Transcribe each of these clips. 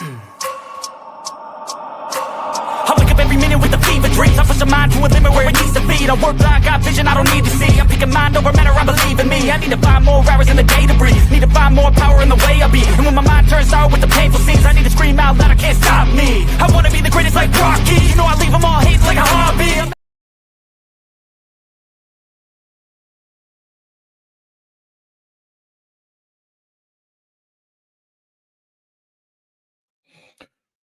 I wake up every minute with a fever dreams. I push my mind to a limit where it needs to be. I work blind, got vision I don't need to see. I'm picking mind over matter, I believe in me. I need to find more hours in the day to breathe. Need to find more power in the way I be. And when my mind turns sour with the painful scenes, I need to scream out loud, I can't stop me. I wanna be the greatest like Rocky. You know I leave them all hating like a hobby.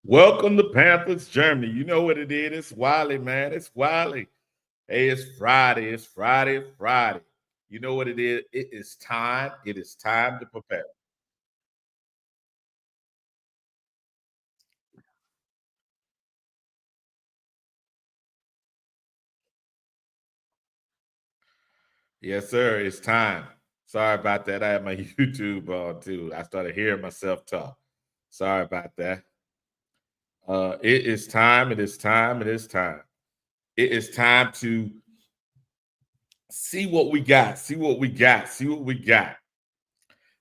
Welcome to Panthers Germany. You know what it is. It's Wiley, man. It's Wiley. Hey, it's Friday. It's Friday. You know what it is. It is time. It is time to prepare. Yes, sir. It's time. Sorry about that. I had my YouTube on too. I started hearing myself talk. Sorry about that. It is time. It is time. It is time. It is time to see what we got. See what we got. See what we got.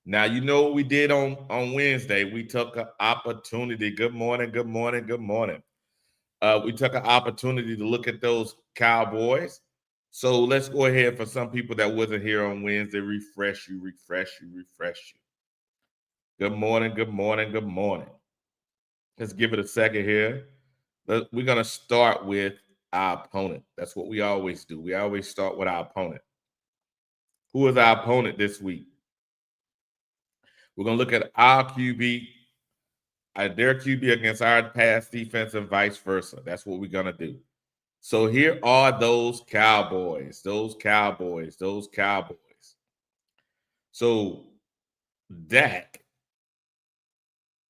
Now, you know what we did on Wednesday? We took an opportunity. Good morning. We took an opportunity to look at those Cowboys. So let's go ahead for some people that wasn't here on Wednesday. Refresh you. Good morning. Let's give it a second here. We're going to start with our opponent. That's what we always do. We always start with our opponent. Who is our opponent this week? We're going to look at our QB, their QB against our pass defense and vice versa. That's what we're going to do. So here are those Cowboys. So Dak,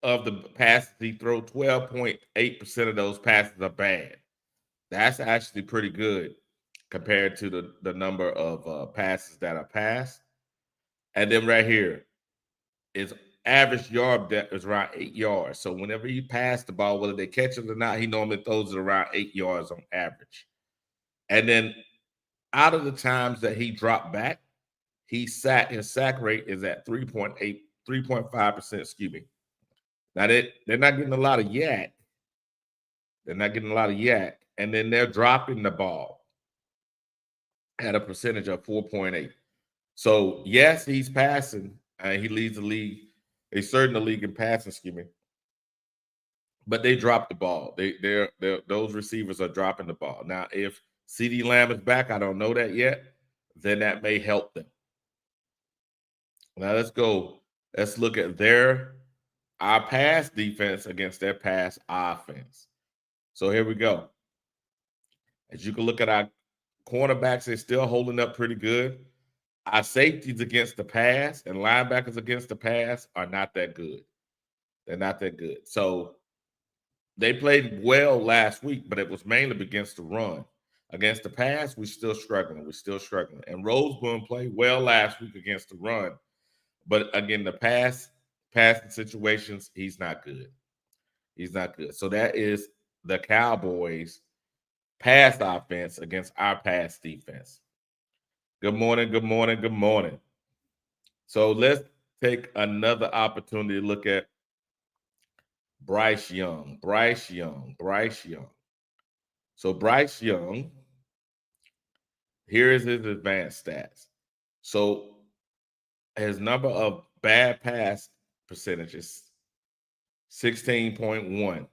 of the passes he throw, 12.8% of those passes are bad. That's actually pretty good compared to the number of passes that are passed. And then right here is average yard depth is around 8 yards. So whenever he passes the ball, whether they catch it or not, he normally throws it around 8 yards on average. And then out of the times that he dropped back, his sack rate is at 3.5%, excuse me. Now they're not getting a lot of yak. And then they're dropping the ball at a percentage of 4.8. So yes, he's passing. He leads the league. He's certainly the league in passing, excuse me. But they dropped the ball. Those receivers are dropping the ball. Now, if CeeDee Lamb is back, I don't know that yet, then that may help them. Now let's go. Let's look at our pass defense against their pass offense. So here we go. As you can look at our cornerbacks, they're still holding up pretty good. Our safeties against the pass and linebackers against the pass are not that good. They're not that good. So they played well last week, but it was mainly against the run. Against the pass, we're still struggling. And Roseboom played well last week against the run. But again, the passing situations, he's not good. So that is the Cowboys' pass offense against our pass defense. Good morning. So let's take another opportunity to look at Bryce Young. So Bryce Young, here is his advanced stats. So his number of bad pass percentages, 16.1.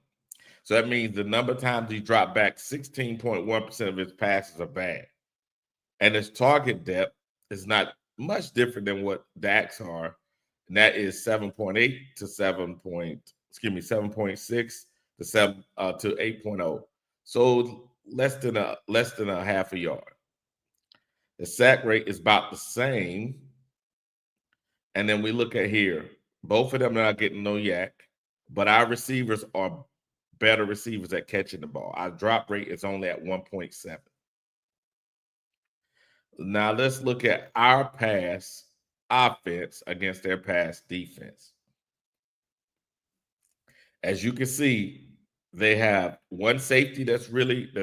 So that means the number of times he dropped back, 16.1% of his passes are bad. And his target depth is not much different than what Dak's are. And that is 7.8 to 7.6 to 8.0. So less than a half a yard. The sack rate is about the same. And then we look at here. Both of them are not getting no yak, but our receivers are better receivers at catching the ball. Our drop rate is only at 1.7. Now let's look at our pass offense against their pass defense. As you can see, they have one safety that's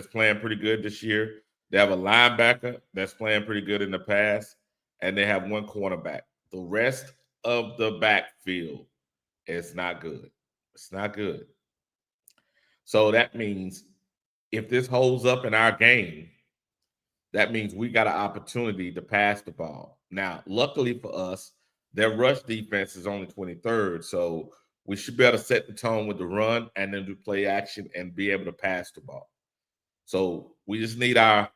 playing pretty good this year. They have a linebacker that's playing pretty good in the pass, and they have one cornerback. The rest of the backfield is not good. It's not good. So that means if this holds up in our game, that means we got an opportunity to pass the ball. Now, luckily for us, their rush defense is only 23rd, so we should be able to set the tone with the run and then do play action and be able to pass the ball. So we just need our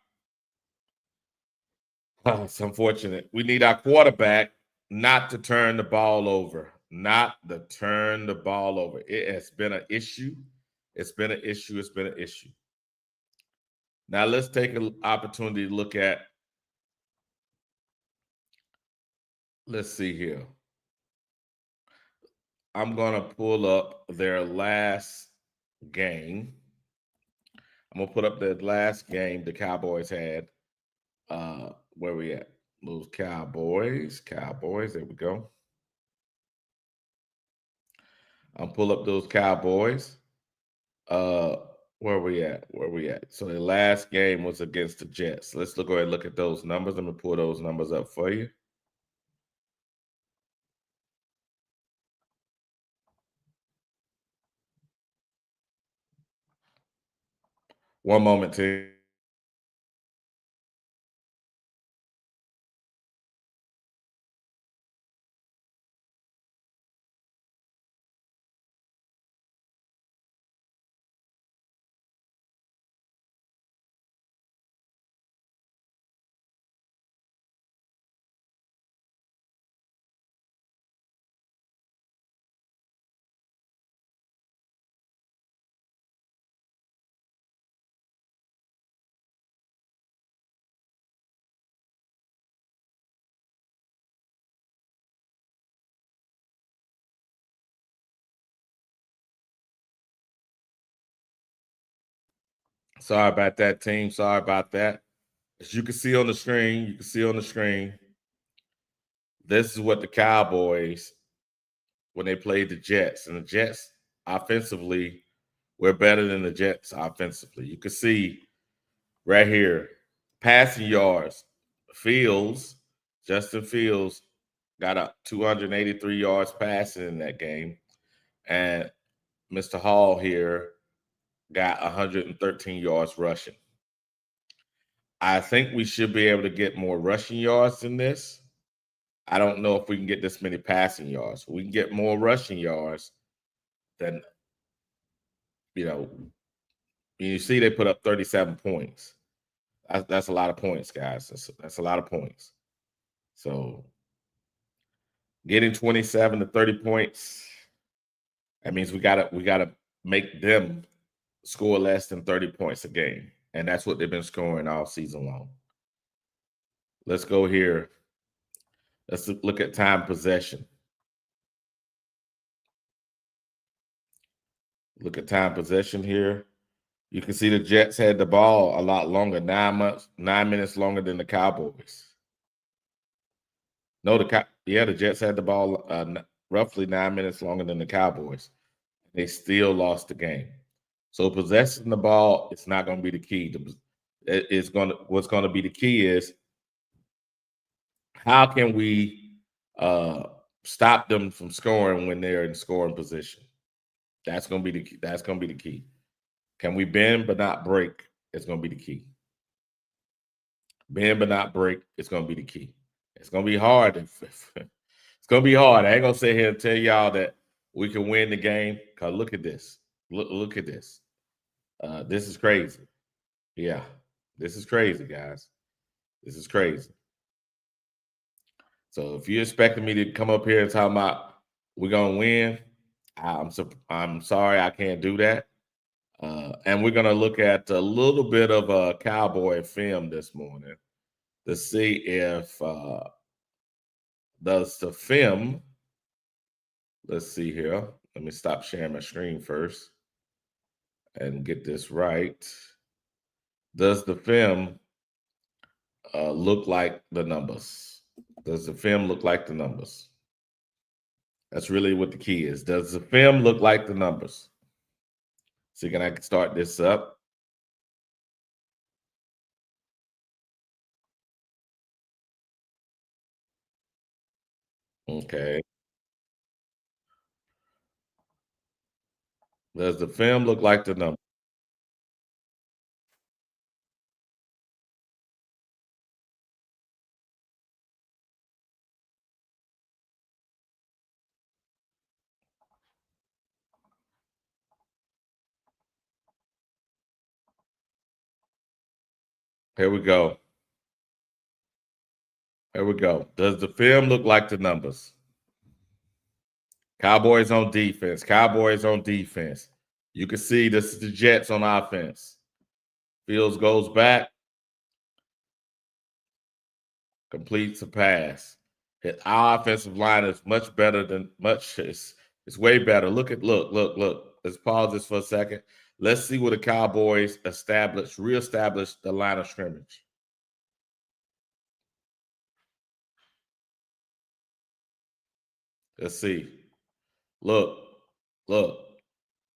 it's unfortunate. We need our quarterback not to turn the ball over, not to turn the ball over. It has been an issue. It's been an issue. It's been an issue. Now let's take an opportunity to look at, let's see here. I'm going to pull up their last game. I'm going to put up the last game the Cowboys had. Where we at? Those Cowboys. There we go. I'll pull up those Cowboys. Uh, where we at? Where we at? So the last game was against the Jets. Let's go ahead and look at those numbers. Let me pull those numbers up for you. One moment, team. Sorry about that, team. Sorry about that. As you can see on the screen, this is what the Cowboys when they played the Jets. And the Jets offensively, we're better than the Jets offensively. You can see right here, passing yards, Fields, Justin Fields got up 283 yards passing in that game. And Mr. Hall here got 113 yards rushing. I think we should be able to get more rushing yards than this. I don't know if we can get this many passing yards. We can get more rushing yards than, you know, you see they put up 37 points. That's a lot of points, guys. That's a lot of points. So getting 27 to 30 points, that means we gotta make them score less than 30 points a game. And that's what they've been scoring all season long. Let's go here. Let's look at time possession. Look at time possession here. You can see the Jets had the ball a lot longer, 9 minutes longer than the Cowboys. No, the Jets had the ball roughly 9 minutes longer than the Cowboys. They still lost the game. So possessing the ball, it's not going to be the key. What's going to be the key is how can we stop them from scoring when they're in scoring position? That's going to be the key. That's going to be the key. Can we bend but not break? It's going to be the key. Bend but not break. It's going to be the key. It's going to be hard. It's going to be hard. I ain't going to sit here and tell y'all that we can win the game. Cause look at this. Look at this. This is crazy. Yeah, this is crazy, guys. This is crazy. So if you're expecting me to come up here and talk about we're gonna win, I'm sorry I can't do that. And we're gonna look at a little bit of a Cowboy film this morning to see if does the film. Let's see here. Let me stop sharing my screen first and get this right. Does the film look like the numbers? Does the film look like the numbers? That's really what the key is. Does the film look like the numbers? So can I start this up? Okay. Does the film look like the number? Here we go. Here we go. Does the film look like the numbers? Cowboys on defense. Cowboys on defense. You can see this is the Jets on offense. Fields goes back, completes a pass. Our offensive line is much better than much. It's way better. Look. Let's pause this for a second. Let's see what the Cowboys reestablish the line of scrimmage. Let's see. Look.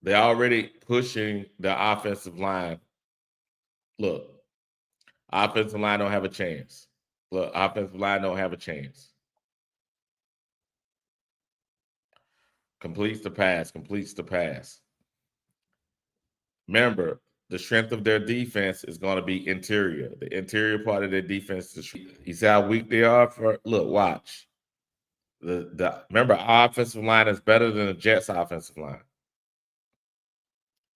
They're already pushing the offensive line. Look, offensive line don't have a chance. Look, offensive line don't have a chance. Completes the pass. Remember, the strength of their defense is going to be interior. The interior part of their defense is. You see how weak they are? Watch. Remember, our offensive line is better than the Jets' offensive line.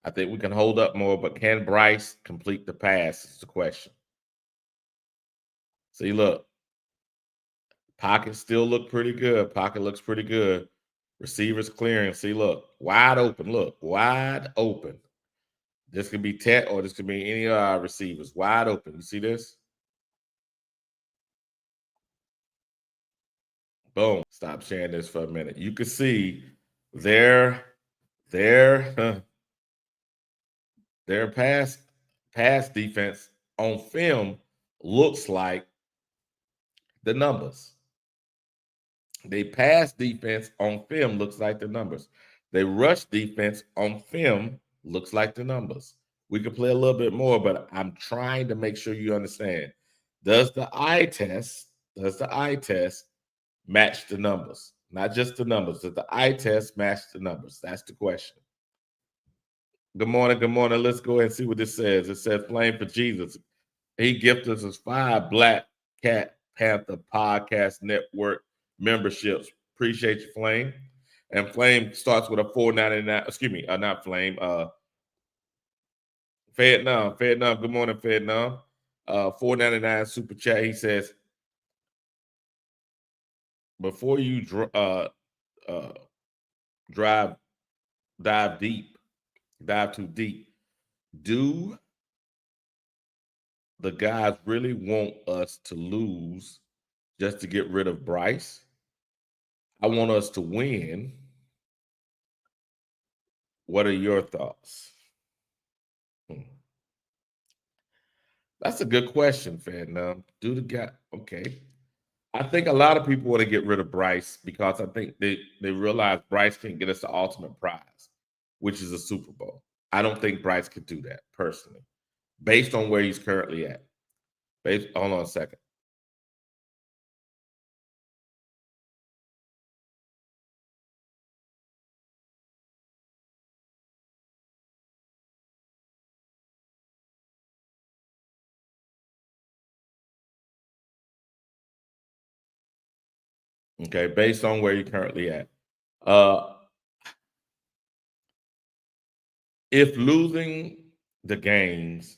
I think we can hold up more, but can Bryce complete the pass? Is the question. See, look, pocket still look pretty good. Pocket looks pretty good. Receivers clearing. See, look, wide open. Look, wide open. This could be Tet or this could be any of our receivers. Wide open. You see this? Boom. Stop sharing this for a minute. You can see their pass defense on film looks like the numbers. They pass defense on film looks like the numbers. They rush defense on film looks like the numbers. We could play a little bit more, but I'm trying to make sure you understand. Does the eye test match the numbers? Not just the numbers. Does the eye test match the numbers? That's the question. Good morning. Let's go ahead and see what this says. It says Flame for Jesus. He gifted us 5 Black Cat Panther Podcast Network memberships. Appreciate you, Flame. And Flame starts with a $4.99. Excuse me, not Flame. Vietnam. Good morning, Vietnam. $4.99 super chat. He says, before you dive too deep, do the guys really want us to lose just to get rid of Bryce? I want us to win. What are your thoughts? That's a good question, Vietnam. Do the guy okay? I think a lot of people want to get rid of Bryce because I think they realize Bryce can get us the ultimate prize, which is a Super Bowl. I don't think Bryce could do that personally, based on where he's currently at. Hold on a second. Okay, based on where you're currently at. If losing the games,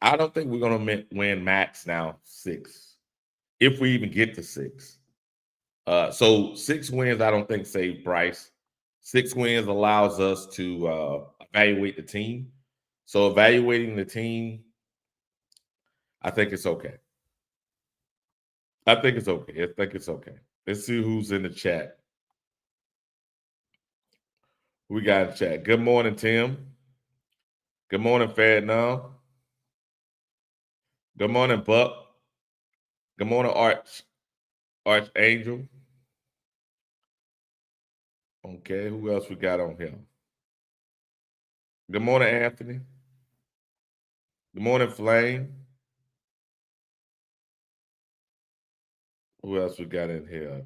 I don't think we're going to win max now 6, if we even get to 6. So 6 wins, I don't think save Bryce. 6 wins allows us to evaluate the team. So evaluating the team, I think it's okay. I think it's okay. Let's see who's in the chat. We got in chat. Good morning, Tim. Good morning, Fadnam. Good morning, Buck. Good morning, Archangel. Okay, who else we got on here? Good morning, Anthony. Good morning, Flame. Who else we got in here?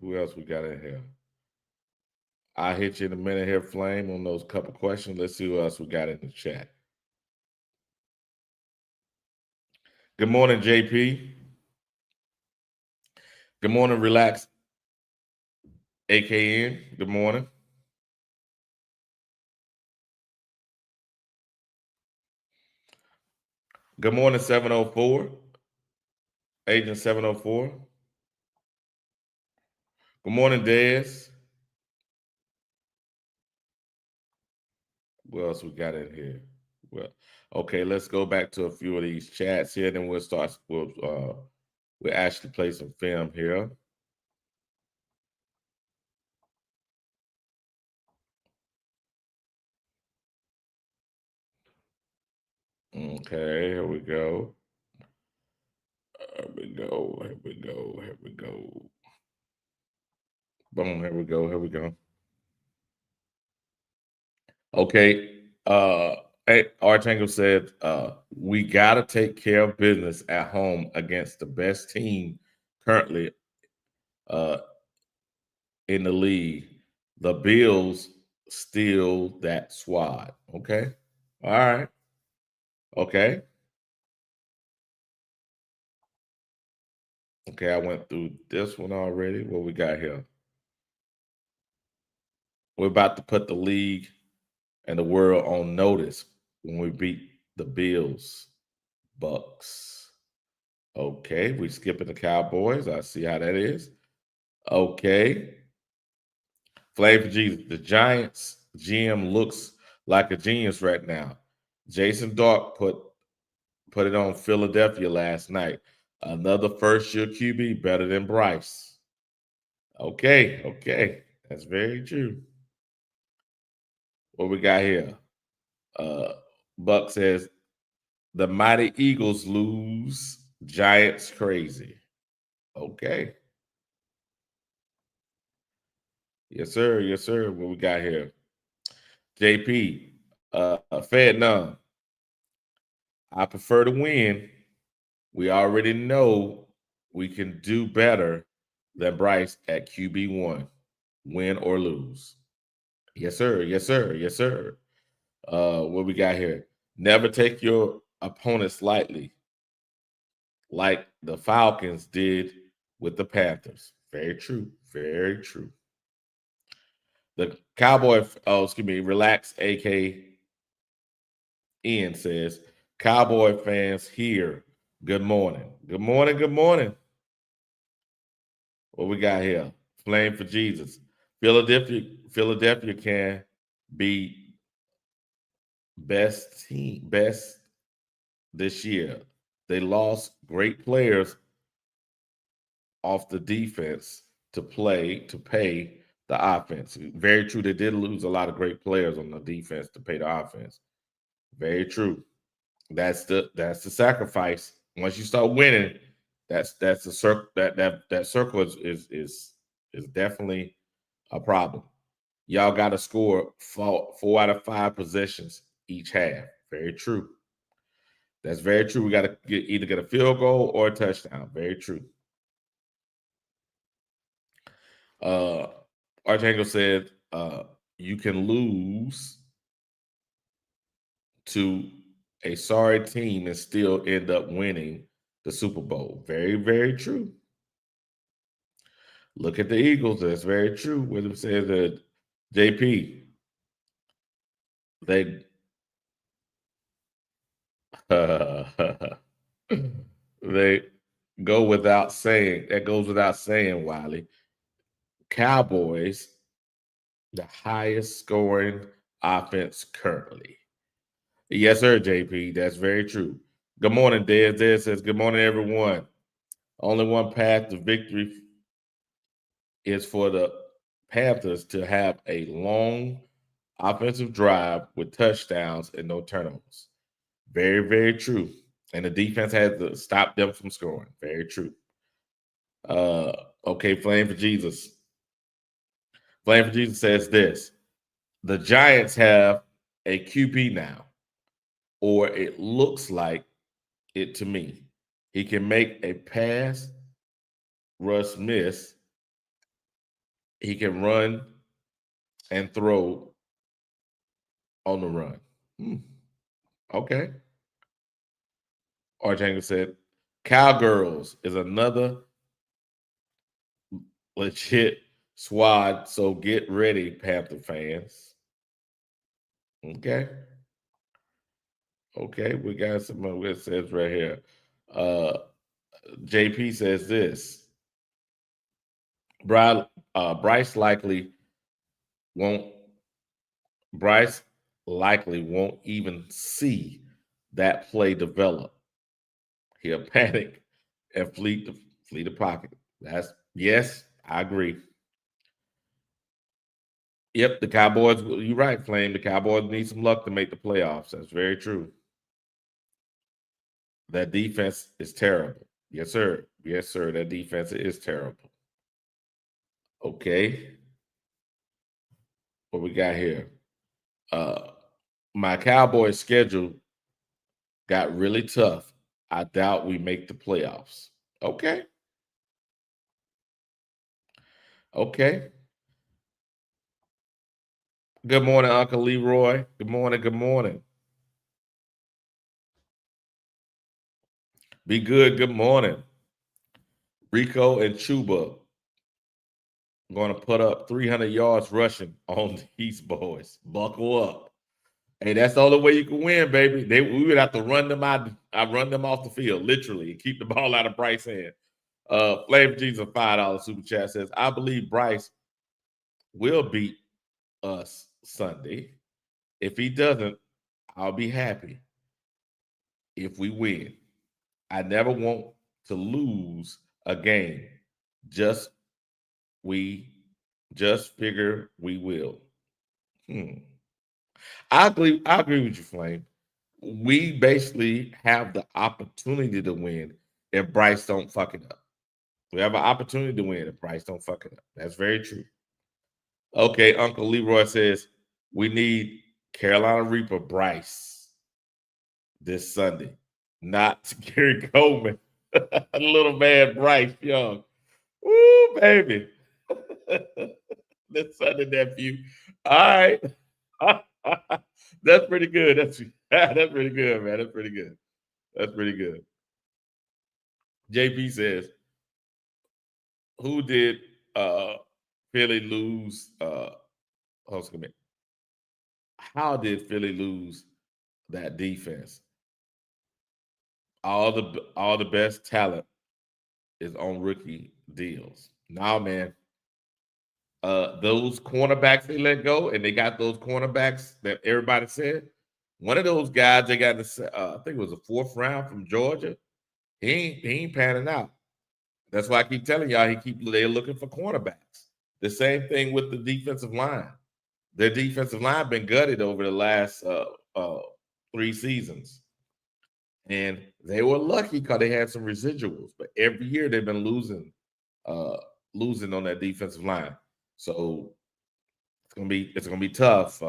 I'll hit you in a minute here, Flame, on those couple questions. Let's see what else we got in the chat. Good morning, JP. Good morning, Relax, AKN. Good morning. Good morning, 704. Agent 704. Good morning, Dez. What else we got in here? Well, okay, let's go back to a few of these chats here, then we'll start. We'll actually play some film here. Okay, here we go. Here we go. Here we go. Here we go. Boom. Here we go. Here we go. Okay. Hey, Archangle said, we got to take care of business at home against the best team currently in the league. The Bills steal that squad. Okay. All right. Okay. Okay. I went through this one already. What we got here? We're about to put the league and the world on notice when we beat the Bills, Bucks. Okay, we skipping the Cowboys. I see how that is. Okay. Flame for Jesus. The Giants GM looks like a genius right now. Jason Dark put it on Philadelphia last night. Another first year QB better than Bryce. Okay, okay. That's very true. What we got here? Buck says the mighty Eagles lose. Giants crazy. Okay. Yes, sir. Yes, sir. What we got here? JP, Fed none. I prefer to win. We already know we can do better than Bryce at QB1, win or lose. Yes, sir. Yes, sir. Yes, sir. What we got here? Never take your opponents lightly, like the Falcons did with the Panthers. Very true. Very true. The Cowboy, Relax, AK Ian says, Cowboy fans here. Good morning. Good morning. Good morning. What we got here? Flame for Jesus. Philadelphia can be best this year. They lost great players off the defense to pay the offense. Very true. They did lose a lot of great players on the defense to pay the offense. Very true. That's the sacrifice. Once you start winning, that's the circle. That circle is definitely a problem. Y'all got to score four out of 5 possessions each half. Very true. That's very true. We got to either get a field goal or a touchdown. Very true. Archangel said, you can lose to a sorry team and still end up winning the Super Bowl. Very, very true. Look at the Eagles. That's very true. William says that JP, they they go without saying. That goes without saying, Wiley. Cowboys, the highest scoring offense currently. Yes, sir, JP. That's very true. Good morning, Dez. Dez says, good morning, everyone. Only one path to victory is for the Panthers to have a long offensive drive with touchdowns and no turnovers. Very, very true. And the defense had to stop them from scoring. Very true. Okay, Flame for Jesus. Flame for Jesus says this. The Giants have a QB now, or it looks like it to me. He can make a pass, rush miss. He can run and throw on the run. Okay. Archangel said, Cowgirls is another legit squad, so get ready, Panther fans. Okay. Okay, we got some it says right here. JP says this. Bryce likely won't Bryce likely won't even see that play develop. He'll panic and flee the pocket. That's yes, I agree. Yep, the Cowboys, you're right, Flame. The Cowboys need some luck to make the playoffs. That's very true. That defense is terrible. Yes, sir. Yes, sir. That defense is terrible. Okay. What we got here? My Cowboys schedule got really tough. I doubt we make the playoffs. Okay. Okay. Good morning, Uncle Leroy. Good morning. Good morning. Be good. Good morning. Rico and Chuba going to put up 300 yards rushing on these boys. Buckle up. Hey, that's the only way you can win, baby. We would have to run them out. I run them off the field, literally, and keep the ball out of Bryce's hand. Flavor Jesus, $5 super chat says, I believe Bryce will beat us Sunday. If he doesn't, I'll be happy if we win. I never want to lose a game. We just figure we will. I agree with you, Flame. We basically have the opportunity to win if Bryce don't fuck it up. We have an opportunity to win if Bryce don't fuck it up. That's very true. Okay, Uncle Leroy says we need Carolina Reaper Bryce this Sunday, not Gary Coleman. Little man Bryce Young. Woo, baby. This Sunday, nephew. All right. That's pretty good. That's pretty good, man. That's pretty good. That's pretty good. JP says, who did Philly lose? How did Philly lose that defense? All the best talent is on rookie deals. Now, man, those cornerbacks they let go, and they got those cornerbacks that everybody said. One of those guys they got, I think it was a 4th round from Georgia. He ain't panning out. That's why I keep telling y'all they're looking for cornerbacks. The same thing with the defensive line. Their defensive line been gutted over the last 3 seasons. And they were lucky because they had some residuals, but every year they've been losing on that defensive line. So it's gonna be tough.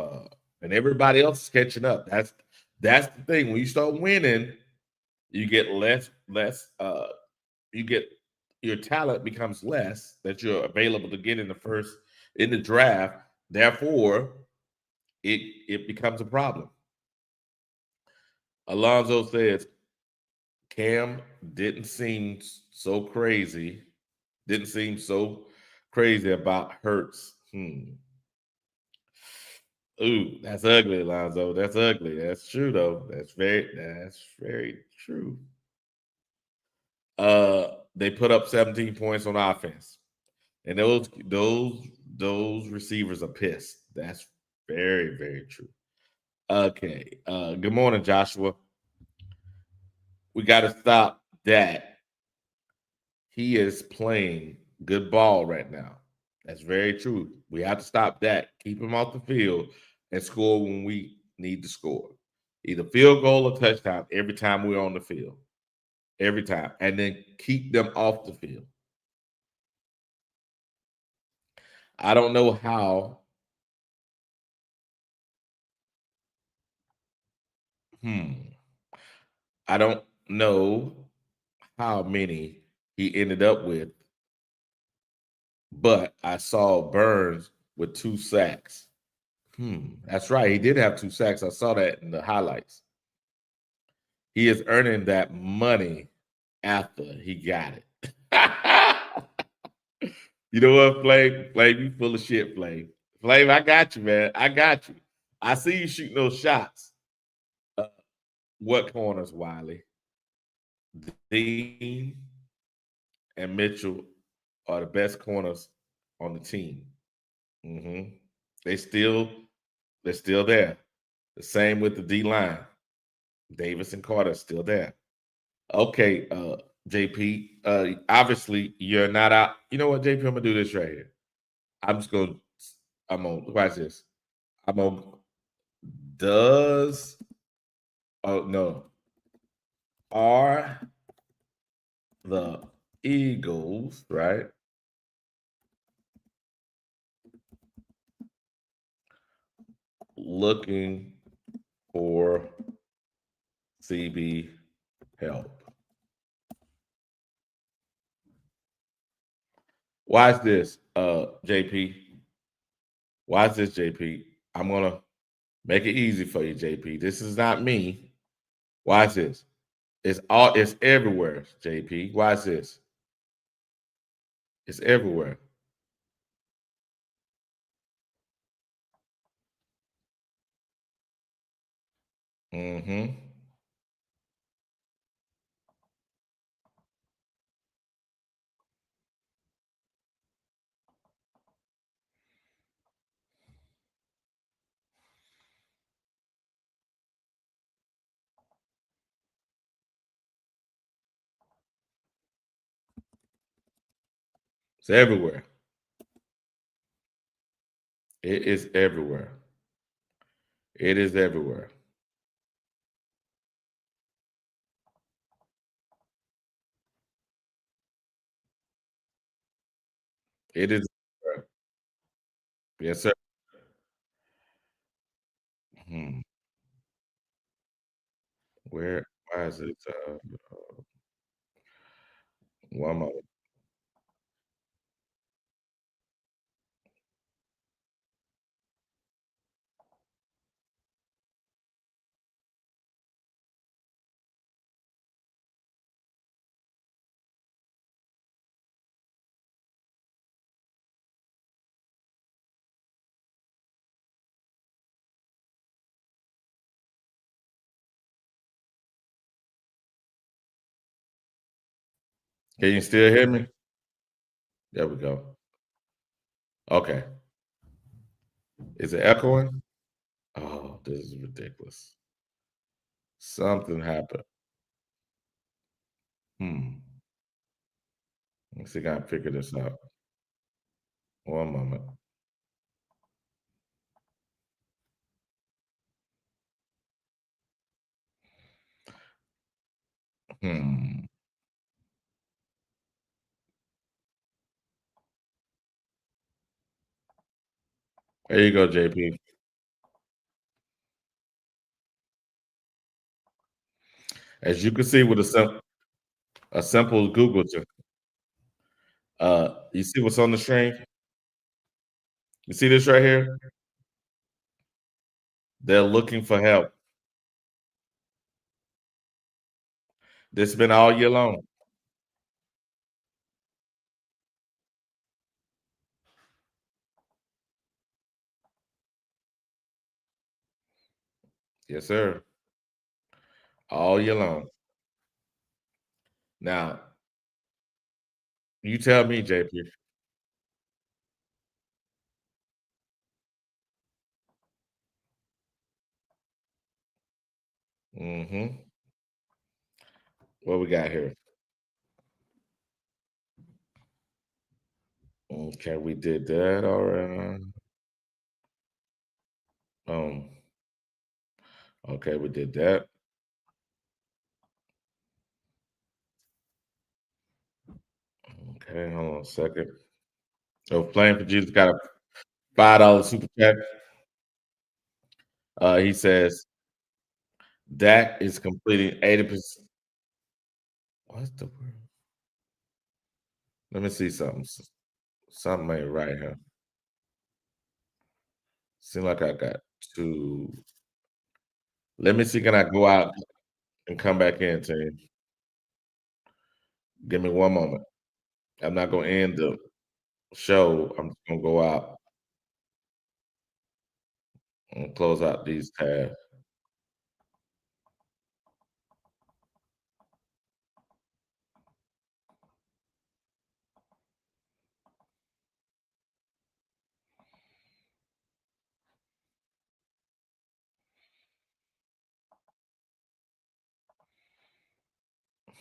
And everybody else is catching up. That's the thing. When you start winning, you get less you get your talent becomes less that you're available to get in the draft. Therefore, it becomes a problem. Alonzo says Cam didn't seem so crazy about Hurts. Ooh, that's ugly, Alonzo. That's ugly. That's true, though. That's very true. They put up 17 points on offense, and those receivers are pissed. That's very, very true. Okay. Good morning, Joshua. We got to stop that. He is playing good ball right now. That's very true. We have to stop that. Keep him off the field and score when we need to score. Either field goal or touchdown every time we're on the field. Every time. And then keep them off the field. I don't know how. I don't know how many he ended up with, but I saw Burns with 2 sacks. That's right. He did have 2 sacks. I saw that in the highlights. He is earning that money after he got it. You know what, Flame? Flame, you full of shit, Flame. Flame, I got you, man. I got you. I see you shooting those shots. What corners, Wiley? Dean and Mitchell are the best corners on the team. Mm-hmm. They still, they're still there. The same with the D line. Davis and Carter are still there. Okay, JP. Obviously, you're not out. You know what, JP? I'm gonna do this right here. I'm just gonna. I'm gonna watch this. I'm gonna. Does oh no. Are the Eagles right looking for CB help? Watch this, JP. Watch this, JP. I'm gonna make it easy for you, JP. This is not me. Watch this. It's everywhere, JP. Watch this. It's everywhere. Mm-hmm. It's everywhere. It is everywhere. It is everywhere. It is everywhere. Yes, sir. Hmm. Why is it one moment? Can you still hear me? There we go. Okay. Is it echoing? Oh, this is ridiculous. Something happened. Hmm. Let's see if I can figure this out. One moment. Hmm. There you go, JP. As you can see with a simple Google, you see what's on the screen? You see this right here? They're looking for help. This has been all year long. Yes, sir. All year long. Now, you tell me, JP. Mm-hmm. What we got here? Okay, we did that already. Um, okay, we did that. Okay, hold on a second. So playing for Jesus got a $5 super chat. He says Dak is completing 80%. What's the word? Let me see something. Something ain't right here. Seem like I got two. Let me see. Can I go out and come back in, team? Give me one moment. I'm not gonna end the show. I'm just gonna go out and close out these tabs.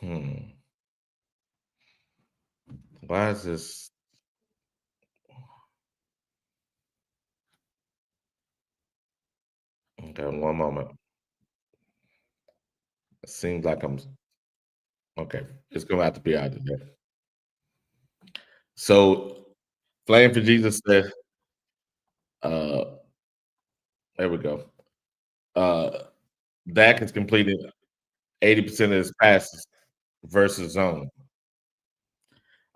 Hmm. Why is this? Okay, one moment. It seems like I'm okay. It's gonna have to be out today. So, Flame for Jesus said, uh, there we go. Uh, Dak has completed 80% of his passes versus zone.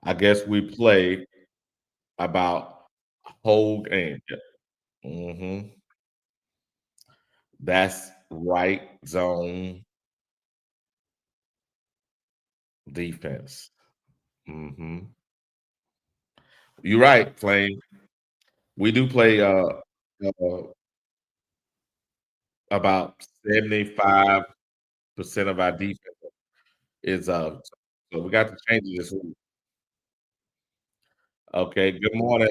I guess we play about a whole game. Hmm. That's right zone defense. Hmm. You're right, Flame. We do play uh about 75% of our defense is so we got to change this rule. Okay, good morning.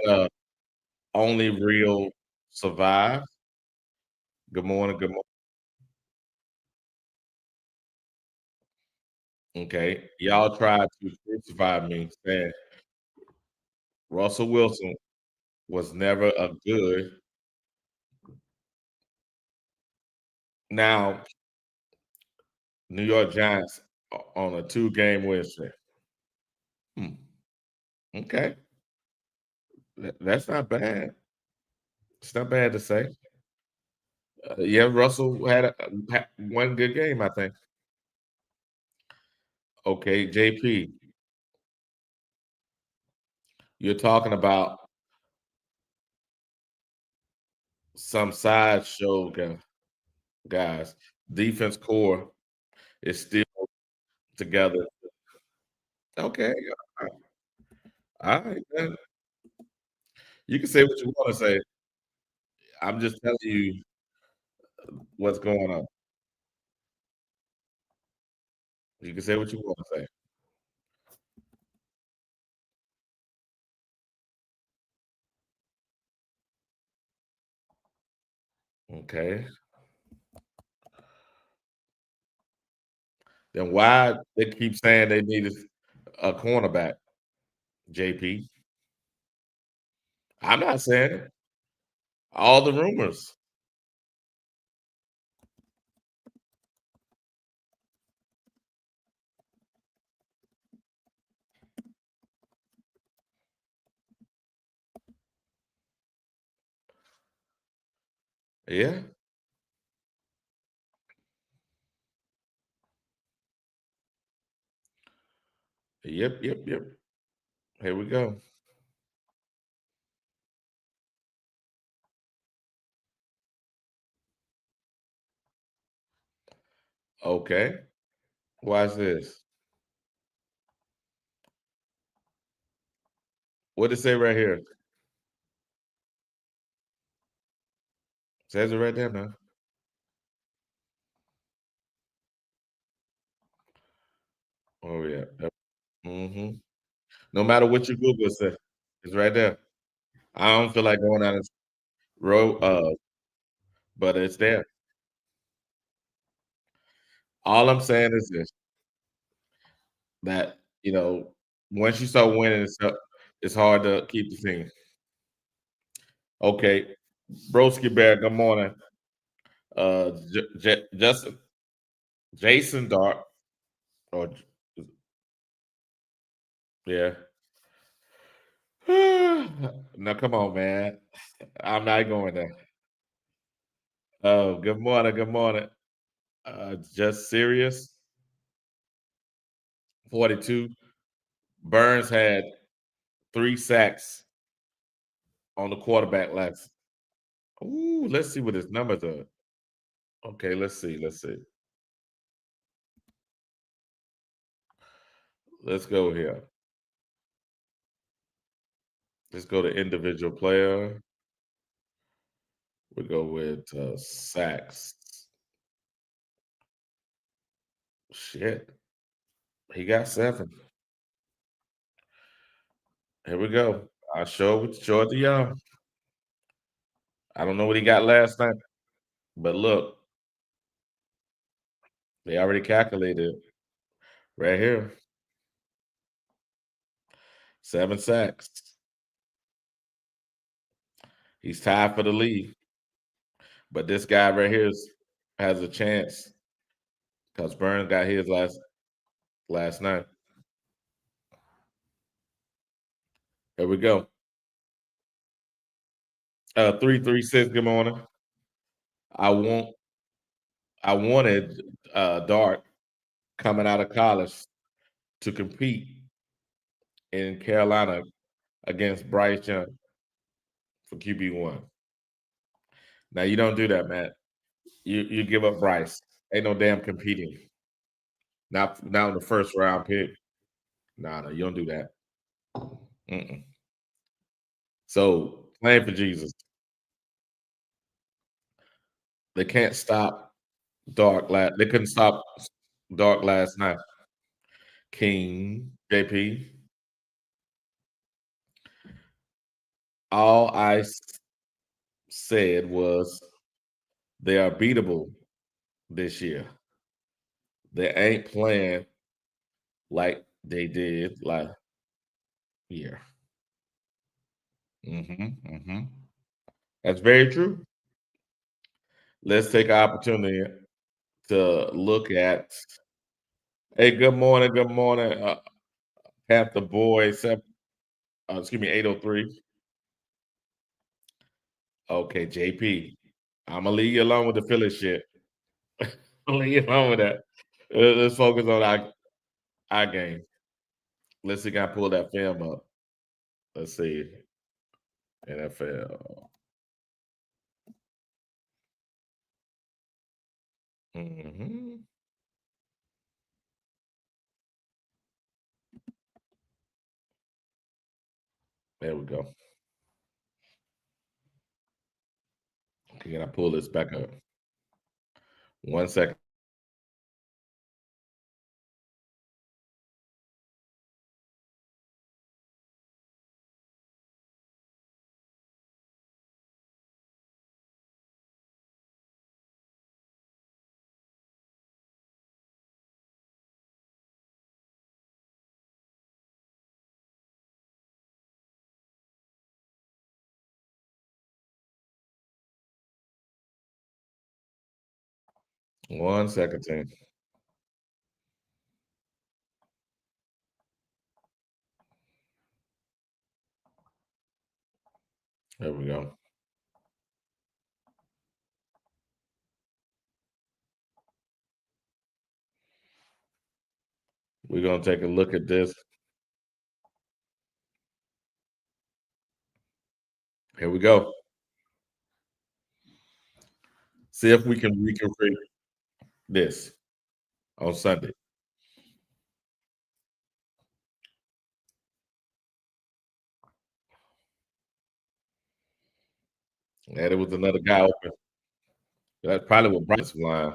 Only real survive. Good morning, good morning. Okay. Y'all tried to crucify me saying Russell Wilson was never a good. Now, New York Giants on a two-game win streak. Hmm. Okay. That's not bad. It's not bad to say. Yeah, Russell had one good game, I think. Okay, JP, you're talking about some sideshow guys. Defense core is still together. Okay, all right, man. You can say what you want to say. I'm just telling you what's going on. You can say what you want to say. Okay. Then why they keep saying they need a cornerback, JP? I'm not saying it. All the rumors. Yeah. Yep. Yep. Yep. Here we go. Okay. Watch this. What it say right here? Says it right there, man. Oh yeah. Yep. Hmm. No matter what you Google say, it's right there. I don't feel like going down this road, but it's there. All I'm saying is this: that once you start winning, it's hard to keep the team. Okay, Broski Bear. Good morning. Justin, Jason Dart. Or yeah. Now come on, man. I'm not going there. Oh, good morning. Good morning. Just serious. 42. Burns had 3 sacks on the quarterback last. Ooh, let's see what his numbers are. Okay, let's see. Let's see. Let's go here. Let's go to individual player. We go with sacks. Shit, he got 7. Here we go. I'll show it to y'all. I don't know what he got last night, but look, they already calculated it right here. 7 sacks. He's tied for the lead, but this guy right here has a chance because Burns got his last night. Here we go. 336. Good morning. I want I wanted Dart coming out of college to compete in Carolina against Bryce Young for QB1. Now you don't do that, man. You give up Bryce. Ain't no damn competing. Not in the first round pick. Nah, no, you don't do that. Mm-mm. So playing for Jesus. They can't stop They couldn't stop Dark last night. King, JP. All said was they are beatable this year. They ain't playing like they did last year. Hmm. That's very true. Let's take an opportunity to look at. Hey, good morning. Good morning, Panther Boy. Excuse me, 803. Okay, JP. I'm gonna leave you alone with the Philly shit. I'll leave you alone with that. Let's focus on our game. Let's see, can I pull that film up? Let's see. NFL. Hmm. There we go. Okay, can I pull this back up? 1 second. 1 second, team. There we go. We're gonna take a look at this. Here we go. See if we can recreate this on Sunday. And it was another guy open. That's probably what Bryce line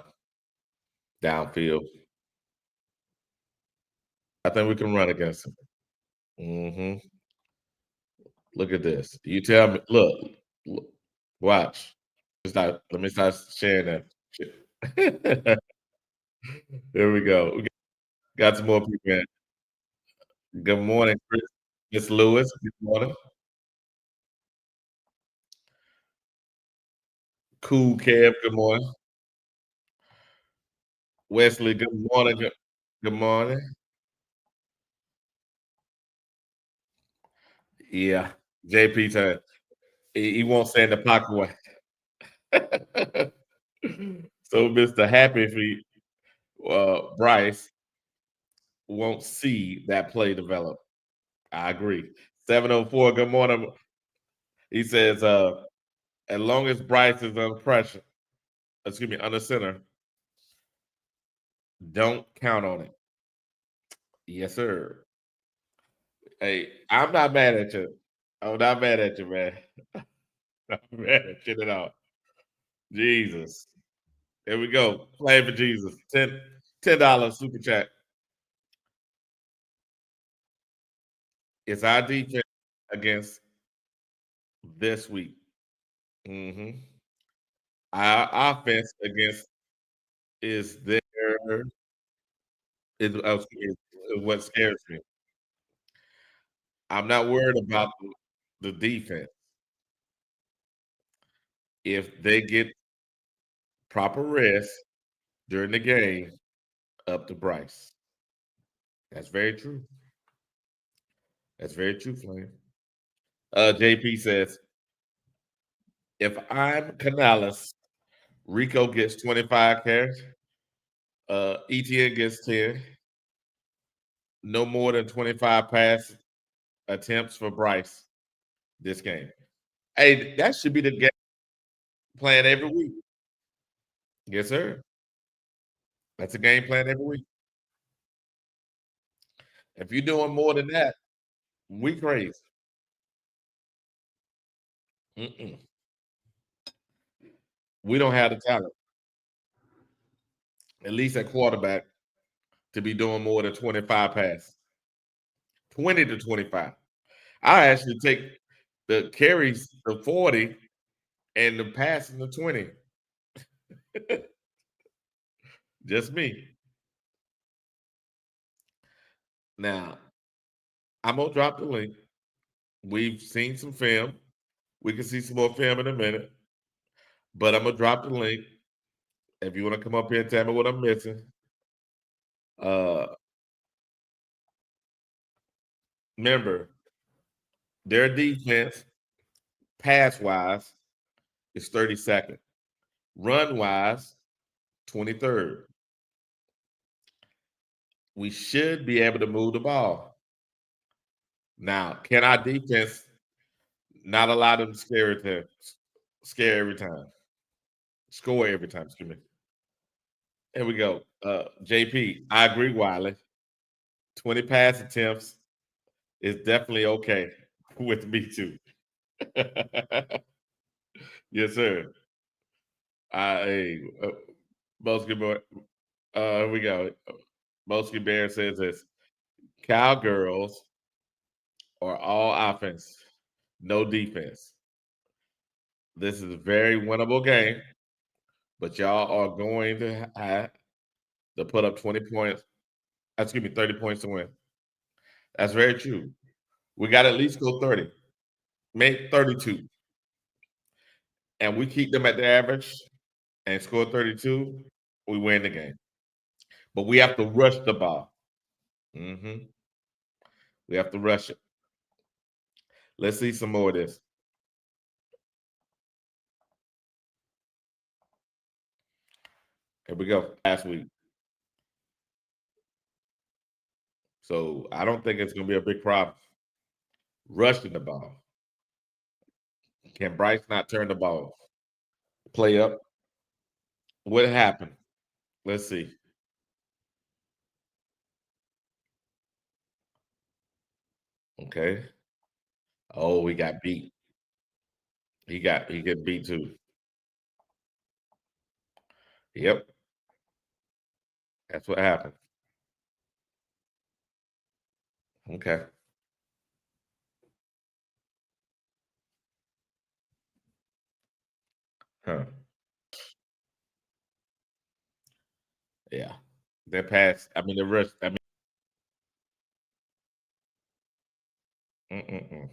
downfield. I think we can run against him. Hmm. Look at this. You tell me. Look, watch. Let me start sharing that shit. There we go. We got some more people in. Good morning, Chris. Miss Lewis. Good morning. Cool Kev. Good morning. Wesley. Good morning. Good morning. Yeah. JP time. He won't stay in the pocket way. So Mr. Happy Feet, Bryce won't see that play develop. I agree. 704, good morning. He says, As long as Bryce is under pressure, under center, don't count on it. Yes, sir. Hey, I'm not mad at you. I'm not mad at you, man. I'm mad at you at all. Jesus. There we go. Playing for Jesus. $10 super chat. It's our defense against this week. hmm Our offense against is there is what scares me. I'm not worried about the defense. If they get proper rest during the game, up to Bryce. That's very true. That's very true, Flame. JP says, if I'm Canales, Rico gets 25 carries, ETN gets 10, no more than 25 pass attempts for Bryce this game. Hey, that should be the game plan every week. Yes, sir. That's a game plan every week. If you're doing more than that, we crazy. Mm-mm. We don't have the talent, at least at quarterback, to be doing more than 25 passes. 20 to 25. I actually take the carries to 40 and the passing to 20. Just me. Now, I'm gonna drop the link. We've seen some film. We can see some more film in a minute. But I'm gonna drop the link. If you want to come up here and tell me what I'm missing. Uh Remember, their defense, pass wise, is 32nd. Run wise, 23rd. We should be able to move the ball. Now, can our defense not allow them to scare every time? Score every time, excuse me. Here we go. JP, I agree, Wiley. 20 pass attempts is definitely okay with me too. Yes, sir. Hey, Bosky Boy. Here we go. Bosky Bear says this: Cowgirls are all offense, no defense. This is a very winnable game, but y'all are going to have to put up 20 points. Excuse me, 30 points to win. That's very true. We got to at least go 30, make 32, and we keep them at the average and score 32. We win the game, but we have to rush the ball. hmm We have to rush it. Let's see some more of this. Here we go. Last week. So I don't think it's going to be a big problem rushing the ball. Can Bryce not turn the ball? Play up. What happened? Let's see. Okay. Oh, he got beat. He get beat too. Yep. That's what happened. Okay. Huh. Yeah. That pass. I mean the rush. I mean mm-mm-mm.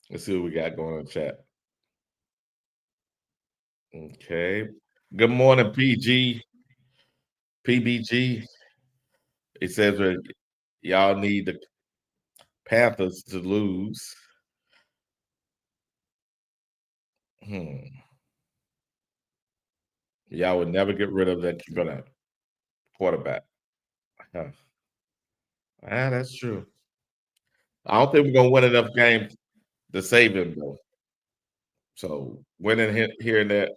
Let's see what we got going on in chat. Okay. Good morning, PBG. It says that y'all need the Panthers to lose. Hmm. Y'all would never get rid of that quarterback. Huh. That's true. I don't think we're gonna win enough games to save him though. So winning here and there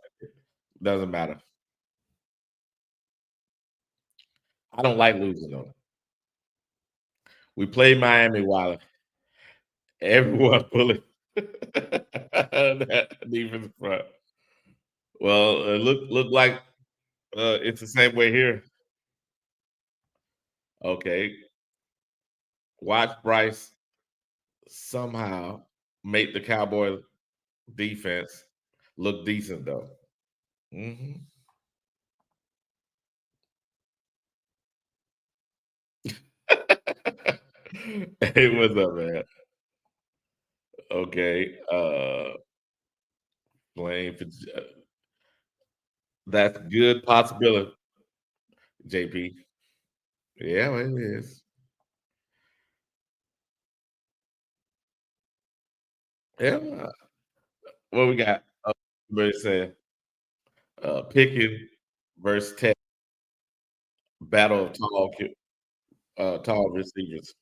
doesn't matter. I don't like losing though. We played Miami while everyone fully that defense front. Well, look like it's the same way here. Okay, watch Bryce somehow make the Cowboy defense look decent though. Hmm. Hey, what's up, man? Okay, playing for that's good possibility, JP. Yeah, it is. Yeah. What we got? Somebody said Pickens versus Tech battle of tall receivers.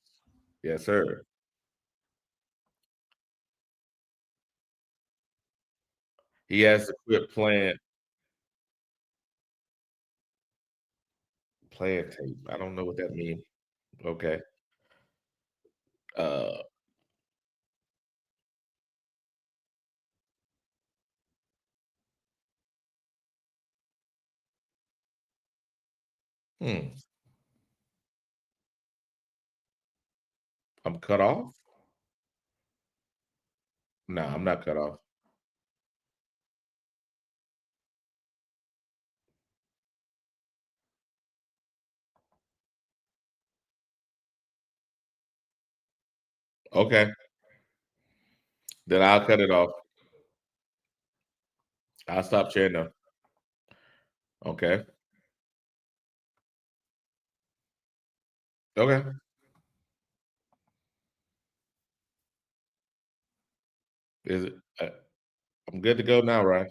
Yes, sir. He has to quit playing tape. I don't know what that means. Okay. Uh, hmm. I'm cut off. No, I'm not cut off. Okay, then I'll cut it off. I'll stop sharing them. Okay. Okay. Is it? I'm good to go now, right?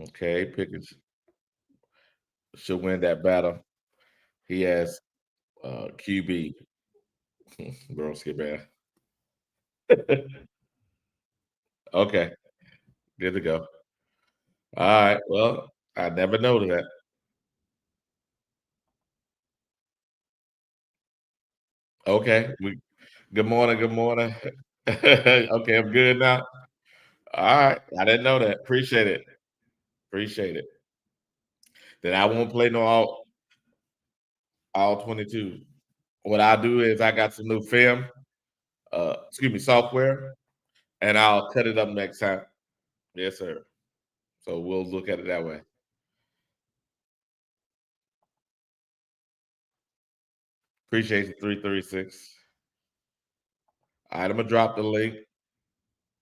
Okay. Pickens should win that battle. He has QB. Bro, skip man. Okay. Good to go. All right. Well, I never know that. Okay. Good morning. Good morning. Okay, I'm good now. All right. I didn't know that. Appreciate it. Appreciate it. Then I won't play no all 22. What I'll do is I got some new film, excuse me, software, and I'll cut it up next time. Yes, sir. So we'll look at it that way. Appreciate you, 336. All right, I'm gonna drop the link.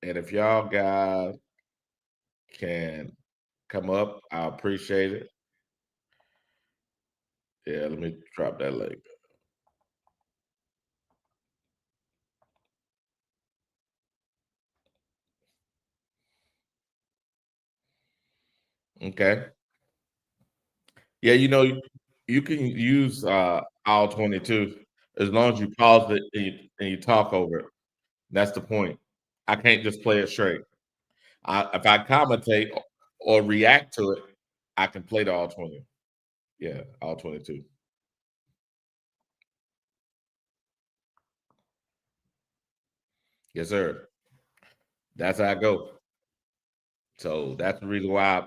And if y'all guys can come up, I appreciate it. Yeah, let me drop that link. Okay. Yeah, you can use all 22 as long as you pause it and you talk over it. That's the point. I can't just play it straight. If I commentate or react to it, I can play the all 20. Yeah, all 22. Yes, sir. That's how I go. So that's the reason why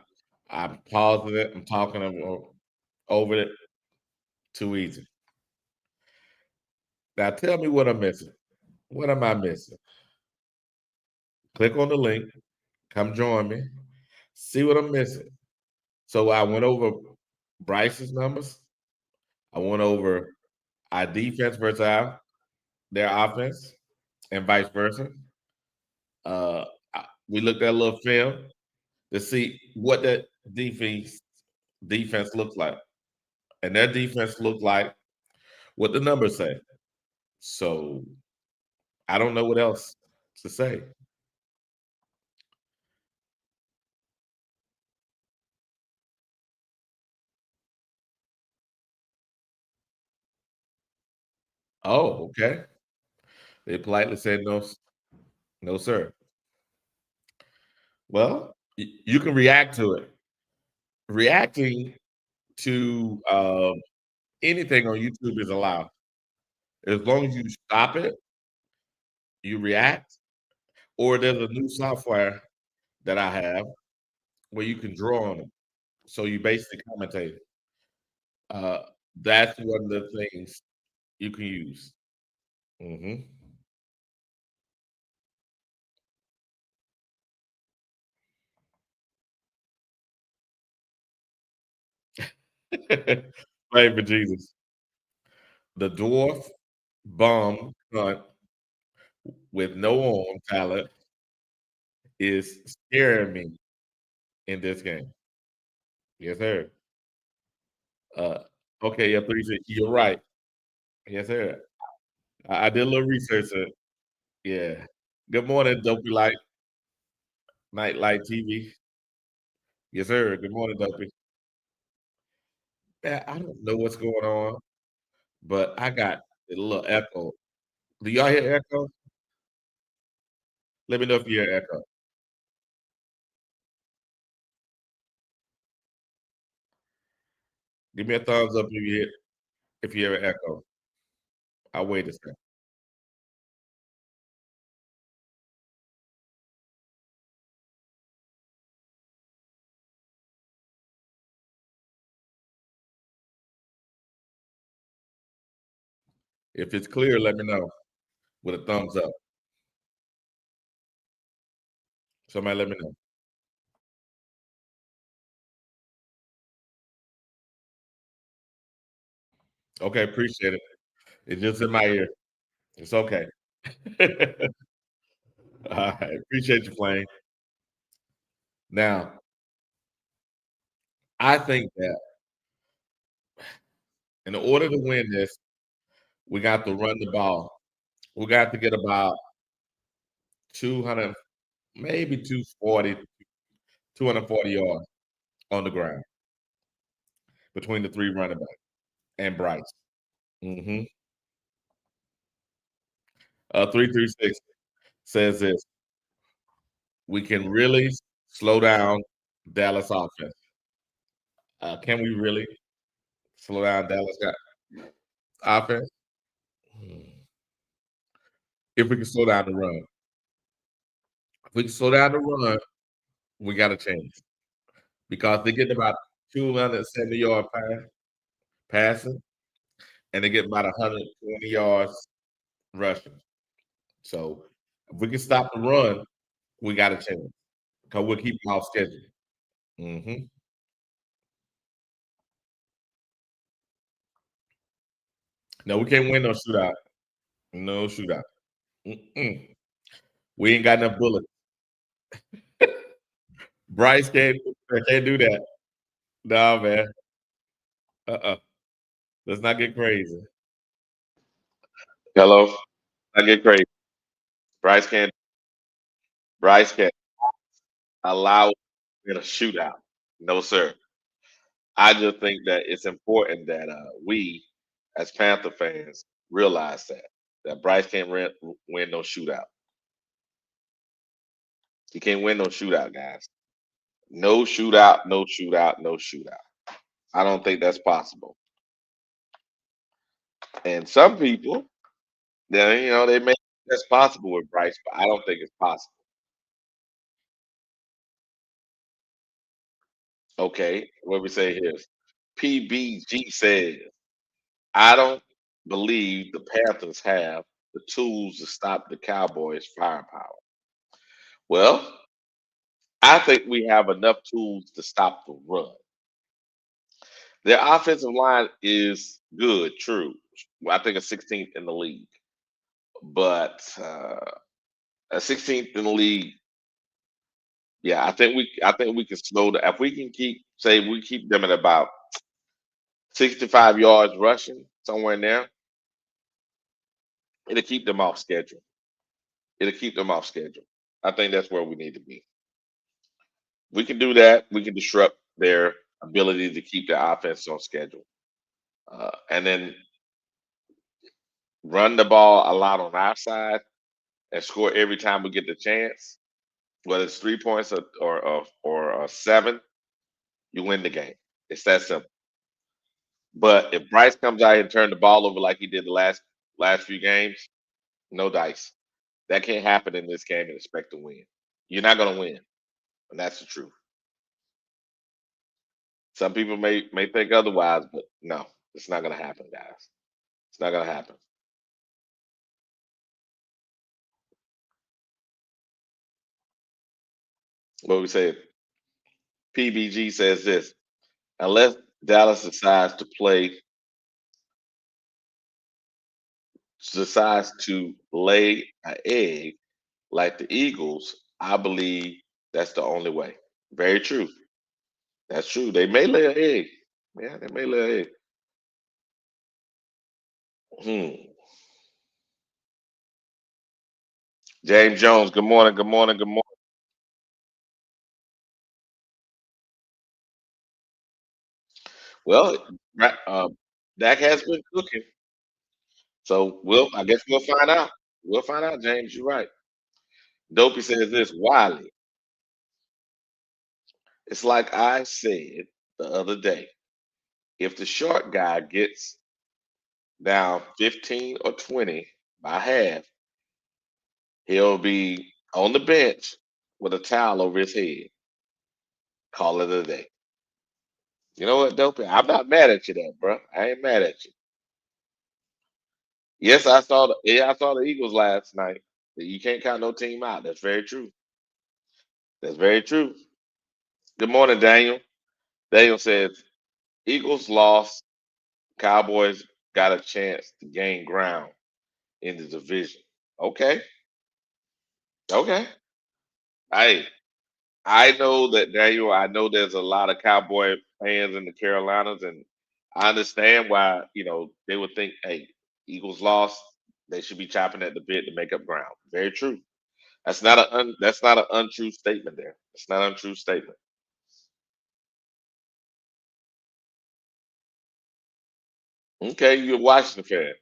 I'm pausing it. I'm talking over it. Too easy. Now tell me what I'm missing. What am I missing? Click on the link. Come join me. See what I'm missing. So I went over Bryce's numbers. I went over our defense versus their offense, and vice versa. We looked at a little film to see what that defense looks like, and their defense looked like what the numbers say. So I don't know what else to say. Oh, okay. They politely said no, no, sir. Well, you can react to it. Reacting to anything on YouTube is allowed. As long as you stop it, you react, or there's a new software that I have where you can draw on it. So you basically commentate. Uh, that's one of the things you can use. Hmm. Pray for Jesus. The dwarf bum hunt with no arm talent is scaring me in this game. Yes, sir. Uh, okay, yeah, please. You're right. Yes, sir. I did a little research. Yeah. Good morning, Dopey Light, Nightlight TV. Yes, sir. Good morning, Dopey. Yeah, I don't know what's going on, but I got a little echo. Do y'all hear echo? Let me know if you hear echo. Give me a thumbs up if you hear an echo. I'll wait a second. If it's clear, let me know with a thumbs up. Somebody let me know. Okay, appreciate it. It's just in my ear. It's okay. All right, appreciate you playing. Now, I think that in order to win this, we got to run the ball. We got to get about 200, maybe 240, 240 yards on the ground between the three running backs and Bryce. Hmm. 336 says this: we can really slow down Dallas offense. Can we really slow down Dallas offense? Hmm. If we can slow down the run, if we can slow down the run, we got to change because they get about 270-yard passing, and they get about 120 yards rushing. So if we can stop the run, we got to change because we'll keep them off schedule. Hmm. No, we can't win no shootout. No shootout. Mm-mm. We ain't got enough bullets. Bryce can't do that. No, man. Uh-uh. Let's not get crazy. Hello. Not get crazy. Bryce can't. Bryce can't allow in a shootout. No, sir. I just think that it's important that we, as Panther fans, realize that Bryce can't win no shootout. He can't win no shootout, guys. No shootout. No shootout. No shootout. I don't think that's possible. And some people, they make that's possible with Bryce, but I don't think it's possible. Okay, what we say here is PBG says, I don't believe the Panthers have the tools to stop the Cowboys' firepower. Well, I think we have enough tools to stop the run. Their offensive line is good, true. Well, I think it's 16th in the league, but a 16th in the league. Yeah, I think we can slow the if we can keep them at about 65 yards rushing somewhere in there, it'll keep them off schedule. It'll keep them off schedule. I think that's where we need to be. We can do that. We can disrupt their ability to keep the offense on schedule. And then run the ball a lot on our side and score every time we get the chance, whether it's 3 points or 7, you win the game. It's that simple. But if Bryce comes out and turn the ball over like he did the last few games, no dice. That can't happen in this game and expect to win. You're not going to win, and that's the truth. Some people may think otherwise, but no, it's not going to happen, guys. It's not going to happen. What we say, PBG says this: unless Dallas decides to lay an egg like the Eagles, I believe that's the only way. Very true. That's true. They may lay an egg. Yeah, they may lay an egg. Hmm. James Jones, good morning, good morning, good morning. Well, Dak has been cooking, so I guess we'll find out. We'll find out, James. You're right. Dopey says this, Wiley. It's like I said the other day. If the short guy gets down 15 or 20 by half, he'll be on the bench with a towel over his head. Call it a day. You know what, Dopey? I'm not mad at you, there, bro. I ain't mad at you. Yes, I saw the Eagles last night. You can't count no team out. That's very true. That's very true. Good morning, Daniel. Daniel says Eagles lost. Cowboys got a chance to gain ground in the division. Okay, okay. I I know that, Daniel. I know there's a lot of Cowboy fans in the Carolinas, and I understand why they would think, hey, Eagles lost. They should be chopping at the bit to make up ground. Very true. That's not an untrue statement there. It's not an untrue statement. Okay, you're a Washington fan.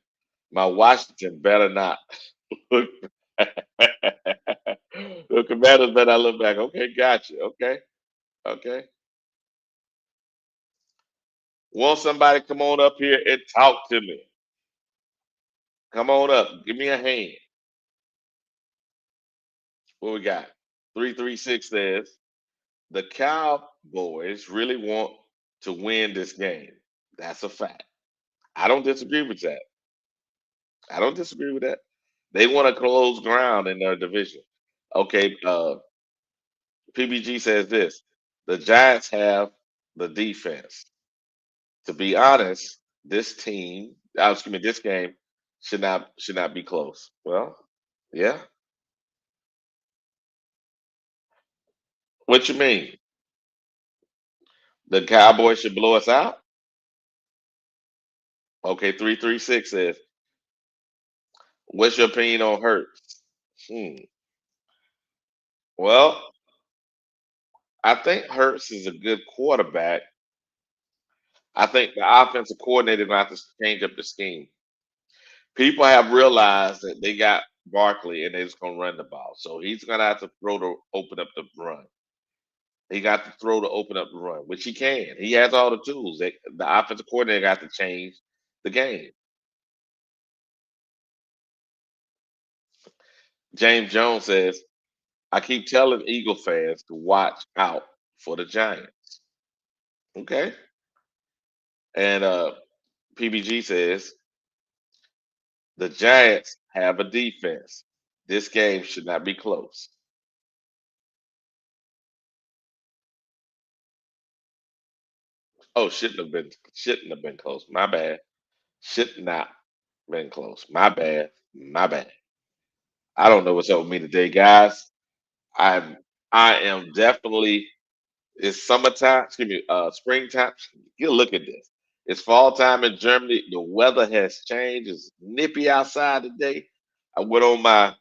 My Washington better not look. The Commanders better not look back. Okay, gotcha. Okay, okay. Want somebody come on up here and talk to me? Come on up. Give me a hand. What we got? 336 says the Cowboys really want to win this game. That's a fact. I don't disagree with that. I don't disagree with that. They want to close ground in their division. Okay, PBG says this: the Giants have the defense. To be honest, this game should not be close. Well, yeah. What you mean? The Cowboys should blow us out? Okay, 336 says, what's your opinion on Hurts? Hmm. Well, I think Hurts is a good quarterback. I think the offensive coordinator gonna have to change up the scheme. People have realized that they got Barkley and they're just gonna run the ball. So he's gonna have to throw to open up the run. He got to throw to open up the run, which he can. He has all the tools. The offensive coordinator got to change the game. James Jones says, I keep telling Eagle fans to watch out for the Giants. Okay. And PBG says, the Giants have a defense. This game should not be close. Oh, shouldn't have been close. My bad. Should not been close. My bad. My bad. I don't know what's up with me today, guys. I'm I am definitely it's summertime, excuse me, springtime. Get a look at this. It's fall time in Germany. The weather has changed. It's nippy outside today. I went on my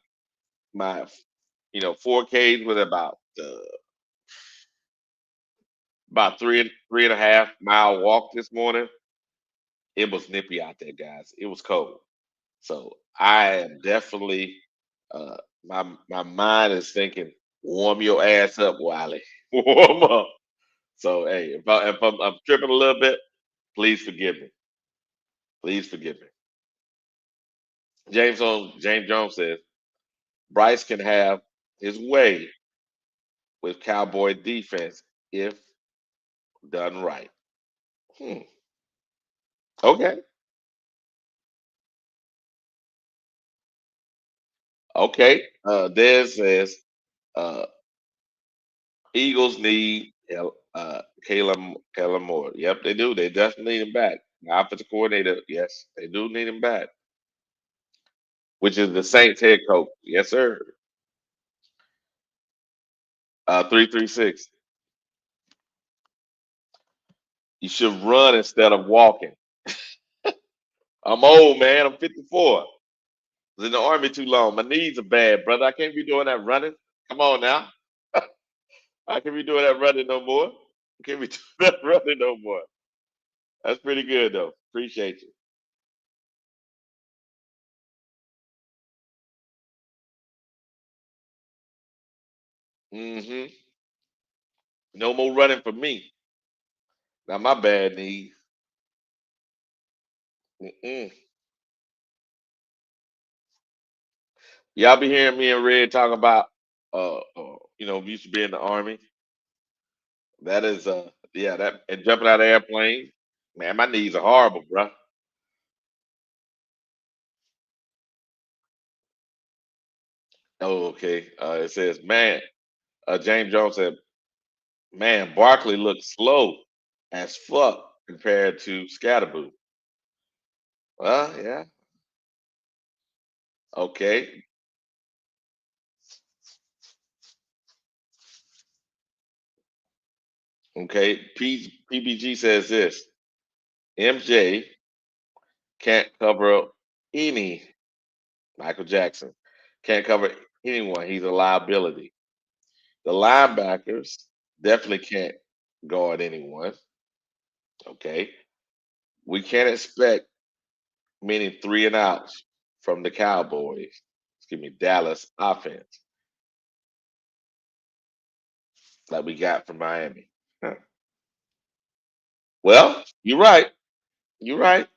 4Ks with about three and a half mile walk this morning. It was nippy out there, guys. It was cold. So I am definitely my mind is thinking, warm your ass up, Wiley. Warm up. So hey, if I'm tripping a little bit, please forgive me. Please forgive me. James Jones says Bryce can have his way with Cowboy defense if done right. Hmm. Okay. Okay. Dez says uh, Eagles need Kayla Moore. Yep, they do. They definitely need him back. The offensive coordinator, yes, they do need him back, which is the Saints head coach. Yes, sir. 336. You should run instead of walking. I'm old, man. I'm 54. Was in the army too long. My knees are bad, brother. I can't be doing that running. Come on now. I can't be doing that running no more. I can't be doing that running no more. That's pretty good though. Appreciate you. Hmm. No more running for me. Now my bad knees. Mm-mm. Y'all be hearing me and Red talk about, we used to be in the army. That is, yeah, that and jumping out of airplanes. Man, my knees are horrible, bro. Oh, okay. It says, man, James Jones said, man, Barkley looks slow as fuck compared to Scatterboo. Well, yeah, okay, okay. PBG says this: MJ can't cover any Michael Jackson can't cover anyone. He's a liability. The linebackers definitely can't guard anyone. Okay, we can't expect many three and outs from the Cowboys. Excuse me, Dallas offense like we got from Miami. Huh. Well, you're right. You're right.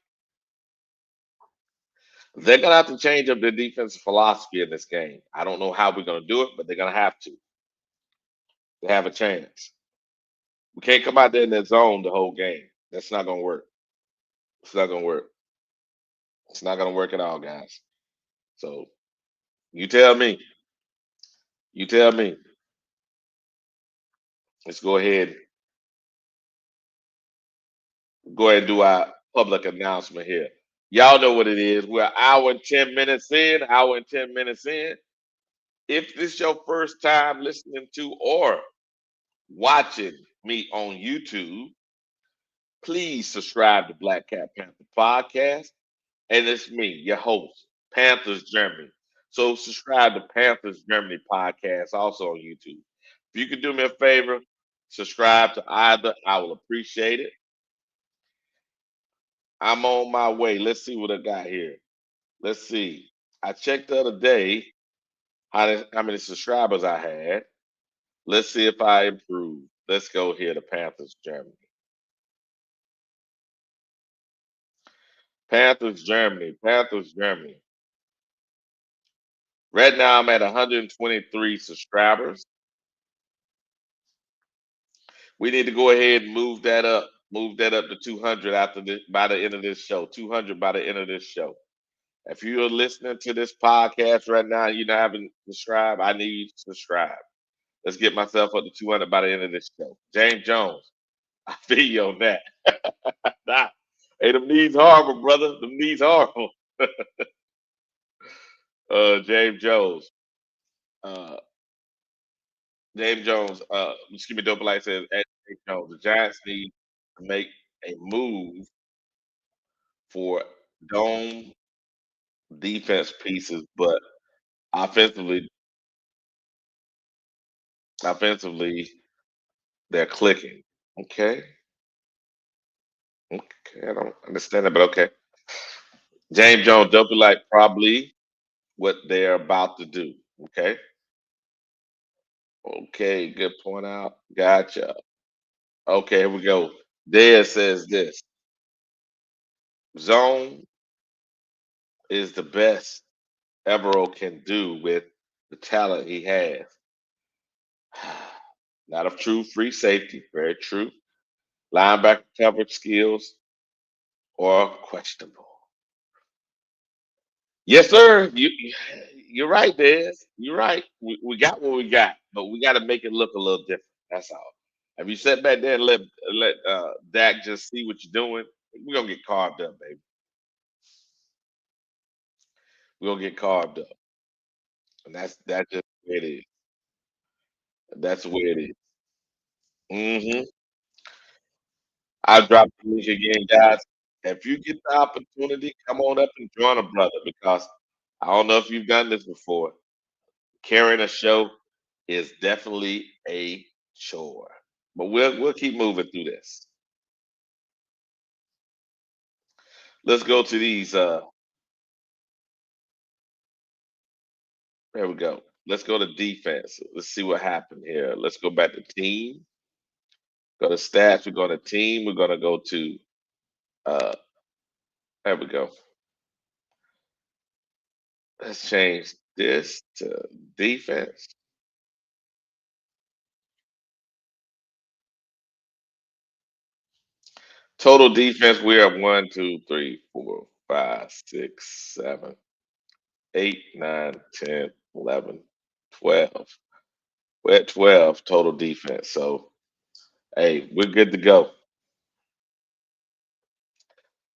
They're gonna have to change up their defensive philosophy in this game. I don't know how we're gonna do it, but they're gonna have to. They have a chance. We can't come out there in that zone the whole game. That's not gonna work. It's not gonna work. It's not gonna work at all, guys. So you tell me. You tell me. Let's go ahead and do our public announcement here. Y'all know what it is. We're an hour and 10 minutes in. Hour and 10 minutes in. If this is your first time listening to or watching me on YouTube, please subscribe to Black Cat Panther Podcast. And it's me, your host, Panthers Germany. So subscribe to Panthers Germany Podcast also on YouTube. If you could do me a favor, subscribe to either. I will appreciate it. I'm on my way. Let's see what I got here. Let's see. I checked the other day how many subscribers I had. Let's see if I improved. Let's go here to Panthers Germany. Panthers Germany. Panthers Germany. Right now I'm at 123 subscribers. We need to go ahead and move that up. Move that up to 200 after this by the end of this show. 200 by the end of this show. If you're listening to this podcast right now, and you haven't subscribed, I need you to subscribe. Let's get myself up to 200 by the end of this show. James Jones, I feel you on that. Nah. Hey, them knees horrible, brother. Them knees horrible. James Jones. Uh, James Jones. Excuse me. Double Light says, James Jones. The Giants need to make a move for dome defense pieces, but offensively, offensively, they're clicking. Okay. Okay. I don't understand that, but okay. James Jones, don't be like probably what they're about to do. Okay. Okay, good point out. Gotcha. Okay, here we go. Dez says this zone is the best Evero can do with the talent he has. Not a true free safety, very true. Linebacker coverage skills are questionable. Yes, sir. You're right, Dez. You're right. We got what we got, but we got to make it look a little different. That's all. If you sit back there and let Dak just see what you're doing, we're gonna get carved up, baby. We're gonna get carved up, and that's just the way it is. That's the way it is. Mm-hmm. I dropped the link again, guys. If you get the opportunity, come on up and join a brother because I don't know if you've done this before. Carrying a show is definitely a chore. But we'll keep moving through this. Let's go to these. There we go. Let's go to defense. Let's see what happened here. Let's go back to team. Go to stats. We're going to team. We're going to go to. Uh, there we go. Let's change this to defense. Total defense. We are 1, 2, 3, 4, 5, 6, 7, 8, 9, 10, 11, 12. We're at 12 total defense. So, hey, we're good to go.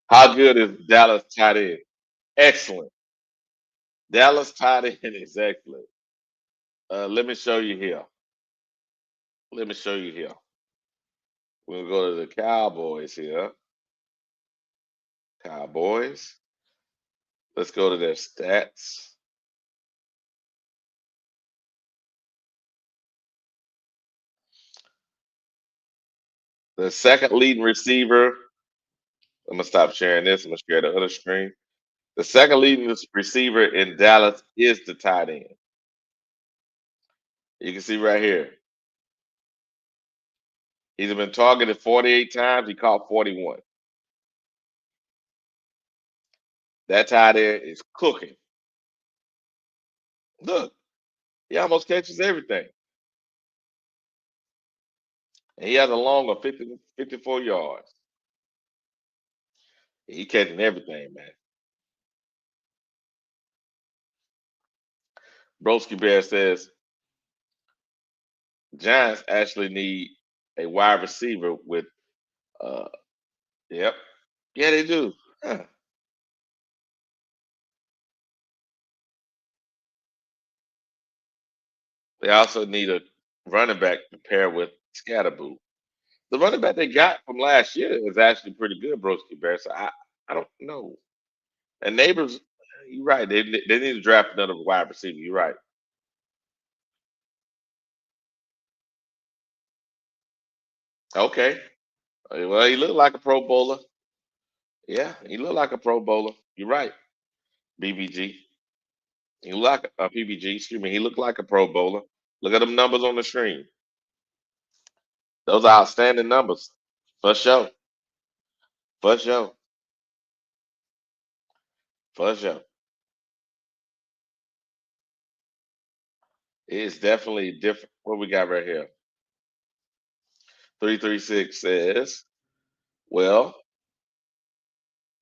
How good is Dallas tight end? Excellent. Dallas tight end is excellent. Let me show you here. Let me show you here. We'll go to the Cowboys here. Cowboys. Let's go to their stats. The second leading receiver. I'm gonna stop sharing this. I'm gonna share the other screen. The second leading receiver in Dallas is the tight end. You can see right here. He's been targeted 48 times. He caught 41. That tight end is cooking. Look, he almost catches everything. And he has a long of 50, 54 yards. He catching everything, man. Broski Bear says Giants actually need a wide receiver with uh yep. Yeah, they do. Huh. They also need a running back to pair with Scatterboo. The running back they got from last year is actually pretty good, Broski Bear. So I don't know. And neighbors, you're right. They need to draft another wide receiver. You're right. Okay. Well, he looked like a Pro Bowler. Yeah, he looked like a Pro Bowler. You're right. BBG. He looked like a PBG. Excuse me. He looked like a Pro Bowler. Look at them numbers on the screen. Those are outstanding numbers. For sure. For sure. For sure. It's definitely different. What we got right here? 336 says, well,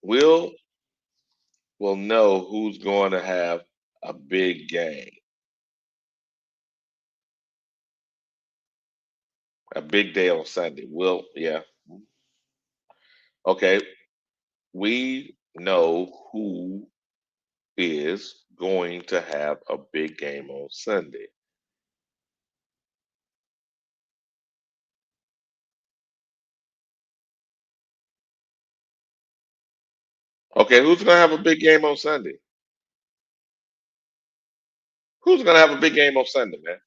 we'll will know who's going to have a big game, a big day on Sunday. Yeah. Okay. We know who is going to have a big game on Sunday. Okay, who's going to have a big game on Sunday? Who's going to have a big game on Sunday, man?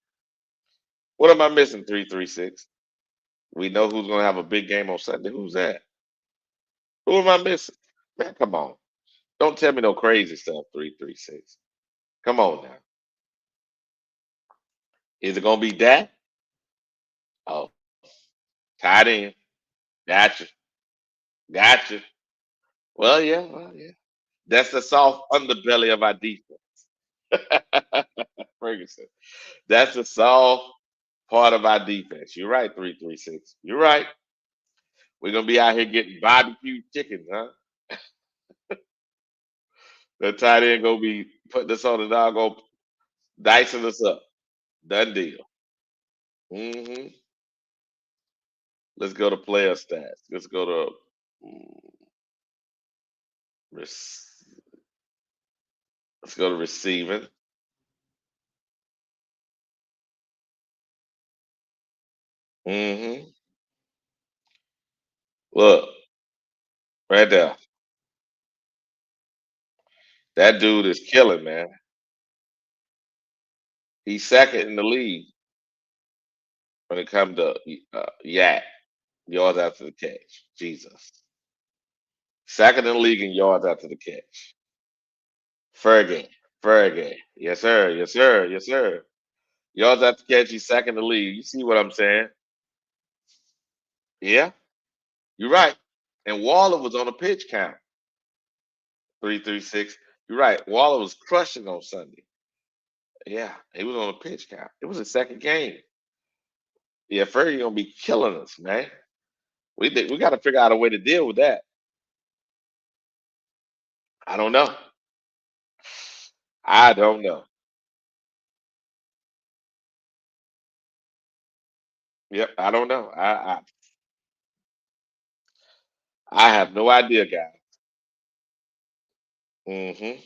What am I missing? 336. We know who's going to have a big game on Sunday. Who's that? Who am I missing? Man, come on. Don't tell me no crazy stuff. 336. Come on now. Is it gonna be that? Oh, tied in. Gotcha. Gotcha. Well, yeah. That's the soft underbelly of our defense. Ferguson. That's the soft part of our defense. You're right, 336. You're right. We're gonna be out here getting barbecue chickens, huh? The tight end gonna be putting us on the dog, gonna dicing us up. Done deal. hmm Let's go to player stats. Let's go to mm, rec- let's go to receiving. hmm Look, right there. That dude is killing, man. He's second in the league when it comes to yak yards after the catch. Jesus, second in the league in yards after the catch. Fergie, Fergie, yes sir, yes sir, yes sir. Yards after catch, he's second in the league. You see what I'm saying? Yeah, you're right. And Waller was on a pitch count. 336. You're right. Waller was crushing on Sunday. Yeah, he was on a pitch count. It was his second game. Yeah, Fergie gonna be killing us, man. We got to figure out a way to deal with that. I don't know. I don't know. Yep, I don't know. I have no idea, guys. hmm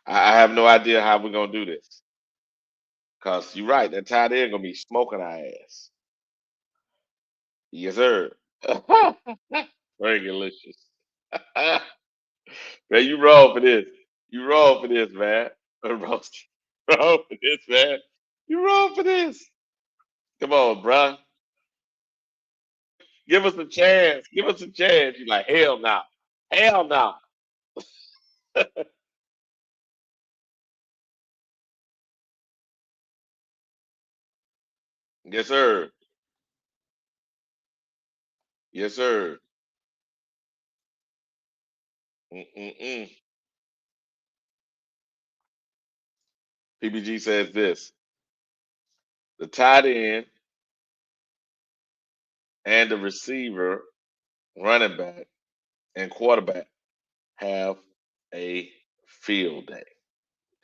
I have no idea how we're gonna do this. Cause you're right, that tight end gonna be smoking our ass. Yes, sir. Very delicious. Man, you wrong for this. You wrong for this, man. Roast. Wrong for this, man. You wrong for this. Come on, bruh. Give us a chance. Give us a chance. You like, hell no. Hell no. Yes, sir. Yes, sir. Mm-mm-mm. PBG says this: the tight end and the receiver, running back, and quarterback have a field day.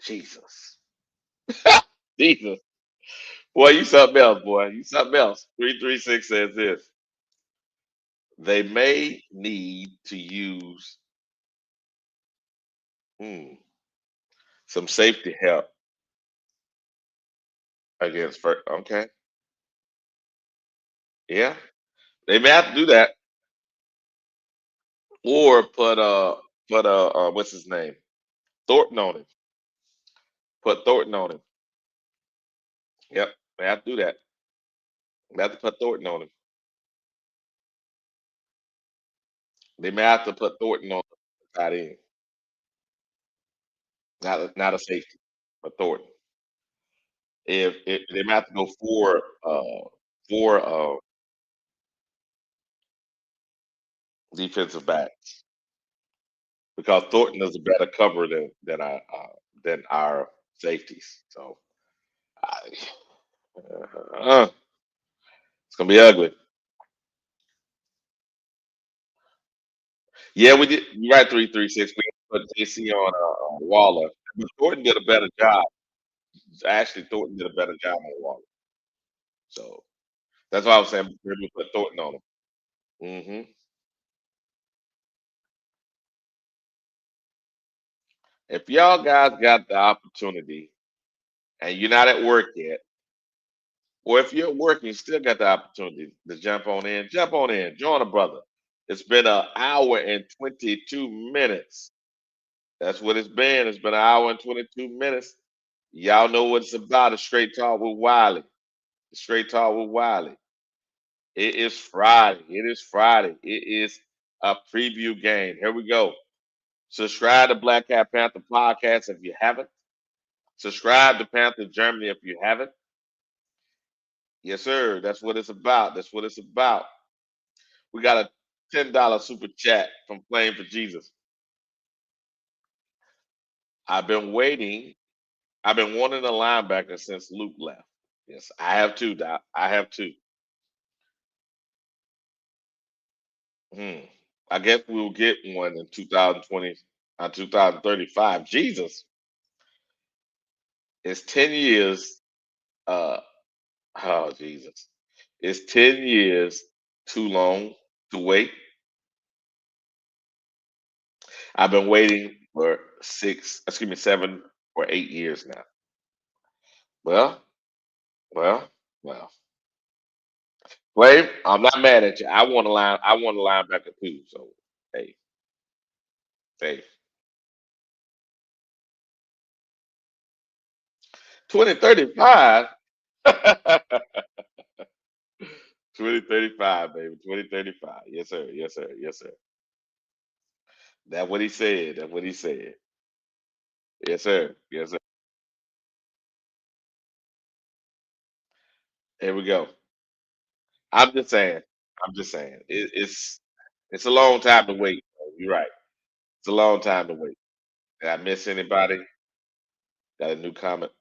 Jesus. Jesus. Boy, you something else, boy. You something else. 336 says this: they may need to use hmm, some safety help against first. Okay. Yeah. They may have to do that. Or put what's his name? Thornton on him. Put Thornton on him. Yep. They have to do that. They have to put Thornton on him. They may have to put Thornton on the tight end. Not a safety, but Thornton. If they may have to go four defensive backs because Thornton is a better cover than our safeties. So I, it's gonna be ugly. Yeah, we did. You're right. 336. We put JC on Waller, but Thornton did a better job. Actually, Thornton did a better job on Waller. So that's why I was saying we put Thornton on him. If y'all guys got the opportunity and you're not at work yet, or if you're at work and you still got the opportunity to jump on in, join a brother. It's been an hour and 22 minutes. That's what it's been. It's been an hour and 22 minutes. Y'all know what it's about. A straight talk with Wiley. Straight talk with Wiley. It is Friday. It is Friday. It is a preview game. Here we go. Subscribe to Black Cat Panther Podcast if you haven't. Subscribe to Panther Germany if you haven't. Yes, sir. That's what it's about. That's what it's about. We got a $10 super chat from Playing for Jesus. I've been waiting. I've been wanting a linebacker since Luke left. Yes, I have too, Doc. I have too. Hmm. I guess we'll get one in 2020, 2035. Jesus, it's 10 years. Uh, oh, Jesus. It's 10 years too long to wait. I've been waiting for 7 or 8 years now. Well, well, well. Wait, I'm not mad at you. I want a linebacker too. So, hey, hey. 2035. 2035, baby. 2035. Yes, sir. Yes, sir. Yes, sir. That's what he said. That's what he said. Yes, sir. Yes, sir. Here we go. I'm just saying. I'm just saying. It's a long time to wait. You're right. It's a long time to wait. Did I miss anybody? Got a new comment.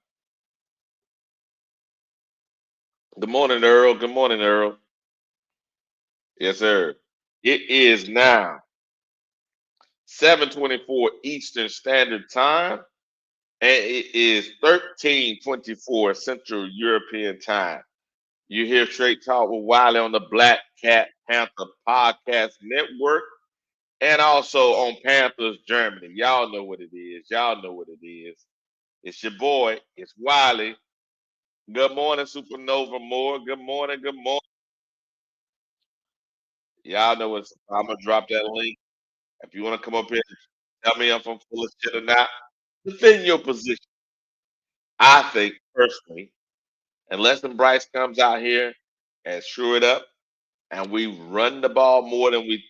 Good morning, Earl. Good morning, Earl. Yes, sir. It is now 7:24 Eastern Standard Time, and it is 13:24 Central European Time. You hear Straight Talk with Wiley on the Black Cat Panther Podcast Network and also on Panthers Germany. Y'all know what it is. Y'all know what it is. It's your boy. It's Wiley. Good morning, Supernova Moore. Good morning. Good morning. Y'all know it's. I'm gonna drop that link. If you want to come up here, tell me if I'm full of shit or not. Defend your position. I think personally, unless the Bryce comes out here and screw it up, and we run the ball more than we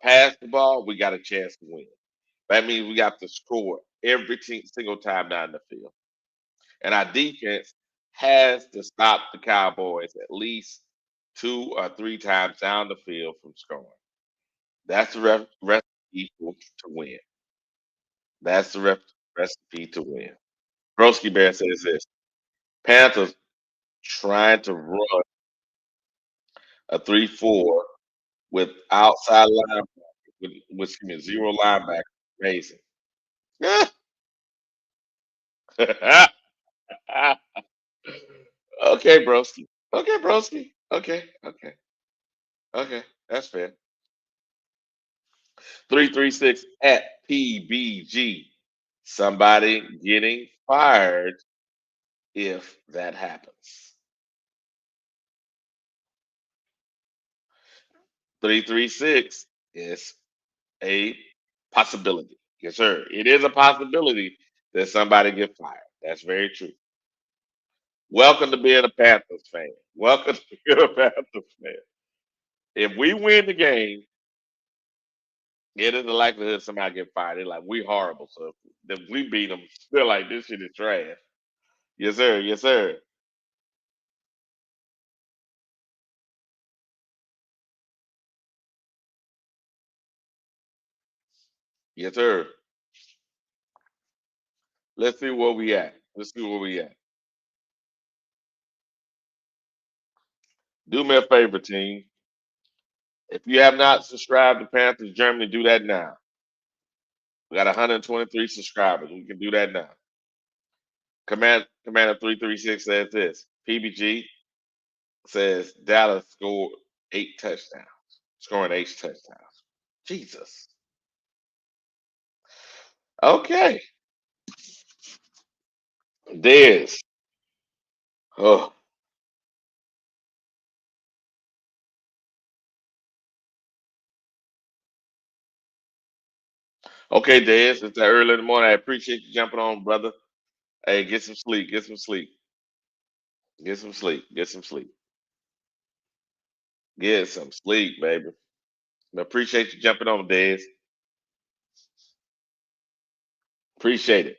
pass the ball, we got a chance to win. That means we got to score every single time down the field. And our defense has to stop the Cowboys at least 2 or 3 times down the field from scoring. That's the recipe to win. That's the recipe to win. Broski Bear says this Panthers trying to run a 3-4 with outside linebacker, with excuse me, zero linebacker. Amazing. Okay, broski. Okay, broski. Okay, okay, okay. That's fair. 336 at PBG. Somebody getting fired if that happens. 336 is a possibility. Yes, sir. It is a possibility that somebody get fired. That's very true. Welcome to being a Panthers fan. Welcome to being a Panthers fan. If we win the game, it is the likelihood somebody get fired. They're like, we horrible. So if we beat them, they're like, this shit is trash. Yes, sir. Yes, sir. Yes, sir. Let's see where we at. Let's see where we at. Do me a favor, team. If you have not subscribed to Panthers Germany, do that now. We got 123 subscribers. We can do that now. Commander 336 says this. PBG says Dallas scored 8 touchdowns. Scoring 8 touchdowns. Jesus. Okay. Dez. Oh. Okay, Dez. It's that early in the morning. I appreciate you jumping on, brother. Hey, get some sleep. Get some sleep. Get some sleep. Get some sleep. Get some sleep, baby. Appreciate you jumping on, Dez. Appreciate it.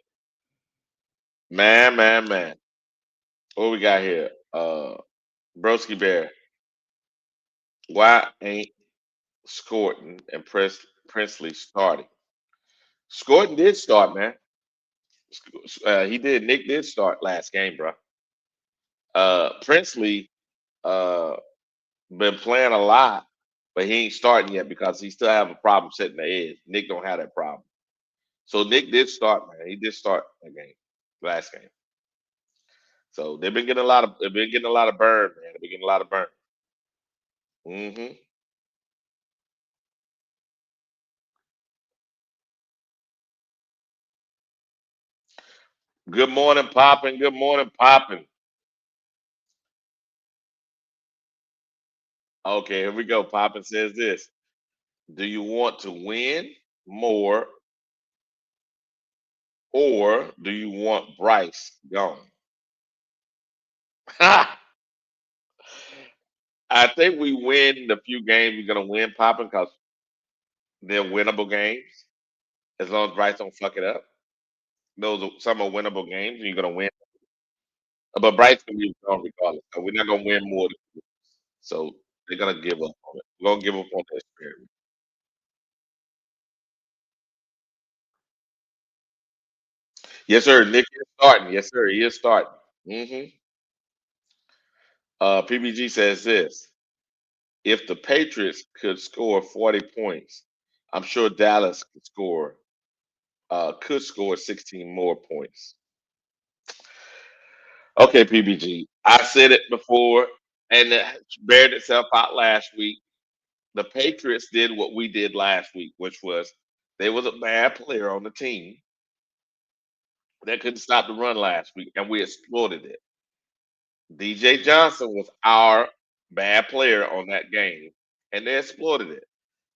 Man. What we got here? Broski Bear. Why ain't Scorton and Princely starting? Scorton did start, man. He did. Nick did start last game, bro. Princely uh been playing a lot, but he ain't starting yet because he still have a problem setting the edge. Nick don't have that problem. So Nick did start, man. He did start that game, last game. So they've been getting a lot of burn, man. They've been getting a lot of burn. Hmm. Good morning, Poppin. Good morning, Poppin. Okay, here we go. Poppin says this. Do you want to win more or do you want Bryce gone? I think we win the few games we're gonna win, Poppin, because they're winnable games. As long as Bryce don't fuck it up. Those are some are winnable games and you're gonna win. But Bryce can be gone regardless. So we're not gonna win more. So they're gonna give up on it. We're gonna give up on that spirit. Yes, sir. Nick is starting. Yes, sir. He is starting. Hmm. PBG says this: if the Patriots could score 40 points, I'm sure Dallas could score 16 more points. Okay, PBG. I said it before, and it bared itself out last week. The Patriots did what we did last week, which was they was a bad player on the team that couldn't stop the run last week, and we exploited it. DJ Johnson was our bad player on that game, and they exploited it.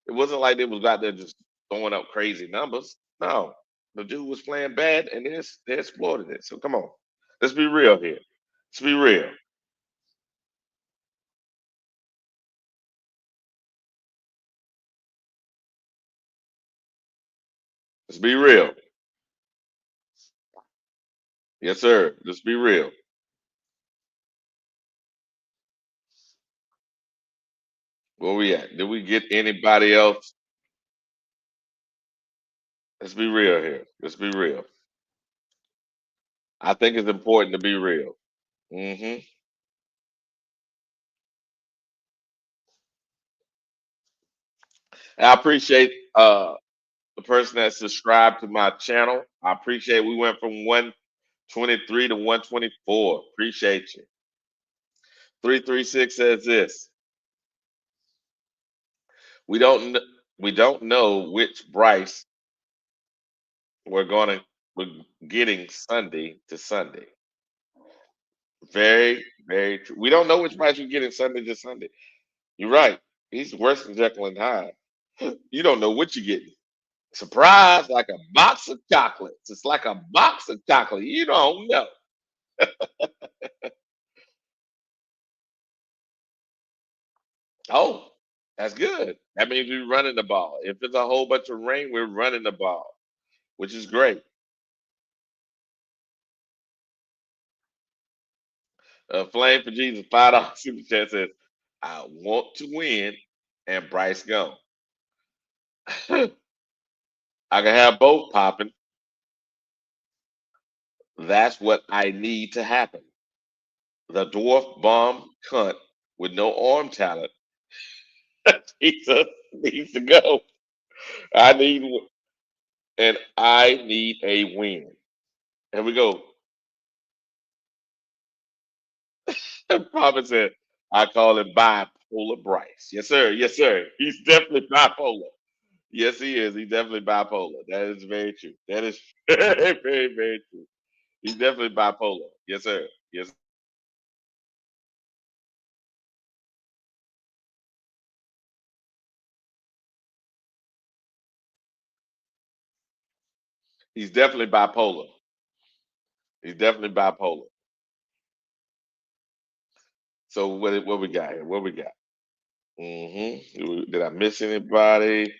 It wasn't like they was out there just throwing up crazy numbers. No, the dude was playing bad, and they exploited it. So come on, let's be real here. Let's be real. Let's be real. Yes, sir. Let's be real. Where we at? Did we get anybody else? Let's be real here. Let's be real. I think it's important to be real. Hmm. I appreciate the person that subscribed to my channel. I appreciate we went from 123 to 124. Appreciate you. 336 says this. We don't kn- we don't know which Bryce we're getting Sunday to Sunday. Very true. We don't know which Bryce we're getting Sunday to Sunday. You're right. He's worse than Jekyll and Hyde. You don't know what you're getting. Surprise, like a box of chocolates. It's like a box of chocolate. You don't know. Oh, that's good. That means we're running the ball. If it's a whole bunch of rain, we're running the ball, which is great. Flame for Jesus, $5 super chat says, I want to win and Bryce go. I can have both popping. That's what I need to happen. The dwarf bomb cunt with no arm talent. Jesus needs to go. I need I need a win. Here we go. Papa said, I call him bipolar Bryce. Yes, sir. Yes, sir. He's definitely bipolar. Yes, he is. He's definitely bipolar. That is very true. That is very true. He's definitely bipolar. Yes, sir. Yes, he's definitely bipolar. He's definitely bipolar. So what we got here? What we got? Did I miss anybody?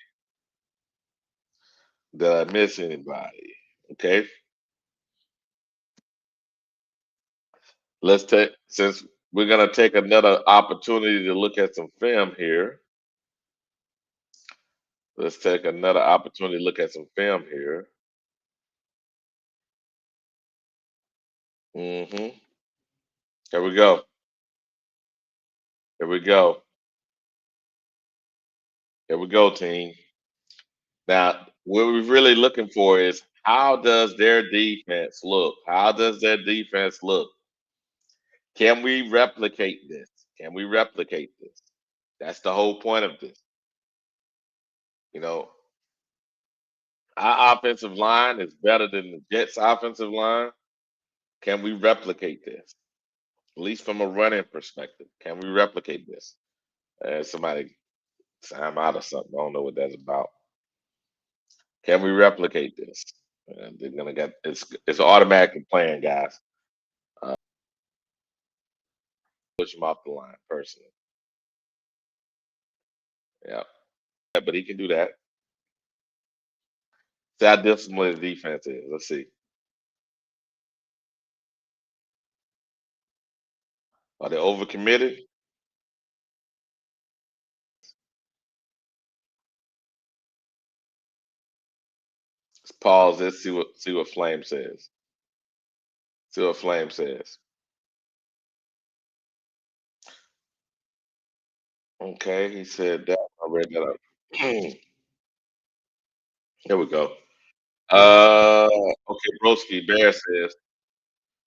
Did I miss anybody? Okay. Let's take since we're gonna take another opportunity to look at some film here. Let's take another opportunity to look at some film here. hmm Here we go. Here we go. Here we go, team. Now, what we're really looking for is how does their defense look? How does their defense look? Can we replicate this? Can we replicate this? That's the whole point of this. You know, our offensive line is better than the Jets' offensive line. Can we replicate this? At least from a running perspective, can we replicate this? Somebody time out or something. I don't know what that's about. Can we replicate this? And they're gonna get it's automatically playing, guys. Uh, push him off the line personally. Yeah, but he can do that. See how disciplined the defense is. Let's see. Are they overcommitted? Let's pause this. See what Flame says. See what Flame says. Okay, he said that. I read that up. Here we go. Okay, Broski Bear says,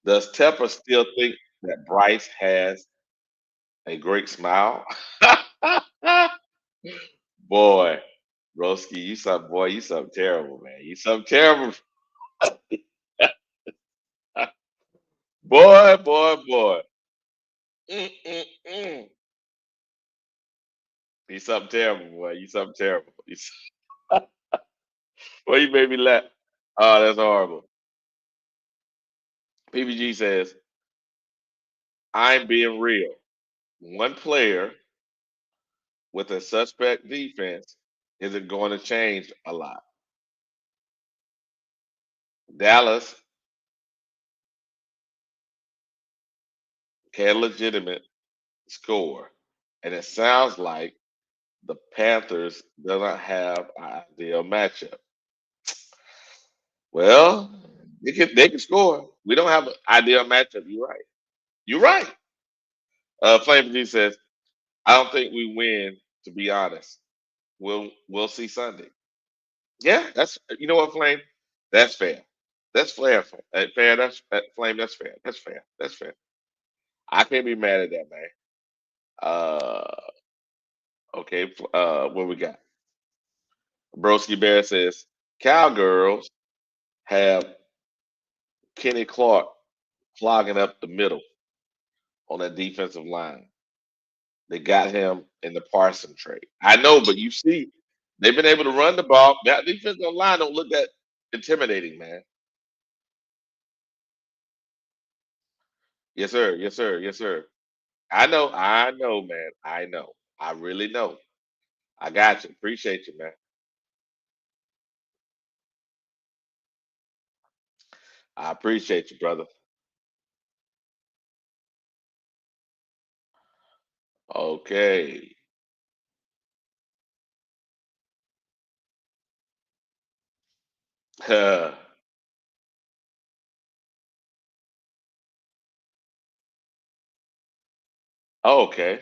does Tepper still think that Bryce has a great smile? Boy, Broski, you something terrible, man. You something terrible. Boy. Mm-mm-mm. You something terrible, boy. You something terrible. Well, you made me laugh. Oh, that's horrible. PPG says, I'm being real. One player with a suspect defense isn't going to change a lot. Dallas can legitimate score, and it sounds like the Panthers do not have an ideal matchup. Well, they can score. We don't have an ideal matchup. You're right. You're right. Flame G says, I don't think we win. To be honest, we'll see Sunday. Yeah, that's you know what, Flame. That's fair. That's fair. Fair. Flame. That's fair. That's fair. That's fair. I can't be mad at that, man. Uh, okay. What we got? Broski Bear says Cowgirls have Kenny Clark clogging up the middle on that defensive line. They got him in the Parson trade. I know, but you see, they've been able to run the ball. That defensive line don't look that intimidating, man. Yes, sir. Yes, sir. Yes, sir. I know, man. I know. I really know. I got you. Appreciate you, man. I appreciate you, brother. Okay. Okay.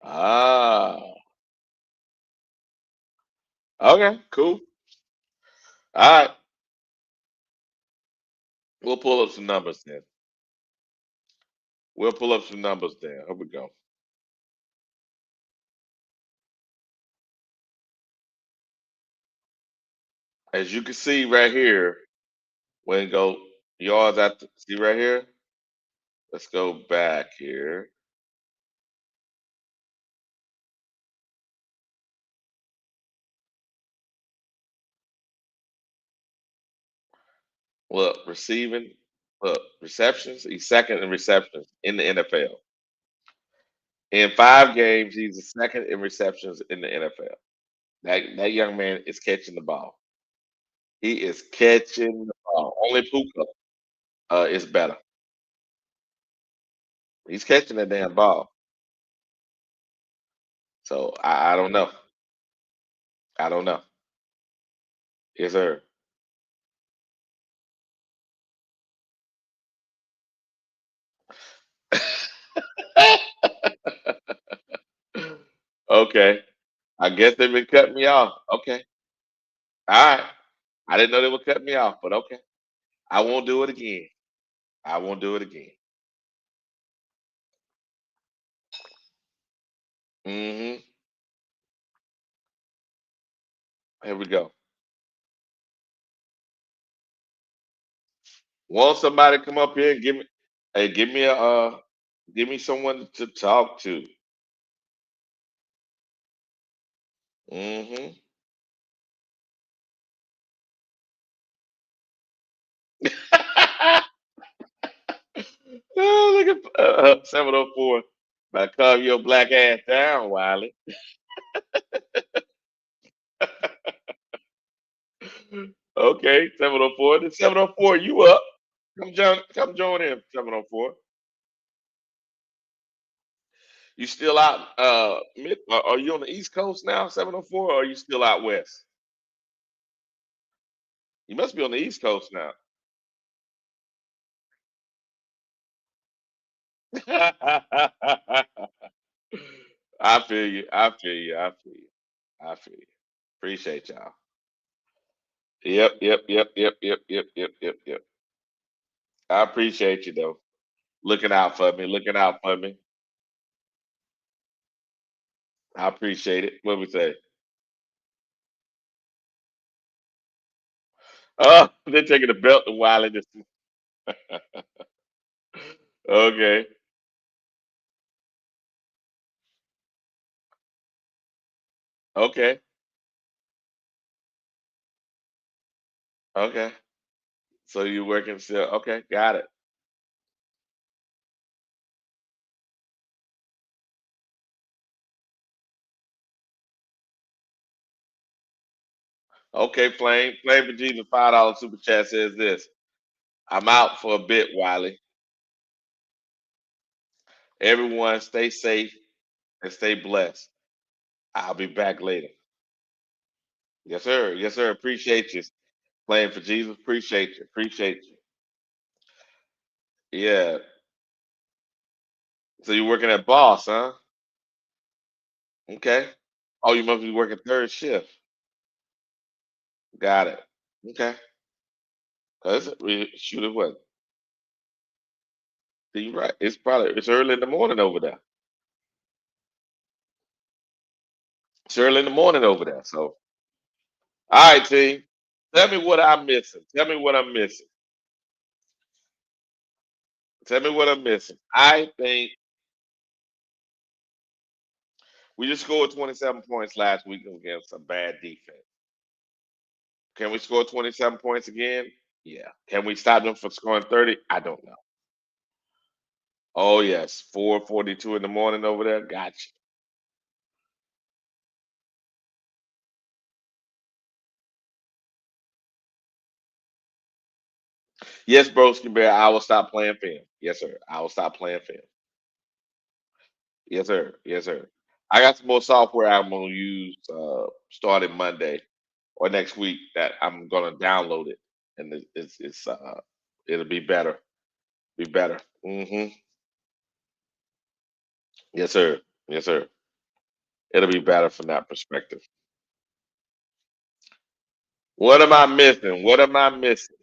Ah. Okay. Cool. All right. We'll pull up some numbers then. We'll pull up some numbers then. Here we go. As you can see right here, when you go yards after see right here. Let's go back here. Look, receiving. Look, receptions. He's second in receptions in the NFL. In 5 games, he's the second in receptions in the NFL. That young man is catching the ball. He is catching the ball. Only Puka is better. He's catching that damn ball. So I don't know. I don't know. Yes, sir. Okay. I guess they've been cutting me off. Okay. All right. I didn't know they would cut me off, but okay. I won't do it again. I won't do it again. Hmm. Here we go. Want somebody to come up here and give me someone to talk to. Hmm. Oh, look at 704. About to calm your black ass down, Wiley. Okay, 704. The 704, you up. Come join in, 704. You still out are you on the East Coast now, 704, or are you still out west? You must be on the East Coast now. I feel you. I feel you. I feel you. I feel you. Appreciate y'all. Yep, yep, yep, yep, yep, yep, yep, yep, yep. I appreciate you though. Looking out for me, looking out for me. I appreciate it. What we say? Oh, they're taking the belt to Wiley. Okay, okay, okay. So you working still? Okay, got it. Okay, Flame for Jesus, $5 super chat says this. I'm out for a bit, Wiley. Everyone stay safe and stay blessed. I'll be back later. Yes, sir. Yes, sir. Appreciate you. Playing for Jesus. Appreciate you. Appreciate you. Yeah. So you're working at Boss, huh? Okay. Oh, you must be working third shift. Got it. Okay. We shoot it what? You right. It's early in the morning over there. It's early in the morning over there. So all right, team. Tell me what I'm missing. Tell me what I'm missing. Tell me what I'm missing. I think we just scored 27 points last week against a bad defense. Can we score 27 points again? Yeah. Can we stop them from scoring 30? I don't know. Oh yes, 4:42 in the morning over there. Gotcha. Yes, Broski Bear, I will stop playing film. Yes, sir. I will stop playing film. Yes, sir. Yes, sir. I got some more software I'm gonna use starting Monday or next week that I'm gonna download it, and it'll be better. Be better. Yes, sir. Yes, sir. It'll be better from that perspective. What am I missing? What am I missing?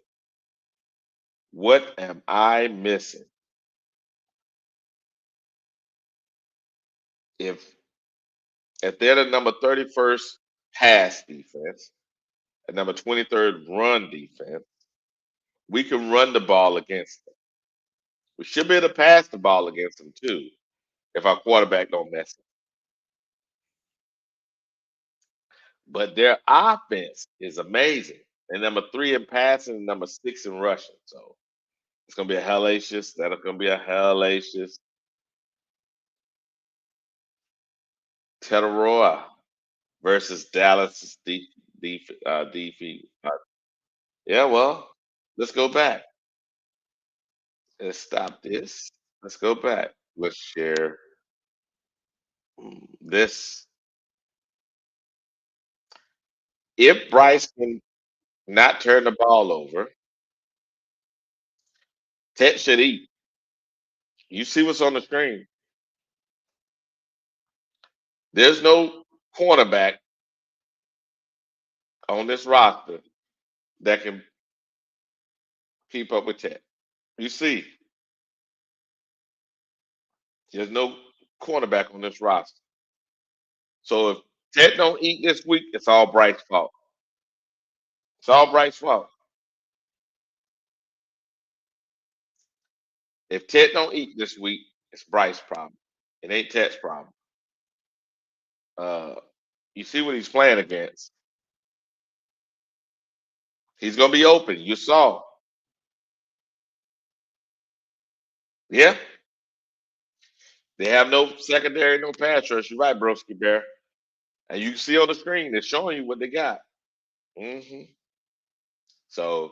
What am I missing? If if they're the number 31st pass defense and number 23rd run defense, we can run the ball against them. We should be able to pass the ball against them too if our quarterback don't mess it. But their offense is amazing. And number 3 in passing and number 6 in rushing. So It's gonna be a hellacious. That's gonna be a hellacious Tetaroa versus Dallas defeat. Yeah, well, let's go back. Let's stop this. Let's go back. Let's share this. If Bryce can not turn the ball over, Ted should eat. You see what's on the screen. There's no cornerback on this roster that can keep up with Ted. You see, there's no cornerback on this roster. So if Ted don't eat this week, it's all Bryce's fault. It's all Bryce's fault. If Ted don't eat this week, it's Bryce's problem. It ain't Ted's problem. Uh, you see what he's playing against. He's gonna be open. You saw. Yeah. They have no secondary, no pass rush. You're right, Broski Bear. And you can see on the screen, they're showing you what they got. So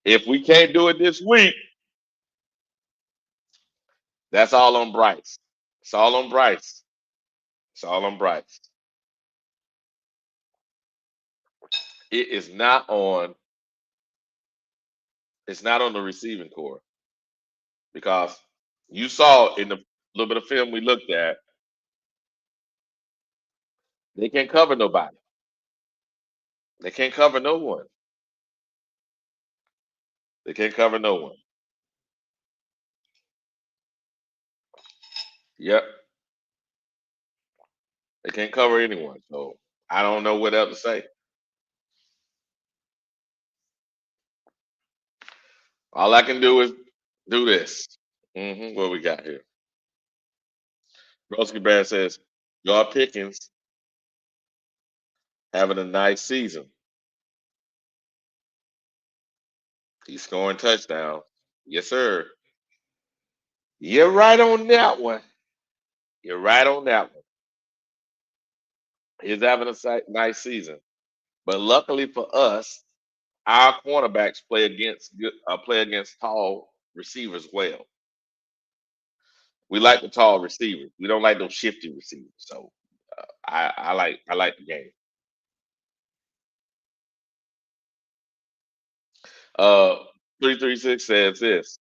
if we can't do it this week, that's all on Bryce. It's all on Bryce. It's all on Bryce. It is not on. It's not on the receiving core because you saw in the little bit of film we looked at, they can't cover nobody. They can't cover no one. They can't cover no one. Yep, they can't cover anyone. So I don't know what else to say. All I can do is do this. What we got here? Broski Bear says, "Y'all Pickens having a nice season. He's scoring touchdowns. Yes, sir. You're right on that one. You're right on that one. He's having a nice season. But luckily for us, our cornerbacks play against tall receivers well. We like the tall receivers. We don't like those shifty receivers. So I like the game. 336 says this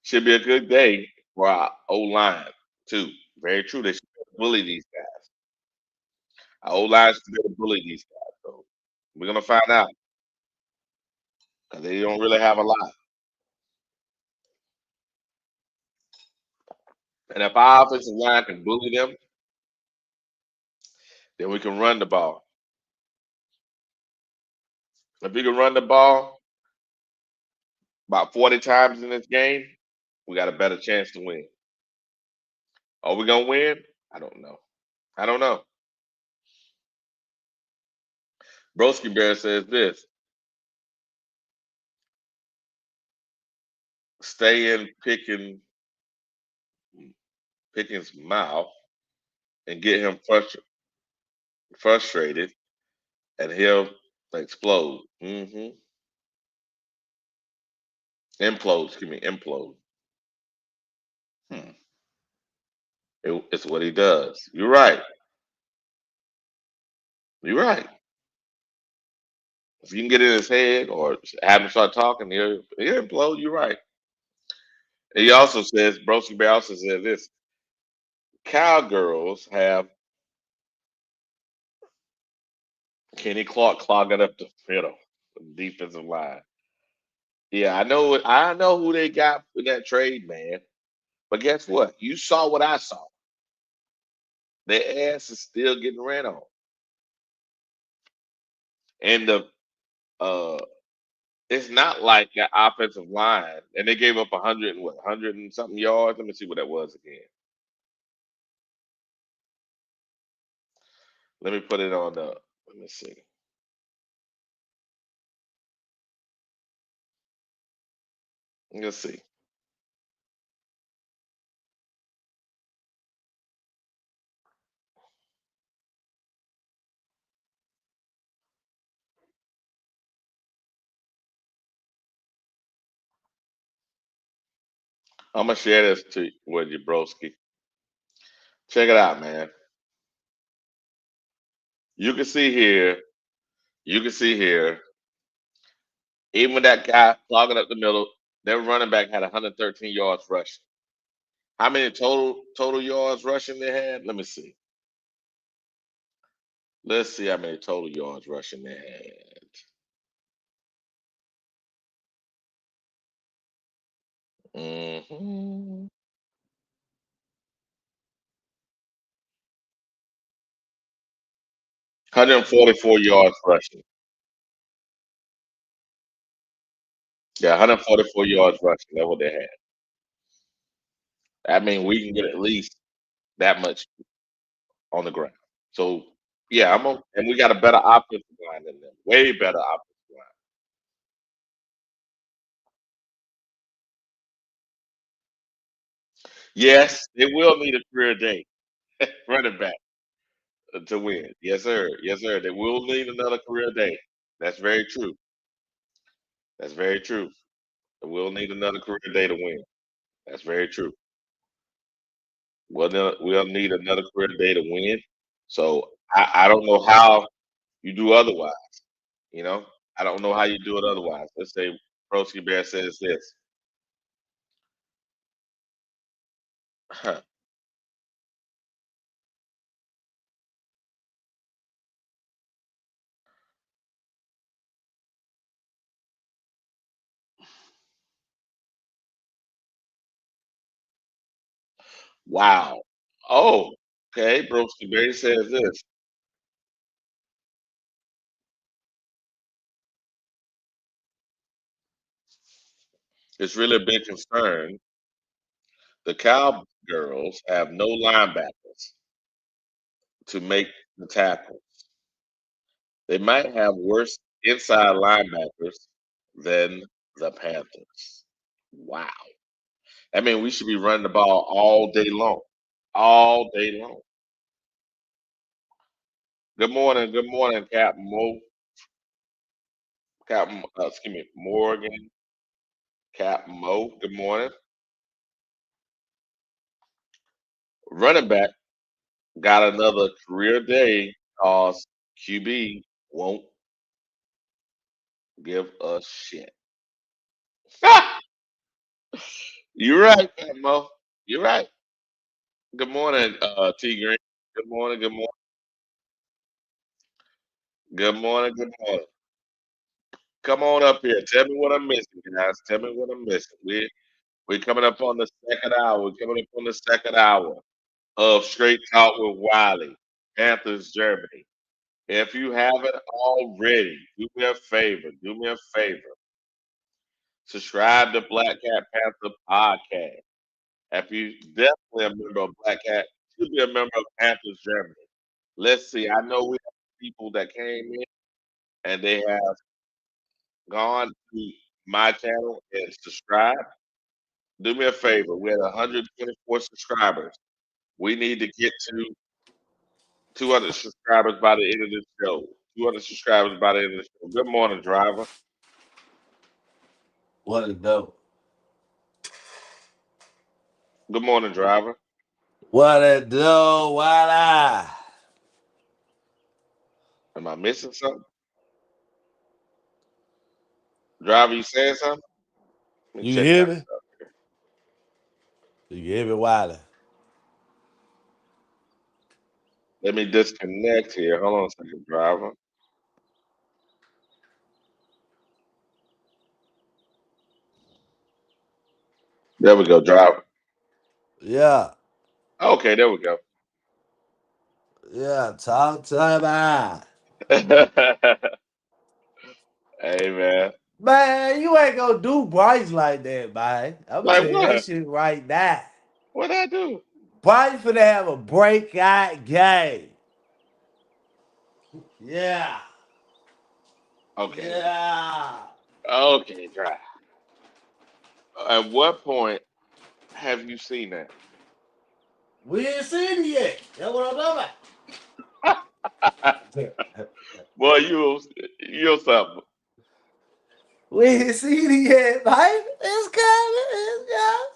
should be a good day for our O line too. Very true. They should bully these guys. Our O line should be able to bully these guys. So we're gonna find out because they don't really have a lot. And if our offensive line can bully them, then we can run the ball. If we can run the ball about 40 times in this game, we got a better chance to win. Are we gonna win? I don't know. I don't know. Broski Bear says this: stay in Pickens' mouth and get him frustrated, and he'll explode. Implode. Excuse me. Implode. Hmm. It's what he does. You're right. You're right. If you can get in his head or have him start talking, he'll implode. You're right. And he also says, Broski Bear also says this: Cowgirls have Kenny Clark clogging up the defensive line. Yeah, I know. I know who they got in that trade, man. But guess what? You saw what I saw. Their ass is still getting ran on, and the uh, it's not like that offensive line, and they gave up 100 and something yards. Let me see what that was again. Let me put it on the. Let me see. Let's see. I'm gonna share this with you, broski. Check it out, man. You can see here. You can see here. Even with that guy clogging up the middle, their running back had 113 yards rushing. How many total yards rushing they had? Let me see. Let's see how many total yards rushing they had. Hmm 144 yards rushing. Yeah, 144 yards rushing. That's what they had. I mean, we can get at least that much on the ground. So yeah, and we got a better offensive line than them. Way better offensive line. Yes, they will need a career day running back to win. Yes, sir. Yes, sir. They will need another career day. That's very true. That's very true. They will need another career day to win. That's very true. We'll need another career day to win. So I don't know how you do otherwise. You know, I don't know how you do it otherwise. Let's say Broski Bear says this. Wow. Oh, okay. Broski Bear says this. It's really a big concern. The Cowgirls have no linebackers to make the tackle. They might have worse inside linebackers than the Panthers. Wow. I mean, we should be running the ball all day long. All day long. Good morning, Captain Mo. Captain, excuse me, Morgan, Captain Mo. Good morning. Running back got another career day because QB won't give a shit. You're right, Captain Mo. You're right. Good morning, T Green. Good morning. Good morning. Good morning. Good morning. Come on up here. Tell me what I'm missing, guys. Tell me what I'm missing. We're coming up on the second hour. We're coming up on the second hour of Straight Talk with Wiley, Panthers, Germany. If you haven't already, do me a favor. Do me a favor. Subscribe to Black Cat Panther Podcast. If you definitely a member of Black Cat, you should be a member of Panthers, Germany. Let's see. I know we have people that came in and they have gone to my channel and subscribed. Do me a favor. We're at 124 subscribers. We need to get to 200 subscribers by the end of this show. 200 subscribers by the end of the show. Good morning, driver. What is dope? Good morning, driver. What it do? What I? Am I missing something? Driver, you saying something? Let me You check hear my me? stuff. You hear me, Wiley? Let me disconnect here. Hold on a second, driver. There we go, driver. Yeah, Okay, there we go. yeah. Talk to me, Hey, man. man. You ain't gonna do Bryce like that, man. I'm gonna Like tell you that what? shit right now. What'd I do? Bryce finna have a breakout game. Yeah, Okay. yeah. Okay, driver. At what point have you seen that? We ain't seen it yet. That's what I'm talking about. Boy, you're something. We ain't seen it yet, man. It's coming. It's coming.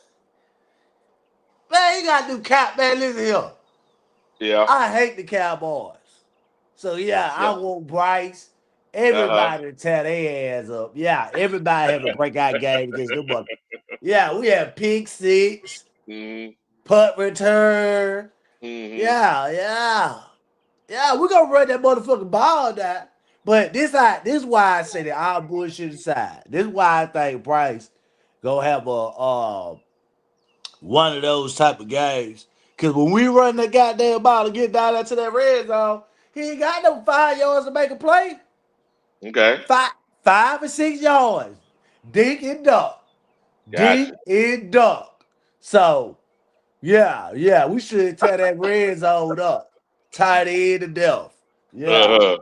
Man, you gotta do cap, man. Listen here. Yeah, I hate the Cowboys. So yeah, I yeah. want Bryce. Uh Everybody to tear their ass up. Yeah, everybody have a breakout game against them. Yeah, we have pick six, huh. punt return. Hmm. Yeah, we're gonna run that motherfucking ball down. But this why I say that all bullshit aside. This why I think Bryce gonna have a one of those type of games. Cause when we run the goddamn ball to get down there to that red zone, he ain't got no 5 yards to make a play. Okay, Five, 5 or 6 yards. Dink and duck. gotcha. Dink and duck. So yeah, we should tear that red zone up. Tight end to death. Yeah. Uh-huh.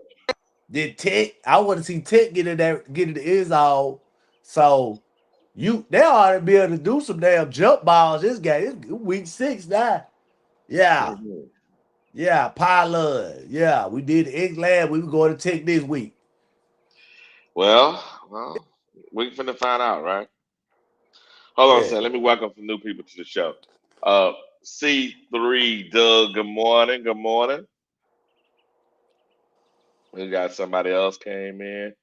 Then Tech, I want to see Tech get in the end zone. So they ought to be able to do some damn jump balls this game. It's week 6 now. Yeah. Hmm. Yeah. Pilot. Yeah. We did the X lab. We were going to Tech this week. Well, we finna find out, right? Hold on a Yeah. second. Let me welcome some new people to the show. Uh, C3 Doug. Good morning. Good morning. We got somebody else came in.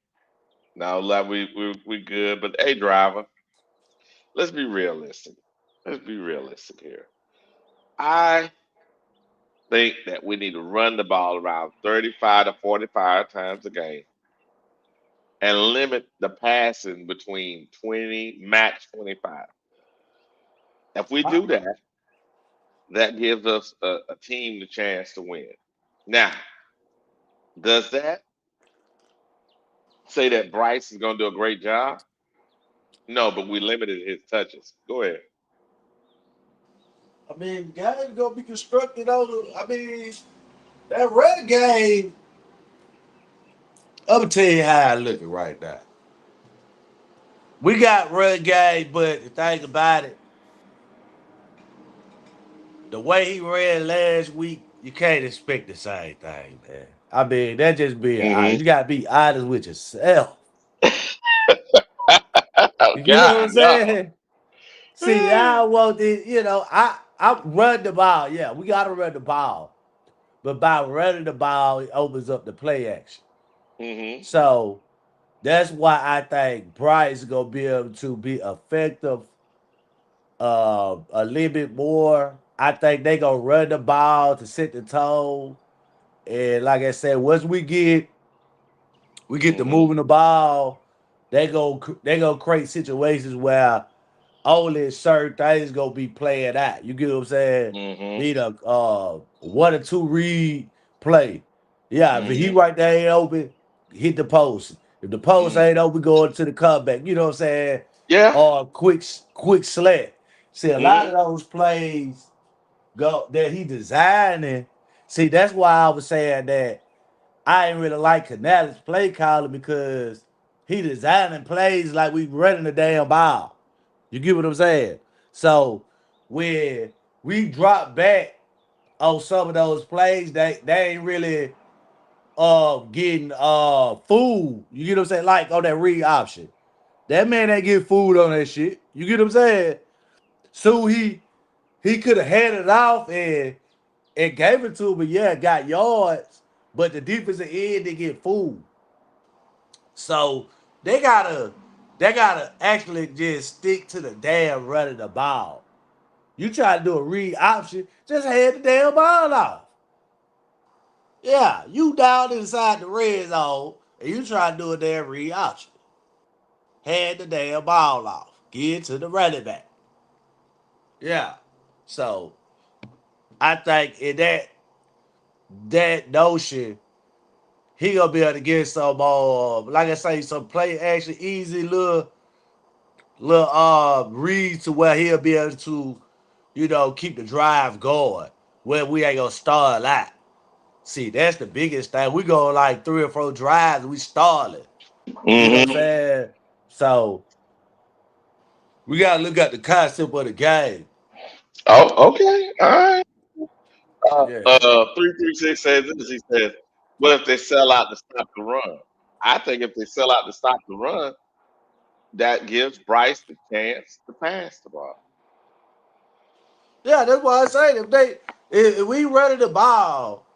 Now, like we good, but hey, driver, let's be realistic. Let's be realistic here. I think that we need to run the ball around 35 to 45 times a game and limit the passing between 20, max 25. If we I, do that, that gives us a team the chance to win. Now, does that say that Bryce is going to do a great job? No, but we limited his touches. Go ahead. I mean, guys gonna be constructed on. I mean, that red game. I'm gonna tell you how I look at right now. We got red game, but the thing about it, the way he ran last week, you can't expect the same thing, man. I mean, that just being honest. Hmm. You gotta be honest with yourself. Oh, You get what I'm God, no. saying? See, I want this, I run the ball. Yeah, we gotta run the ball. But by running the ball, it opens up the play action. Hmm. So that's why I think Bryce is gonna be able to be effective a little bit more. I think they gonna run the ball to set the tone. And like I said, once we get to Hmm. moving the ball, they go create situations where only certain things gonna be playing out. You get what I'm saying? Hmm. Need a one or two read play. Yeah, if he Hmm. right there ain't open, hit the post. If the post Hmm. ain't open, going to the comeback. You know what I'm saying? Yeah. Or quick slant. See, a lot of Hmm. those plays go that he designing. See, that's why I was saying that I ain't really like Canales play calling because he designing plays like we running the damn ball. You get what I'm saying? So when we drop back on some of those plays, they ain't really getting food. You get what I'm saying? Like on that read option. That man ain't get food on that shit. You get what I'm saying? So he could have had it off and gave it to him, but yeah, got yards. But the defensive end didn't get food. So they gotta they gotta actually just stick to the damn running the ball. You try to do a read option, just head the damn ball off. Yeah, you down inside the red zone and you try to do a damn read option. Head the damn ball off. Get to the running back. Yeah. So I think in that notion, he gonna be able to get some like I say, some play action easy little reads to where he'll be able to, keep the drive going. Where we ain't gonna start a lot. See, that's the biggest thing. We go like 3 or 4 drives, we stall it. You know what I'm Hmm. saying? So We gotta look at the concept of the game. Oh, okay. All right. Yeah. 336 says this. He says, "What if they sell out to stop the run?" I think if they sell out to stop the run, that gives Bryce the chance to pass the ball. Yeah, that's why I say if we running the ball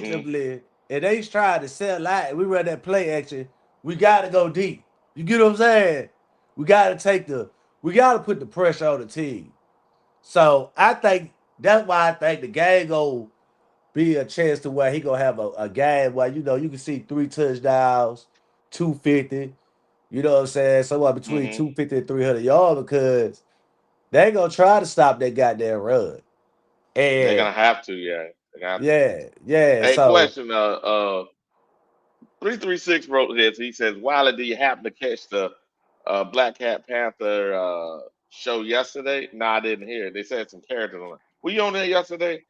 Hmm. effectively and they trying to sell out and we run that play action, we gotta go deep. You get what I'm saying? We gotta we gotta put the pressure on the team. So I think that's why I think the game gonna be a chance to where he gonna have a game where you can see 3 touchdowns, 250, you know what I'm saying? Somewhere between Hmm. 250 and 300 yards because they ain't gonna try to stop that goddamn run. They're And gonna have to, yeah. They have to. yeah, yeah. Hey, So question. 336 wrote this. He says, "Wiley, do you happen to catch the Black Cat Panther show yesterday?" No, I didn't hear it. They said some characters on it. Were you on there yesterday?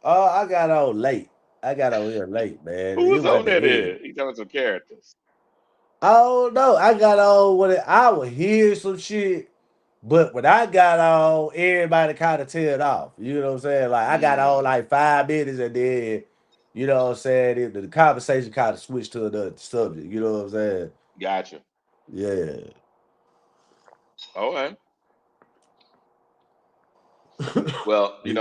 I got on late. I got on here late, man. Who It was was at on the there end. then? He telling some characters. I don't know. I got on when I would hear some shit, but when I got on, everybody kind of tailed off. You know what I'm saying? Like I got on Mm, like 5 minutes and then, you know what I'm saying, the conversation kind of switched to another subject. You know what I'm saying? gotcha. Yeah. Okay. Well, Yeah.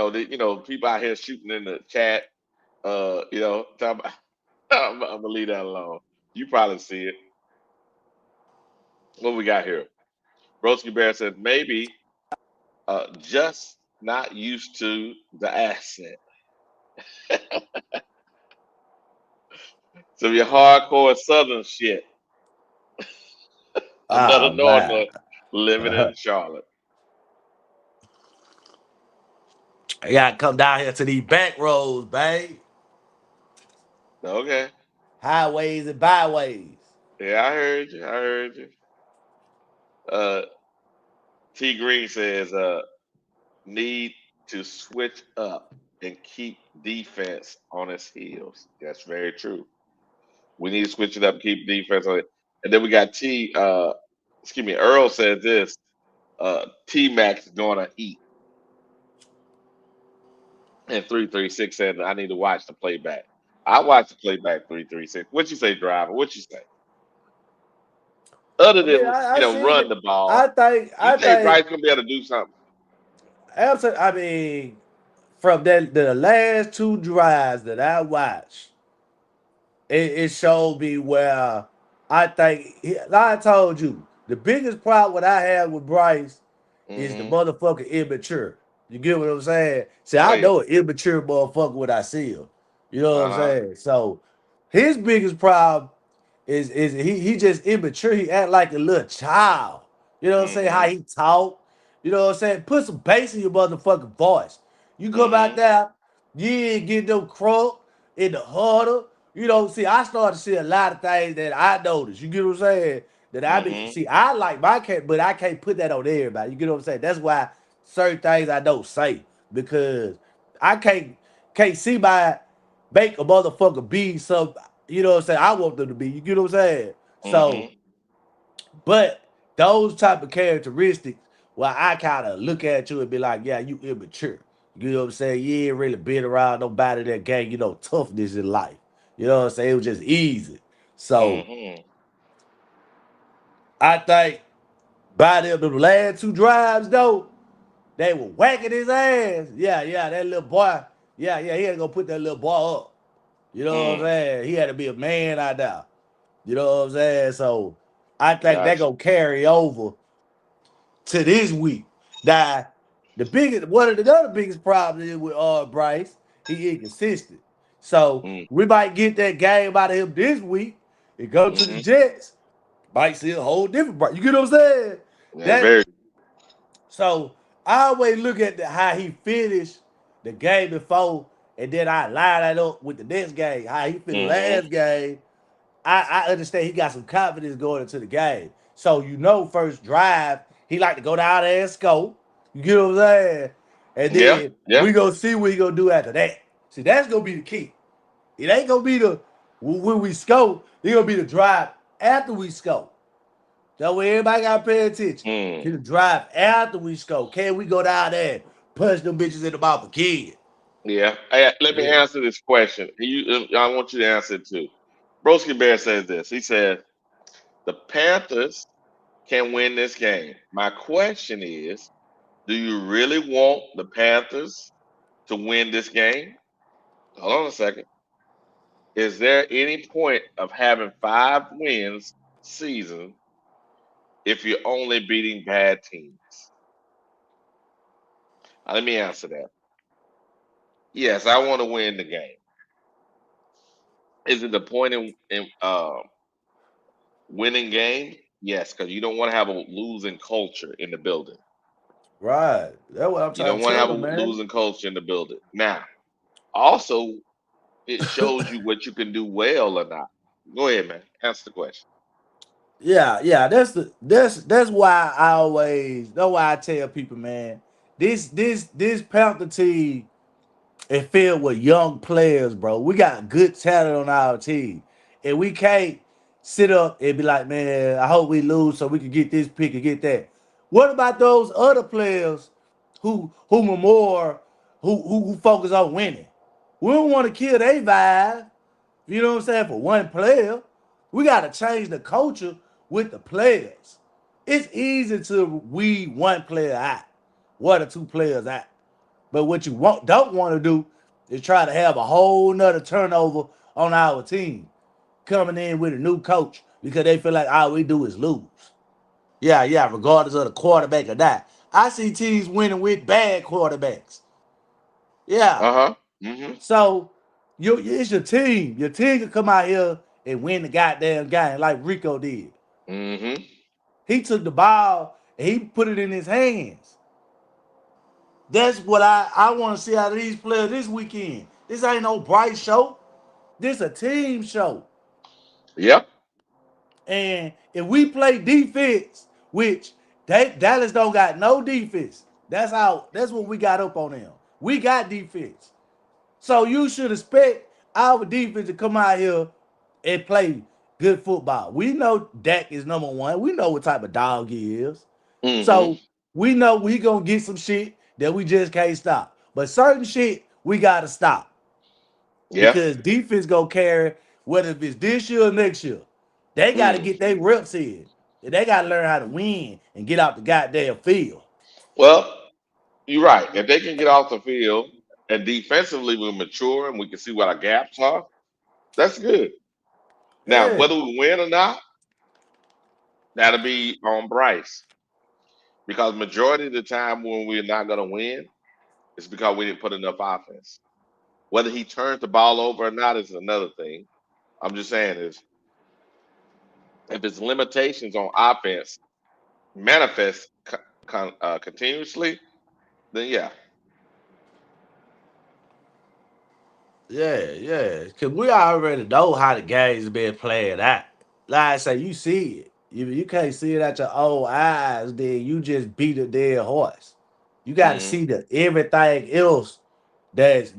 people out here shooting in the chat. Talking about, I'm gonna leave that alone. You probably see it. What we got here? Broski Bear says maybe just not used to the accent. So your hardcore Southern shit. Another Oh man. Northerner living in Charlotte. I gotta come down here to these back roads, babe. Okay. Highways and byways. Yeah, I heard you. I heard you. Uh, T Green says, need to switch up and keep defense on its heels. That's very true. We need to switch it up and keep defense on it. And then we got Earl said this, T Max gonna eat. And 336 said, I need to watch the playback. I watched the playback 336. What you say, driver? What you say? Other I mean, than, I seen run it. the ball, I think you I think think Bryce gonna be able to do something? absolutely. I mean, from the last two drives that I watched, it showed me where I think like I told you, the biggest problem what I have with Bryce is the Mm-hmm. motherfucker immature. You get what I'm saying? See, Oh I yeah. know an immature motherfucker when I see him. You know what I'm Uh-huh. saying? So his biggest problem is he just immature. He act like a little child. You know what I'm saying? How Mm-hmm. he talk. You know what I'm saying? Put some bass in your motherfucking voice. You come out Mm-hmm. there, you ain't get no crunk in the huddle. You know, see, I started to see a lot of things that I noticed. You get what I'm saying? That I be Mm-hmm. see, I like my cat, but I can't put that on everybody. You get what I'm saying? That's why certain things I don't say because I can't see my make a motherfucker be some, you know what I'm saying, I want them to be. You get what I'm saying? So, Mm-hmm. but those type of characteristics, well, I kind of look at you and be like, yeah, you immature. You know what I'm saying? You ain't really been around nobody that gang, toughness in life. You know what I'm saying? It was just easy. So Mm-hmm. I think by the last two drives though, they were whacking his ass. Yeah, yeah, that little boy. Yeah, yeah, he had to go put that little boy up. You know what I'm Mm. saying? He had to be a man out there. You know what I'm saying? So I think that Gotcha. gonna carry over to this week. Now, one of the other biggest problems is with Bryce, he inconsistent. So Mm. we might get that game out of him this week and go to the Mm-hmm. Jets. Might see a whole different Bryce. You get what I'm saying? Yeah, That very. so I always look at how he finished the game before, and then I line that up with the next game. How he finished Mm-hmm. last game, I understand he got some confidence going into the game. So first drive, he like to go down there and score. You get what I'm saying? And Yeah. then Yeah. we gonna see what he gonna do after that. See, that's gonna be the key. It ain't gonna be the when we score, it gonna be the drive after we score. That way everybody got to pay attention. Mm. Can the drive after we score? Can we go down there and punch them bitches in the mouth again? Yeah. Hey, let me Yeah. answer this question. I want you to answer it too. Broski Bear says this. He says the Panthers can win this game. My question is, do you really want the Panthers to win this game? Hold on a second. Is there any point of having 5 wins season if you're only beating bad teams? Let me answer that. Yes, I want to win the game. Is it the point in winning game? Yes, because you don't want to have a losing culture in the building. Right. That's what I'm You trying don't to want to tell have a them, man. losing culture in the building. Now, also, it shows you what you can do well or not. Go ahead, man. Answer the question. Yeah. That's why that's why I tell people, man. This Panther team is filled with young players, bro. We got good talent on our team, and we can't sit up and be like, man, I hope we lose so we can get this pick and get that. What about those other players who are more who focus on winning? We don't want to kill their vibe. You know what I'm saying? For one player, we got to change the culture with the players. It's easy to weed one player out, one or two players out. But what you don't want to do is try to have a whole nother turnover on our team coming in with a new coach because they feel like all we do is lose. Yeah, regardless of the quarterback or not. I see teams winning with bad quarterbacks. Yeah. Uh-huh. Mm-hmm. So it's your team. Your team can come out here and win the goddamn game like Rico did. Mm-hmm. He took the ball and he put it in his hands. That's what I want to see out of these players this weekend. This ain't no Bryce show. This a team show. Yep. And if we play defense, which Dallas don't got no defense, that's what we got up on them. We got defense. So you should expect our defense to come out here and play good football. We know Dak is number one. We know what type of dog he is. Mm-hmm. So we know we gonna get some shit that we just can't stop. But certain shit we gotta stop Yeah. because defense gonna carry whether if it's this year or next year. They gotta Mm. get their reps in. And they gotta learn how to win and get out the goddamn field. Well, you're right. If they can get off the field and defensively we're mature and we can see what our gaps are, that's good. Now, Yeah. whether we win or not, that'll be on Bryce. Because majority of the time when we're not gonna win, it's because we didn't put enough offense. Whether he turns the ball over or not is another thing. I'm just saying is if his limitations on offense manifest continuously, then yeah. Yeah. Cause we already know how the game's been played out. Like I say, you see it. You can't see it at your own eyes, then you just beat a dead horse. You gotta Mm-hmm. see the everything else that's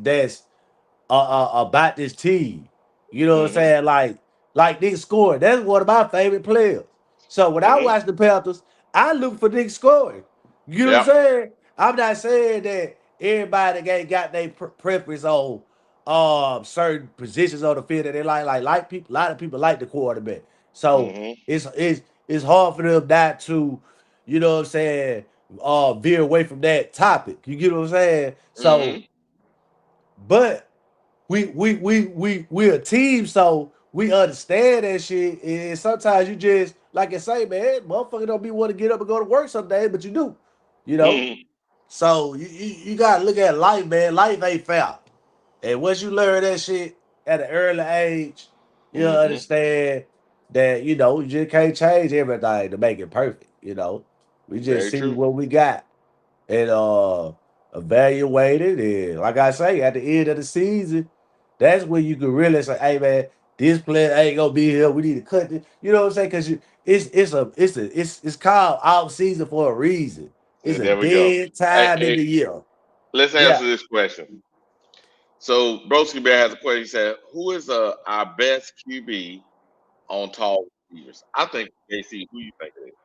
about this team. You know what I'm Mm-hmm. saying? Like Nick scoring. That's one of my favorite players. So when I Mm-hmm. watch the Panthers, I look for Nick scoring. You know what I'm Yep. saying? I'm not saying that everybody ain't got their preference on certain positions on the field that they like people. A lot of people like the quarterback. So Mm-hmm. it's hard for them not to, you know what I'm saying, veer away from that topic. You get what I'm saying? So, Mm-hmm. but we a team, so we understand that shit. And sometimes you just like I say, man, motherfucker don't be want to get up and go to work some days, but you do, you know. Mm-hmm. So you gotta look at life, man. Life ain't fair, and once you learn that shit at an early age, you Mm-hmm. understand that you just can't change everything to make it perfect. We just Very see true. what we got and evaluate it. And like I say, at the end of the season, that's when you can really say, "Hey, man, this player ain't gonna be here. We need to cut this." You know what I'm saying? Because it's called off season for a reason. It's And a there we go. dead Hey, time in hey, the year. let's Yeah. answer this question. So Broski Bear has a question. He said, "Who is our best QB on tall receivers. I think JC. Who you think it is?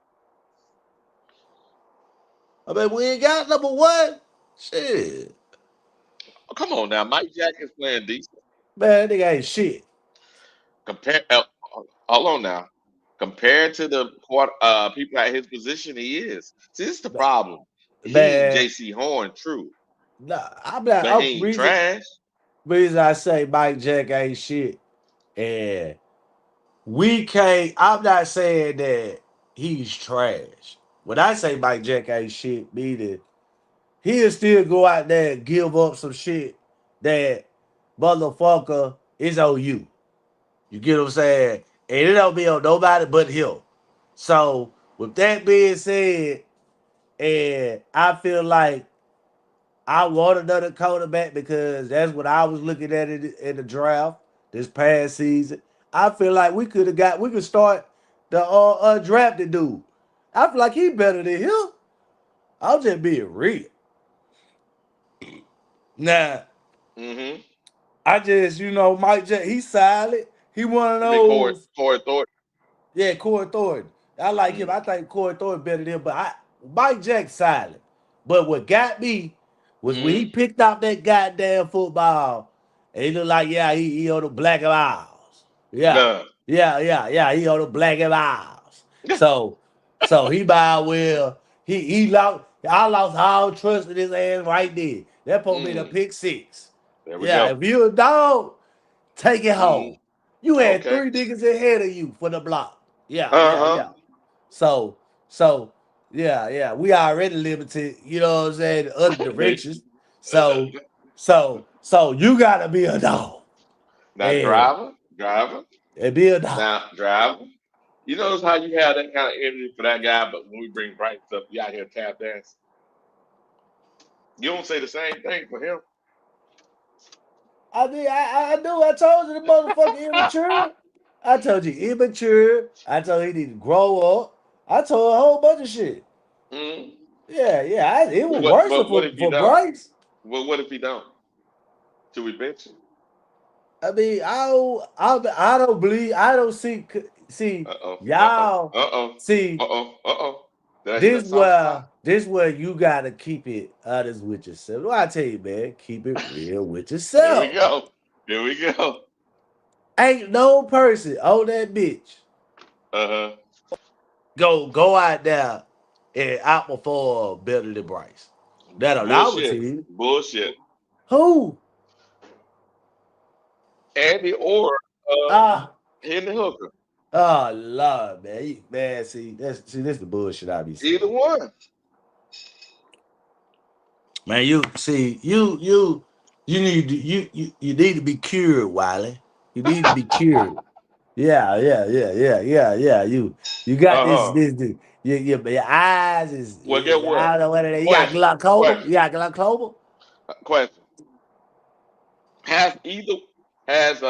I mean, we ain't got number one. Shit. Oh, come on now, Mike Jack is playing decent. Man, nigga ain't shit. Compare. Hold on now. Compared to the people at his position, he is. See, this is the problem. He ain't Man, J.C. Horn, true, nah, I'm not. but he ain't trash. Reason I say Mike Jack ain't shit, and we can't. I'm not saying that he's trash. When I say Mike Jack ain't shit, meaning he'll still go out there and give up some shit that motherfucker is on you. You get what I'm saying? And it don't be on nobody but him. So with that being said, and I feel like I want another quarterback because that's what I was looking at in the draft this past season. I feel like we could start the drafted dude. I feel like he better than him. I'm just being real. Nah, Mm-hmm. I just, Mike Jack, he's solid. He one of You mean those. Corey Thornton? Yeah, Corey Thornton. I like him. Mm. I think Corey Thornton better than him, but Mike Jack silent. But what got me was when he Mm-hmm. picked up that goddamn football, and he looked like, yeah, he on the black of ours. Yeah, Nah. he on the black of ours. So he by well, I lost all trust in his ass right there. That supposed to be the Mm. pick six. There we Yeah, go. if you a dog, take it home. Mm-hmm. You had Okay. three niggas ahead of you for the block. Yeah, yeah, Uh-huh. yeah. So, so, yeah. We already limited, you know what I'm saying, in other directions. So, so you gotta be a dog. Now, And, driver. and be a dog. Now, driver. You notice how you have that kind of energy for that guy, but when we bring Bryce up, you out here tap dance. You don't say the same thing for him. I mean, I know I told you the motherfucker immature. I told you immature. I told you he need to grow up. I told a whole bunch of shit. Mm. Yeah. It But was worse what if he for don't? Bryce. Well, what if he don't? Should we bench him? I mean, I don't believe, I don't see Uh oh. Uh oh. y'all Uh oh. see Uh oh. Uh oh. Did I hear that soft spot? this where you gotta keep it honest with yourself. What I tell you, man, keep it real with Here we yourself. go. Here we go. Ain't no person on that bitch Uh huh. go out there and outperform better than Bryce. That on our Bullshit. team. Bullshit. Who? Andy or Ah, Henry Hooker. oh Lord, man. Man, this the bullshit I be Either saying. one. Man, you need to be cured, Wiley. You need to be cured. Yeah. You got Uh huh. this your eyes is Well, get I what? don't know what it is. You got Question. glaucoma. You Question. got glaucoma. Question. Has either has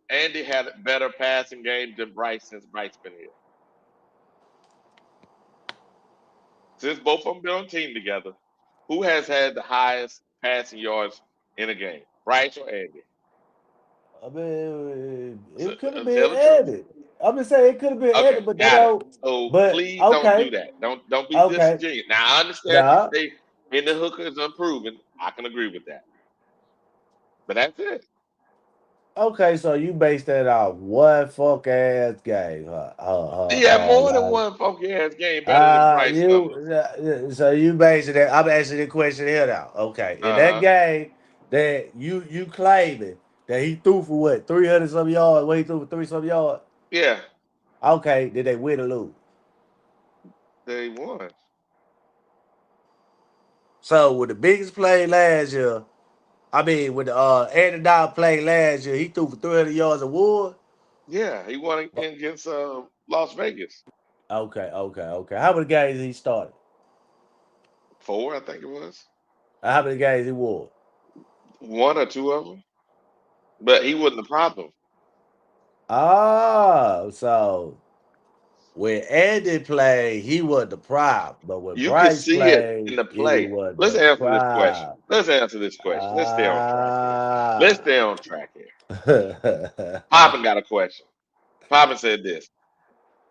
Andy had a better passing game than Bryce since Bryce been here? Since both of them been on the team together, who has had the highest passing yards in a game? Bryce or Andy? I mean, So, it could have tell been the truth. added. I'm just saying it could have been Okay, added, but they got it. don't. So But please don't do okay, that. Don't be okay, disingenuous. Now I understand you nah. say in the hooker is unproven. I can agree with that. But that's it. Okay, so you base that off one fuck ass game, huh? He had more than Like, one funky ass game better than Bryce numbers. so you basing that. I'm asking the question here now. Okay, in Uh that huh. game that you claiming that he threw for what 300 some yards? What he threw for 3 some yards? Yeah, Okay, did they win or lose? they won. So with the biggest play last year, I mean with the Andy Dodd play last year, he threw for 300 yards of wood. Yeah, he won against Las Vegas. Okay. How many games he started? Four, I think it was. How many games he won? One or two of them. But he wasn't the problem. So when Andy played, he was the prop, but when You could Bryce see it played, in the he play. was Let's the answer this question. prop. Let's answer this question. Let's stay on track here. Let's Ah. stay on track here. Poppin got a question. Poppin said this.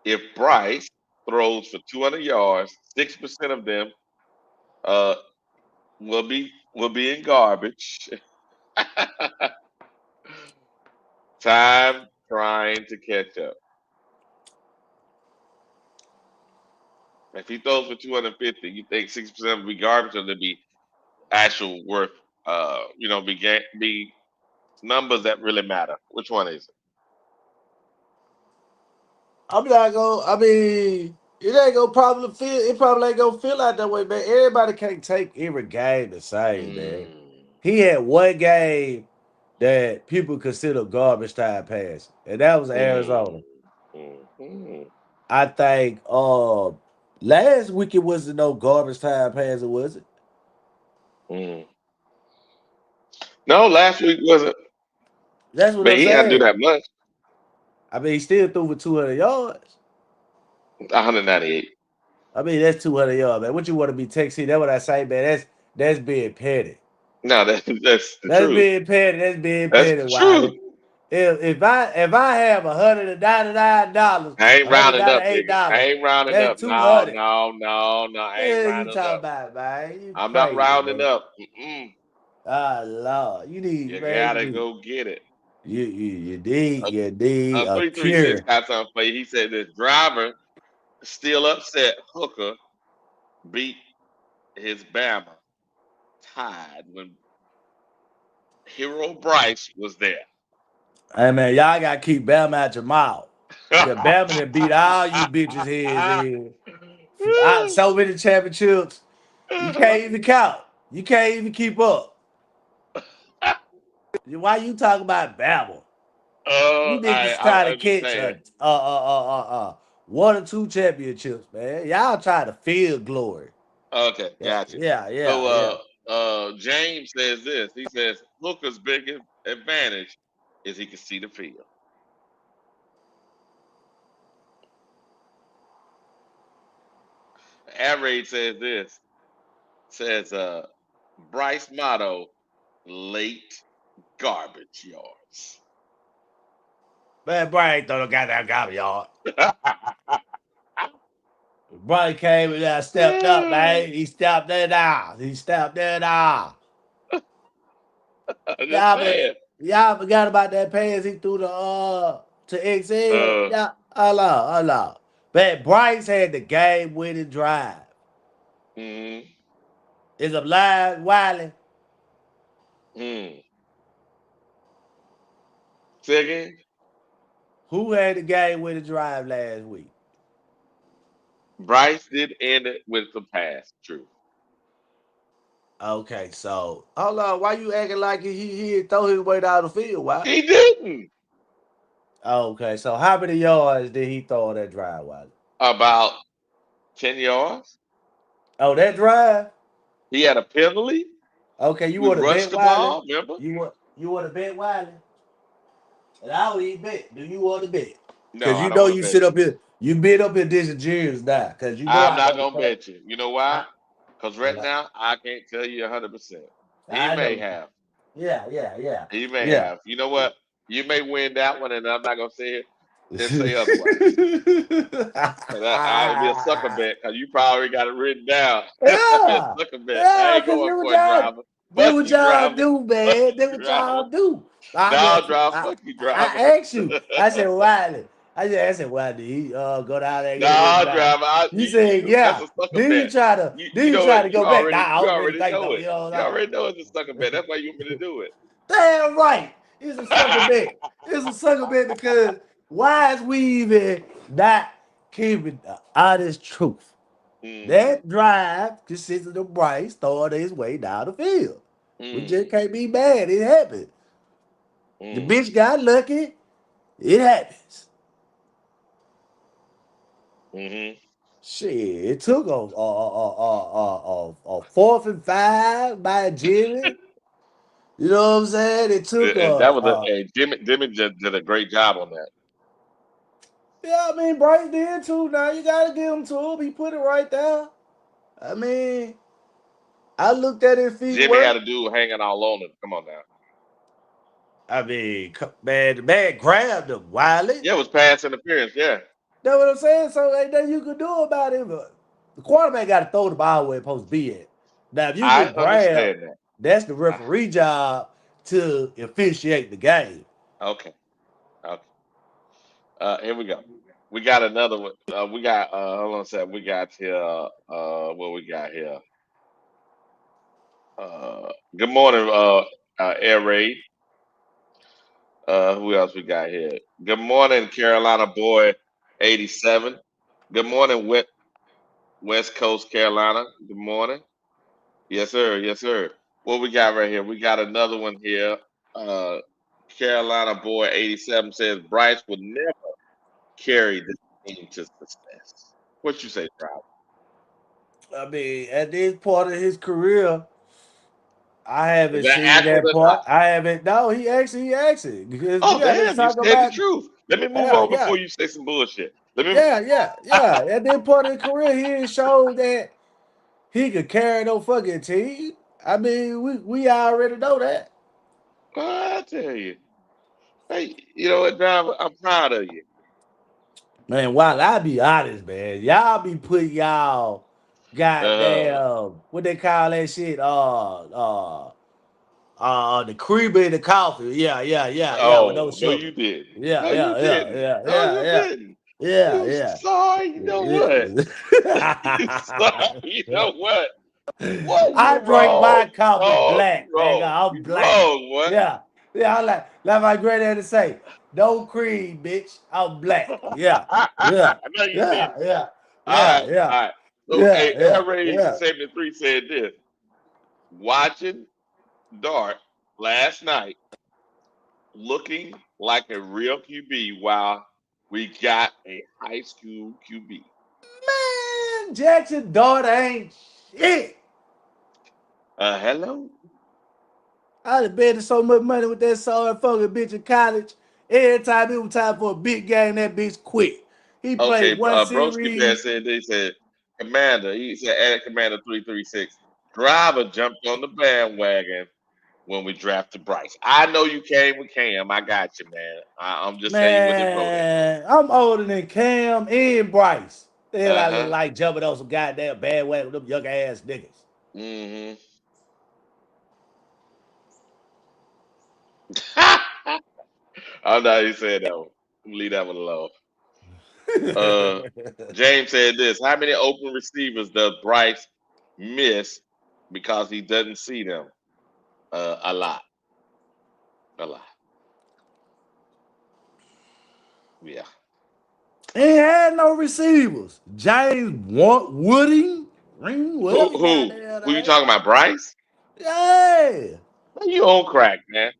if Bryce throws for 200 yards, 6% of them uh, will be in garbage. Time trying to catch up. If he throws for 250, you think 6% will be garbage, or they'll be actual worth? Be numbers that really matter. Which one is it? I'm not gonna. I mean, it ain't gonna probably feel. It probably ain't gonna feel like that way, man. Everybody can't take every game the same, man. Mm, He had one game that people consider garbage time pass, and that was Arizona. mm, mm. I think last week it wasn't no garbage time pass, was it? Mm. No, last week wasn't, That's what but I'm he didn't do saying. that much. I mean, he still threw for 200 yards. 198. I mean, that's 200 yards, man. What you want to be Texas? That's what I say, man. That's being petty. No, that's the That's truth. being petty. That's being That's petty, the truth. Wiley. If I have $199, I ain't rounding up, nigga. I $198, ain't rounding up. that's No, 200. no, no, no. I What the ain't hell you rounding talking up. about, man? You I'm not crazy, rounding man. up. Mm-mm. Oh Lord, you need, You man. gotta go get it. You need a 336 cure. got something for you. He said this driver still upset Hooker beat his Bama tied when Hero Bryce was there. Hey man, y'all gotta keep Bama out your mouth. Because Bama done beat all you bitches heads in. So many championships. You can't even count. You can't even keep up. Why you talking about Bama? You niggas try to I'm just catch saying. one or two championships, man. Y'all try to feel glory. Okay, Yeah, gotcha. yeah, yeah, yeah. So James says this. He says Hooker's biggest advantage is he can see the field. Air Raid says this. Says Bryce Motto late garbage yards. Man, Brian ain't throw no goddamn garbage, y'all. Brian came and stepped up, man. He stepped it out. He stepped it out. I'm just Y'all, saying. y'all forgot about that pass he threw to XL. Uh, Yeah, Allah. But Bryce had the game winning drive. mm, Is a live Wiley. mm. Say again. Who had the game winning drive last week? Bryce did end it with the pass. True. Okay, so hold on. Why you acting like he throw his way down the field? Why? He didn't. Okay, so how many yards did he throw on that drive, Wiley? About 10 yards. Oh, that drive? He had a penalty. Okay, you We want to rushed bet the Wiley? ball, remember? You want to bet Wiley? And I don't even bet. Do you want to bet? No, Because I you don't know want to you bet sit you. up here. You bid up here dishing jeers now. Because you know I'm I not don't gonna play. bet you. You know why? I, Because right now I can't tell you 100%. He I may know. have. Yeah. He may Yeah. have. You know what? You may win that one, and I'm not gonna say it and say otherwise. And I'll be a sucker bet because you probably got it written down. I'll be a Yeah, sucker bet. I yeah, ain't because going for it, driver. do Fuck what you, y'all driver. do, Fuck man. Do you, what driver. y'all do. I'm No, just, driver. Fuck you, driver. I asked you. I said, Wiley. I said, Wiley, he go down there and get a red No, drive. driver. You said, That's yeah. a sucker Then you bet. try to, You know it. go back. Nah, I You don't really already think know so. it. You know, You no. already know it's a sucker bet. That's why you want me to do it. Damn right. It's a sucker bet. It's a sucker bet because why is we even not keeping the honest truth? Mm-hmm. That drive consisted of Bryce throwing his way down the field. We just Mm, can't be mad. It happened. The mm, bitch got lucky. It happens. mm-hmm. Shit, it took a 4th and 5 by Jimmy. You know what I'm saying? It took And that was Jimmy just did a great job on that. yeah, I mean Bryce did too. Now you gotta give him to him. He put it right there. I mean, I looked at his feet Jimmy had work. a dude hanging all on him. Come on now. I mean, man, the man grabbed him, Wiley. Yeah, it was pass interference. Yeah. That's what I'm saying. So ain't nothing you can do about it. But the quarterback got to throw the ball where it's supposed to be at. Now, if you I get grabbed, understand that. that's the referee job to officiate the game. Okay. Okay. Here we go. We got another one. We got hold on a second. We got here what we got here. Good morning, Air Raid. Who else we got here? Good morning, Carolina Boy 87. Good morning, West Coast Carolina. Good morning. Yes, sir. Yes, sir. What we got right here? We got another one here. Uh Carolina Boy 87 says Bryce would never carry this team to success. What you say, Trav? I mean, at this part of his career, I Is haven't that seen accurate that or not? part. I haven't. No, he actually because we Oh, got to damn, you talk said the about. truth. Let me move Yeah, on yeah, before you say some bullshit. Let me. yeah. At this part of his career, he didn't show that he could carry no fucking team. I mean, we already know that. I tell you. Hey, you know what, Driver? I'm proud of you. Man, while I be honest, man, y'all be putting y'all Uh, goddamn what they call that shit? The cream in the coffee. Yeah. With no oh, no, sugar. you didn't. Yeah, No, you yeah, yeah, didn't. yeah, No, yeah, you yeah, didn't. yeah, You yeah. sorry. You know what? You sorry. You Yeah. know what? What? I You drink my wrong. coffee Wrong. You black, nigga. wrong. I'm You black. wrong, what? Yeah. Yeah, I like my granddaddy say, no cream, bitch. I'm black. Yeah. Yeah. No, you Yeah. didn't. Yeah. All Yeah. right. Yeah. All right. So, Yeah. hey, Yeah. Air Raid Yeah. 73 said this. Watching Dart last night looking like a real QB while we got a high school QB. Man, Jackson daughter ain't shit. Hello? I done betted so much money with that sorry fucking bitch in college. Every time it was time for a big game, that bitch quit. He played Okay, one Broski Bear series. said they said Commander, he said at Commander 336, driver jumped on the bandwagon when we drafted Bryce. I know you came with Cam. I got you, man. I'm just telling you what they wrote in. Man, I'm older than Cam and Bryce. The hell I look Uh-huh. like jumping on some goddamn bad way with them young ass niggas. Mm-hmm. I'm not even saying that one. Leave that one alone. Uh, James said this. How many open receivers does Bryce miss because he doesn't see them? A lot. A lot. Yeah. Ain't had no receivers. James Wooding, Ring, Who whatever you got who there. who you That. talking about? Bryce? Yeah. Man, you on crack, man.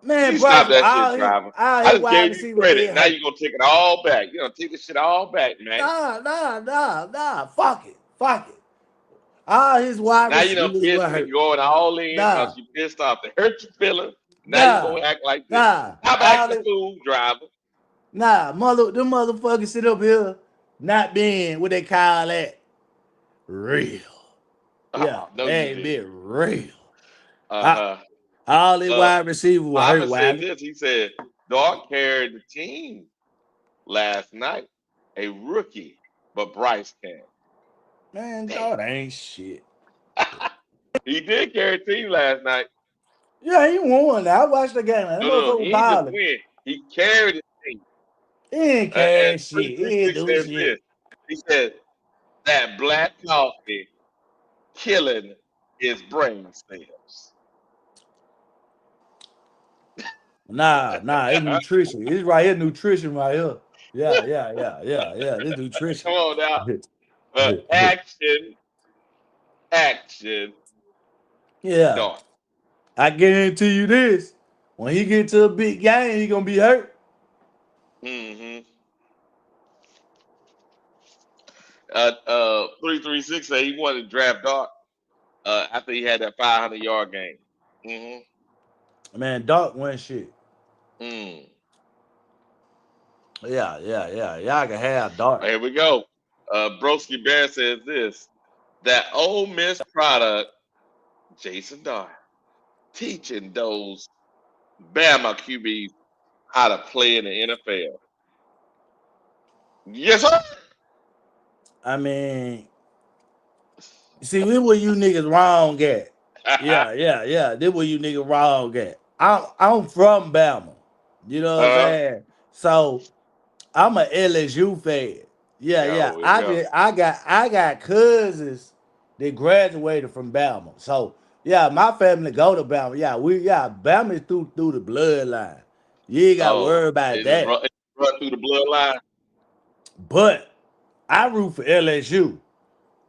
Man, You Bryce, stop that shit, driver. all I his just wide gave you receiver credit. been Now hurt. you're gonna take it all back. You're gonna take this shit all back, man. Nah. Fuck it. All his wide Now you done receivers pissed were and hurt. going all in because Nah, you pissed off. They hurt your feelings. Now you nah, gonna act like this. nah. Stop All acting a it, fool, driver. them motherfuckers sit up here not being what they call that real. Yeah, No, you they ain't didn't. been real. Uh, Uh-huh. all their Uh wide receivers were hurt, Bobby said Wiley. this. He said, Dog carried the team last night. A rookie, but Bryce can. Man, Damn. dog ain't shit. He did carry the team last night. Yeah, he won. I watched the game. That No. motherfucker was He ain't just balling. win. He carried the team. He ain't And cash shit. He ain't 336 do says shit. this. He said, that black coffee killing his brain cells. Nah, it's nutrition. It's right here, nutrition right here. Yeah. This Come nutrition. on now. Action, action, Yeah. dog. I guarantee you this. When he get to a big game, he gonna be hurt. Mm-hmm. 336 said he wanted to draft Dart after he had that 500-yard game. Mm-hmm. Man, Doc win shit. Mm. Yeah. Y'all can have Doc. Here we go. Broski Bear says this. That Ole Miss product, Jason Dart, teaching those Bama QBs how to play in the NFL. Yes, sir. I mean, see, this where you niggas wrong at. Yeah. This where you niggas wrong at. I'm from Bama. You know what I'm uh, saying? So I'm a LSU fan. Yeah. there we go. I got cousins that graduated from Bama. So yeah, my family go to Bama. Bama is through the bloodline. You ain't got to Oh, worry about that. it run through the bloodline. But I root for LSU.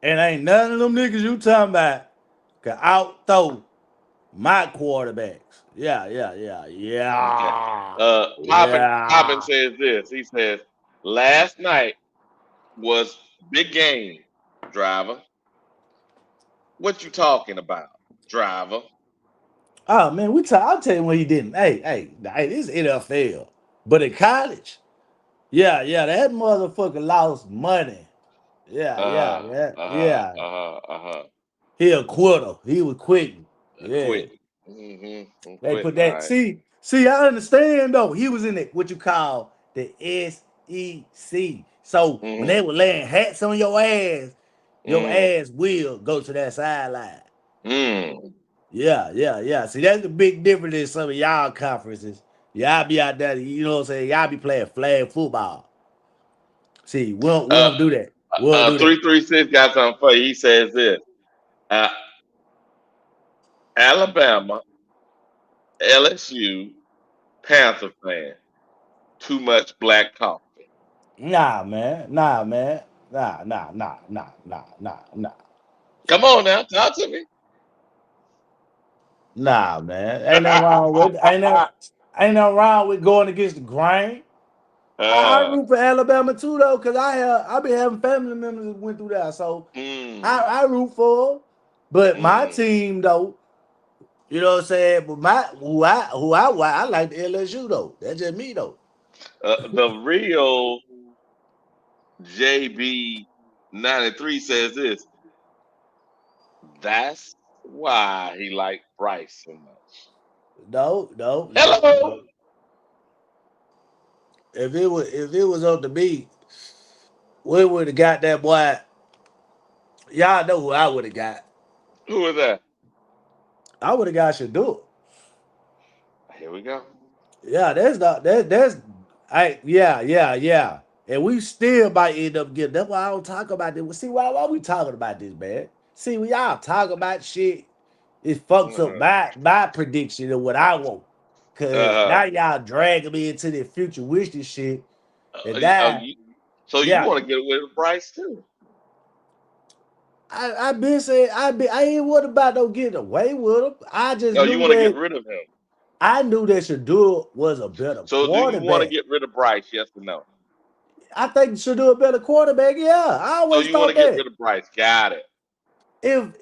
And ain't none of them niggas you talking about can out throw my quarterbacks. Okay. Poppin Yeah. says this. He says, last night was big game, driver. What you talking about, driver? Oh man, I'll tell you when he didn't. Hey, this is NFL. But in college, that motherfucker lost money. Yeah. Uh-huh. He a quitter. He was quitting. Yeah. Quit. I'm They put quitting. All that. right. See, I understand though. He was in it, what you call the SEC. So when Mm-hmm. they were laying hats on your Mm. ass will go to that sideline. Mm. Yeah. See, that's the big difference in some of y'all conferences. Y'all be out there, you know what I'm saying? Y'all be playing flag football. See, we Uh, don't do that. We don't do that. 336 got something for you. He says this. Uh, Alabama, LSU, Panther fan. Too much black coffee. Nah, man. Nah. Come on now, talk to me. Nah, man. Ain't nothing wrong with going against the grain. I uh, root for Alabama too though, cause I been having family members that went through that. So mm, I root for 'em. But my mm. team though, you know what I'm saying? But I like the LSU though. That's just me though. The real JB 93 says this. That's why he liked Bryce so much. No. Hello. If it was up to me, we would have got that boy. Y'all know who I would have got. Who is that? I would have got Shadur. Here we go. Yeah, that's yeah. And we still might end up getting. That's why I don't talk about this. See why we talking about this, man? See, we all talk about shit. It fucks up Uh-huh. my prediction of what I want. Cause Uh-huh. now y'all dragging me into the future wish this shit. And Oh, that, so you yeah, want to get away with Bryce too? I been saying I ain't what about no getting away with him. I just Oh, you knew want to get that rid of him? Shadur was a better So do you want to quarterback. get rid of Bryce? Yes or no? I think Shadur a better quarterback. Yeah, I So always you want to thought get that. rid of Bryce? Got it. If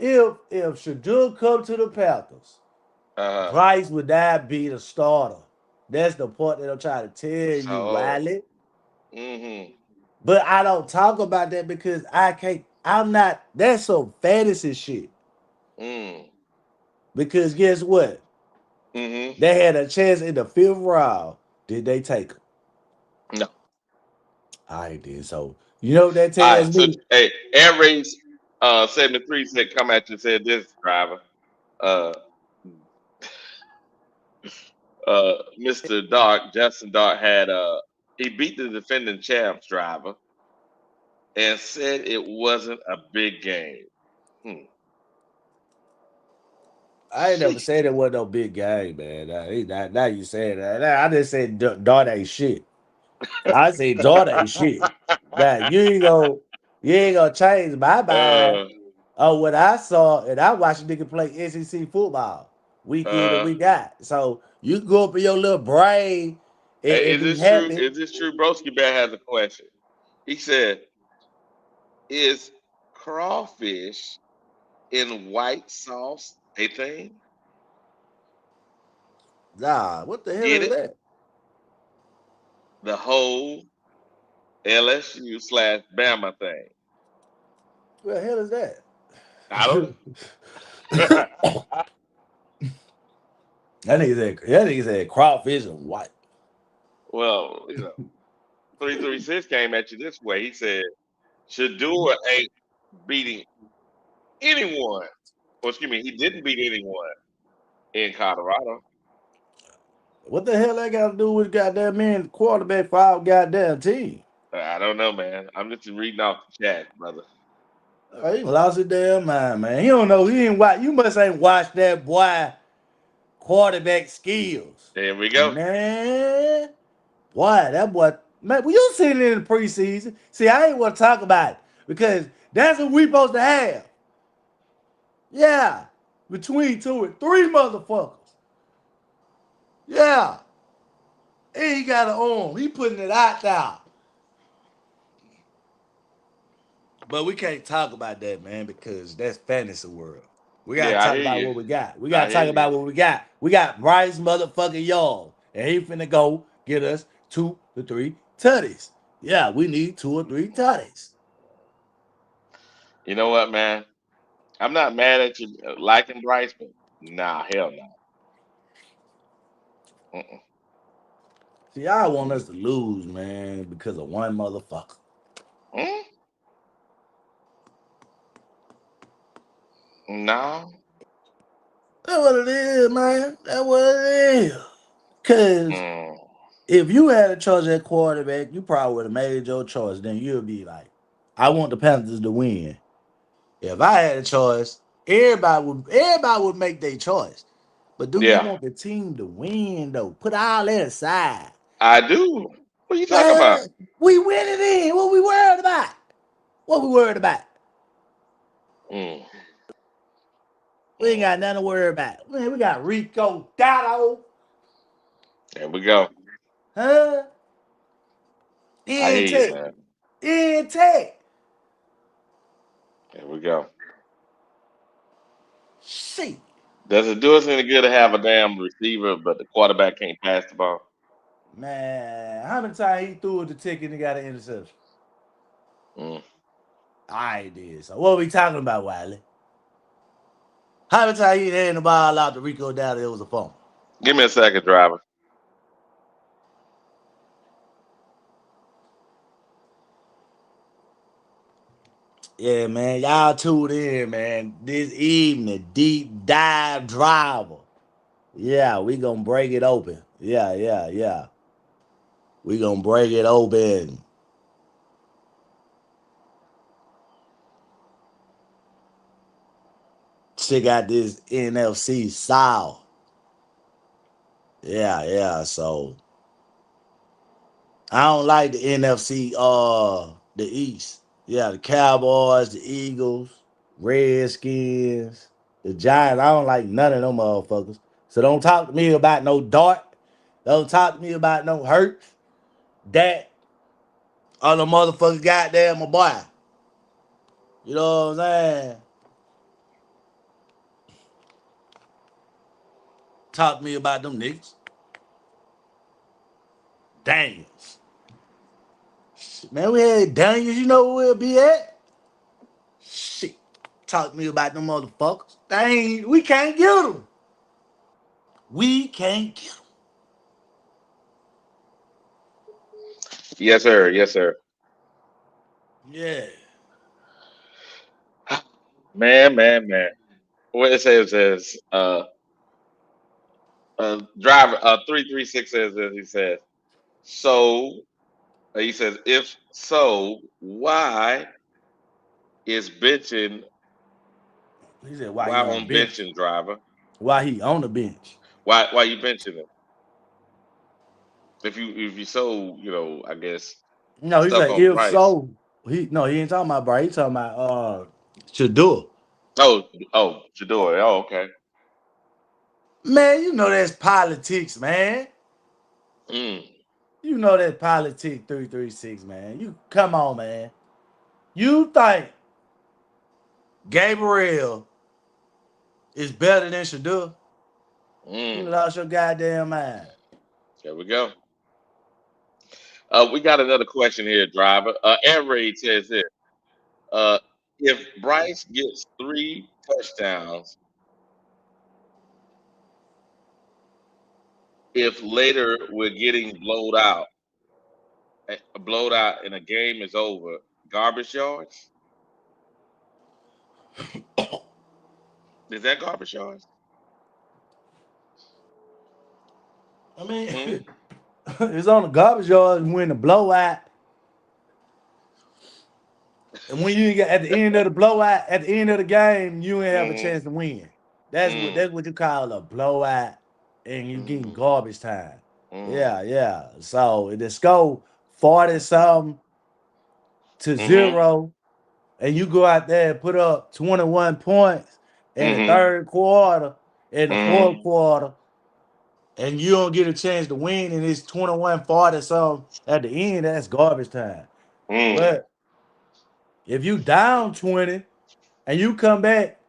Shadur come to the Panthers, Uh-huh. Bryce would not be the starter. That's the point that I'm trying to tell you, So, Wiley. mm-hmm. But I don't talk about that because I can't. I'm not. That's some fantasy shit. Mm. Because guess what? Mm-hmm. They had a chance in the fifth round. Did they take him? No. I did. So you know what that All tells right. So me? hey, Air Race 73 said come at you and said this driver. Uh Mr. Dark, Justin Dark had he beat the defending champs driver and said it wasn't a big game. Hmm. I ain't never said it wasn't no big game, man. Now you saying that. I just said Dart ain't shit. I say Dart ain't shit. Now you ain't gonna change my mind uh, of what I saw, and I watched a nigga play SEC football week in and uh, week out. So you can go up in your little brain hey, and is be this true? happy. Is this true? Broski Bear has a question. He said, "Is crawfish in white sauce a thing? Nah, what the hell Get is it? that? The whole LSU/Bama thing. What the hell is that? I don't know. That nigga said crawfish and white. Well, 336 came at you this way. He said, Shadua ain't beating anyone. Or excuse me, he didn't beat anyone in Colorado. What the hell that got to do with goddamn man quarterback for our goddamn team? I don't know, man. I'm just reading off the chat, brother. He lost his damn mind, man. He don't know. He ain't watch. You must ain't watched that boy quarterback skills, There we go. man. Boy, that boy, man. Well, you seen it in the preseason. See, I ain't want to talk about it because that's what we supposed to have. Yeah, between 2 and 3 motherfuckers. Yeah, and he got an arm. He putting it out there. But we can't talk about that, man, because that's fantasy world. We gotta Yeah, I talk hear about you. what we got. We I gotta hear talk you. about what we got. We got Bryce motherfucking Young, and he finna go get us 2 to 3 tutties. Yeah, we need 2 or 3 tutties. You know what, man? I'm not mad at you liking Bryce, but nah, hell no. Mm-mm. See, I want us to lose, man, because of one motherfucker. Mm? No. That's what it is, man. That's what it is. Cause Mm. if you had a choice at quarterback, you probably would have made your choice. Then you'll be like, I want the Panthers to win. If I had a choice, everybody would make their choice. But do you Yeah, want the team to win though? Put all that aside. I do. What are you talking about? Man, we winning in. What we worried about? What we worried about? Mm. We ain't Mm. got nothing to worry about. Man, we got Rico Dotto, There we go. huh? I In hear you, Tech. man. In Tech. There we go. Shit. Does it do us any good to have a damn receiver, but the quarterback can't pass the ball? Man, how many times he threw the ticket and got an interception? Mm. I did. So what are we talking about, Wiley? How many times he handed the ball out to Rico Dowdle? It was a phone. Give me a second, driver. Yeah, man. Y'all tuned in, man. This evening, deep dive driver. Yeah, we gonna break it open. Yeah, yeah, yeah. We gonna break it open. Check out this NFC South. Yeah, yeah. So I don't like the NFC the East. Yeah, the Cowboys, the Eagles, Redskins, the Giants. I don't like none of them motherfuckers. So don't talk to me about no Dart. Don't talk to me about no Hurt. That other motherfucker goddamn my boy. You know what I'm saying? Talk to me about them niggas. Daniels. Man, we had Daniels, you know where we'll be at? Shit. Talk to me about them motherfuckers. Dang, we can't get them. We can't get them. Yes, sir. Yes, sir. Yeah. Man, man, man. What it says, driver 336 says this. He says, so he says, if so, why is benching? He said, why Why he on the on bench? benching, driver? Why he on the bench? Why you benching him? If you so I guess No, he stuck said, on if Bryce. so, he ain't talking about Bryce. He talking about Shador. Oh, Shador. Oh, okay. Man, you know that's politics, man. Mm, You know that politics 336, man. You come on, man. You think Gabriel is better than Shador? You mm. lost your goddamn mind. There we go. We got another question here, driver. Air Raid says this. Uh, if Bryce gets 3 touchdowns, if later we're getting blowed out, a blowout in a game is over. Garbage yards? Is that garbage yards? I mean, Hmm? it's on the garbage yard and win the blowout. And when you get at the end of the blowout, at the end of the game, you ain't have a Hmm. chance to win. That's what you call a blowout, and you getting Mm, garbage time. mm, Yeah, yeah. So the score 40 something to mm-hmm, 0, and you go out there and put up 21 points in the mm-hmm, third quarter, in the fourth mm-hmm, quarter, and you don't get a chance to win, and it's 21-40 something at the end. That's garbage time. mm. But if you down 20 and you come back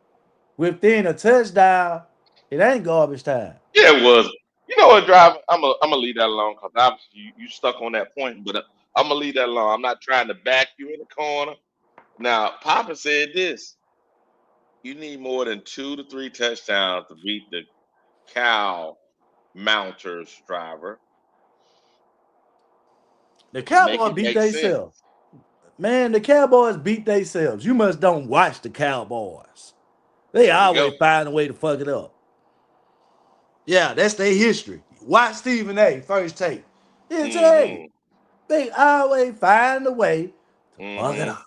within a touchdown, it ain't garbage time. Yeah, it was. You know what, driver? I'm gonna leave that alone because obviously you stuck on that point, but I'm gonna leave that alone. I'm not trying to back you in the corner. Now, Papa said this: you need more than 2 to 3 touchdowns to beat the cow mounters, driver. The Make Cowboys it beat make themselves. sense. Man, the Cowboys beat themselves. You must don't watch the Cowboys. They There we go. always find a way to fuck it up. Yeah, that's their history. Watch Stephen A. First take. He'll tell you. Mm-hmm. They always find a way to fuck it Mm-hmm. up.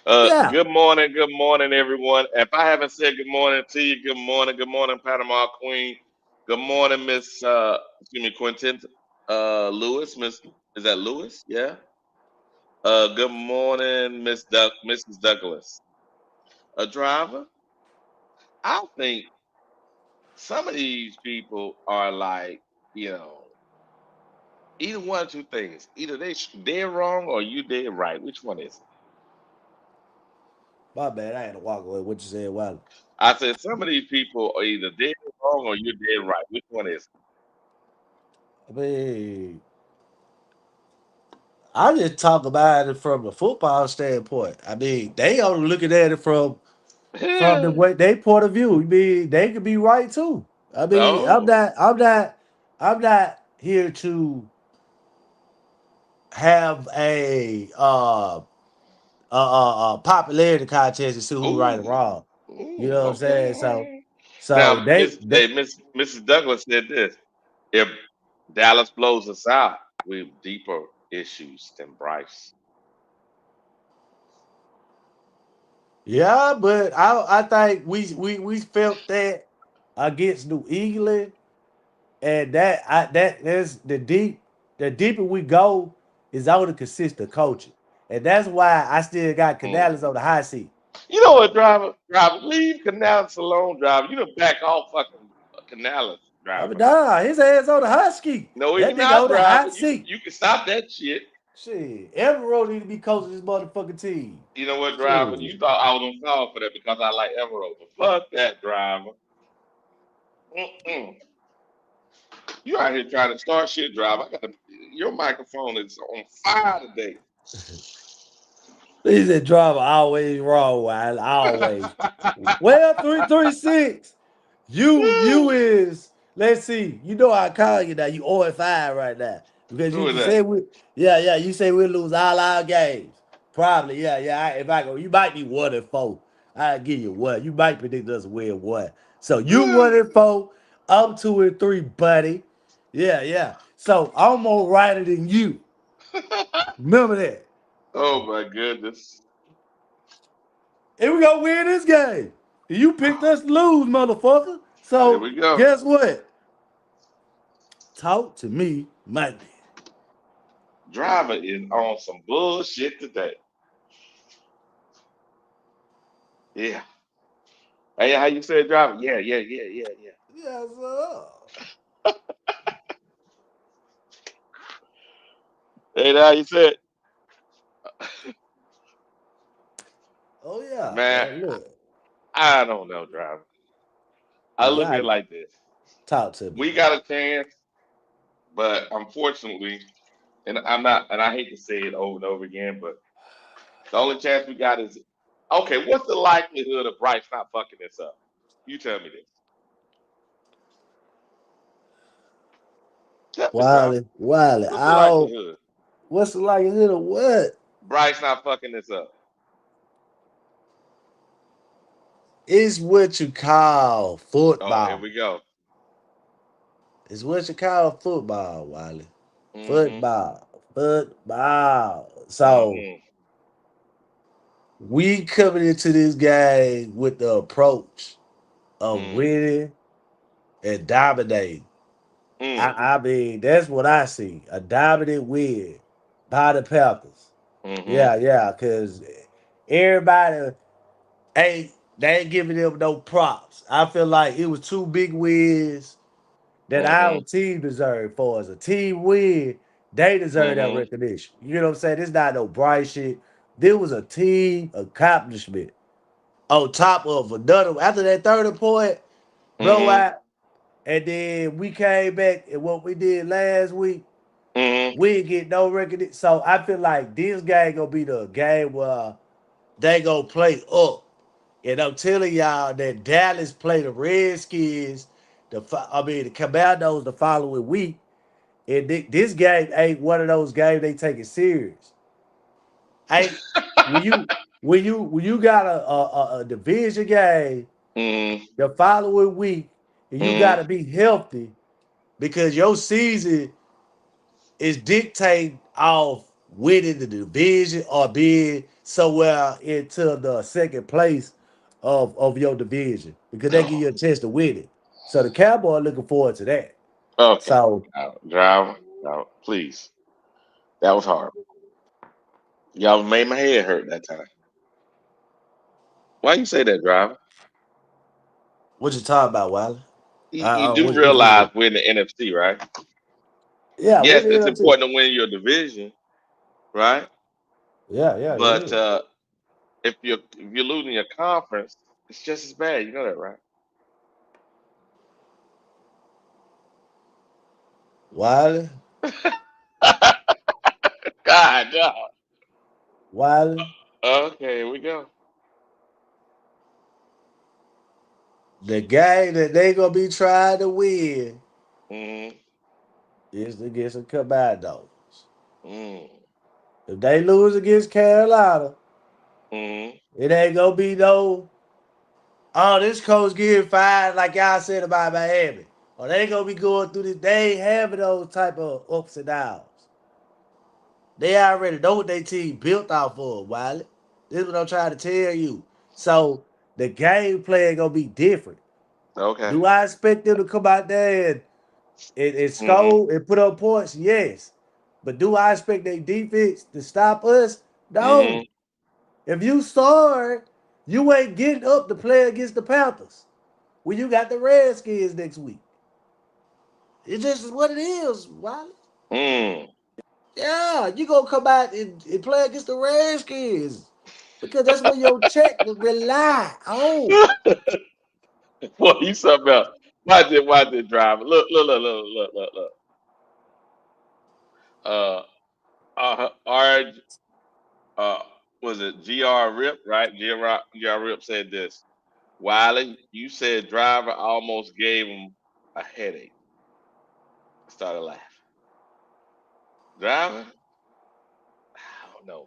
Yeah. Good morning, everyone. If I haven't said good morning to you, good morning, Panama Queen. Good morning, Miss excuse me, Quentin Lewis. Miss is that Lewis? Yeah. Good morning, Mrs. Douglas. A driver. I think some of these people are like, you know, either one or two things. Either dead wrong or you dead right. Which one is it? My bad. I had to walk away. What you said, Wiley? I said some of these people are either dead wrong or you're dead right. Which one is it? I mean, I just talk about it from the football standpoint. I mean, they are looking at it from the way they point of view. I mean, they could be right too. I mean, Oh. I'm not here to have a popularity contest to see who right or Ooh. wrong. You Ooh. know what I'm Okay. saying? All So, right. so Now, they, they Mrs. Douglas said this: if Dallas blows us out, we have deeper issues than Bryce. yeah, but I think we felt that against New England, and that's the deeper we go is on the consistent coaching, and that's why I still got Canales on Mm. the high seat. You know what, driver, leave Canales alone, driver. You done back off fucking Canales, I mean, driver. nah, his ass on the high seat. No, he That nigga not, on the driver. hot seat. You can stop that shit. Shit, Everett need to be coaching this motherfucking team. You know what, driver? Shit. You thought I was on call for that because I like Everett, but fuck that, driver. Mm-mm. You out here trying to start shit, driver. Your microphone is on fire today. He said driver always wrong, Wiley. Always. Well, 336. You is, let's see. You know I call you now. You 0-5 right now. Because Who you is just that? said yeah, you say we'll lose all our games. Probably, yeah. If I go, you might be 1-4. I'll give you one. You might predict us win one. So you 1-4, I'm 2-3, buddy. Yeah. So I'm more righter than you. Remember that. Oh my goodness. And we gonna win this game. You picked us to lose, motherfucker. There So we go. guess what? Talk to me Monday. Driver is on some bullshit today. Yeah. Hey, how you say driver? Yeah. Yes, sir. Hey, how you said, Oh yeah, man, man. Look, I don't know, driver. I man, look at I it like this. talk to me, We man. got a chance, but unfortunately, and I'm not, and I hate to say it over and over again, but the only chance we got is okay. What's the likelihood of Bryce not fucking this up? You tell me this. Tell me, driver. Wiley. What's the I don't, likelihood? What's the likelihood of what? Bryce not fucking this up. It's what you call Oh, here football. we go. It's what you call football, Wiley. Mm-hmm. Football. Football. So Mm-hmm. we coming into this game with the approach of Mm. winning and dominating. Mm. I mean, that's what I see. A dominant win by the Panthers. Mm-hmm. Yeah, because everybody they ain't giving them no props. I feel like it was two big wins that our Mm-hmm. team deserved for us. A team win, they deserve that Mm-hmm. recognition. You know what I'm saying? This not no Bryce shit. This was a team accomplishment. On top of another, after that 30 point Mm-hmm. blowout, and then we came back and what we did last week, Mm-hmm. we didn't get no recognition. So I feel like this game gonna be the game where they gonna play up. And I'm telling y'all that Dallas play the Redskins, the Commandos the following week. And this game ain't one of those games they take it serious. Ain't when you got a division game Mm-hmm. the following week, and you got Mm-hmm. to be healthy because your season is dictated off winning the division or being somewhere into the second place of your division because they give Oh, you a chance to win it. So the Cowboys looking forward to that. okay. So Driver. Please. That was hard. Y'all made my head hurt that time. Why you say that, driver? what you talking about, Wiley? You do What you realize mean? we're in the NFC, right? Yeah, we Yes, did it's up to. important to win your division, right? Yeah, it But is. if you're losing your conference, it's just as bad. You know that, right? Wiley, God, no. Wiley, Okay, here we go. the game that they gonna be trying to win Mm, is against the Commandos. mm, If they lose against Carolina, mm. it ain't gonna be no. Oh, this coach getting fired, like y'all said about Miami. Or they gonna be going through this. They ain't having those type of ups and downs. They already know what their team built off of, Wiley. This is what I'm trying to tell you. So the game plan gonna be different. Okay. Do I expect them to come out there and Mm, score and put up points? Yes. But do I expect their defense to stop us? No. mm. If you start, you ain't getting up to play against the Panthers when you got the Redskins next week. It just is what it is, Wiley. Mm. Yeah, you gonna come out and play against the Redskins because that's where your check will rely on. Boy, you something else. Watch this driver. Look. Uh, our uh, was it GR Rip, right? GR Rip said this. Wiley, you said driver almost gave him a headache. Started laughing. Driver? I don't know,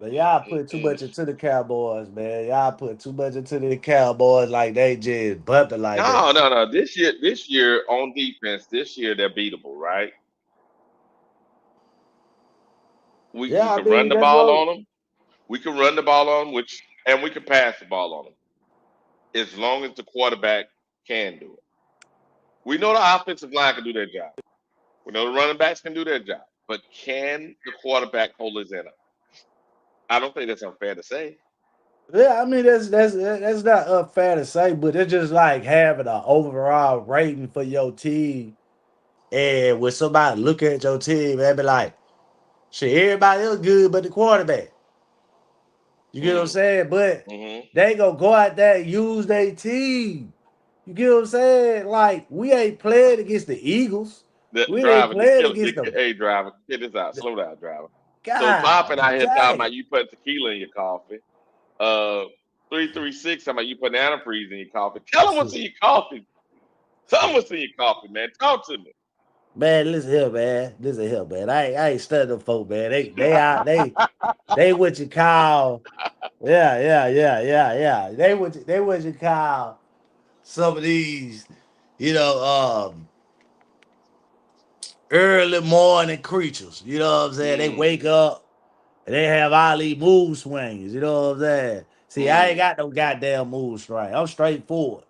But y'all man. put too Mm-mm. much into the Cowboys, man. Y'all put too much into the Cowboys like they just bumping like that. No. This year on defense, this year they're beatable, right? We Yeah, I can run mean the that's ball what. on them. We can run the ball on 'em, and we can pass the ball on them as long as the quarterback can do it. We know the offensive line can do their job. We know the running backs can do their job, but can the quarterback hold his end up? I don't think that's unfair to say. Yeah, I mean that's not unfair to say, but it's just like having an overall rating for your team, and when somebody look at your team, they be like, "Shit, everybody else good, but the quarterback." You get what I'm Mm, saying? But hmm they gonna go out there and use their team. You get what I'm saying? Like we ain't played against the Eagles. The We ain't driver, the played killer, against them. hey driver, get this out. Slow down, driver. So popping God out here talking damn. about you put tequila in your coffee. Uh, 336 talking about you put antifreeze in your coffee. Tell them what's in your coffee. Tell them what's in your coffee, man. Talk to me. Man, listen here, man. Listen here, man. I ain't studying them folk, man. They what you call yeah. They what you call some of these, you know, early morning creatures. You know what I'm saying? They wake up and they have all these mood swings. You know what I'm saying? See, I ain't got no goddamn mood swing. I'm straightforward.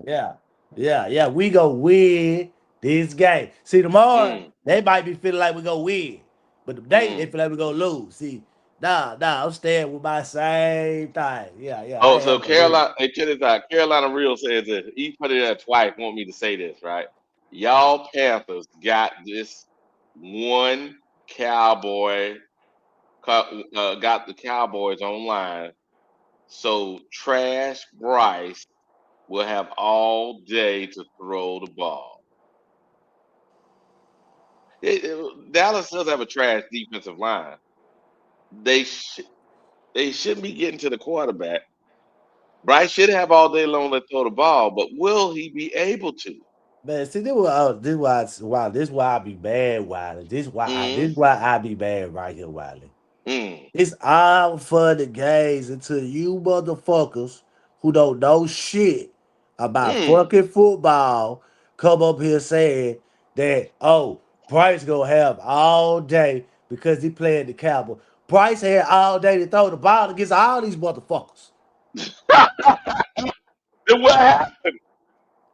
Yeah, yeah, yeah. We go win this game. See, tomorrow they might be feeling like we go win, but today they feel like we go lose. See, nah. I'm staying with my same thing. Yeah. I Oh, ain't so have no win. Carolina, hey, check this out. Carolina Real says that he put it there twice. Want me to say this, right? Y'all Panthers got this one Cowboy, got the Cowboys online. So Trash Bryce will have all day to throw the ball. Dallas does have a trash defensive line. They sh- they shouldn't be getting to the quarterback. Bryce should have all day long to throw the ball, but will he be able to? Man, see, this why I be bad, Wiley. Mm, This why I be bad right here, Wiley. mm, It's all for the games until you motherfuckers who don't know shit about mm. fucking football come up here saying that, oh, Bryce gonna have all day because he played the Cowboys. Bryce had all day to throw the ball against all these motherfuckers. Then what happened?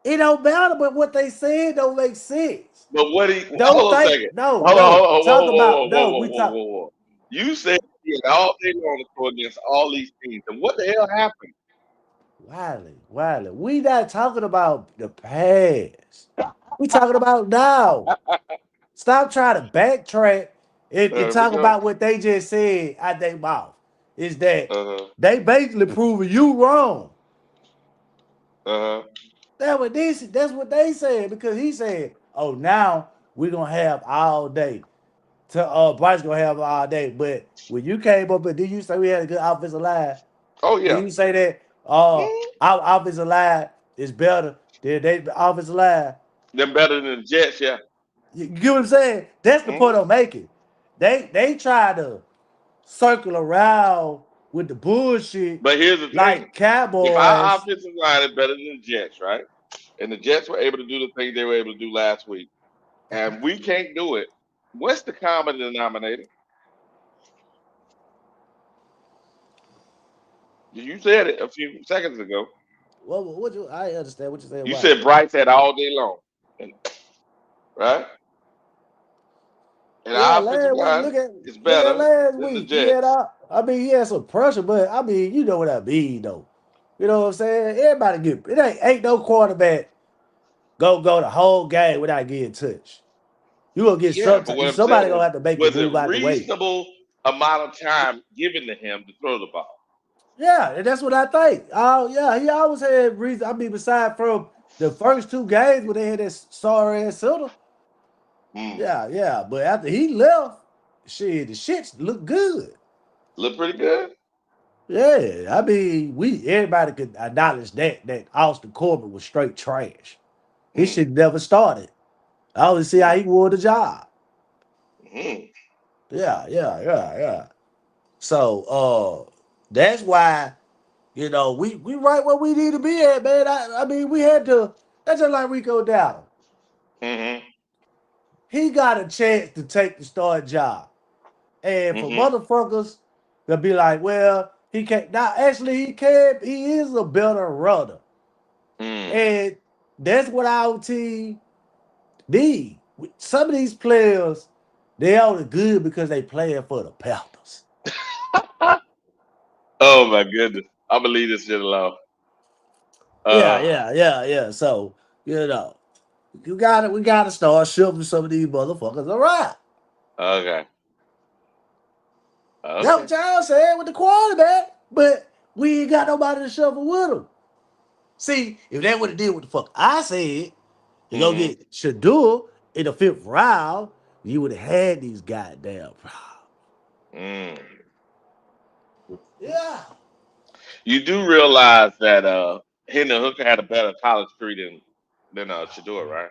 It don't matter, but what they said don't make sense. But what he Don't hold on a think, second. no, Hold on, hold no. on, Talk whoa, about, whoa, whoa, whoa, no, whoa, we whoa, talk. whoa, whoa. You said he had all day long to go against all these teams. And what the hell happened? Wiley, we not talking about the past. We talking about now. Stop trying to backtrack and We talk go. about what they just said out their mouth. Is that Uh-huh. they basically proving you wrong. Uh-huh. That's what they said because he said, oh, now we're gonna have all day. Bryce gonna have all day. But when you came up and did you say we had a good offensive line? Oh Did yeah. you say that Mm. our offensive line is better than they offensive line? Them better than the Jets, yeah. You get what I'm saying? That's the point Mm. I'm making. They try to circle around with the bullshit But here's the thing. like If our Cowboys. offensive line is better than the Jets, right? And the Jets were able to do the thing they were able to do last week, and we can't do it, what's the common denominator? You said it a few seconds ago. What you? I understand what you saying. You Why? said Bryce had all day long, and, right? And Yeah, our offensive last week. line is Look at better last than the week. He had Jets. all. I mean, he had some pressure, but I mean, you know what I mean, though. You know what I'm saying? Everybody get it. Ain't no quarterback go the whole game without getting touched. You gonna get Yeah, but what I'm somebody saying gonna is, have to make the was it move out the way. reasonable amount of time given to him to throw the ball? Yeah, and that's what I think. Oh yeah, he always had reason. I mean, beside from the first two games where they had that sorry ass center. Mm. Yeah. But after he left, shit, the shits look good. Look pretty good. Yeah, I mean, we everybody could acknowledge that Austin Corbett was straight trash. He Mm. should never started. I always see how Mm. he won the job. Mm. Yeah. So that's why we right where we need to be at, man. I mean we had to. That's just like Rico Dowdle. Mm-hmm. He got a chance to take the start job, and for Mm-hmm. motherfuckers to be like, well, he can't. Now actually he can. He is a better runner, Mm. and that's what our team need. Some of these players, they only good because they playing for the Panthers. Oh my goodness. I'm gonna leave this shit alone. Uh Yeah. So you know. We gotta start shifting some of these motherfuckers around. okay. That's Okay. what y'all said with the quarterback, but we ain't got nobody to shuffle with them. See, if that would have did what the fuck I said, to go Mm-hmm. get Shadur in the fifth round, you would have had these goddamn problems. Mm. Yeah. You do realize that Hendon Hooker had a better college degree than Shador, right?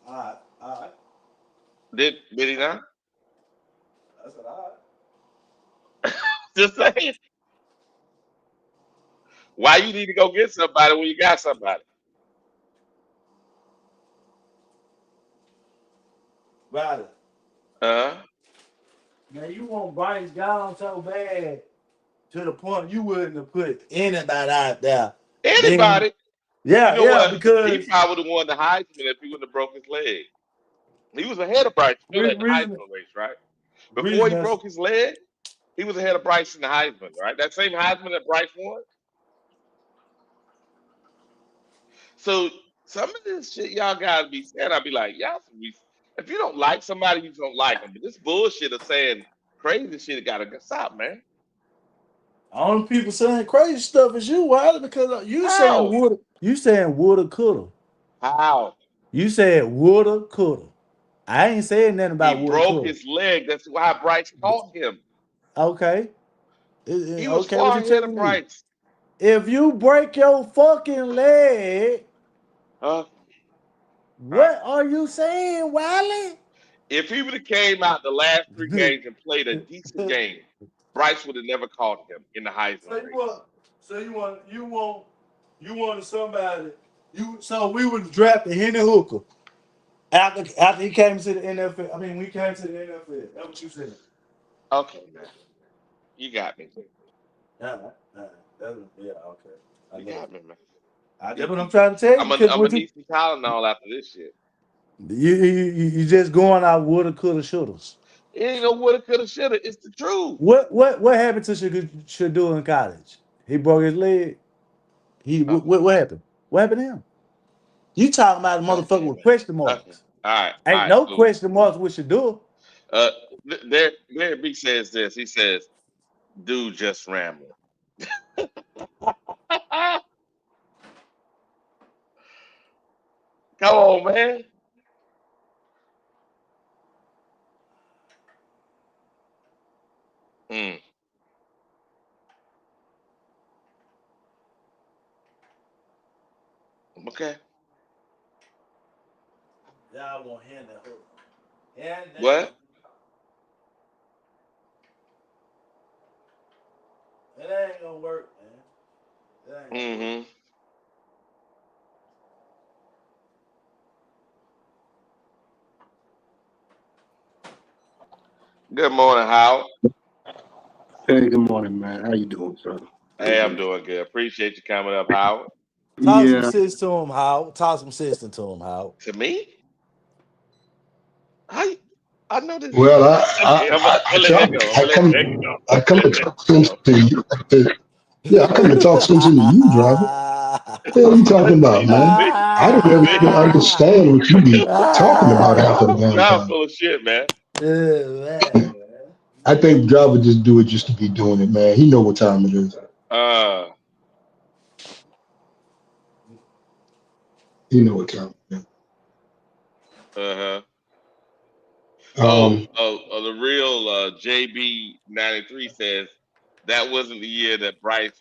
All right. Did he not? I said, all Just saying. Why you need to go get somebody when you got somebody? right. Right. Uh, Man, you want Bryce Young so bad to the point you wouldn't have put anybody out there. Then, anybody. You know yeah, what? He because probably would have won the Heisman if he wouldn't have broke his leg. He was ahead of Bryce still at the reason, Heisman race, right? Before reason he that's broke his leg, he was ahead of Bryce in the Heisman, right? That same Heisman that Bryce won. So some of this shit y'all gotta be saying, I'll be like, y'all if you don't like somebody, you don't like them. But this bullshit of saying crazy shit gotta stop, man. only people saying crazy stuff is you, Wiley, because How? you saying woulda, coulda. How? You said woulda, coulda. I ain't saying nothing He about woulda, broke coulda. his leg. That's why Bryce caught him. Okay. He was Okay, what far you ahead of telling me? Bryce. If you break your fucking leg, Huh? All right. what are you saying, Wiley? If he would have came out the last three games and played a decent game, Bryce would have never caught him in the So Heisman you race. want, you wanted somebody. So we would draft Henry Hooker after he came to the NFL. I mean, we came to the NFL. That's what you said. Okay, man. You got me. Yeah, yeah, okay. I You know. got me, man. That's what I'm trying to tell you because I'm what gonna you need some Tylenol after this shit. you just going out woulda, coulda, shouldas. It ain't no woulda, coulda, shoulda. It's the truth. What happened to Shadul in college? He broke his leg. Okay. What happened? What happened to him? You talking about a motherfucker Okay, with man. question Okay. marks? All Ain't right, no cool. question marks with Shadul. Uh, there, B says this. He says, "Dude, just rambling." Come on, man. Mm, okay. Y'all want him to hook. And What? it ain't gonna work, man. It ain't gonna work. Mm-hmm. Good morning, Howard. Hey, good morning, man. How you doing, sir? Hey, I'm doing good. Appreciate you coming up, Howard. Talk some Yeah. sense to him, How. Talk some sense to him, How. To me, I I know this. Well, Okay, I'm gonna let that go. I'm gonna let that go. I I'm come gonna to let that talk sense go. to you. Yeah, I come to talk sense into you, driver. What the hell are you talking about, See, man? see, I don't ever see. even understand what you be talking about half of the damn Drive time. full of shit, man. Man. I think driver just do it just to be doing it, man. He know what time it is. Uh, He know what time it is. uh-huh. Um, The real JB93 says that wasn't the year that Bryce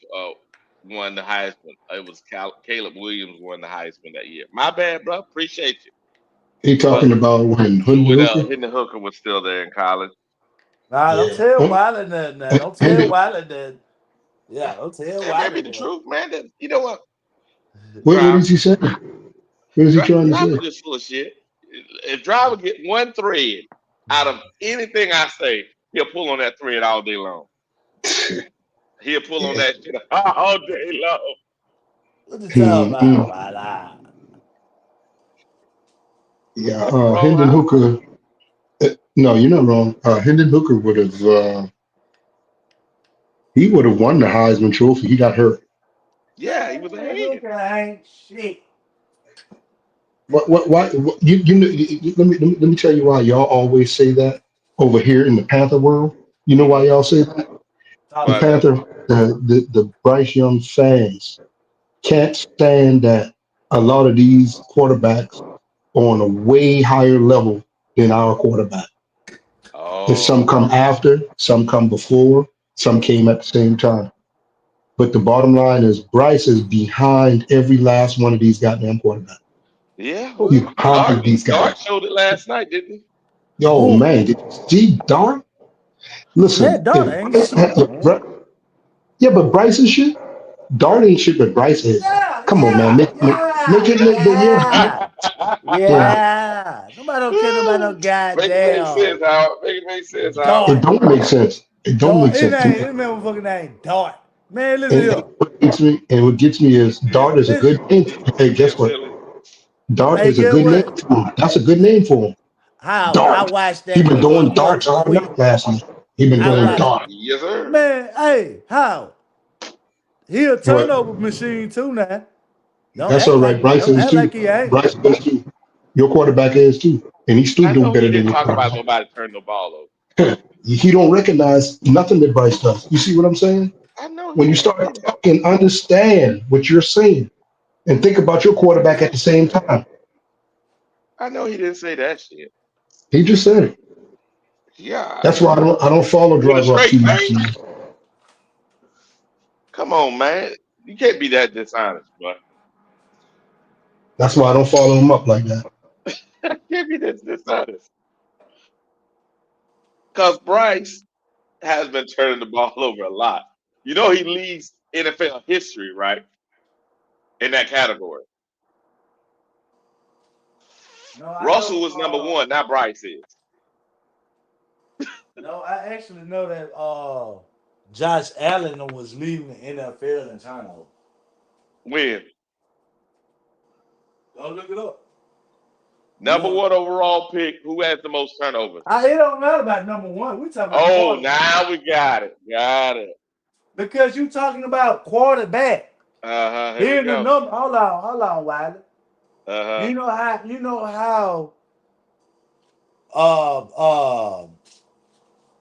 won the Heisman. It was Caleb Williams won the Heisman that year. My bad, bro. Appreciate you. he But talking about when Hood when Hooker. Hendon Hooker was still there in college. Nah, don't Yeah. tell Oh, Wiley that now. Don't tell Hendon, Wiley that. Yeah, don't tell That may Wiley be the that. truth, man. You know what? what Drive. is he saying? What is he trying to Driver say? just full of shit. If driver get one thread out of anything I say, he'll pull on that thread all day long. He'll pull on Yeah. that shit all day long. What you talking about, Mm-mm. Wiley? Yeah. I'm wrong, Hendon Howard. Hooker. No, you're not wrong. Hendon Hooker would have. He would have won the Heisman Trophy. He got hurt. Yeah, he was Man, ahead. look ain't shit. Why let me tell you why y'all always say that over here in the Panther world. You know why Mm-hmm. y'all say that? Talk The Why to is him. that? Panther, the Bryce Young fans can't stand that a lot of these quarterbacks are on a way higher level than our quarterback. And some Oh, come after, some come before, some came at the same time. But the bottom line is Bryce is behind every last one of these goddamn quarterbacks. Yeah, You well, hog these Dart guys. showed it last night, didn't he? Yo, Who? man, did you see Dart? Yeah, Listen, daughter if ain't shit, man. yeah, but Bryce is shit. Dart ain't shit, but Bryce is. Yeah, Come on, man, yeah, make yeah, it look good. Yeah, yeah, yeah. yeah. Nobody don't care about no Make it make goddamn sense, Howard. Make it make sense, Howard. It dart. don't make sense. It don't Dart. make His sense to name, me. his motherfucking name, Dart. Man, listen And here. what gets me is Is Dart is a is good Listen. name. is Hey, is guess it what? really? Dart Hey, is a get good name what? for him. That's a good name for him. How I Dart. watched He that been doing motherfucker darts all quick. night last night. He been I doing watched. dart. Yes, sir. Man, hey, how? He a What? turnover machine too now. Don't That's act all right. like Bryce don't is act too. like he ain't. Bryce is too. Your quarterback is too, and he still I do know he better than didn't your talk about quarterback. nobody turning the ball over. He don't recognize nothing that Bryce does. You see what I'm saying? I know he When you didn't start say that. talking, understand what you're saying, and think about your quarterback at the same time. I know he didn't say that shit. He just said it. Yeah, That's why I don't follow with a drive up straight too much. face. Come on, man. You can't be that dishonest, but That's why I don't follow him up like that. you can't be that dishonest. Because Bryce has been turning the ball over a lot. You know he leads NFL history, right? In that category. No, I Russell know. was number one, not Bryce is. No, I actually know that. Josh Allen was leading the NFL in turnover. When Go look it up. You number want? one overall pick, who has the most turnovers? It don't matter about number one. We talking about Oh, quarterback now we got it. Got it. because you talking about quarterback. Here we Here in the go. number. Hold on, Wiley. Uh-huh. You know uh uh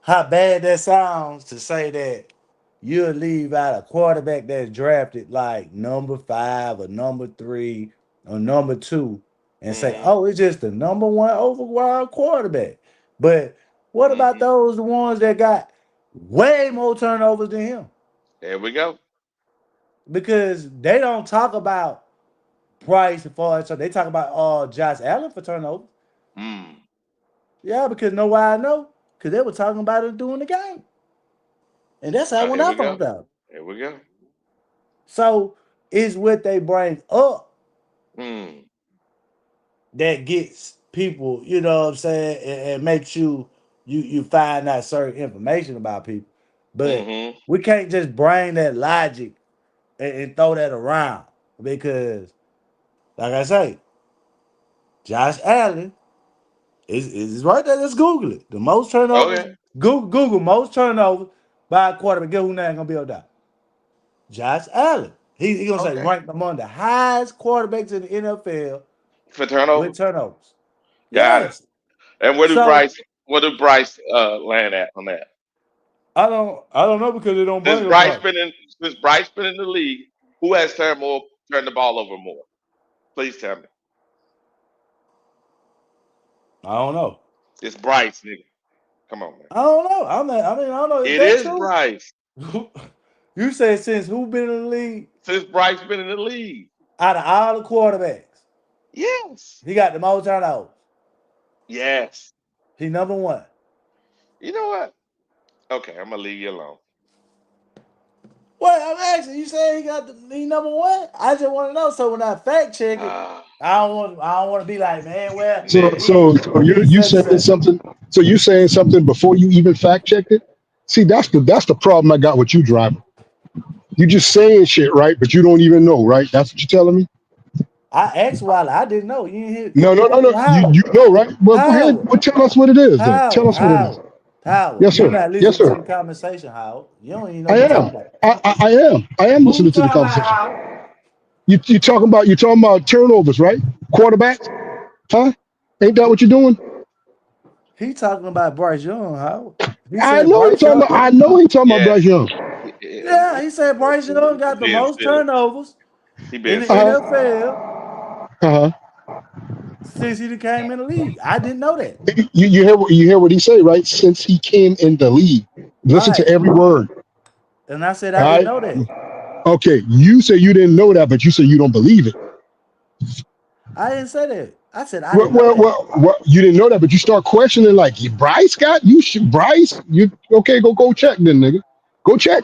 how bad that sounds to say that you'll leave out a quarterback that's drafted like number 5 or number 3 or number 2 and say, Mm-hmm. oh, it's just the number 1 overall quarterback. But what about Mm-hmm. those ones that got way more turnovers than him? There we go. Because they don't talk about Price for it, so they talk about Josh Allen for turnovers. Mm. Yeah, because know why I know? Because they were talking about it during the game. And that's how when Here I we go. found out. Here we go. So it's what they bring up Mm. that gets people, you know what I'm saying, and makes you find out certain information about people. But Mm-hmm. we can't just bring that logic and throw that around because, like I say, Josh Allen is right there. Let's Google it. The most turnovers. Okay. Google most turnovers by a quarterback. Get who name gonna be on that? Josh Allen. He gonna say Okay. ranked among the highest quarterbacks in the NFL For with turnovers. turnovers. Got it. Yes. And So where do Bryce land at on that? I don't know because they don't Since bring up Bryce Bryce. been in since Bryce been in the league, who has turned the ball over more? Please tell me. I don't know. It's Bryce, nigga. Come on, man. I don't know. I don't know. Is It that is true? Bryce. You said since who been in the league Since Bryce been in the league. out of all the quarterbacks, Yes. he got the most turnovers. Yes. He number 1. You know what? Okay, I'm gonna leave you alone. What I'm asking, you saying he number 1? I just want to know. So when I fact check it, Ah, I don't want to be like, man, well, So nigga. so you such and saying such. something? So you saying something before you even fact checked it? See, that's the problem I got with you, driver. You just saying shit, right? But you don't even know, right? That's what you're telling me. I asked Wiley. I didn't know. You didn't hear No, no, no, no. You Howard. know, right? Well, go ahead. Howard. Well, tell us what it is, then. Tell Howard. us what it is. Howard. Howard. Yes, You're sir. not Yes, listening to sir. the conversation, Howard. You don't even know I what you're am. talking about. I am. I am Who you listening to the talking about, conversation. Howard? You talking about turnovers, right? Quarterbacks, huh? Ain't that what you're doing? He talking about Bryce Young, Howard. He I said know he Bryce talking Young. about. I know he talking about Yes. Bryce Young. Yeah, he said Bryce Young He got the being most silly. turnovers He in being the silly. Uh NFL huh. Uh huh. since he came in the league. I didn't know that. You hear what he say, right? Since he came in the league, listen to Right. every word. And I said All I didn't right. know that. Okay. You say you didn't know that, but you say you don't believe it. I didn't say that. I said I Well, didn't know well, that. well, well, you didn't know that, but you start questioning like Bryce got you. Bryce, you okay? Go check then, nigga. Go check.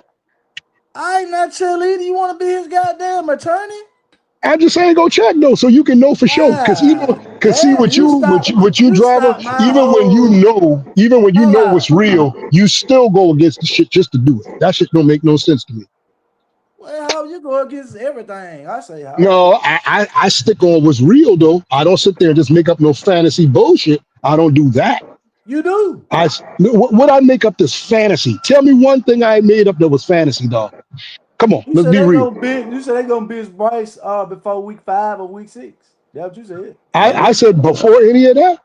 I ain't not cheerleader. You want to be his goddamn attorney? I'm just saying, go check though, so you can know for sure. Because even, Ah, cause see damn! what you You driver, stop my whole. even when you Hold know on. what's real, you still go against the shit just to do it. That shit don't make no sense to me. Well, how you go against everything? I say how. No, I stick on what's real though. I don't sit there and just make up no fantasy bullshit. I don't do that. You do. What I make up this fantasy? Tell me one thing I made up that was fantasy, dog. Come on, You let's said be they real. gonna be. You said they gonna be his Bryce before week 5 or week 6. That's what you said. I said before any of that.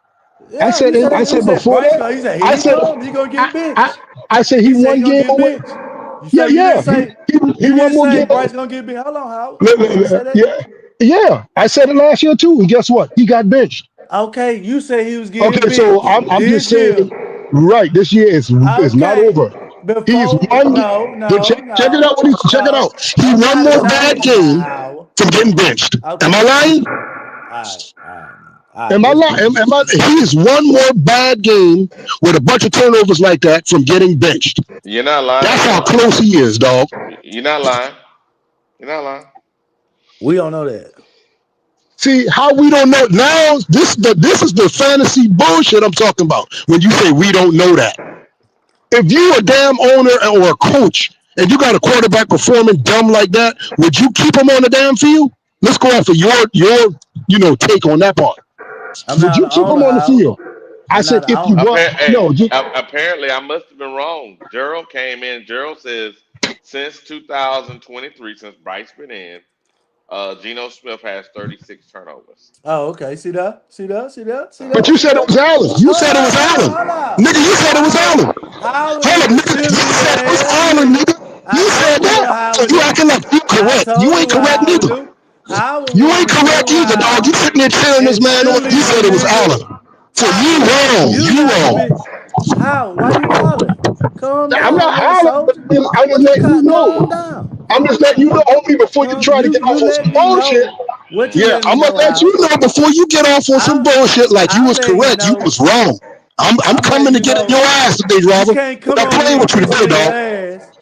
Yeah, you I said. He said said before Bryce. He that. said here I he said come. He gonna I get I, benched. I said he He said he one gonna game get away. benched. You Yeah, say you yeah. didn't say. He You one didn't more say game. Bryce gonna get benched. Hold on, Howard. You didn't say that. Yeah, yeah. I said it last year too, and guess what? He got benched. Okay, you said he was getting Okay, so benched I'm just this year. saying, right? This year is not Okay, over. He's before one. no, But no, check it no, out. What he's check it no. out. He I'm one trying to more bad change now, game Howard. from getting benched. Am I Okay, lying? all right. Am I Let's lying? go. Am I? He is one more bad game with a bunch of turnovers like that from getting benched. You're not lying. That's how close he is, dog. You're not lying. You're not lying. We don't know that. See how we don't know now. This is the fantasy bullshit I'm talking about. When you say we don't know that, if you a damn owner or a coach and you got a quarterback performing dumb like that, would you keep him on the damn field? Let's go off of your take on that part. I'm Would not you an keep him owner, on the Howard. field? I I'm said not an if you owner. want Hey, no, apparently I must have been wrong. Gerald came in. Gerald says since 2023, since Bryce been in, Geno Smith has 36 turnovers. Oh, okay. See that? See that? See that? See but that? you See said it that? was Allen. You Hold said it on, was hold on, Allen. hold on. Nigga, you said it was Howard, Allen. Howard Hold is up, a nigga. You cheerleader said it was ass Allen, nigga. nigga. I You said told you what that. So Howard you do. acting like you I correct. You told you ain't what correct Howard neither. do. Howard You want ain't to sit correct either, dog. You around sitting there cheering this and man on. You cheerleader, said it was nigga. Allen. So How you wrong. you You got to wrong. be Howard? Why you hollering? Calm I'm not down, little hollering, but soldier. I'm just What you letting you got? Calm know. down. I'm just letting you know only before you Calm. try to get off You on some let me bullshit. know. What you Yeah, let me I'm gonna know, let you Howard? know before you get off on some I bullshit like you I'm was letting you correct. You know. was wrong. I'm I'm letting coming to you get in your know. ass today, You driver. can't I'm come not on playing here with you kissing today, nigga dog. ass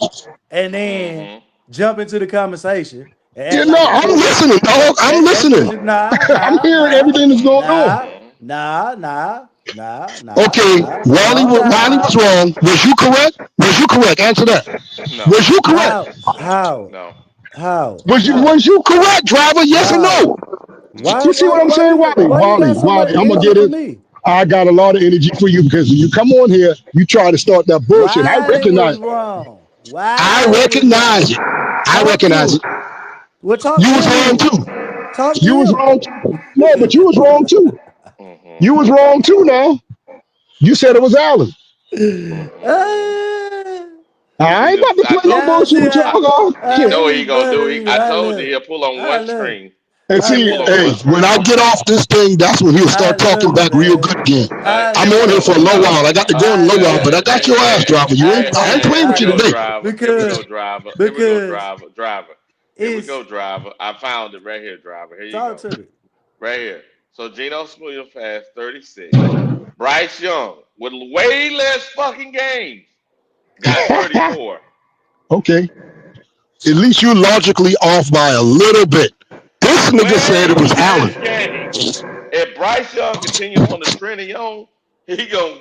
and then Mm-hmm. jump into the conversation and Yeah, act no, like a I'm fool. listening, dog. I'm That's what listening. you nah, I'm nah, hearing nah, everything that's going on. nah, Mm-hmm. nah, nah, nah, nah, Okay, nah. Calm down, Wiley was how? wrong. Was you correct? Was you correct? Answer that. No, Was you correct? How? How? no. How? Was How? you correct, driver? Yes or How? no? You see what I'm saying, Why you got so much I'm gonna energy get for it. me? I got a lot of energy for you because when you come on here, you try to start that bullshit. Wiley was wrong. I Wiley was recognize wrong. it. I Talk to recognize him. it. Well, talk You to was him wrong then. too. Talk to You was him. wrong too. No, but you was wrong too. Mm-hmm. You was wrong too. Now you said it was Allen. Mm-hmm. I ain't about to I play no told Yeah, bullshit see, with y'all, dog. you Shit. know what this he is gonna do. funny. I I told love you it. he'll pull on I one love it. string. And I He'll see, pull love on it. hey, one when I string. get off this thing, that's when he'll I start talking love it, back real man. good again. I I'm Here we on here love go. for a it, low man. while. I got to go in I a low while, love but I it. got your ass, driver. I I love ain't it. playing Here with I we you go, love today. it. driver. Here we go, Because driver. Here we go, because driver. Here we it's go, driver. I found it right here, driver. Here you talk go. to me. Right here. So Geno Smith has 36. Bryce Young, with way less fucking games, got 34. Okay. At least you logically off by a little bit. This nigga said it Way was Allen. less games. If Bryce Young continue on the trend he on, he gonna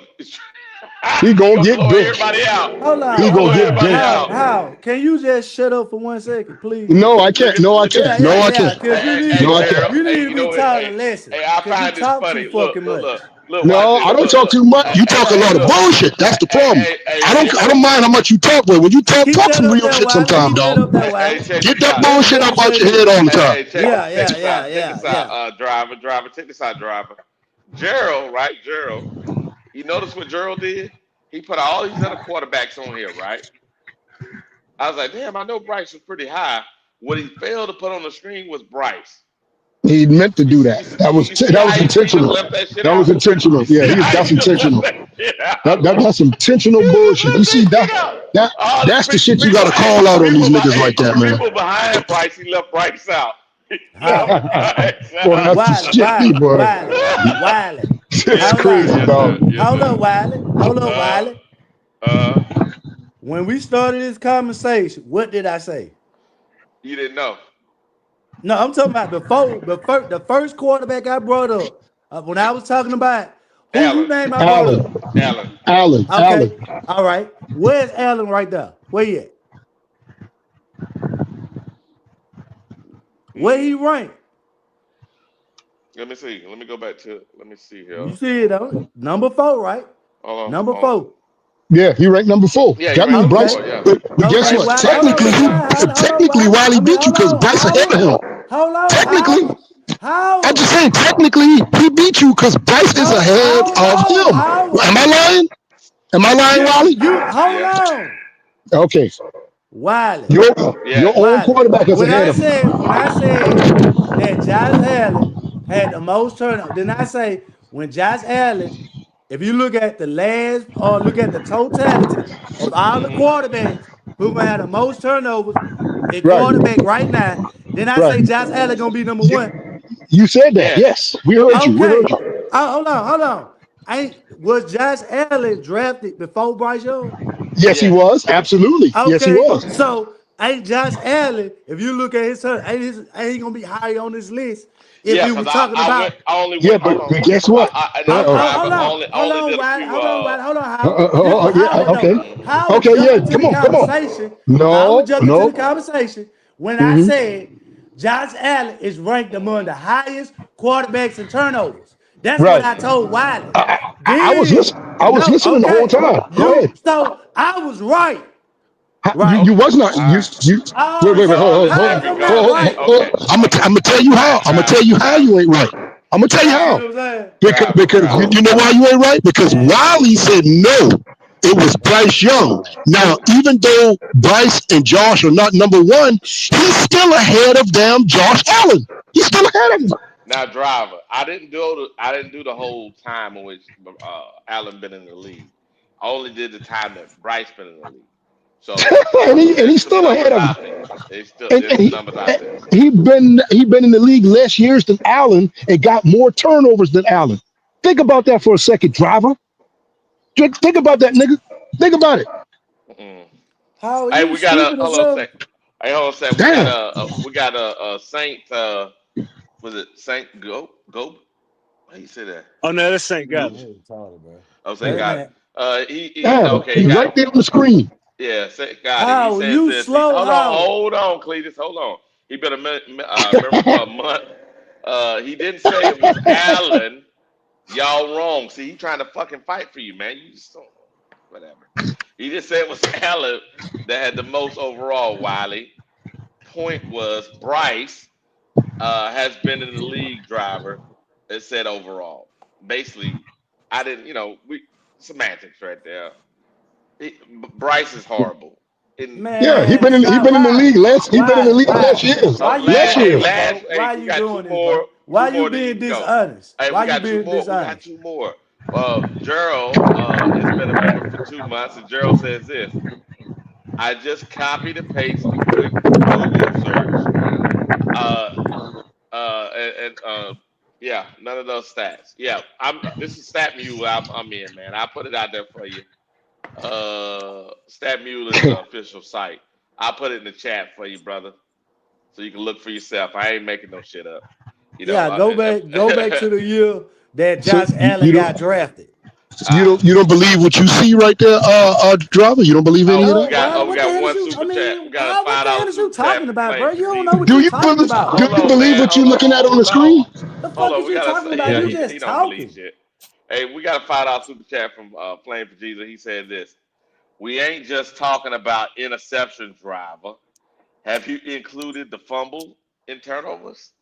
He he gonna gonna get blow benched. everybody out. Hold He on, He gonna gonna blow hold get on. everybody benched. out. How? Can you just shut up for 1 second, please? No, I Look can't. at No, I look at can't. Yeah, No, yeah, I yeah. can't. Cause No, I Gerald. can't. you need Hey, to you be know what? taught a Hey, lesson. hey, I Cause you find this talk too funny. Look, fucking look, much. look, look. Watch No, this. I don't Look, talk look. too much. Hey, You hey, talk a hey, lot of look. bullshit. That's the problem. Ready? I don't mind how much you talk, but when you Keep talk that some up real there, shit Wiley. sometime, Keep that dog. up there, Hey, Wiley. check Get this that out. bullshit Let me out say your this. head all the time. Hey, Yeah, check yeah, this out. yeah, Check yeah, this out. yeah. Driver. Check this out, driver. Gerald, right? Gerald. You notice what Gerald did? He put all these other quarterbacks on here, right? I was like, damn, I know Bryce was pretty high. What he failed to put on the screen was Bryce. He meant to You do see, that. you see, That was you see that how was he just intentional. left that shit That was out? intentional. You Yeah, see how that's he just left intentional. that shit out? That's intentional He just bullshit. You left see that shit out. that All the that's the shit you got to hey, call out on these niggas like that, man. people behind Bryce, he left Bryce out. How? Boy, that's the shit, boy. Wiley. It's Hold crazy, on. dog. Yes, Hold sir. up, Wiley. Hold up, Wiley. Uh, When we started this conversation, what did I say? you didn't know. No, I'm talking about the first quarterback I brought up. When I was talking about who you Allen. name, I brought Allen, up. Allen. Allen, Okay, all right. Where's Allen right there? Where he at? Where he rank? Let me see. Let me go back to. Let me see here. You see it on number 4, right? Hold on. Number Hold on. 4. Yeah, he ranked number 4. Yeah, you That right means number Bryce. 4. Yeah. But guess Okay, Bryce. what? Wiley. Hold on, Technically, Wiley. Wiley I mean, beat you because Bryce ahead of him. Hold on. Technically, I'm just How? saying, technically, he beat you because Bryce is ahead Hold of on. him. How? Am I lying? Am I lying, Wiley? You hold Yeah. on. Okay, Wiley. Yeah. your own Wiley. quarterback is ahead of him. When I said that Josh Allen had the most turnover, then I say when Josh Allen, if you look at the last or look at the totality of all the quarterbacks who had the most turnovers at Right, quarterback right now, then I right. say Josh Allen gonna be number You, 1. you said that. Yes. Yes, we heard you. We Okay. heard you. Hold on. Was Josh Allen drafted before Bryce Young? Yes, he Yes. was. Absolutely. Yes, he Okay, was. so ain't Josh Allen, if you look at his turn, ain't he gonna be high on this list if Yeah, we because was talking about? I only Yeah, went. Hold but on. guess what? Now Uh-oh. driver Hold only on, did a Wiley, few. hold on, Howard. This Yeah, was Howard okay. though. Howard Okay, jumped yeah. into Come the on, come on. conversation. No, Howard jumped into no. the conversation when I hmm said Josh Allen is ranked among the highest quarterbacks in turnovers. That's what Right. I told Wiley. I was Then, listening. I was no, listening the whole okay. time. Go ahead. So I was right. You, Right. you Okay. was not. All right. You. Oh, Wait. Oh, Hold. there he how's I'm go. not Okay. right? Okay. I'm Okay. gonna tell you how. I'm gonna tell you how you ain't right. I'm gonna tell you Driver. how. You know what I'm saying? Because Driver. you know why you ain't right? Because Man, Wiley said no. It was Bryce Young. dog. Now, even though Bryce and Josh are not number 1, he's still ahead of damn Josh Allen. He's still ahead of him. Now, driver. I didn't do the whole time in which Allen been in the league. I only did the time that Bryce been in the league. So and there's he's some still ahead numbers of him. out there. And, There's and some he numbers out there. he been in the league less years than Allen and got more turnovers than Allen. Think about that for a second, driver. Think about that, nigga. Think about it. Mm. How are Hey, you we got a stupid or hold on a something? sec. Hey, hold on a sec. Damn. We got a Saint. Was it Saint Go? How you say that? Oh no, this ain't got Goop. it. Man, retarded, bro. Oh, Saint Hey got it. man, He Damn. okay. He He's got right there on the screen. yeah. Saint got it. He how says you this. He slow? How? hold on, Cletus. Hold on. He been a member for a month. He didn't say it was Allen. Y'all wrong. See, he trying to fucking fight for you, man. You just don't whatever. He just said it was Allen that had the most overall. Wiley. Point was Bryce has been in the league driver. It said overall. Basically, I didn't. We semantics right there. Bryce is horrible. In Yeah, he Man, been in he stop. been in the league last he been in the league last years. Why you Last doing years. this, bro? hey, Why we you got two doing this, bro? more. Why Two you more, then you being can go. dishonest? Hey, Why we you got two being more. We got dishonest? two more. Gerald has been a member for 2 months, and Gerald says this. I just copied and pasted a quick Google search. Uh, yeah, none of those stats. Yeah, This is Stat Mule. I'm in, man. I put it out there for you. Stat Mule is the official site. I'll put it in the chat for you, brother, so you can look for yourself. I ain't making no shit up. You know. Yeah, go back to the year that So Josh Allen got drafted. uh, you don't believe what you see right there, driver? You don't believe any of we that? got Well, we what the got hell is one you? I super chat. We mean, got a what five the dollar hell is you super chat talking from about, bro? Flame for You don't know what Jesus. Do you you talking believe about. do Hold you on, believe man. what you're looking at on the Hold on. screen? The Hold fuck on. is We you gotta talking say, about? yeah, You he just don't believe talking. shit. Hey, we got a $5 super chat from Flame for Jesus. He said this. We ain't just talking about interception, driver. Have you included the fumble in turnovers?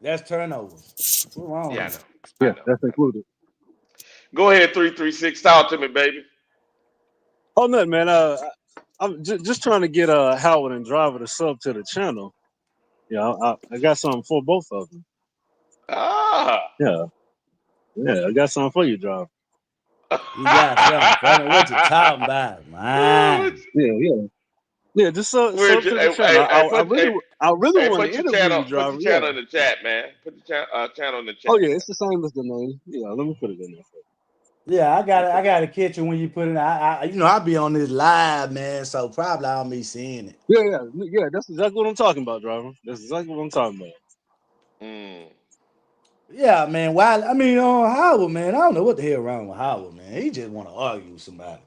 That's turnovers. What's wrong Yeah, with you? I Yeah, know. that's included. Go ahead, 336. Talk to me, baby. Oh no, man. I'm just trying to get Howard and Driver to sub to the channel. Yeah, I got something for both of them. Ah. Yeah, I got something for you, Driver. You got something funny. What you talking about, Oh, man? Yeah. Yeah, just sub Where'd to you, the channel. I really want to put your interview you, put your driver. channel Yeah. in the chat, man. Put the channel in the Oh chat, yeah, man. it's the same as the name. Yeah, let me put it in there. Yeah, Yeah, I put got to catch it when you put it. I be on this live, man. So probably I'll be seeing it. Yeah. That's exactly what I'm talking about, driver. That's exactly what I'm talking about. Mm. Yeah, man. Why? I mean, Howard, man. I don't know what the hell wrong with Howard, man. He just want to argue with somebody.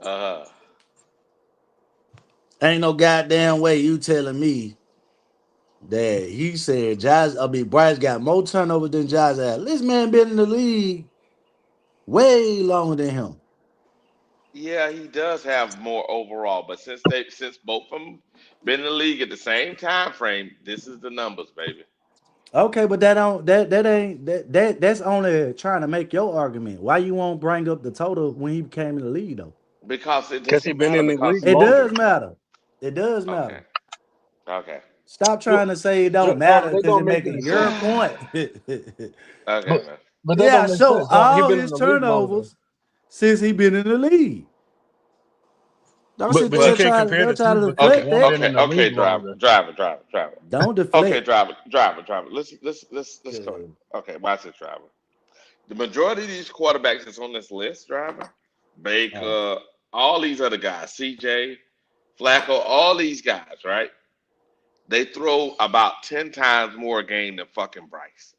Uh-huh. Ain't no goddamn way you telling me that he said Bryce got more turnovers than Josh Allen. This man been in the league way longer than him. Yeah, he does have more overall, but since both of them been in the league at the same time frame, this is the numbers, baby. Okay, but that ain't that's only trying to make your argument. Why you won't bring up the total when he came in the league though? Because it Because he doesn't been matter in the because league It longer. does matter. It does okay. matter. Okay. Stop Well, trying to say it don't driver, matter that because don't it make making any your sense. point. But Okay, man. but that Yeah, don't make sure. sense, driver. He All been in his the league longer. turnovers since he been in the league. Don't sit But you there But can't try compare don't the try two to because deflect one that. been in the league okay, driver, longer. driver. Don't Okay, deflect. driver. Let's talk. 'Cause- Okay, watch this, driver. The majority of these quarterbacks that's on this list, driver, Oh, Baker, all these other guys, CJ, Flacco, all these guys, right? They throw about 10 times more a game than fucking Bryce.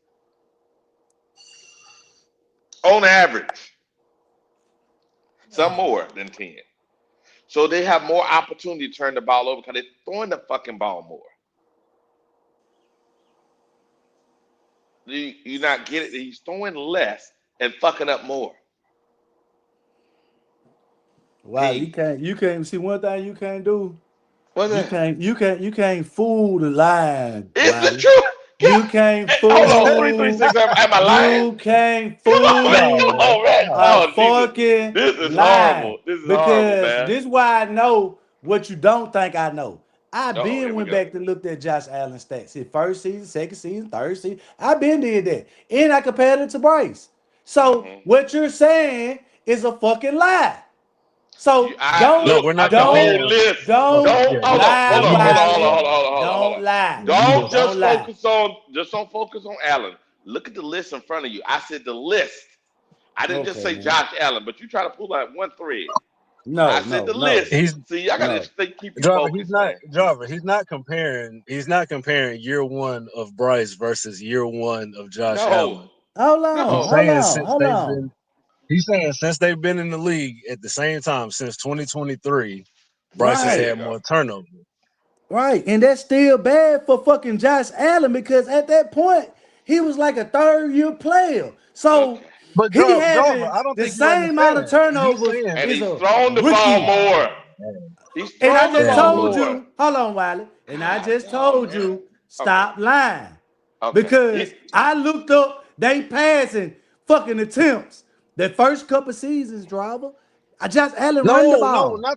On average. Some more than 10. So they have more opportunity to turn the ball over because they're throwing the fucking ball more. You not get it? He's throwing less and fucking up more. wow, He you can't see one thing you can't do. what's that? You can't fool the line, Is the Wiley. truth? You can't Hey, hold on, fool 336. Am I lying? you can't Come on, man. Come fool on, man. a Oh, Jesus. fucking This is lie. horrible. This is horrible, Because man. this why I know what you don't think I know. I Oh, been here we went go. back and looked at Josh Allen stats. His first season, second season, third season. I been did that. And I compared it to Bryce. So hmm what you're saying is a fucking lie. So I No, look we're not the whole don't, comparing. list. Look, don't Don't yeah, hold on, lie, hold you on, hold just on, hold on, Wiley. hold on, hold on, hold on, hold Don't on. lie. you Don't just Don't lie. just don't focus on Allen. Look at the list in front of you. I said the list. I didn't just Okay, say man. Josh Allen, but you try to pull out one thread. I No, said no, the no, list. he's See, I gotta no. keep you driver. focused, man. He's not comparing year one of Bryce versus year one of Josh No, Allen. Hold on, no. hold on. He's saying since they've been in the league at the same time since 2023, Bryce has There Right, you had go. more turnovers. right. And that's still bad for fucking Josh Allen because at that point, he was like a third year player. So Okay. But he driver, having I don't the think you same amount of understand. He's turnovers saying, And is he's a thrown the ball rookie. more. man, He's And I thrown the just ball man, told more. you, hold on, Wiley. And I God just dog, told man. you, Okay. stop lying. Okay. Because I looked up they passing fucking attempts. The first couple seasons, driver. I just Allen run the no, ball.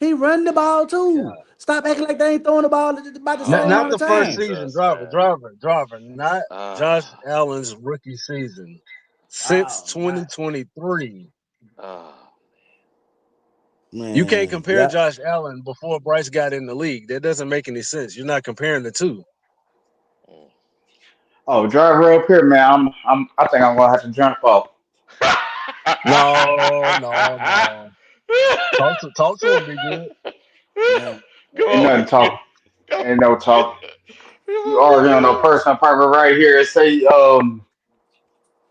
He run the ball too. Stop acting like Okay. they ain't throwing the ball about the same not amount of the first time. season, Jesus, man. driver, not Josh Ah, Allen's rookie season. Since Oh my 2023, ah. you can't man. compare Yeah. Josh Allen before Bryce got in the league. That doesn't make any sense. You're not comparing the two. Mm. Oh, driver up here, man. I think I'm gonna have to jump off. No. Talk to him, be good. Man. Come Ain't on. nothing talk. Come Ain't no talk. You arguing on no on. personal property right here. It say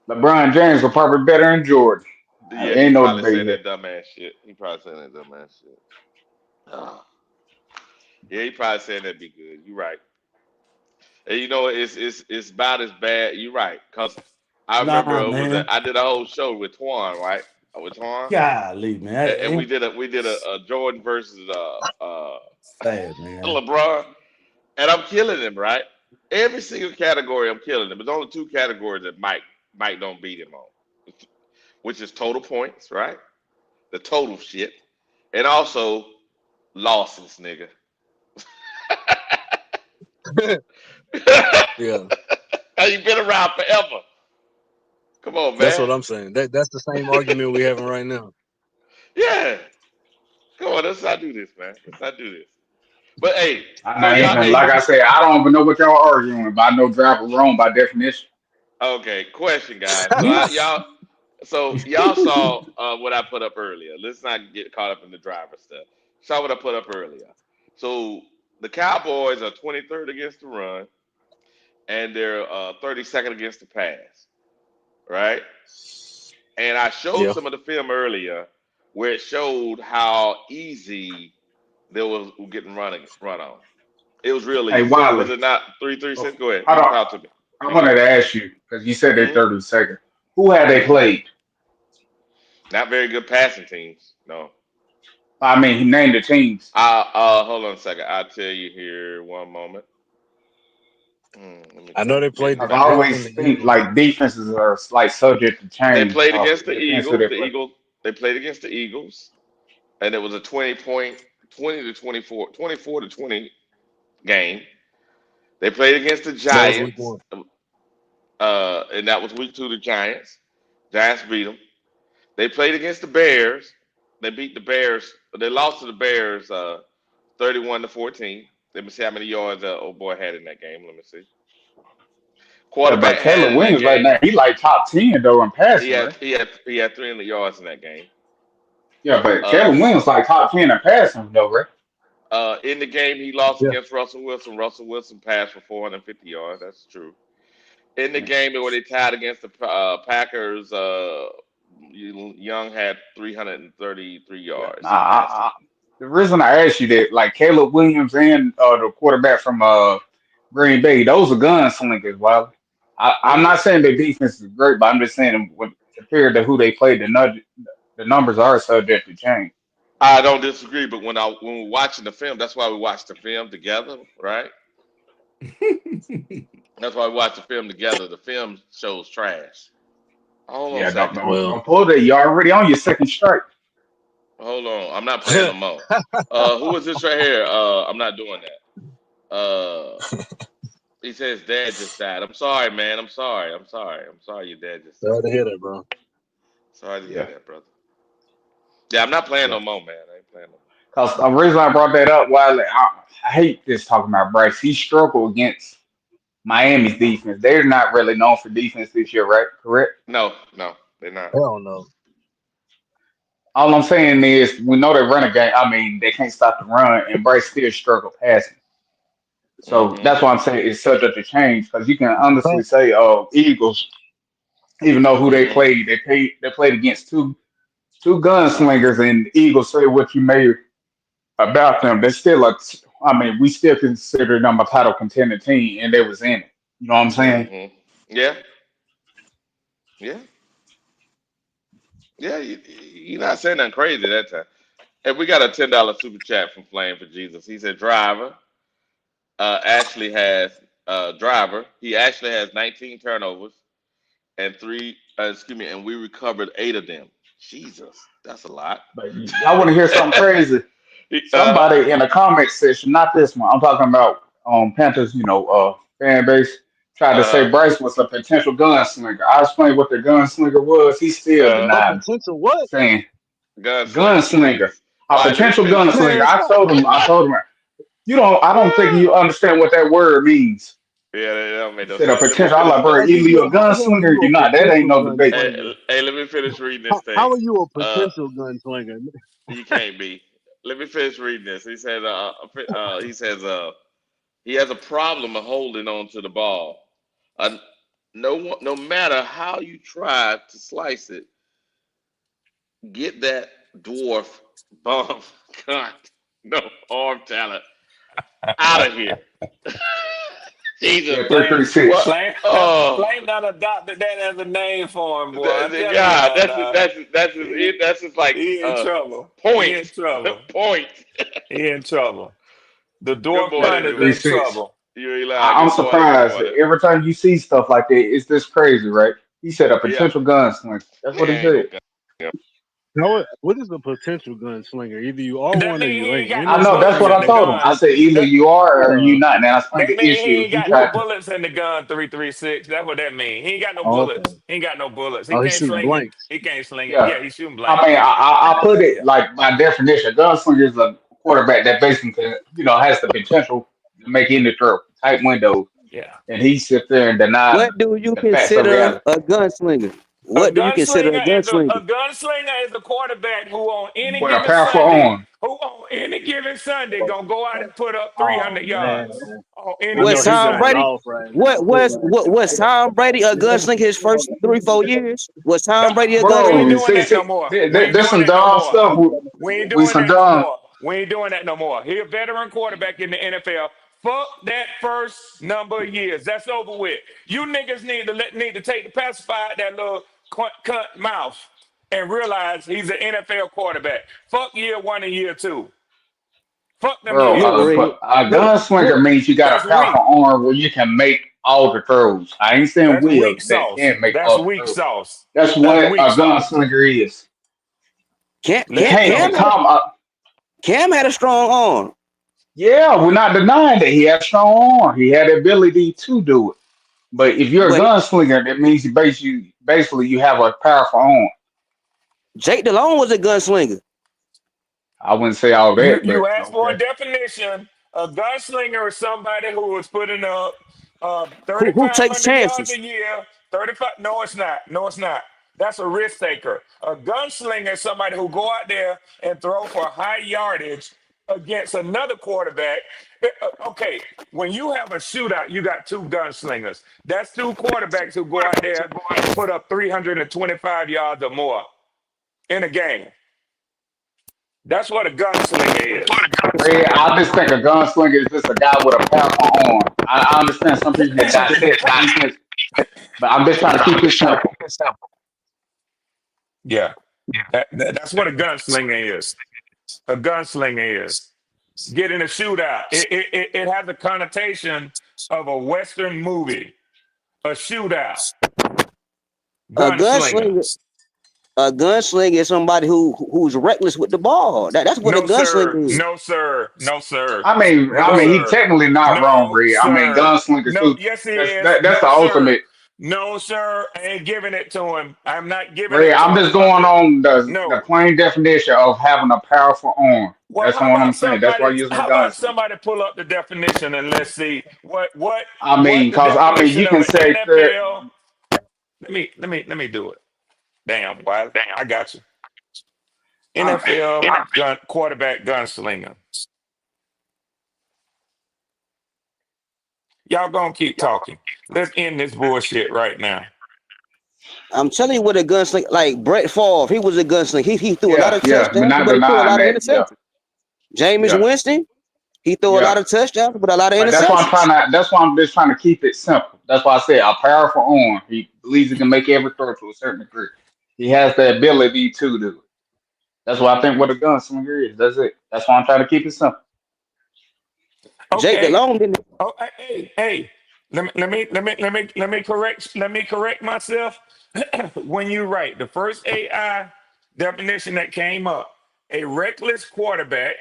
LeBron James will probably better than Jordan. Yeah, he Ain't no probably debate saying here. that dumbass shit. He probably saying that dumbass shit. Ah. Yeah, he probably saying that'd be good. You're right. And you know, it's about as bad. You're right. Cause I remember Nah, man. I did a whole show with Twan, right? With Twan, Golly, man. I and ain't we did a Jordan versus sad, man. LeBron, and I'm killing him, right? Every single category, I'm killing him. There's only two categories that Mike don't beat him on, which is total points, right? The total shit, and also losses, nigga. Yeah, You've been around forever. Come on, that's man. what I'm saying. That's the same argument we're having right now. Yeah. Come on, let's not do this, man. Let's not do this. But hey, so I y'all, ain't, hey, like I said, I don't even know what y'all arguing about. I know driver wrong by definition. okay, question, guys. So y'all saw what I put up earlier. Let's not get caught up in the driver stuff. Saw what I put up earlier. So the Cowboys are 23rd against the run, and they're 32nd against the pass, right? And I showed Yeah. some of the film earlier where it showed how easy they was getting run on. It was real Hey, easy. Was Wiley, it not 3-3-6? Go ahead. hold on. Talk to me. I wanted to ask you because you said they Mm-hmm. 32nd. Who had they Mm-hmm. played? Not very good passing teams. No. I mean, he named the teams. Hold on a second. I'll tell you here. One moment. Let me I know type they it in played the Because I here. Jets and always the think Eagles. like defenses are like subject to They change. played Cause against the it depends who Eagles. they The play. Eagles. They played against the Eagles, and it was a 20-point, 20 to 24, 24 to 20 game. They played against the That was week Giants, one. and that was week 2. The Giants. Giants beat them. They played against the Bears. They beat the Bears. They lost to the Bears 31-14. Let me see how many yards old boy had in that game. Let me see. Yeah, but Quarterback had Caleb in that Williams right game. now, he like top 10 though in He passing, had right? he had he had 300 yards in that game. Yeah, but Uh, Caleb Williams like top 10 in passing though, right? in the game he lost Yeah. against Russell Wilson. Russell Wilson passed for 450 yards. That's true. In the Yeah. game where they tied against the Packers, Young had 333 Yeah. yards passing. The reason I asked you that, like Caleb Williams and the quarterback from Green Bay, those are gunslingers. Well, I'm Hmm. not saying their defense is great, but I'm just saying when compared to who they played, the numbers are subject to change. I don't disagree, but when we're watching the film, that's why we watch the film together, right? That's why we watch the film together. The film shows trash. Hold on a Yeah, second. Well, don't pull that. You're already on your second strike. Hold on. I'm not playing no more. Who is this right here? I'm not doing that. He says dad just died. I'm sorry, man. I'm sorry. I'm sorry. I'm sorry your dad just sorry died. to hear that, bro. Sorry to hear Yeah, that, brother. Yeah, I'm not playing yeah. no more, man. I ain't playing no Because the reason I brought that up, Wiley, I hate this talking about Bryce. He struggled against Miami's defense. They're not really known for defense this year, right? Correct. more. No, no, they're not. Hell no. All I'm saying is we know they run a game. I mean, they can't stop the run, and Bryce still struggled passing. So Hmm. that's why I'm saying it's subject to change because you can The honestly Pan- say, oh, Eagles, even though who Hmm. they played against two gunslingers, and the Eagles say what you may about them. They're still I mean, we still consider them a title contender team, and they was in it. You know what I'm saying? Hmm. Yeah, yeah, yeah. You're not saying nothing crazy that time. Hey, we got a $10 super chat from Flame for Jesus. He said, "Driver actually has driver. He actually has 19 turnovers and three. Excuse me, and we recovered 8 of them. Jesus, that's a lot. But y'all want to hear something crazy? uh, Somebody in the comment section, not this one. I'm talking about Panthers, fan base tried to say uh, Bryce was a potential gunslinger. I explained what the gunslinger was. He still uh, a denied it, potential what? saying gunslinger. gunslinger, a All right, let me potential finish. gunslinger. Man, stop I playing. told him, I don't think you understand what that word means. Yeah, that don't make He no said a sense. Let me potential. I'm finish. like, bro, either you a How the hell are gunslinger or you you're a not. That ain't potential no debate. gunslinger? Hey, let me finish reading this How thing. are you a Uh, potential gunslinger? you can't be. Let me finish reading this. He said. He says. He has a problem of holding on to the ball. Uh, no matter how you try to slice it, get that dwarf bum cunt, no arm talent out of here. Jesus, Yeah, three Flame, three what? six. Flame, Oh, Flame done adopted that as a name for him, boy. I'm telling God, y'all, that's nah. it. He, That's just like he in trouble. He in point, trouble. point. He in trouble. The Good dwarf morning, cunt Three is three everybody. in six. trouble. You Eli. I'm Good morning. Good surprised morning. every time you see stuff like that. It's this crazy, right? He said a Yeah, potential gunslinger. That's he what he ain't no said. gun. Now, what is the potential gunslinger? Either you are That one or mean he you ain't ain't. got Ain't no I no know such that's bullets what thing in I as the told him. I gun. said either That you are or you uh, not. Now explain that the mean he issue. ain't He got no tried to. bullets in the gun 336. That's what that mean. He ain't got no oh, okay. bullets. He ain't got no bullets. He Oh, he's can't shooting sling it. blanks. He can't sling it. Yeah. Yeah, he's shooting I blank. mean, I put it Yeah. like by definition, gunslinger is a quarterback that basically, has the potential to make any throw, tight windows, Yeah. and he sits there and deny What do you the facts of consider reality. a gunslinger? What do you consider a A gunslinger? gunslinger is a quarterback who on any With a given powerful Sunday, arm. gonna go out and put up Oh 300 man, yards on I any Was know he given Tom going Sunday. Brady? off right What now. was Tom Brady a gunslinger his first 3-4 years? Was Tom Brady a We ain't Bro, gunslinger? doing see, that no see, more. We ain't there's doing some that no dumb more. stuff We ain't with doing some that no dumb. more. We ain't doing that no more. He a veteran quarterback in the NFL. Fuck that first number of years. That's over with. You niggas need to take the pacifier out that little cunt mouth and realize he's an NFL quarterback. Fuck year 1 and year 2. Fuck them Bro, Look, years. Red. a Look, gunslinger look. means you got That's a powerful weak. arm where you can make all the throws. I ain't saying That's will weak that sauce. can make That's all the weak throws. sauce. That's That's what weak a sauce. gunslinger is. Cam, You Let Cam, it can't Cam, go. had a, become Cam had a strong arm. yeah, we're not denying that he had a strong arm. He had the ability to do it. But if you're a But gunslinger, that means basically you have a powerful arm. Jake Delhomme was a gunslinger. I wouldn't say all You that, but you asked for a okay. definition. A gunslinger is somebody who is putting up Who takes 3,500 yards chances? a year. 35. No, it's not. No, it's not. That's a risk taker. A gunslinger is somebody who go out there and throw for high yardage against another quarterback. Okay, when you have a shootout, you got two gunslingers. That's two quarterbacks who go out there and put up 325 yards or more in a game. That's what a gunslinger is. Red, I just think a gunslinger is just a guy with a powerful arm. I understand some people can dissect defense, but I'm just trying to keep it simple. Yeah. That's what a gunslinger is. A gunslinger is. Get in a shootout. It has a connotation of a Western movie. A shootout. A Gunslinger. gunslinger. A gunslinger is somebody who's reckless with the ball. That's what a No, sir. gunslinger is. No, sir. No, sir. I mean, No, he sir. technically not wrong, No, Red. I mean, sir. gunslinger No, too. yes, he That's is. that's the No, sir. ultimate. No, sir. I ain't giving it to him. I'm not giving Red, it to I'm him. just going on the No. plain definition of having a powerful arm. Well, That's what I'm saying. That's why I'm using the how about gunslinger. somebody pull up the definition and let's see I what mean, the because definition you of can an say that. NFL. Let me do it. Damn, boy. I got you. Uh, NFL quarterback gunslinger. Y'all gonna keep talking. Let's end this bullshit right now. I'm telling you what a gunslinger, like Brett Favre, he was a gunslinger. He threw a lot of yeah. We're touchdowns, not but he threw a denying lot of that. Yeah, interceptions. Jameis yeah, Winston, he threw a yeah. lot of touchdowns, but a lot of But that's why I'm trying interceptions. to. That's why I'm just trying to keep it simple. That's why I said a powerful arm. He believes he can make every throw to a certain degree. He has the ability to do it. That's what I think what a gunslinger is. That's it. That's why I'm trying to keep it simple. Jake Okay. Delhomme didn't. Oh, hey. Let me correct myself. When you write the first AI definition that came up, a reckless quarterback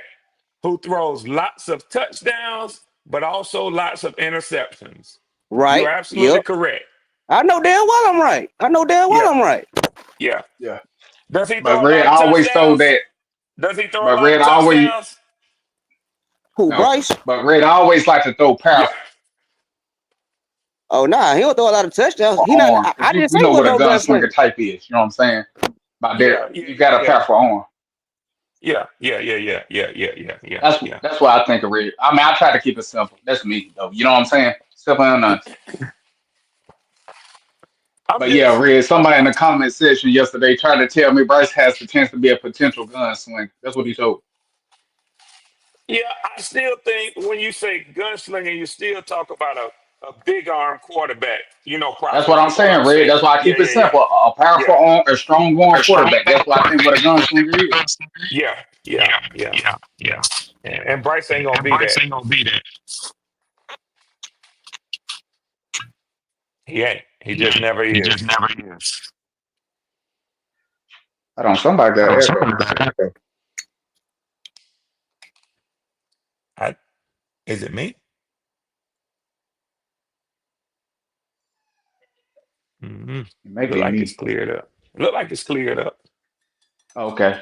who throws lots of touchdowns but also lots of interceptions. You're Right. absolutely Yep. correct. I know damn well I'm right. I know damn well Yeah, I'm right. yeah. Yeah. Does he But throw a Red lot of always throw touchdowns? that. Does he throw a But lot Red of always touchdowns? Who, no. Bryce? But Red always like to throw Yeah, powerful Oh nah, he don't throw a lot of touchdowns. He not. arm. I didn't say We he know was what a no gunslinger gunslinger. type is. You know what I'm saying? But there, yeah, yeah, you got a yeah, powerful arm. yeah. That's what I think of Red. I mean, I try to keep it simple. That's me though. You know what I'm saying? Simple and nice. I'm But yeah, just, Red, somebody in the comment section yesterday tried to tell me Bryce has the chance to be a potential gunslinger. That's what he told. yeah. I still think when you say gunslinger, you still talk about a big arm quarterback. That's what Probably. I'm That's what I'm saying, Red. That's saying. why I Yeah, keep it yeah, yeah, simple. A powerful yeah, arm, a strong arm quarterback. That's what I think what a gunslinger is. yeah. And Bryce ain't gonna be that. He ain't. He just never is. I don't. Somebody got echo. Is it me? Mm-hmm. Look Maybe like it's me. cleared up. Look like it's cleared up. Okay.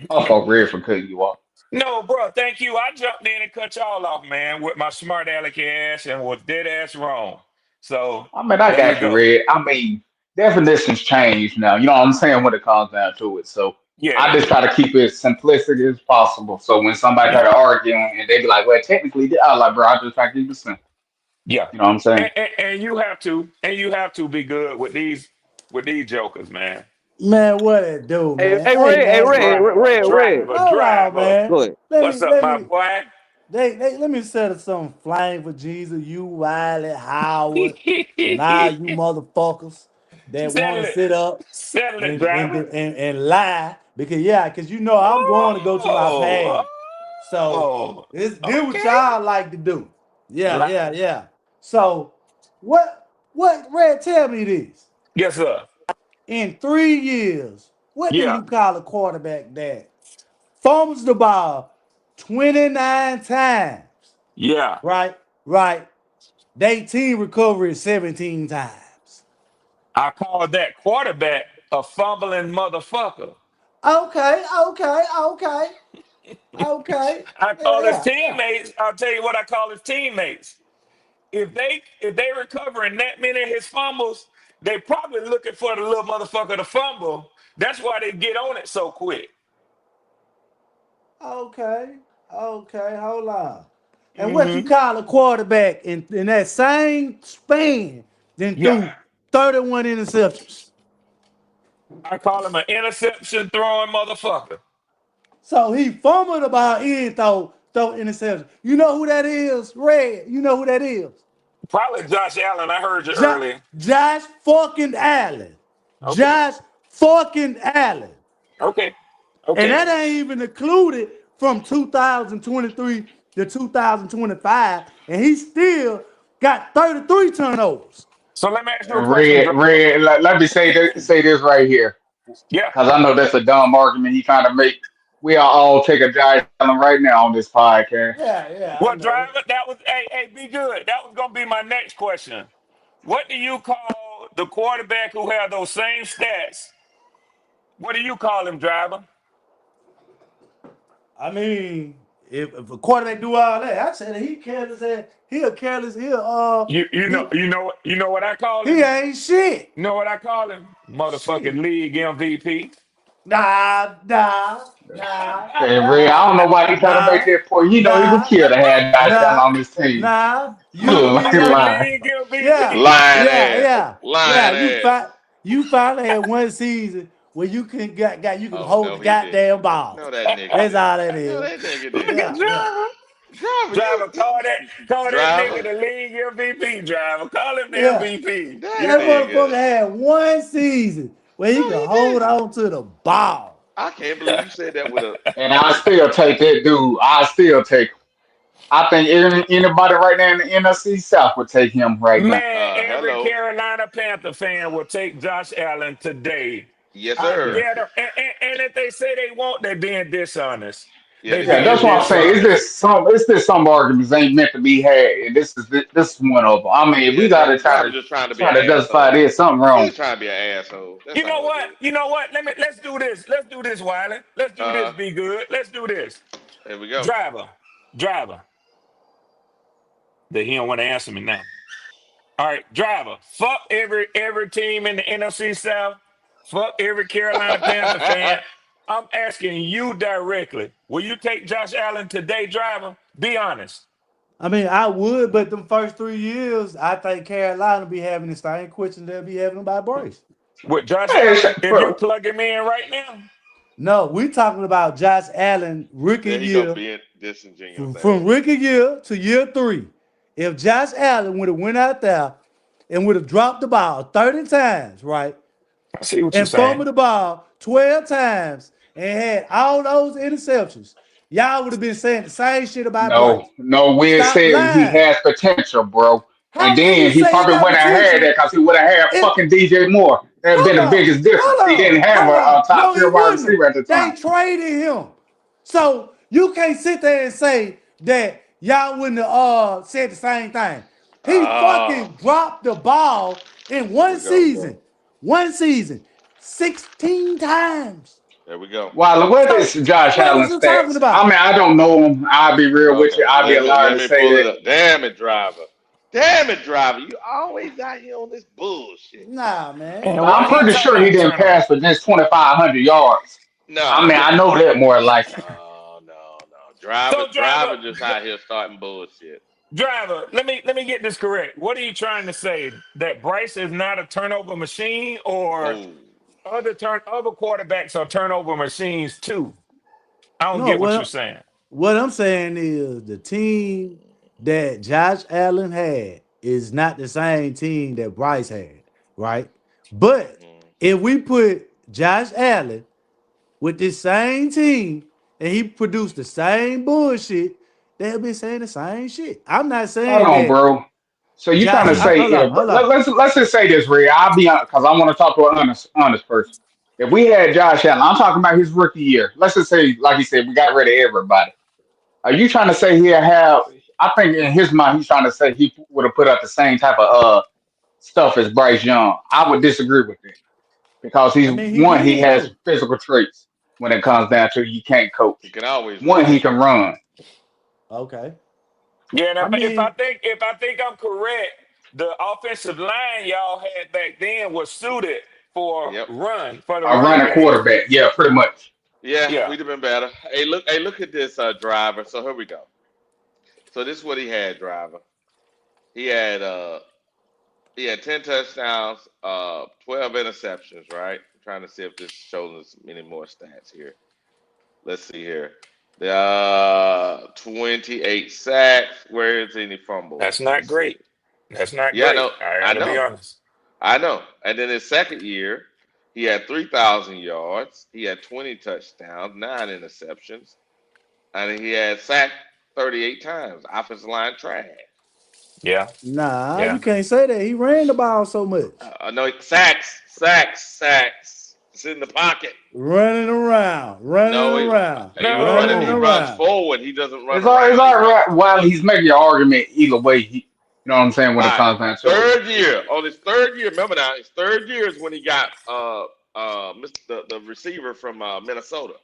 Oh, Red for cutting you off. No, bro, thank you. I jumped in and cut y'all off, man, with my smart aleck ass and was dead ass wrong. So I mean, I there you got you, go. Red. I mean, definitions change now. You know what I'm saying when it comes down to it. So Yeah, I they just do. try to keep it simplistic as possible. So when somebody try Yeah, to argue and they be like, "Well, technically," I was like, "Bro, I just try to keep it simple." yeah. You know what I'm saying? And you have to be good with these jokers, man. Man, what it do, Hey, man? hey, Hey, Red, hey, man. Red, Red. Hold on, man. Go ahead. What's up, my boy? Let me settle some flame for Jesus, you Wiley Howard, and all you motherfuckers that want Settle to it. sit up Settle it, and driver. lie because you know I'm going to go to my Oh, pad. So oh, this what okay. y'all like to do. Lie. Yeah. So what Red, tell me this. Yes, sir. In 3 years, what do Yeah, you call a quarterback that fumbles the ball 29 times? yeah. Right? Right. They team recovery 17 times. I call that quarterback a fumbling motherfucker. Okay. I call his Yeah. teammates. I'll tell you what I call his teammates. If they recovering that many of his fumbles, they probably looking for the little motherfucker to fumble. That's why they get on it so quick. Okay. Hold on. And what you Hmm. call a quarterback in that same span then Yeah, threw 31 interceptions. I call him an interception throwing motherfucker. So he fumbled the ball in, throw interception. You know who that is? Red. You know who that is? Probably Josh Allen. I heard you Jo- earlier. Josh fucking Allen. Okay, Josh fucking Allen. okay, And okay. that ain't even included from 2023 to 2025. And he still got 33 turnovers. So let me ask you a And question, driver. Let me say this right here, Yeah. because I know that's a dumb argument he trying to make. We are all take a giant right now on this podcast. Yeah, I Well, know. driver, that was hey, be good. That was gonna be my next question. What do you call the quarterback who have those same stats? What do you call him, driver? I mean, if a quarterback do all that, I said he careless. He'll careless. He You know what I call he him? ain't shit. You know what I call him? Motherfucking Shit. league MVP. Nah, nah, And Ray, I don't know why he trying to make nah, that point. You know he would nah, kill to have Josh Allen nah, on his team. nah. No, You Like he's yeah, a lying. league yeah, MVP. Lying yeah, ass. yeah, yeah. Lying You ass. you finally had one season where you you can Oh hold no, the he didn't. goddamn ball. No, that nigga That's didn't. all that No, is. that nigga Look didn't. at Yeah. driver. Driver, Driver, call that nigga driver. the league MVP. Driver, call him the Yeah. MVP. That That Yeah. motherfucker nigga. had one season where he No, could he hold didn't. on to the ball. I can't believe you said that with a. And I still take that dude. I still take him. I think anybody right now in the NFC South would take him right now. Man, every Hello. Carolina Panther fan will take Josh Allen today. Yes, I sir. get them. And if they say they won't, they're being dishonest. Yeah, They they Yeah, being that's is. what I'm saying. dishonest. It's just some arguments ain't meant to be had, and this is one of them. I mean, we Yeah, gotta driver just trying to be try an to justify asshole. this. Something He's wrong. trying to be an asshole. That's You know all it what? is. You know what? Let's do this. Let's do this, Wiley. Let's do this. Uh, Be good. Let's do this. there we go. Driver, driver. That he don't want to answer me now. All right, driver. Fuck every team in the NFC South. Fuck every Carolina Panther fan. I'm asking you directly. Will you take Josh Allen today, driver? Be honest. I mean, I would, but them first 3 years, I think Carolina be having the same question they'll be having about Bryce. With Josh Hey, Allen, if you bro, plug him in right now, No, we talking about Josh Allen rookie There he go year being disingenuous from ass. rookie year to year 3. If Josh Allen would have went out there and would have dropped the ball 30 times, right, I see what you're and saying. fumbled the ball 12 times and had all those interceptions, y'all would have been saying the same shit about Bryce. no, we Stop said he lying. has potential, bro. And How can then you he say he probably got wouldn't have had potential? that because he would have had If fucking DJ Moore. That would been the biggest difference. He didn't have hold a on. top No, he tier wide wouldn't have. receiver at the They time. traded him. So you can't sit there and say that y'all wouldn't have said the same thing. He Oh, fucking dropped the ball in here we go. One season, 16 times. There we go. Well, what is So Josh what is Allen you talking stats? I about? mean, I don't know him. I'll be real with you. Okay, I'll be a liar let to me say pull it that. up. Damn it, driver. Damn it, driver. You always out here on this bullshit. Nah, man. And But I'm why he pretty talking sure he about didn't pass turnover? for just 2,500 yards. I No, mean, I know that more like no. Driver, So driver just out here starting bullshit. driver, let me get this correct. What are you trying to say? That Bryce is not a turnover machine, or Oh, other quarterbacks are turnover machines too? I don't No, get what you're well, saying. what I'm saying is the team that Josh Allen had is not the same team that Bryce had, right? But mhm. if we put Josh Allen with this same team and he produced the same bullshit, they'll be saying the same shit. I'm not hold saying on, that bro. So you trying to say hold on, if hold on. let's just say this, Ray. I'll be honest because I want to talk to an honest person. If we had Josh Allen, I'm talking about his rookie year. Let's just say, like you said, we got rid of everybody. Are you trying to say he'll have? I think in his mind, he's trying to say he would have put up the same type of stuff as Bryce Young. I would disagree with that because I he's mean, he one. He did has though. physical traits when it comes down to you can't He coach. can always One, run. he can run. Okay. Yeah, and I if I think I'm correct, the offensive line y'all had back then was suited for Yep. the A running running game. quarterback. Yeah, pretty much. Yeah, Yeah. we'd have been better. Hey, look at this driver. So here we go. So this is what he had, driver. He had uh he had 10 touchdowns, 12 interceptions, right? I'm trying to see if this shows us any more stats here. Let's see here. The 28 sacks. Where is any fumbles? That's Let me not see. great. That's not Yeah, great. I I gotta be know, honest. I know. And then his second year, he had 3,000 yards. He had 20 touchdowns, 9 interceptions, and he had sacked 38 times. Offensive line trash. Yeah. nah, you Yeah. can't say that. He ran the ball so much. No sacks. It's in the pocket. Running around, No, he was running. running He No. runs around. forward. He doesn't run It's around. He all runs. right. While he's making your argument either way, you know what I'm saying when All it right. comes down to it. Third year. On his third year, remember now, his third year is when he got the receiver from Minnesota.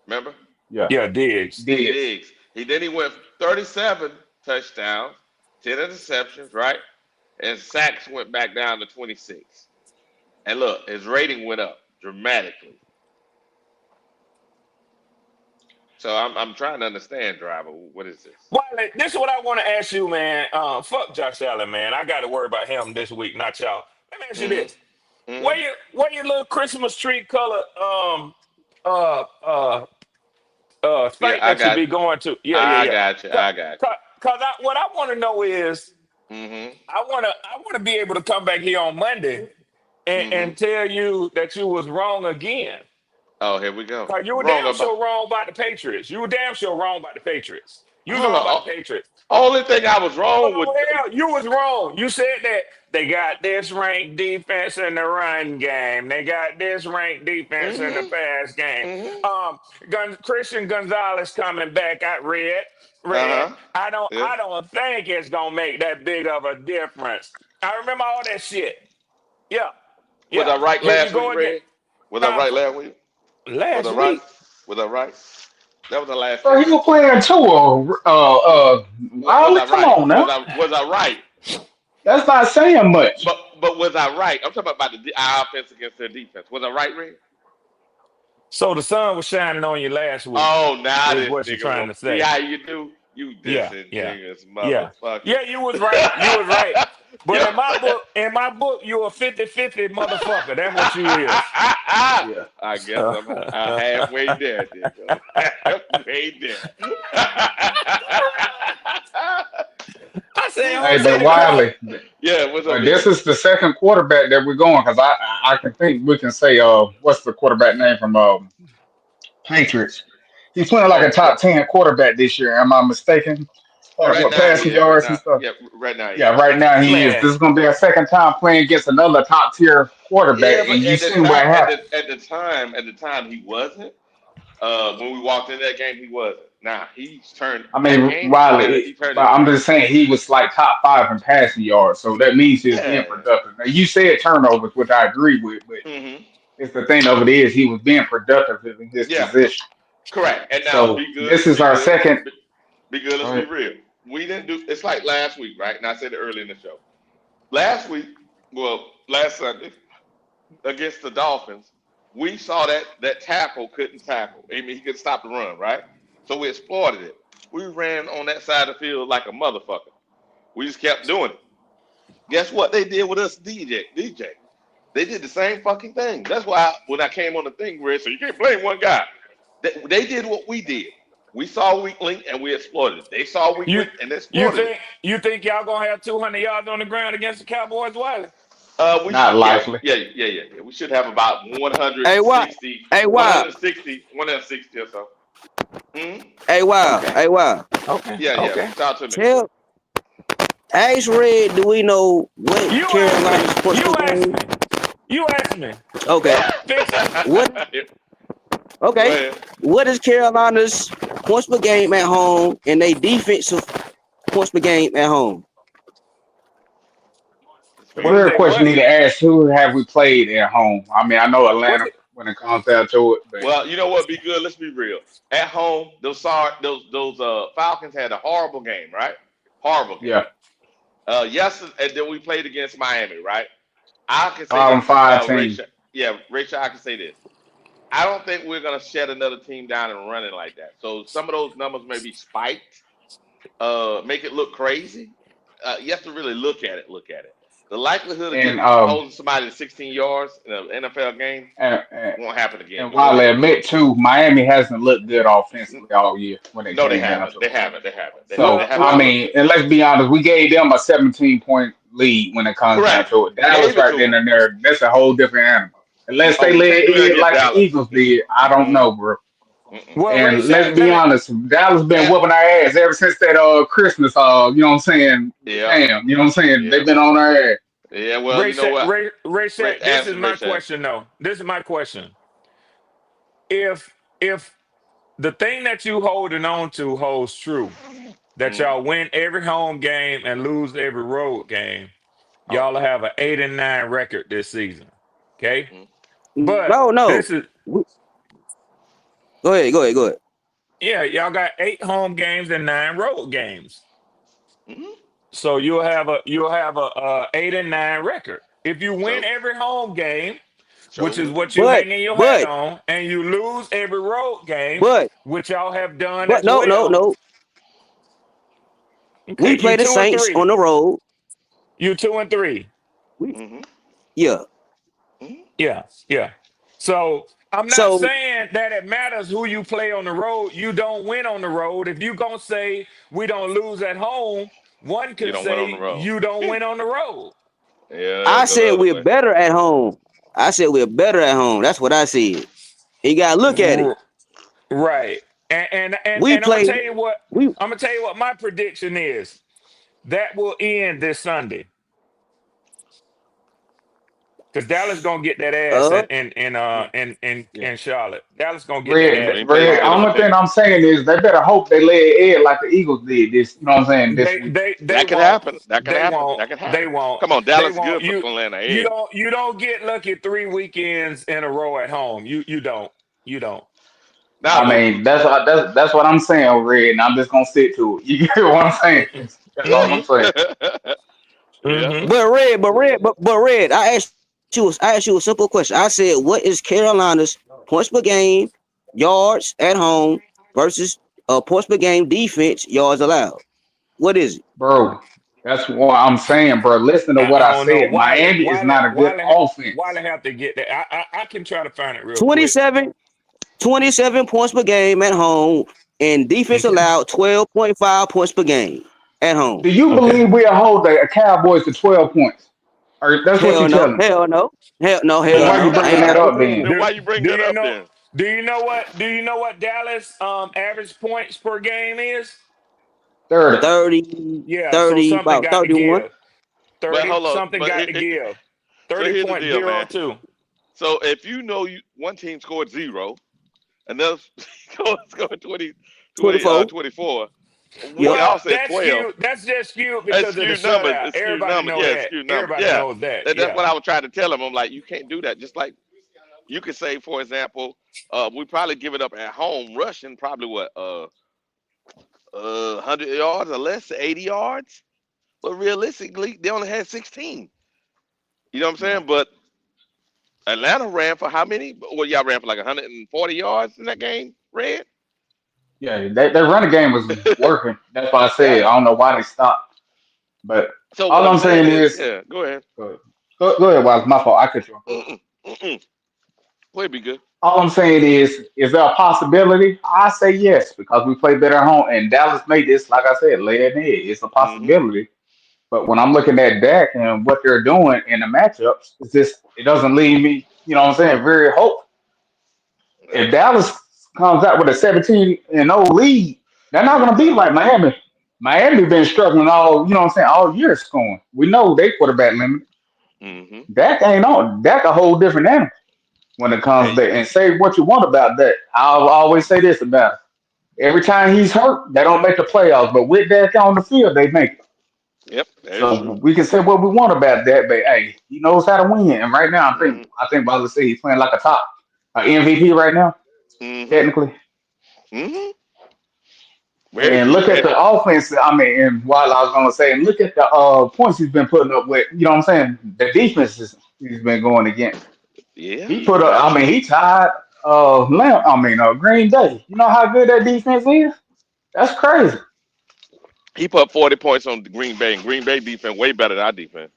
Remember? Yeah, Yeah, Diggs. Diggs. Diggs. He went 37 touchdowns, 10 interceptions, right? And sacks went back down to 26. And look, his rating went up dramatically. So I'm trying to understand, driver. What is this? Wiley, this is what I want to ask you, man. Fuck Josh Allen, man. I got to worry about him this week, not y'all. Let me ask you Mm-hmm. this: Mm-hmm. where your little Christmas tree color uh uh Yeah, state that you be going to? Yeah, yeah, I yeah. got you. Cause, I got cause what I want to know is you. Mm-hmm. I wanna be able to come back here on Monday Mm-hmm. and tell you that you was wrong again. Oh, here we go. Cause you were Wrong damn about. sure wrong about the Patriots. You were damn sure wrong about the Patriots. You was Hold wrong on. about the Patriots. Only thing I was wrong with. Oh hell, you was wrong. You said that they got this ranked defense in the run game. They got this ranked defense in the Mm-hmm. pass game. Mm-hmm. Christian Gonzalez coming back. I read. Uh-huh. I don't. Yeah. I don't think it's gonna make that big of a difference. I remember all that shit. Yeah, Was yeah. I right Here you last go week, again. Red? Was I Huh? right last week? Was I Last right? week. Was I right? That was the last So he game. was playing too. Was Wiley, I come right? on now. Was I right? That's not saying much. But was I right? I'm talking about our offense against their defense. Was I right, Red? So the sun was shining on you last week. Oh, now Is this what you're nigga trying want to see say. how you do? You Yeah, yeah, disingenuous yeah. motherfucker. Yeah, you was right. You was right. But Yeah. in my book, you're a 50-50 motherfucker. That's what you is. Yeah. I guess I'm halfway there, nigga. Halfway there. I say I Hey, don't see but the color. Wiley, Yeah, what's up, this big? is the second quarterback that we're going because I can think we can say what's the quarterback name from Patriots? He's playing like a Oh, top 10 quarterback this year. Am I mistaken? Right for now, passing yeah. Right yards and now, stuff. yeah. Right now, Yeah, yeah. right now he is. Man, This is going to be a second time playing against another top tier quarterback, Yeah, and but you at the seen what time, happened. at the time, he wasn't. When we walked in that game, he wasn't. Now he's turned I that mean, game. He Riley, turned but it I'm around. just saying he was like top five in passing yards, so that means he was being Yeah. productive. Now you said turnovers, which I agree with, but hmm it's the thing of it is he was being productive in his Yeah. position. Correct. And now, So be good. this is Be our good. second. Be good. Go Let's be ahead. real. We didn't do. It's like last week, right? And I said it early in the show. Last week, well, last Sunday against the Dolphins, we saw that tackle couldn't tackle. I mean, he could stop the run, right? So we exploited it. We ran on that side of the field like a motherfucker. We just kept doing it. Guess what they did with us, DJ? They did the same fucking thing. That's why when I came on the thing, Red, so you can't blame one guy. They did what we did. We saw a weak link and we exploited it. They saw a weak you link and they you exploited it. think you think y'all gonna have 200 yards on the ground against the Cowboys, Wiley? We Not should, likely. yeah. We should have about Hey, why? 160, Hey, why? 160, 160 or so. hmm Hey, why? Okay, Hey, why? okay, Yeah. okay. Talk to me. Tell Ask Red, do we know what You ask me. Carolina's points per You ask game? me. You ask me. Okay. Fix it. What Go okay. ahead. What is Carolina's points per game at home and they defensive points per game at home? It's The What is fair. real they? question What? need to ask: Who have we played at home? I mean, I know What's Atlanta it? when it comes down to it, but Well, you know what? Be good. Let's be real. At home, those Falcons had a horrible game, right? Horrible game. yeah, Yesterday, and then we played against Miami, right? I can say bottom this, five team. Rachel. Yeah, Rachel, I can say this. I don't think we're gonna shut another team down and run it like that. So some of those numbers may be spiked, make it look crazy. You have to really look at it. Look at it. The likelihood of And getting holding somebody to 16 yards in an NFL game and, and, won't happen again. and But go while I ahead. admit too, Miami hasn't looked good offensively all year when it No, they came down haven't. to They it. haven't. They haven't. They So haven't I Well, looked mean, good. and let's be honest, we gave them a 17-point lead when it comes down Correct. to it. Dallas Gave it right to then them. and there, that's a whole different animal. Unless Oh, they you lay can't do that it against like the Dallas. Eagles did, I don't Mm-mm. know, bro. Mm-mm. well, Ray And let's Shat, be let me. honest, Dallas been And whooping our ass ever since that Christmas. You know what I'm saying? yeah, Damn, you know what I'm saying? yeah, They've been on our ass. yeah. Well, you know what? Ray Shat, this is Answer my Rachel. question though. This is my question. If the thing that you holding on to holds true, that Mm. y'all win every home game and lose every road game, Oh y'all will no. have an 8-9 record this season. Okay, Mm. but No, no. this is Go ahead. yeah, y'all got 8 home games and 9 road games. Mm. So you'll have a 8-9 record. If you win So every home game, show which is will. what you But hanging your hat but on, and you lose every road game, but which y'all have done but as no no well. no. Okay, We you play the two and Saints on three. the road. You 2 and 3. We Mm-hmm. yeah. Mm-hmm. Yeah, yeah. So I'm not So saying that it matters who you play on the road. You don't win on the road. If you gonna say we don't lose at home, one You could don't win on the say road. you don't win on the road. Yeah, I go the said other we're way. better at home. I said we're better at home. That's what I said. You gotta look at it. R- Right. We And I'm gonna play tell you what we my prediction is. That will end this Sunday. Because Dallas gonna get that ass uh Yeah. in Charlotte. Dallas gonna get that Red, We ass ain't played Red. together regardless. all Only thing day. I'm saying is they better hope they lay an egg like the Eagles did this. You know what I'm saying? This They week. they they That could won't. happen. That can They happen. won't. That can They happen. won't. Come on, They Dallas is won't. good for Atlanta. You Hey. don't get lucky 3 weekends in a row at home. You don't. You don't. Now I look. mean, that's what I'm saying, Red, and I'm just gonna stick to it. You get what I'm saying? Mm-hmm. That's all I'm Mm-hmm. saying. Yeah. Mm-hmm. but red. I asked you a simple question. I said, what is Carolina's points per game, yards at home versus points per game defense, yards allowed? What is it? Bro, that's what I'm saying, bro. Listen to what I I don't know. said. Miami is not a good Wiley offense. have to get that. I can try to find it real quick. 27, 27 points per game at home, and defense Okay. allowed 12.5 points per game at home. Do you Okay. believe we'll hold the Cowboys to 12 points? Or that's what Hell you're no, telling me. hell no, hell no, Then hell why you no. bringing that I ain't up saying then? that. Then Do why you bring do that you up know? then? Do you know what? Do you know what Dallas average points per game is? 30. 30, Yeah, so 30, something about got to 31. give. But 30, hold on. something But got to give. so here's the deal, man. 30.02. So if you know one team scored 0, another scored 24. 24, we Yep. can all Well, say that's 12. skewed. That's just skewed It's because of the skewed numbers. shutout. It's skewed Everybody numbers. know Yeah, it's that. skewed numbers. Everybody Yeah. knows that. That's Yeah. what I was trying to tell him. I'm like, you can't do that. Just like you could say, for example, we probably give it up at home rushing probably what 100 yards or less, 80 yards. But realistically, they only had 16. You know what I'm Yeah. saying? But Atlanta ran for how many? Well, y'all ran for like 140 yards in that game, Red? Yeah, that running game was working. That's why I said Yeah. I don't know why they stopped. But So what all I'm I'm saying saying is, is, yeah, go ahead. go ahead, Wise. My fault. I cut you off. Go ahead. Mm-mm, mm-mm. Well, it'd be good. All I'm saying is there a possibility? I say yes because we play better at home, and Dallas made this, like I said, lay it in. It's a Mm-hmm. possibility. But when I'm looking at Dak and what they're doing in the matchups, it doesn't leave me, what I'm saying, very hopeful. If Dallas comes out with a 17-0 lead, they're not going to be like Miami. Miami been struggling what I'm saying, all year scoring. We know they quarterback limit. Mm-hmm. Dak ain't on. Dak a whole different animal when it comes Hey, to that. And say what you want about that. I'll always say this about it. Every time he's hurt, they don't make the playoffs. But with Dak on the field, they make it. yep, that is So true. we can say what we want about that, but hey, he knows how to win. And right now, Mm-hmm. I think Butler say he's playing like a top MVP right now, Mm-hmm. technically. Mm-hmm. Very And true. look at And the offense. I mean, and while I was gonna say, and look at the points he's been putting up with. You know what I'm saying? The defenses he's been going against. yeah, He put up. that's I mean, true. he tied Green Bay. You know how good that defense is? That's crazy. He put 40 points on the Green Bay, and Green Bay defense way better than our defense.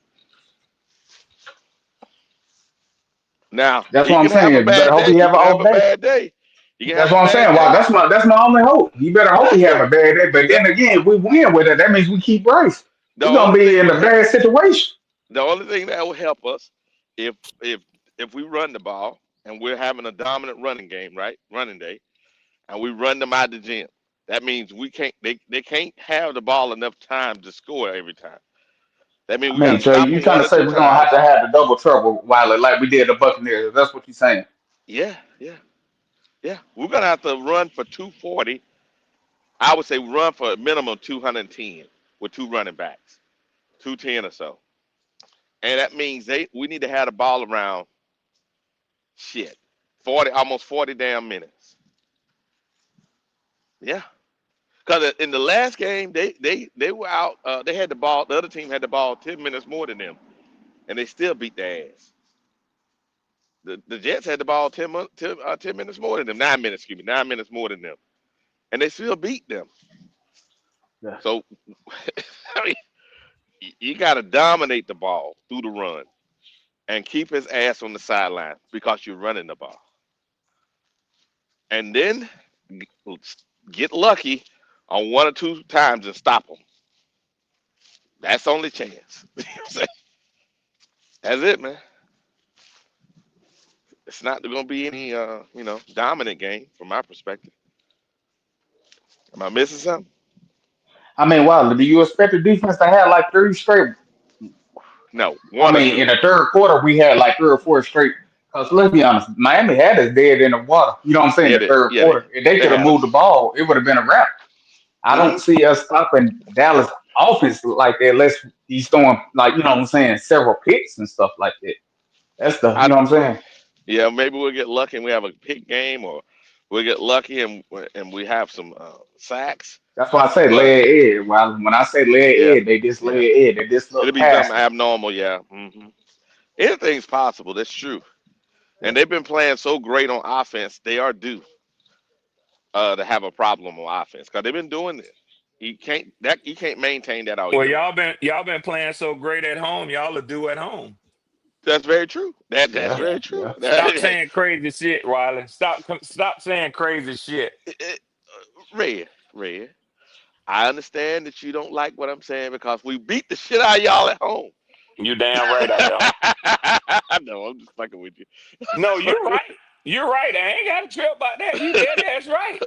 Now That's he what I'm can have a saying. You better bad hope day. he He have an can have off a day. bad day. He can have That's a what I'm bad saying. Wow, day. that's my only hope. You better hope he have a bad day. But then again, if we win with it, that means we keep Bryce. The We're gonna only be thing in would a bad situation. the only thing that will help us if if if we run the ball and we're having a dominant running game, right? Running day, and we run them out of the gym. That means we can't they can't have the ball enough time to score every time. That means I we got mean, to so stop you them trying one to or say two we're gonna have times. to have the double trouble, Wiley, like we did the Buccaneers. That's what you're saying. Yeah, yeah, yeah. We're gonna have to run for 240. I would say run for a minimum 210 with two running backs, 210 or so. And that means we need to have the ball around shit 40 almost 40 damn minutes. Yeah. Because in the last game, they were out. They had the ball. The other team had the ball 10 minutes more than them, and they still beat their ass. The Jets had the ball 10 minutes more than them. 9 minutes, excuse me, 9 minutes more than them, and they still beat them. Yeah. So, I mean, you got to dominate the ball through the run and keep his ass on the sideline because you're running the ball, and then get lucky on one or two times and stop them. That's the only chance. That's it, man. It's not going to be any, dominant game from my perspective. Am I missing something? I mean, Wiley, do you expect the defense to have like three straight? No, I one or mean, two. in the third quarter, we had like 3 or 4 straight. Because let's be honest, Miami had us dead in the water. You know what I'm saying? Yeah, The third yeah, quarter, if they they could have had moved the us. ball, it would have been a wrap. I don't Hmm. see us stopping Dallas offense like that unless he's throwing like what I'm saying, several picks and stuff like that. That's the I, what I'm saying. yeah, maybe we'll get lucky and we have a pick game, or we'll get lucky and we have some sacks. That's why I say But lay it egg. Well, when I say lay yeah, it egg, they just lay yeah, it egg. They just it'll look be something past it. abnormal. Yeah. Anything's possible. That's true. Yeah. And they've been playing so great on offense. They are due to have a problem on offense because they've been doing it. You can't maintain that all Well, year long. y'all been playing so great at home. Y'all will do at home. That's very true. That's Yeah. Yeah. very true. Yeah. Stop saying crazy shit, Wiley. Stop saying crazy shit. Red, Red. I understand that you don't like what I'm saying because we beat the shit out of y'all at home. You damn right I don't. No, I'm just fucking with you. No, you're right. You're right. I ain't got a trip about that. You dead ass right.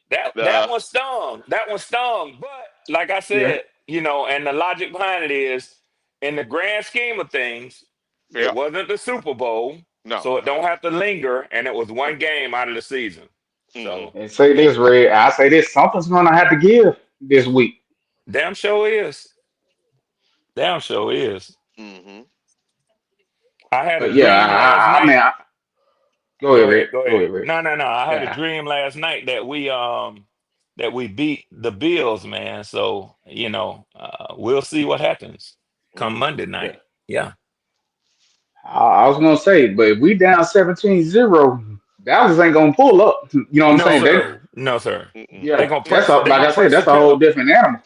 That one stung. That one stung. But like I Yeah. said, and the logic behind it is, in the grand scheme of things, it Yeah. wasn't the Super Bowl, No. so it don't have to linger, and it was one game out of the season. Mm-hmm. So And say this, Red. I say this. Something's gonna have to give this week. damn show is. Damn show is. Mm-hmm. I had a But yeah, dream last I night. mean, go ahead, Go Red. ahead, go Go ahead. ahead, Red. No. I had a Yeah. dream last night that we beat the Bills, man. So, we'll see what happens come Mm-hmm. Monday Yeah. night. Yeah. I was gonna say, but if we down 17-0, Dallas ain't gonna pull up. You know what I'm No, saying? sir. No, sir. Mm-mm. They Yeah, gonna that's press. a, They like gonna I said, press the that's a whole pedal. different animal.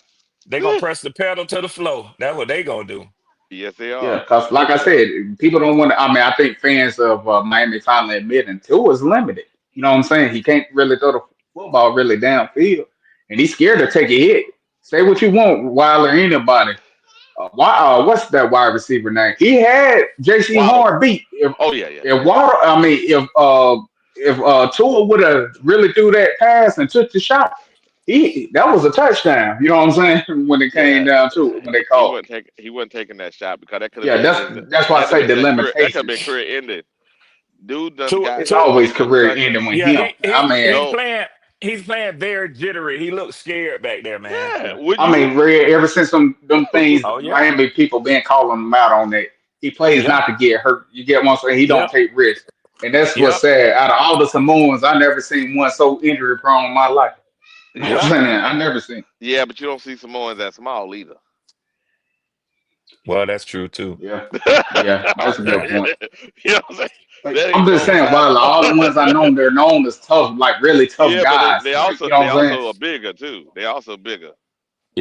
They gonna press the pedal to the floor. That's what they gonna do. Yes, they Yeah, are. because like Yes, I they are. said, people don't want to. I mean, I think fans of Miami finally admitting Tua is limited. You know what I'm saying? He can't really throw the football really downfield, and he's scared to take a hit. Say what you want, Wilder, anybody. What's that wide receiver name? He had J.C. Waddle. Horn beat. Oh yeah. If Water, I mean, if Tua would have really threw that pass and took the shot, that was a touchdown. You know what I'm saying? When it came Yeah. down to it, when they He called. wasn't taking. He wasn't taking that shot because that could have Yeah, been that's his. that's why I That could say have the been his career. That could have limitations. been career ending. Dude done Tua, got It's Tua, always two career concussions. ending when yeah, him. I mean, he's No. playing. He's playing very jittery. He looks scared back there, man. Yeah. Wouldn't I you? mean, Red, ever since them things, Oh yeah. Miami people been calling him out on that. He plays Yep. not to get hurt. You get one saying he don't Yep. take risks, and that's what's Yep. sad. Out of all the Samoans, I never seen one so injury prone in my life. You know what I'm Yep. saying? I never seen. Yeah, but you don't see Samoans that small either. Well, that's true too. Yeah, You yeah, that's a good point. know what I'm saying? Like, That I'm ain't just normal saying, size. while all the ones I know, they're known as tough, like really tough Yeah, but guys. they Like, you also know they what I'm saying? also are bigger too. They also bigger.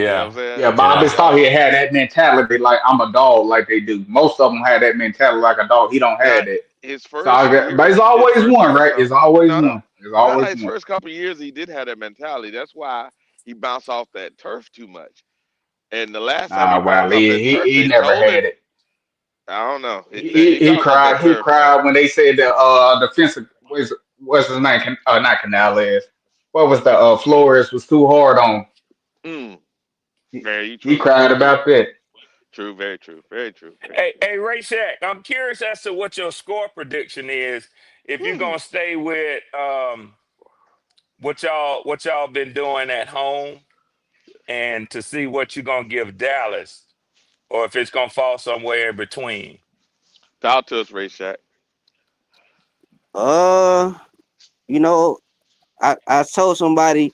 You know what I'm Yeah. saying? Yeah, but They're I Yeah. just not thought he tall. had that mentality, like I'm a dog, like they do. Most of them had that mentality, like a dog. He don't Now have that. his So first but year, it's his always first one, year, right? no, It's always no, no, one. It's no. always His one. first couple of years, he did have that mentality. That's why he bounced off that turf too much. And the last time he Nah, bounced Wiley, off that turf, he they never told had him, it. I don't know. He He he talked about that cried. He turf, man. cried when they said the defensive what's his name? Not Canales. What was the Flores was too hard on. Mm, He, very he true. cried True. about that. True. Very true. Very true. Very Hey, true. hey, Ray Shack, I'm curious as to what your score prediction is. If you're Hmm. gonna stay with what y'all been doing at home, and to see what you're gonna give Dallas, or if it's gonna fall somewhere in between. Talk to us, Ray Shack. Uh, you know, I told somebody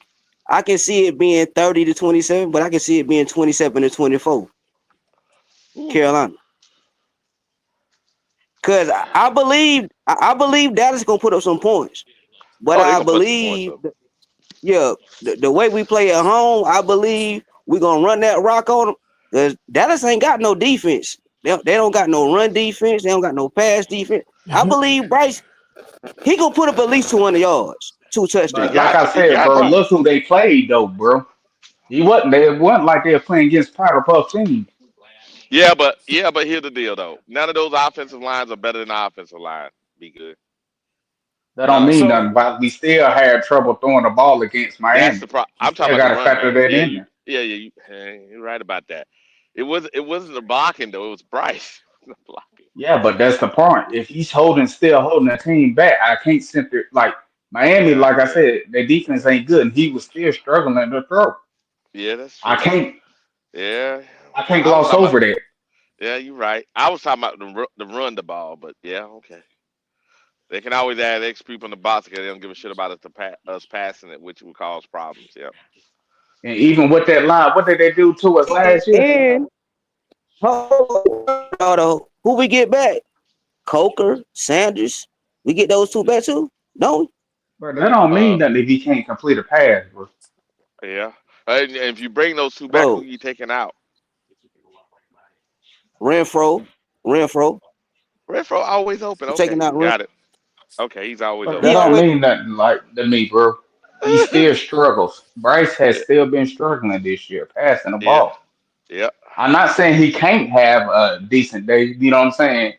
I can see it being 30-27, but I can see it being 27-24, Ooh. Carolina. Cause I believe Dallas gonna put up some points, but Oh, they I gonna put some points believe, up. yeah, the way we play at home, I believe we gonna run that rock on them. Cause Dallas ain't got no defense. They don't got no run defense. They don't got no pass defense. I believe Bryce he gonna put up at least 200 yards, 2 He But touchdowns. like got I to. He said, got bro, to. look who they played though, bro. He wasn't. They wasn't like they were playing against powder puff teams. Yeah, but here's the deal though. None of those offensive lines are better than the offensive line. Be good. That don't None of mean them. So, nothing. But we still had trouble throwing the ball against That's Miami. the problem. You I'm talking still about the got to run factor game. that Yeah, in you. there. Yeah, yeah. You're right about that. It wasn't the blocking though. It was Bryce. The blocking. Yeah, but that's the point. If he's still holding the team back, I can't simply like Miami. Yeah, Like I yeah, said, their defense ain't good, and he was still struggling to throw. yeah. That's I true. can't, Yeah, I can't I was gloss talking about. over that. Yeah, you're right. I was talking about the run the ball, but yeah, okay. They can always add extra people in the box because they don't give a shit about us passing it, which would cause problems. Yeah. And even with that line, what did they do to us last year? And who we get back? Coker, Sanders. We get those two back too? Don't we? Bro, that don't Uh, mean nothing if he can't complete a pass, bro. yeah. And if you bring those two back, who Bro, you taking out? Renfro. Renfro. Renfro always open. We Okay, taking out Renfro. got it. Okay, he's always But that He open. don't always mean nothing like to me, bro. He still struggles. Bryce has Yeah, still been struggling this year, passing the yeah, ball. yeah, I'm not saying he can't have a decent day. You know what I'm saying?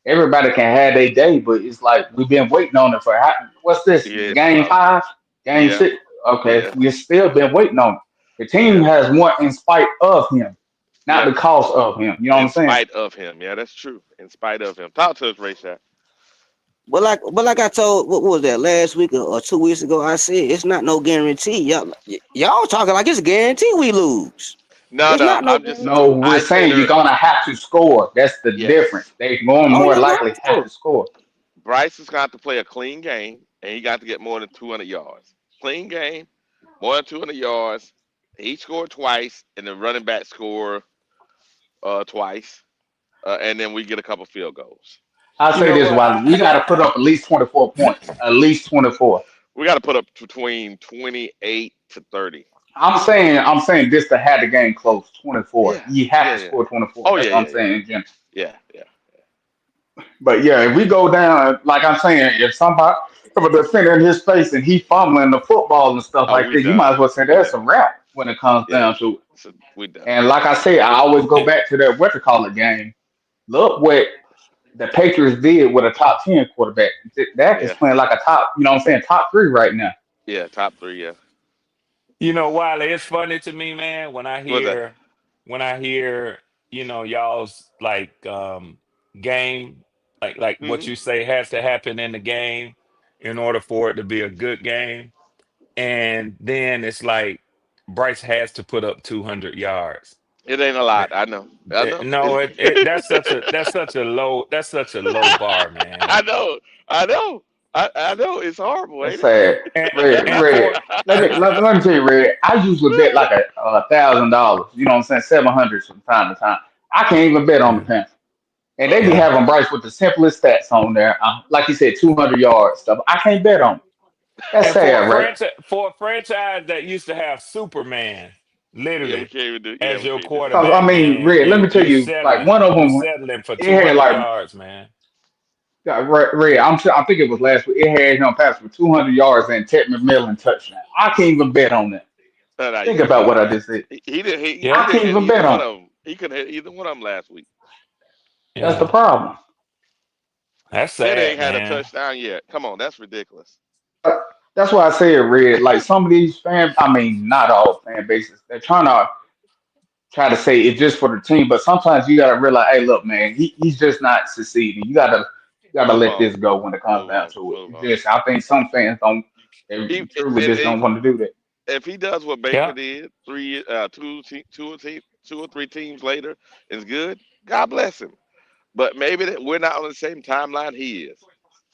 Everybody can have their day, but it's like we've been waiting on it for what's this yeah. game 5, game Yeah, 6? Okay, Yeah. we've still been waiting on him. The team Yeah. has won in spite of him, not Yeah. because of him. You know what In I'm saying? spite of him. Yeah, that's true. In spite of him. Talk to us, Ray Shaq. But like I told, what was that last week or 2 weeks ago? I said it's not no guarantee. Y'all talking like it's a guarantee we lose. No, It's no. not no I'm just guarantee. No, we're I said saying you're earlier. gonna have to score. That's the Yes. difference. They more Oh, y'all likely have have to. to score. Bryce has got to play a clean game and he got to get more than 200 yards. Clean game, more than 200 yards. He scored twice and the running back score twice. And then we get a couple field goals. I'll You say know this, what? Wiley. We got to put up at least 24 points. At least 24. We got to put up between 28 to 30. I'm saying this to have the game close. 24. Yeah. You have Yeah, to yeah. score 24. Oh, That's yeah, what I'm yeah, yeah. saying in general. Yeah, yeah. But yeah, if we go down, like I'm saying, if a defender in his face and he fumbling the football and stuff Oh, like we that, you might done. as well say We that's a done. wrap when it comes Yeah. down to it. So we done. And like I said, I always go back to that what you call it game. Look what the Patriots did with a top 10 quarterback. Dak is Yeah. playing like a top, you know what I'm saying, top three right now. Yeah. Top three. Yeah. You know, Wiley, it's funny to me, man, when I What's that? hear y'all's like game, like what Hmm. you say has to happen in the game in order for it to be a good game. And then it's like Bryce has to put up 200 yards. It ain't a lot. I know. I know. No, it that's such a low bar, man. I know. I know. I know. It's horrible, That's ain't it? sad. And and Red. for Let me tell you, Red. I usually bet like $1,000. You know what I'm saying, 700 from time to time. I can't even bet on the yeah, Panthers, and they be Uh-uh. yeah. having Bryce with the simplest stats on there. Like you said, 200 yards stuff. I can't bet on. It. That's And for a sad, right? franchise that used to have Superman Yeah, we literally can't even do. Yeah, as we your can't do that. Cause I quarterback, mean, man, Red. Let me tell you, like one of you them, settling for it had 200 like yards, man. Red. I think it was last week. It had him pass for 200 yards and Ted McMillan touchdown. I can't even bet on that. No, no, you Think can't about bet what on I that. just said. He didn't. He I Yeah, didn't can't hit even either bet one on it. of them. He couldn't hit either one of them last week. That's the yeah. problem. That's Teddy sad, ain't had a man. touchdown yet. Come on, that's ridiculous. That's why I said, Red. Like some of these I mean, not all fan bases, they're trying to try to say it's just for the team, but sometimes you gotta realize, hey, look, man, he's just not succeeding. You gotta Move let on. this go when it comes Move down on. to it. Move It's on. just I think some fans don't, they He, truly and just don't want to do that. if he does what Baker Yeah, did, two or three teams later is good. God bless him. But maybe that we're not on the same timeline he is.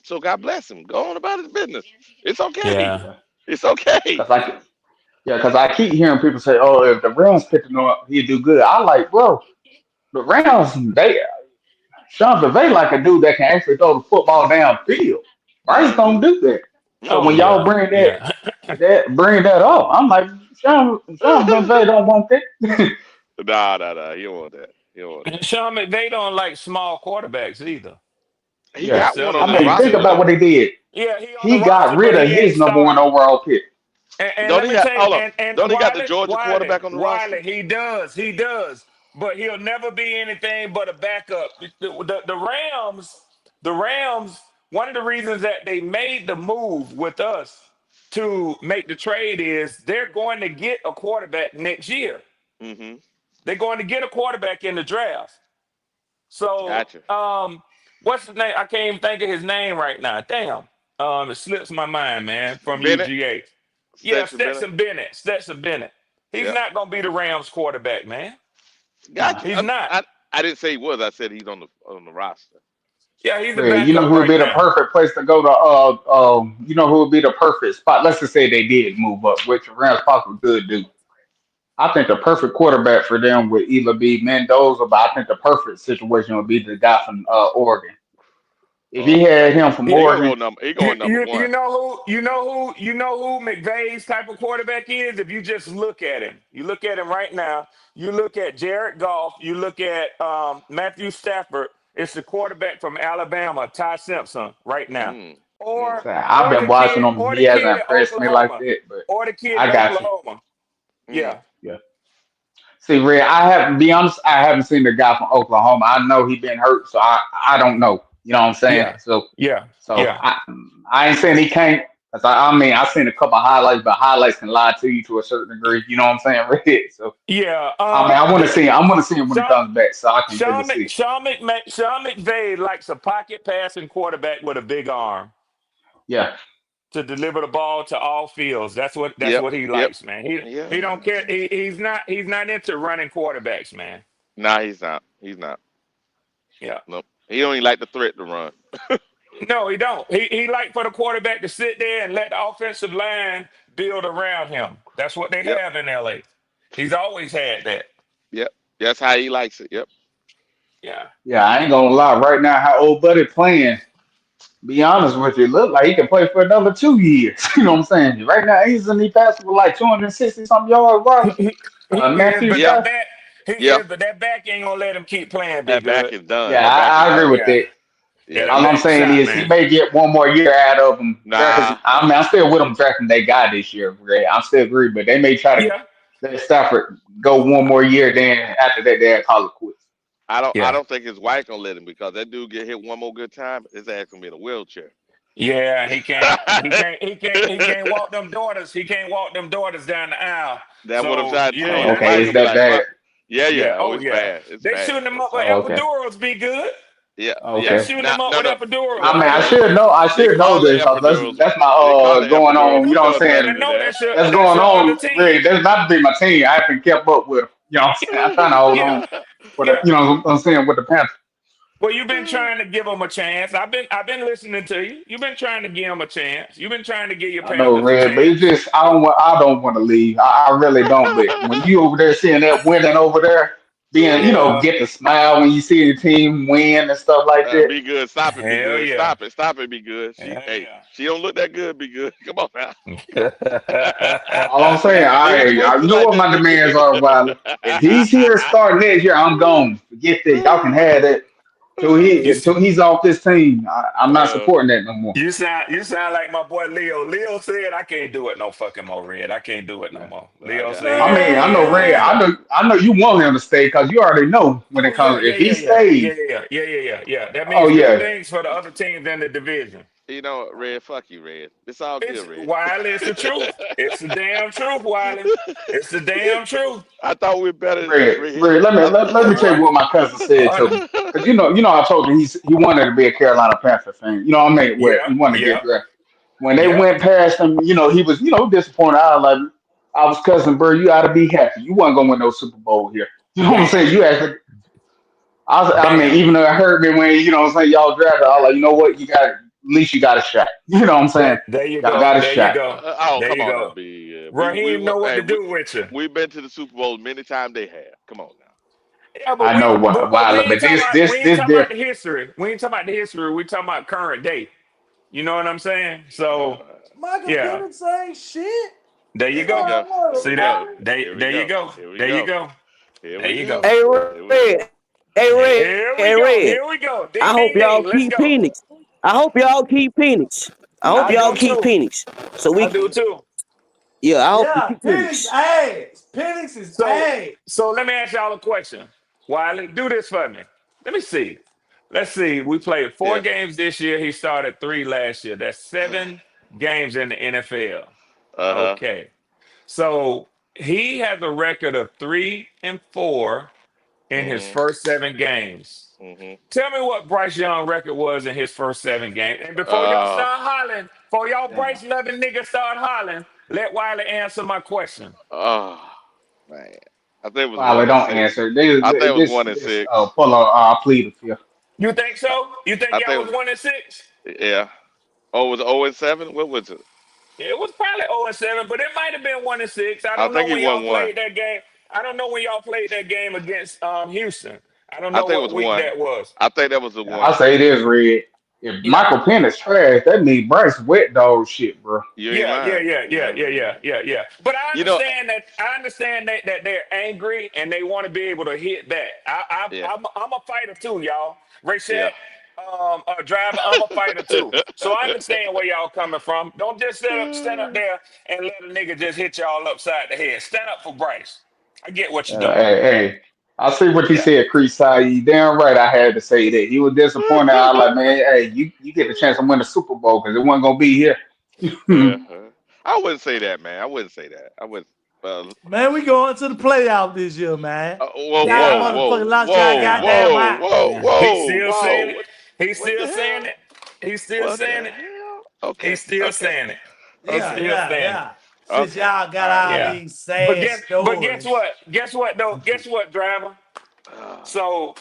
So God bless him. Go on about his business. It's okay. yeah, Yeah, It's okay. cause cause I keep hearing people say, oh, if the Rams picked him up, he'd do good. I like, bro, the Rams, Sean McVay like a dude that can actually throw the football downfield. Bryce Hmm. don't do that. So oh when y'all yeah, bring yeah. that up, I'm like, Sean McVay don't want that. Nah, nah, nah. You don't want that. You don't want And that. Sean McVay don't like small quartersbacks either. He He Yeah. got one settled on I his mean, in think roster about into what though. they did. yeah, he on the He got roster, rid but of he ain't his number one starting. overall pick. And Don't let he me got? tell you, Hold up. and Don't he got the Wiley, Georgia Wiley, quarterback on the roster? Wiley, he does, but he'll never be anything but a backup. The Rams, one of the reasons that they made the move with us to make the trade is they're going to get a quarterback next year. Mm-hmm. They're going to get a quarterback in the draft. So, Gotcha. what's his name? I can't even think of his name right now. Damn. It slips my mind, man, from Bennett, UGA. Yeah, Stetson Bennett. Stetson Bennett. Stetson Bennett. He's Yeah. not gonna be the Rams quarterback, man. Nah. Gotcha. He's not. I didn't say he was. I said he's on the roster. Yeah, he's a Red, you know backup who would right be the now. perfect place to go to you know who would be the perfect spot. Let's just say they did move up, which the Rams possibly could do. I think the perfect quarterback for them would either be Mendoza, but I think the perfect situation would be the guy from Oregon. If he Oh, had him from he You, gonna go Oregon, number. He you, going number you, you one. know who McVay's type of quarterback is. If you just look at him, you look at him right now. You look at Jared Goff. You look at Matthew Stafford. It's the quarterback from Alabama, Ty Simpson, right now, Mm, mm, or I've or been the watching kid, him. or He the hasn't kid at impressed me like Oklahoma, that, but or the kid I at got you. Oklahoma. mm. Yeah, Yeah. See, Red, I haven't be honest, I haven't seen the guy from Oklahoma. I know he been hurt, so I don't know. You know what I'm saying? yeah, So yeah, so yeah. I ain't saying he can't. 'Cause I mean, I've seen a couple of highlights, but highlights can lie to you to a certain degree. You know what I'm saying, Red? So Yeah. I mean, I want to see him when he Sean comes back, so I can really see. Sean McVay likes a pocket passing quarterback with a big arm Yeah, to deliver the ball to all fields. That's Yep. what he Yep. likes, man. Yeah. He don't care. He's not into running quarterbacks, man. Nah, he's not. He's not. Yeah. Nope. He don't even like the threat to run. No, he don't. He like for the quarterback to sit there and let the offensive line build around him. That's what they Yep. have in LA. He's always had that. Yep. That's how he likes it. Yep. Yeah. yeah. I ain't gonna lie. Right now, how old buddy playing? Be honest with you, look like he can play for another 2 years. You know what I'm saying? Right now, he's in the passing for like 260 something yards. He, Right, he, he is, Matthew but Yeah. that Stafford. back he Yeah. is, but that back ain't gonna let him keep playing. Be That back good. is done. Yeah, That back is I agree done. with Yeah. that. Yeah. Yeah. That All I'm back saying shot, is he man. may get one more year out of him. Nah. I mean, I'm still with him drafting they guy this year. Ray. I'm still agree, but they may try to Yeah. let Stafford go one more year. Then after that, they'll call it quits. I Yeah. don't think his wife gonna let him because that dude get hit one more good time. His ass gonna be in a wheelchair. Yeah. He can't walk them daughters. He can't walk them daughters down the aisl. That's what I'm So trying to yeah, tell Oh, you. His yeah. okay, wife is gonna be that like, bad? "Fuck." Yeah, Yeah. yeah. Oh, Oh it's yeah. bad. It's They bad. shooting him up It's with Oh, okay, epidurals. Be good. yeah, They yeah. okay. shooting Now, him up no, with no. I epidurals. mean, Well, I Yeah. should know. I they should know call it this because epidurals. that's my They call it going epidurals on. You when know what I'm military I saying? do know that. That's that's going your other on. Really, team. that's not to be my team. I haven't kept up with. You know, what I'm saying? I'm trying to hold Yeah. on for the. Yeah. You know, what I'm saying with the Panthers. Well, you've been trying to give them a chance. I've been listening to you. You've been trying to give them a chance. You've been trying to give your I know, Panthers a Red, but it's chance. just I don't want to leave. I really don't. But when you over there seeing that winning over there, being Yeah. get the smile when you see the team win and stuff like that. Be good. Stop it. Be Hell good. yeah. Stop it. Stop it. Be good. Hell yeah. She don't look that good. Be good. Come on now. All I'm saying, Maybe the way you she know like what that my be demands are, Wiley. If he's here starting next year, I'm gone. Forget that. Y'all can have that you, s- till he's off this team. I'm not uh, supporting that no more. you sound like my boy Leo. Leo said I can't do it no fucking more, Red. I can't do it no Yeah. more. I Leo got, said I I he got, mean, ain't I I know got, Red. he I know you want him to stay because you already know when it Oh yeah, comes. yeah, If he yeah, yeah, yeah, stays, yeah, yeah, yeah, yeah, yeah. That oh means good yeah, things for the other teams in the division. you know, what, Red. Fuck you, Red. It's all It's good, Red. Wiley. It's the truth. It's the damn truth, Wiley. It's the damn truth. I thought we were better than this, Red, Red. Red. Let me tell you What? what my cousin said to me. Because I told him he wanted to be a Carolina Panther fan. You know what I mean? What Yeah, he wanted to yeah, get drafted. When they yeah. went past him, he was, disappointed. I was cousin, bro. You ought to be happy. You wasn't gonna win no Super Bowl here. You know what I'm saying? Damn, You actually, I mean, damn. even though it hurt me when y'all drafted, I was like, you know what? At least you got a shot. You know what I'm saying? There you Y'all go. got a There you shot. go. Oh, There come you on now, go. B. Raheem know what Hey, to do with you. we've been to the Super Bowl many times. They have. Come on now. Yeah, but I we know but we Wilder, ain't but talking about we ain't this talking about the different. history. We ain't talking about the history. We talking about current day. You know what I'm saying? So Michael yeah, Penix ain't shit. there you Here we go. go. Nigga, what Here we See that? go. about it? Here we There you go. go. Here we There you go. go. Here There we you go. go. Hey Here we go. Red, hey Red, Here we hey go. Red. Here we go. I Ding hope ding y'all ding. Let's keep go. Penix. I hope y'all keep Penix. I hope I y'all do keep too. Penix. So I we, do too. yeah, I hope you Yeah, keep Penix Penix. ass. Penix is So ass. so let me ask y'all a question. Wiley, do this for me. Let me see. Let's see. We played four Yeah. games this year. He started three last year. That's 7 games in the NFL. Uh huh. Okay. So he has a record of 3-4 in his Mhm. first 7 games. Mhm. Tell me what Bryce Young record was in his first 7 games. And before y'all Uh. start hollering, before y'all Damn. Bryce loving niggas start hollering, let Wiley answer my question. Oh man. I think it was Wilder, one and don't six. answer. I think it was This one and six. pull plead the fifth. You think so? You think I y'all think was 1-6? yeah. Oh, was it 0-7? What was it? It was probably 0-7, but it might have been 1-6. I I don't know think he when y'all won one. played that game. I don't know when y'all played that game against Houston. I don't I know think it what was week one. that was. I think that was the I one. say it is red. If Yeah. Michael Penix trash, that means Bryce wet dog shit, bro. You ain't Yeah, yeah, lying. yeah, yeah, yeah, yeah, yeah, yeah. But I You know. understand that. I understand that they're angry and they want to be able to hit back. Yeah. I'm a fighter too, y'all. Yeah. Rachet, driver, I'm a fighter too. So I understand where y'all coming from. Don't just stand up there and let a nigga just hit y'all upside the head. Stand up for Bryce. I get what you're doing. Hey, I see what you Yeah. said, Chris. You damn right. I had to say that. He was disappointed. I was like, man, hey, you get the chance to win the Super Bowl because it wasn't gonna be here. Uh-huh. I wouldn't say that, man. I wouldn't say that. I would. Uh, Man, we going to the playoff this year, man. whoa, Y'all whoa, Yeah, motherfucking whoa, lost y'all whoa, yeah, goddamn whoa, mind. whoa, yeah. He's whoa, still saying whoa. it. He's What still the saying hell? it. He's still What the saying it. hell? He's Okay, still okay, saying it. He's Yeah, okay, still yeah, saying it. yeah. Since okay. y'all got All right. all Yeah. these But sad guess stories. what? Guess what though? Guess what, driver? Uh, So,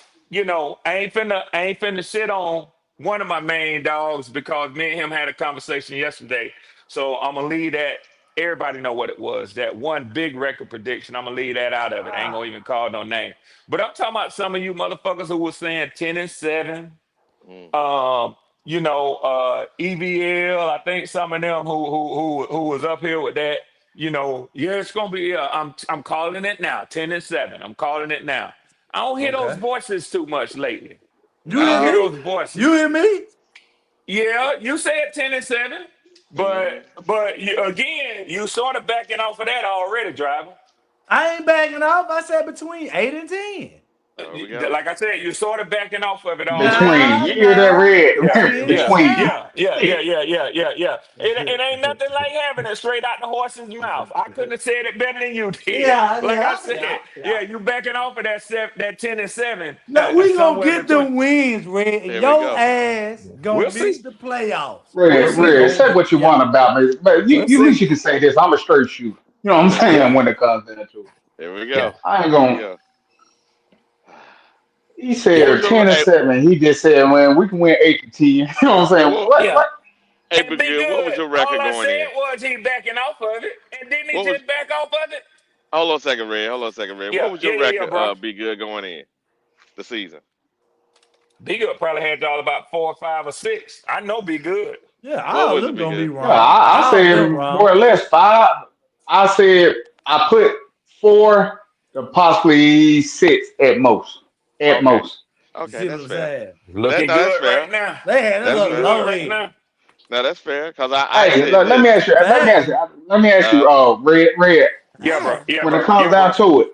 I ain't finna shit on one of my main dogs because me and him had a conversation yesterday. So I'm gonna leave that. Everybody know what it was. That one big record prediction. I'm gonna leave that out of it. I ain't gonna even call no name. But I'm talking about some of you motherfuckers who was saying 10-7. mm, Um, EVL. I think some of them who was up here with that. Yeah, it's gonna be. I'm calling it now. 10-7. I'm calling it now. I don't hear those Okay. voices too much lately. You I hear don't hear no. me? those You voices. hear me? Yeah, you said 10-7, but Mm, again, you sort of backing off of that already, driver. I ain't backing off. I said between 8 and 10. there we go. Like I said, you sort of backing off of it already. Between Nah, you hear that nah. Yeah, red? 10 and yeah, Between 7. yeah, yeah, yeah, yeah, yeah, yeah, yeah. It ain't nothing like having it straight out the horse's mouth. I couldn't have said it better than you did. Yeah, Like I yeah, said, yeah, yeah. yeah, you backing off of that 10-7, No, we gonna somewhere get between. them wins, Red, and There we your go. ass gonna We'll miss see. the playoffs. We'll Red, see. We say gonna, what you yeah. want about me, but We'll you at least see. you can say this. I'm a straight shooter. You know what I'm There we saying go. when it comes down to it. There we Yeah. go. I ain't There we gonna. go. He What Yeah. was said your 10 and hey, 7. He just said, man, we can win 8 to 10. You know what I'm hey saying? what What? Yeah. What? hey And Big be Good, what was good. your All record I going said in? was he backing off of it. And didn't he What was just back off of it? hold on a second, Red. Hold on a second, Red. Yeah. What was Yeah, your yeah, yeah, record bro. Be Good going in the season? Be good probably had y'all about 4 or 5 or 6. I know be good. Yeah, What all of was it, them Big gonna be Good? Yeah, wrong. I All of said them more wrong. or less 5. I said I put 4 to possibly 6 at most. At Okay. most. You Okay, see what that's I'm fair. saying? That Looking no, that's good right fair. now. They had us That's a Looking fair. good low right end. now. No, that's fair. Cause I Hey, said let this. me ask you. Dang. Uh, Red, Red. Yeah, bro. Dang. Yeah, When it bro. comes Yeah, down bro. to it,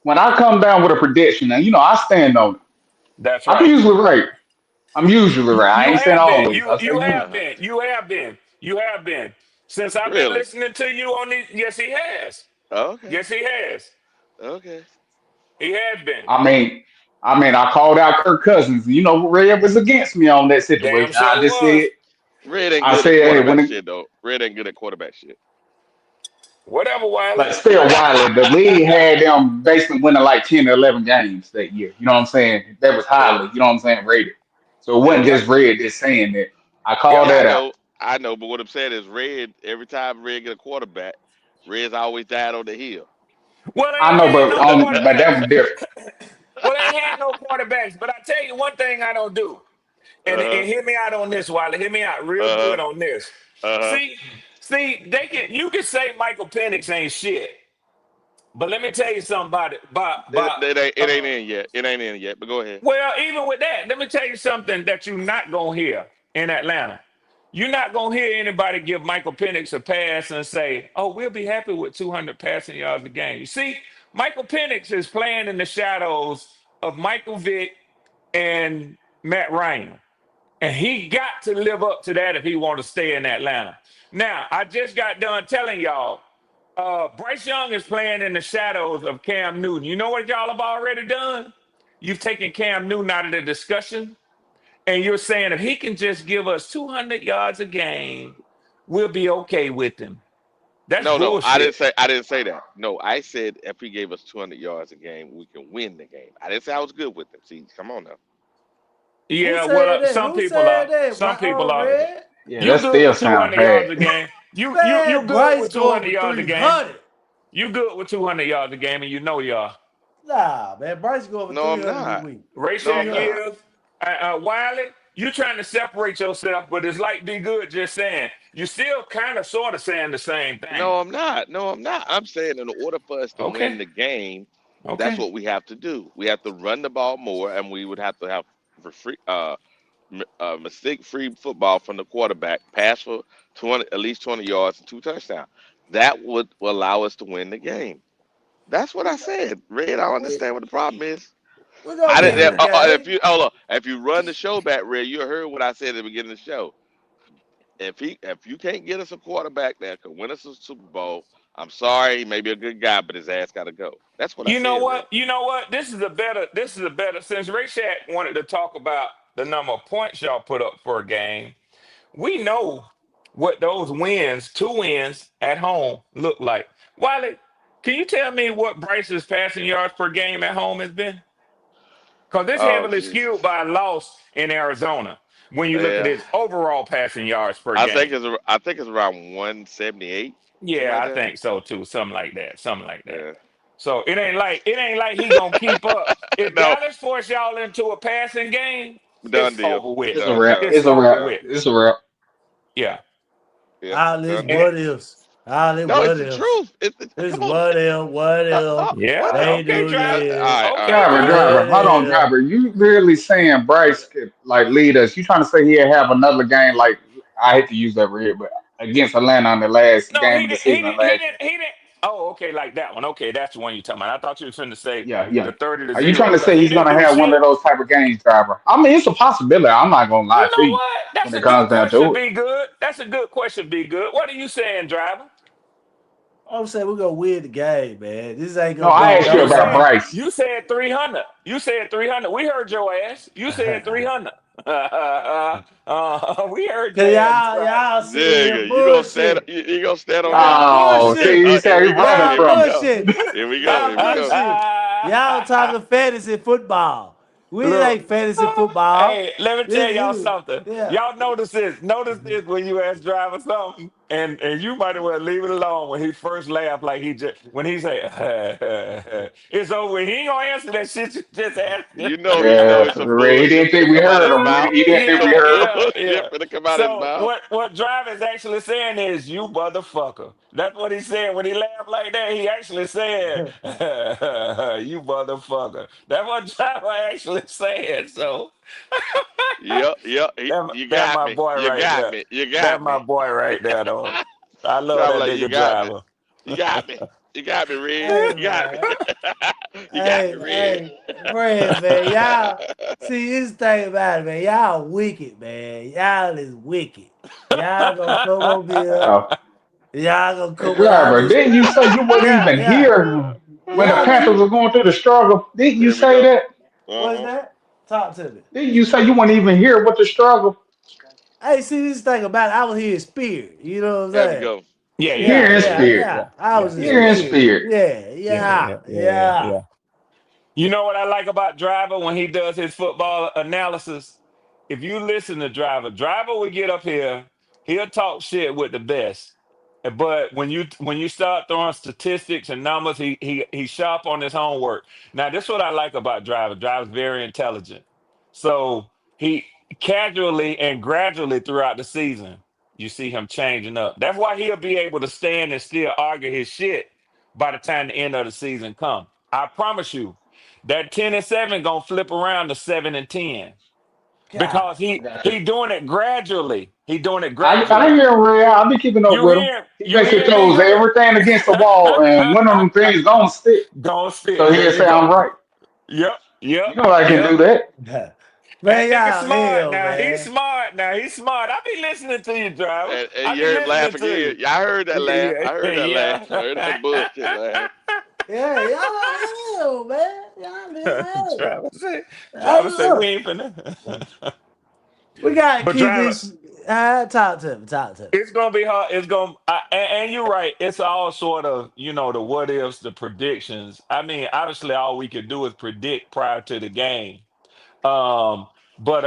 when I come down with a prediction, and I stand on it. That's I'm right. usually right. I'm usually You right. I you ain't saying have been. always. You I say you have usually. uh-huh. been. You have been. You have been. Since I've been Really? listening to you on these, yes, he has. Okay. Yes, he has. Okay. He has been. I mean, I called out Kirk Cousins. Red was against me on that Damn situation. I sure just was. said, Red ain't I good said, at hey, when quarterback it, shit though. Red ain't good at quarterback shit. Whatever, Wiley. but still, Wiley, the league had them basically winning like 10 or 11 games that year. You know what I'm saying? That was Yeah. highly, rated. So it wasn't Yeah. Yep. just Red just saying that. I called Yep. Yeah, I that out. know. I know, but what I'm saying is Red, every time Red get a quarterback, Red's always died on the hill. Well, they I ain't know, had but no but that quarterbacks. was different. Well, they ain't had no quarterbacks. But I tell you one thing I don't do. And uh-huh. hear me out on this, Wiley. Hear me out real Uh-huh. good on this. Uh-huh. See, you can say Michael Penix ain't shit. But let me tell you something about it. It ain't in yet. It ain't in yet. But go ahead. Well, even with that, let me tell you something that you're not gonna hear in Atlanta. You're not gonna hear anybody give Michael Penix a pass and say, "Oh, we'll be happy with 200 passing yards a game." You see, Michael Penix is playing in the shadows of Michael Vick and Matt Ryan. And he got to live up to that if he want to stay in Atlanta. Now, I just got done telling y'all, Bryce Young is playing in the shadows of Cam Newton. You know what y'all have already done? You've taken Cam Newton out of the discussion, and you're saying if he can just give us 200 yards a game, we'll be okay with him. That's No. bullshit. I didn't say that. No, I said if he gave us 200 yards a game, we can win the game. I didn't say I was good with him. See, come on now. Who Yeah, well, said that? some Who people said are. that? Some Why people are. Red? Yeah, You that good still with sounds 200 yards bad. a game? You Man, good Bryce with go 200 over yards a game? 300. You good with 200 yards a game, and you know you are. Nah, man, Bryce go over No, I'm 300 this not. week. No, I'm Rayshad not. Yeah. Gibbs, Wiley, you trying to separate yourself, but it's like Be Good just saying. You still kind of sort of saying the same thing. No, I'm not. No, I'm not. I'm saying in order for us to Okay, win the game, that's okay. what we have to do. We have to run the ball more, and we would have to have for free, mistake-free football from the quarterback, pass for 20, at least 20 yards and 2 touchdowns. That would allow us to win the game. That's what I said. Red, I don't We, understand what the problem is. we gonna I win didn't. the If game. you hold on, if you run the show back, Red, you heard what I said at the beginning of the show. if you can't get us a quarterback that can win us a Super Bowl, I'm sorry, he may be a good guy, but his ass got to go. That's what I You know said, Red. what? You know what? This is a better since Ray Shack wanted to talk about the number of points y'all put up for a game. We know what those wins, 2 wins at home, look like. Wiley, can you tell me what Bryce's passing yards per game at home has been? Because it's Oh heavily Jesus. skewed by a loss in Arizona when you look at Yeah, his overall passing yards per I think game. it's around 178, something Yeah, like I that. think so too. Something like that. Something like that. Yeah. So it ain't like he gonna keep up. If No, Dallas force y'all into a passing game, done it's deal. over with. It's a Done wrap. done. It's It's a over wrap. with. It's a wrap. Yeah. Yeah, All this done And deal. it, what ifs. All this No, it's what the ifs. truth. This Come on. what if, what if What? yeah, they okay, do driver. this, All Okay, right, Driver, Red. driver. driver. what Hold on, if. driver. You really saying Bryce could like lead us? You trying to say he'll have another game like I hate to use that word, but against Atlanta on the last No, game of the season last year? he didn't. Oh, okay, like that one. Okay, that's the one you talking about. I thought you was finna say Yeah, yeah. the 30 to Are you 0 trying to because say he he's didn't gonna do have one shit. of those type of games, driver? I mean, it's a possibility. I'm not gonna lie You to know you what? That's when a it good comes down question, to it. be good. That's a good question, be good. What are you saying, driver? I'm saying we're gonna win the game, man. This ain't No, gonna I be asked you You about said no. Bryce. you said 300. You said 300. We heard your ass. You said 300. We heard Cause your ass, driver. y'all sitting here Nigga, you gonna stand? bullshit. You gonna stand on that? Y'all Oh, see, bullshit. you Here say we he go. running Y'all Here we from go. it. bullshit. Here we go. Y'all Here we go. bullshit. Y'all talking fantasy football. We Look, ain't fantasy football. hey, let me tell y'all This, something. yeah. Y'all notice this. Notice this when you ask driver something, and you might as well leave it alone when he first laughed like he just when he say it's over. He ain't gonna answer that shit you just asked him. You know, Yeah, it's some he bullshit didn't finna think we come out heard his him. mouth. He didn't think we Some Yeah, heard him. yeah, bullshit yeah. finna come out his So mouth. what driver is actually saying is you motherfucker. That's what he said when he laughed like that. He actually said you motherfucker. That's what driver actually said. So Yep, yep. You that got my me. boy You right got there. me. You That got my me. boy right there though. I love Driver that like you nigga got me. driver. You got me. You got me, Red. Hey You got me. man. You got me, Red. Hey, Fred, man. Y'all see this thing about it, man. Y'all wicked, man. Y'all is wicked. Y'all gonna come over here. Uh, Y'all gonna come with all driver, this. didn't you say you wasn't Yeah, even yeah. here when the Yeah, Panthers man. were going through the struggle? Didn't you Here we say go. that? What's Uh-huh. that? Talk to me. Didn't you say you weren't even here with the struggle? Hey, see this thing about it, I was here in spirit. You know what I'm There we saying? go. Yeah, yeah, Here Yeah, in yeah, yeah, yeah, spirit. yeah. yeah, I yeah, was in yeah, Here in yeah, spirit. spirit. Yeah, yeah, yeah, yeah, yeah, yeah, yeah. yeah. You know what I like about Driver when he does his football analysis? If you listen to Driver, Driver will get up here, he'll talk shit with the best. But when you start throwing statistics and numbers, he's sharp on his homework. Now, this is what I like about Driver. Driver's very intelligent. So he casually and gradually throughout the season, you see him changing up. That's why he'll be able to stand and still argue his shit by the time the end of the season comes. I promise you, that 10-7 gonna flip around to 7-10 God because he damn. doing it gradually. He doing it I gradually. hear him, Ray. I'll be keeping up with him. He You basically hear me throws good? everything against the wall, and one of them things gonna stick. Gonna So stick. There he'll you say I'm go. right. Yep, yep, You know I can yep. do that. That Man, nigga y'all smart hell, now. He's man. smart now. He's smart. I be listening to you, driver. And I you be heard him laugh listening to again. you. Yeah, I heard that laugh. I heard that laugh. Yeah, I heard that bullshit laugh. Yeah, y'all hell, man. Y'all yeah. hell. Driver Hey, say we look, ain't finna. we gotta But keep driver, this. Talk to me. Talk to me. it's gonna be hard. It's gonna, and you're right. It's all sort of, the what ifs, the predictions. I mean, obviously, all we could do is predict prior to the game. Um, but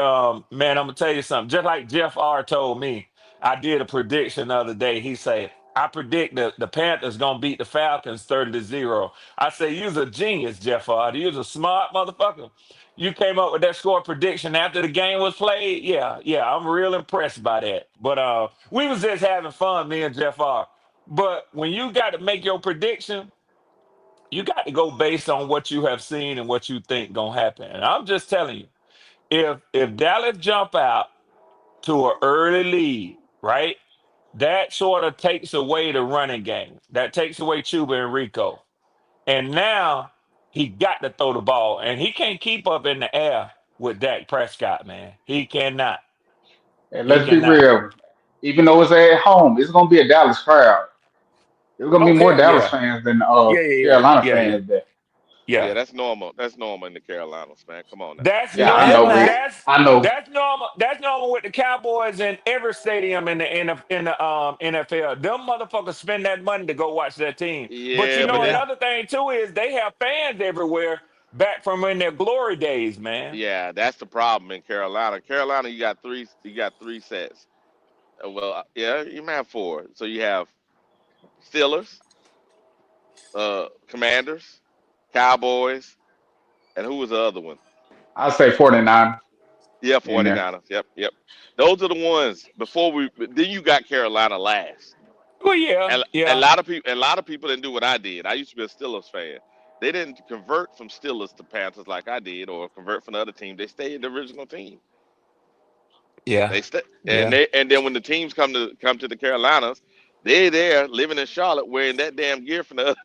man, I'm gonna tell you something. Just like Jeff R told me, I did a prediction the other day. He said, I predict that the Panthers gonna beat the Falcons 30-0. I say, you's a genius, Jeff R. You's a smart motherfucker. You came up with that score prediction after the game was played. Yeah, yeah, I'm real impressed by that. But we was just having fun, me and Jeff R. But when you got to make your prediction, you got to go based on what you have seen and what you think gonna happen. And I'm just telling you, if Dallas jump out to an early lead, right? That sort of takes away the running game. That takes away Chuba and Rico. And now he got to throw the ball, and he can't keep up in the air with Dak Prescott, man. He cannot. And He let's be cannot. real. even though it's at home, it's gonna be a Dallas crowd. There's gonna be more Okay, Dallas yeah, fans than yeah, yeah, yeah, Carolina yeah, yeah, fans there. Yeah, yeah. that's normal. That's normal in the Carolinas, man. Come on now. That's Yeah, Yeah, I that's know, normal. Rick. not. I know. That's normal. That's normal with the Cowboys in every stadium in the NFL. Them motherfuckers spend that money to go watch their team. But you Yeah, but know they, Yeah, another thing too is they have fans everywhere back from in their glory days, man. yeah, that's the problem in Carolina. Carolina, you got three sets. Well, yeah, you might have four. So you have Steelers, Commanders, Cowboys, and who was the other one? I say 49 Yeah, in there. 49ers. Yep, yep. Those are the ones before we. Then you got Carolina last, Well, yeah, and a yeah, lot of people, didn't do what I did. I used to be a Steelers fan. They didn't convert from Steelers to Panthers like I did, or convert from the other team. They stayed the original team. yeah, They stay, and yeah. then when the teams come to the Carolinas, they're there living in Charlotte wearing that damn gear from the other.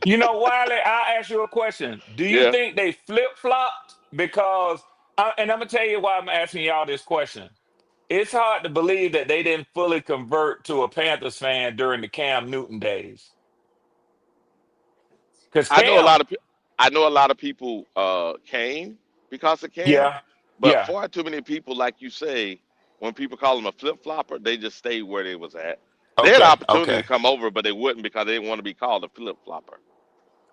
You know, Wiley, I'll ask you a question. Do you Yeah, think they flip flopped? Because, and I'm gonna tell you why I'm asking y'all this question. It's hard to believe that they didn't fully convert to a Panthers fan during the Cam Newton days. Because I know a Cam, lot of people. I know a lot of people came because of Cam, yeah, but yeah, far too many people, like you say, when people call them a flip flopper, they just stayed where they was at. They had okay, opportunity to okay, come over, but they wouldn't because they didn't want to be called a flip flopper.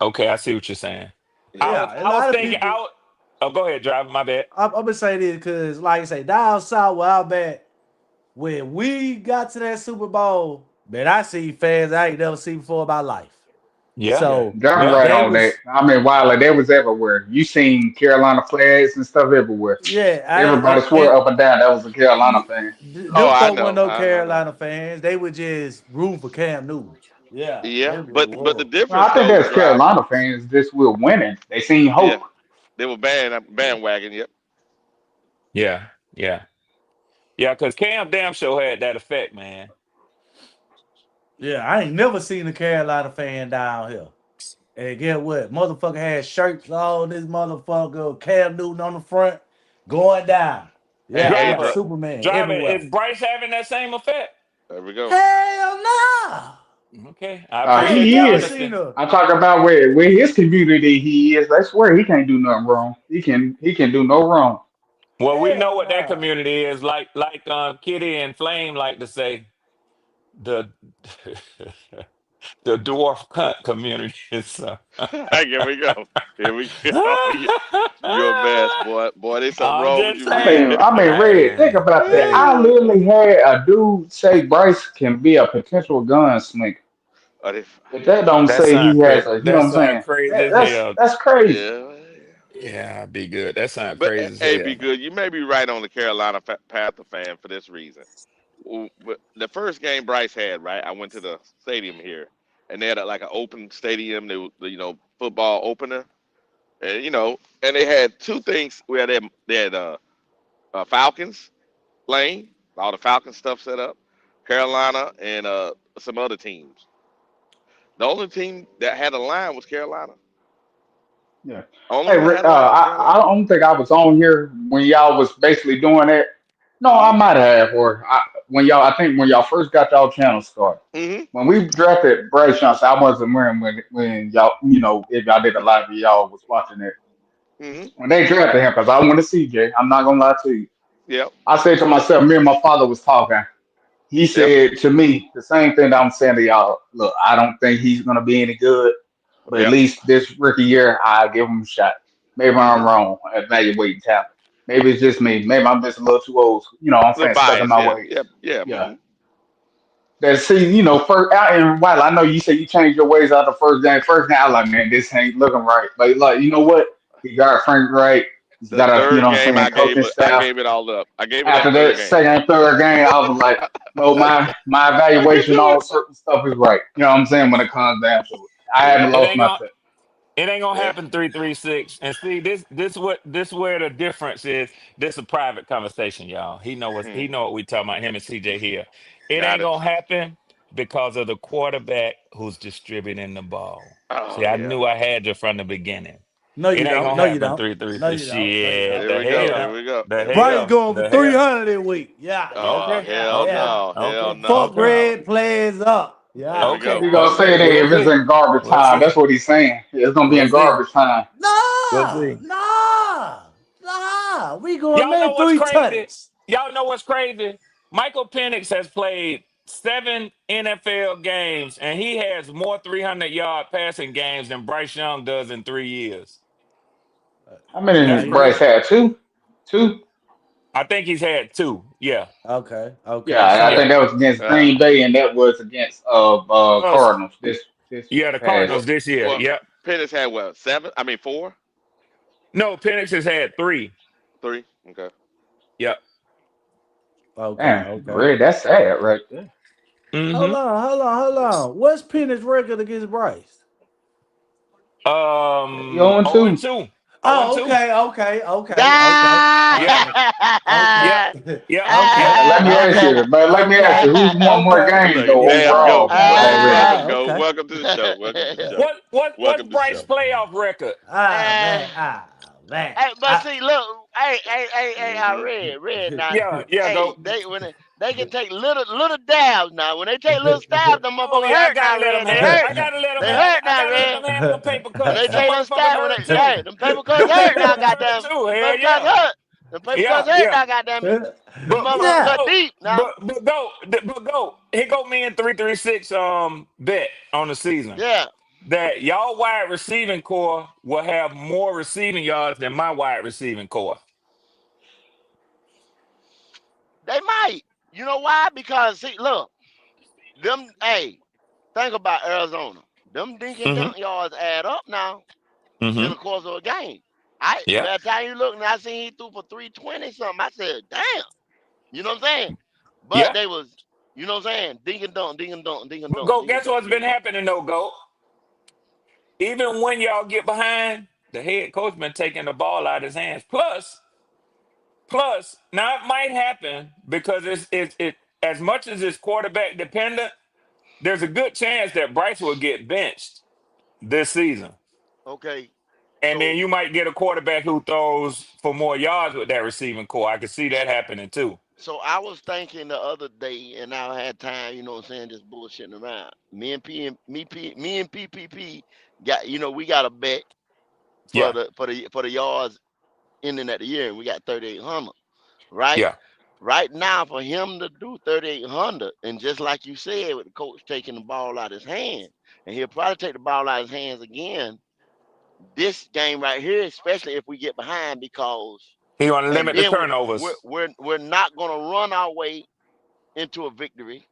okay. I see what you're saying. I Yeah, was, yeah. A I was lot of thinking, people. oh, go ahead, driver. My bad. I'm gonna say this because, like I say, down south where I'm at, when we got to that Super Bowl, man, I see fans I ain't never seen before in my life. Yeah, Yeah, So Johnny yeah, right they on that. was, I mean, Wilder, they was everywhere. You seen Carolina flags and stuff everywhere. yeah. Everybody swore And up and down that was a Carolina fan. oh, them I folk weren't know, no I know. Carolina fans. They were just rooting for Cam Newton. Yeah, Yeah, that's what it but the was. No, I difference think though, that's drive. Carolina fans just with winning. They seen Yeah, hope. they were bandwagon. Yep. yeah, yeah, yeah. Because Cam damn sure had that effect, man. Yeah, I ain't never seen a Carolina fan down here. And get what? Motherfucker had shirts on this motherfucker, Cam Newton on the front, going down. Hey, Yeah, hey, like dri Superman Driver, everywhere. is Bryce having that same effect? there we go. Hell no. Okay, I I ain't appreciate your He never is. seen honesty. a I talk about where his community he is. That's where he can't do nothing wrong. He can do no wrong. Well, we know hell what that no. community is like Kitty and Flame like to say the the dwarf cunt community is. Here we go. Here we go. You're a mess, boy. Boy, there's something I'm wrong with just you, Red. saying. Red. Think Hey, about that. hey. I literally had a dude say Bryce can be a potential gunslinger, Oh, they- but that don't That say he sound has crazy. a. You know That what I'm sound saying? crazy That, as that's hell. that's crazy. yeah. Yeah, I'd be good. That sound But crazy as hey, be hell. good. You may be right on the Carolina Panther fan for this reason. But the first game Bryce had, right? I went to the stadium here, and they had like an open stadium. Football opener, and and they had two things where they had Falcons playing, all the Falcons stuff set up, Carolina and some other teams. The only team that had a line was Carolina. Yeah. Only Hey, one that Rick, had a line was I Carolina. don't think I was on here when y'all was basically doing that. No, I Hmm. might have. I think when y'all first got y'all channel started. Hmm. When we drafted Bryce Young, so I wasn't wearing when y'all, if y'all did a live, y'all was watching it. Hmm. When they drafted him, because I want to see Jay. I'm not gonna lie to you. Yep. I said to myself, me and my father was talking. He Yep. said to me the same thing that I'm saying to y'all. Look, I don't think he's gonna be any good, but at Yep. least this rookie year, I'll give him a shot. Maybe I'm Hmm. wrong at evaluating talent. Maybe it's just me. Maybe I'm just a little too old. I'm The saying stuck in bias. my Yeah. ways. Yep. Yeah. Yeah. Hmm. That see, first out and while I know you say you changed your ways out the first game. First game, I like, man, this ain't looking right. But like, you know what? He got Frank right. He's The got a, third what I'm game, saying, coaching I staff. gave it all up. I gave it After up third that game. second, third game, I was like, no, my I can evaluation do on it. certain stuff is right. You know what I'm saying? When it comes down to it, I haven't Yeah. It lost ain't my gonna touch. it ain't gonna Yeah. happen 336. And see this where the difference is. This a private conversation, y'all. Hmm. He know what we talking about, him and CJ here. It Got ain't it. gonna happen because of the quarterback who's distributing the ball. See, Oh I yeah. knew I had you from the beginning. No, It you ain't don't. gonna No, you happen. don't. 3-3 No, for you don't. No, you shit. don't. Here The we No, go. you Here hell. we don't. go. The Bryce hell. going for The hell. 300 this week. Yeah, Oh, yeah, Okay. yeah, hell Okay. yeah. no. Hell Okay. no. Fuck Okay. red plays up. Here we Yeah. Okay. go. He gonna Okay. say that We'll if it's see. in garbage We'll time. see. That's what he's saying. It's gonna be We'll in see. garbage time. We'll Nah, see. nah. We going Y'all man know what's three crazy? tutties. Y'all know what's crazy? Michael Penix has played 7 NFL games, and he has more 300-yard passing games than Bryce Young does in 3 years. How many Now That's did you Bryce crazy. had? Two? Two? I think he's had 2. Yeah. okay, okay. Yeah, I Yeah. think So that was against Uh, Green Bay and that was against Us. Cardinals this Yeah, the well, past. Cardinals this year. well, Yep. Pettis had what? 7? I mean 4, No, Penix has had 3. 3. Okay. Yep. okay, Damn, okay. Red, that's sad right there. Mm-hmm. Hold on. What's Penix record against Bryce? You on 0 and two? 2. 0 and Oh, 2. Yep. okay, Yep. okay, Yep. Yep. Let me ask okay, you, but let me ask you, who's won more okay. games Look, though there you overall go. already? Go. Okay. Welcome to the show. Welcome to the show. What's Welcome to the Bryce show. playoff record? Man. Hey, but see, look, I Hmm. read now. Yeah, Hey, go. they can take little dabs now. When they take little stabs, them Oh motherfuckers yeah, I hurt gotta now, let them Red. They have it. hurt. I gotta let them They have it. hurt I now, gotta let Red. them have them paper When cuts. they Them take them motherfuckers stab, hurt too. them paper cuts Them hurt paper now, cuts hurt goddamn. too. Them Hell paper cuts yeah. hurt. Them paper cuts Yeah, hurt yeah. now, goddamn it. Them But motherfuckers Yeah. cut deep now. but go. Here go me and 336 bet on the season Yeah, that y'all wide receiving core will have more receiving yards than my wide receiving core. they might. You know why? Because see, look, them. Hey, think about Arizona. Them dink and Mm-hmm. dunk yards add up now in Mm-hmm. the course of a game. Yeah. By the time you look and I seen he threw for 320 something, I said, damn. You know what I'm saying? But Yeah. they was, you know what I'm saying? Dink and dunk, dink and dunk, dink and But dunk, go, dink and guess dunk, what's dink been and dunk. happening though, go? Even when y'all get behind, the head coach been taking the ball out of his hands. Plus, now it might happen because it as much as it's quarterback dependent, there's a good chance that Bryce will get benched this season. Okay. And then So you might get a quarterback who throws for more yards with that receiving core. I could see that so happening too. so I was thinking the other day and I had time, you know what I'm saying, just bullshitting around. Me and PPP got, we got a bet for Yeah, the yards ending at the year and we got 3,800, right? yeah. Right now, for him to do 3,800, and just like you said, with the coach taking the ball out of his hand, and he'll probably take the ball out of his hands again this game right here, especially if we get behind, because He gonna and limit the then we're turnovers. we're not gonna run our way into a victory.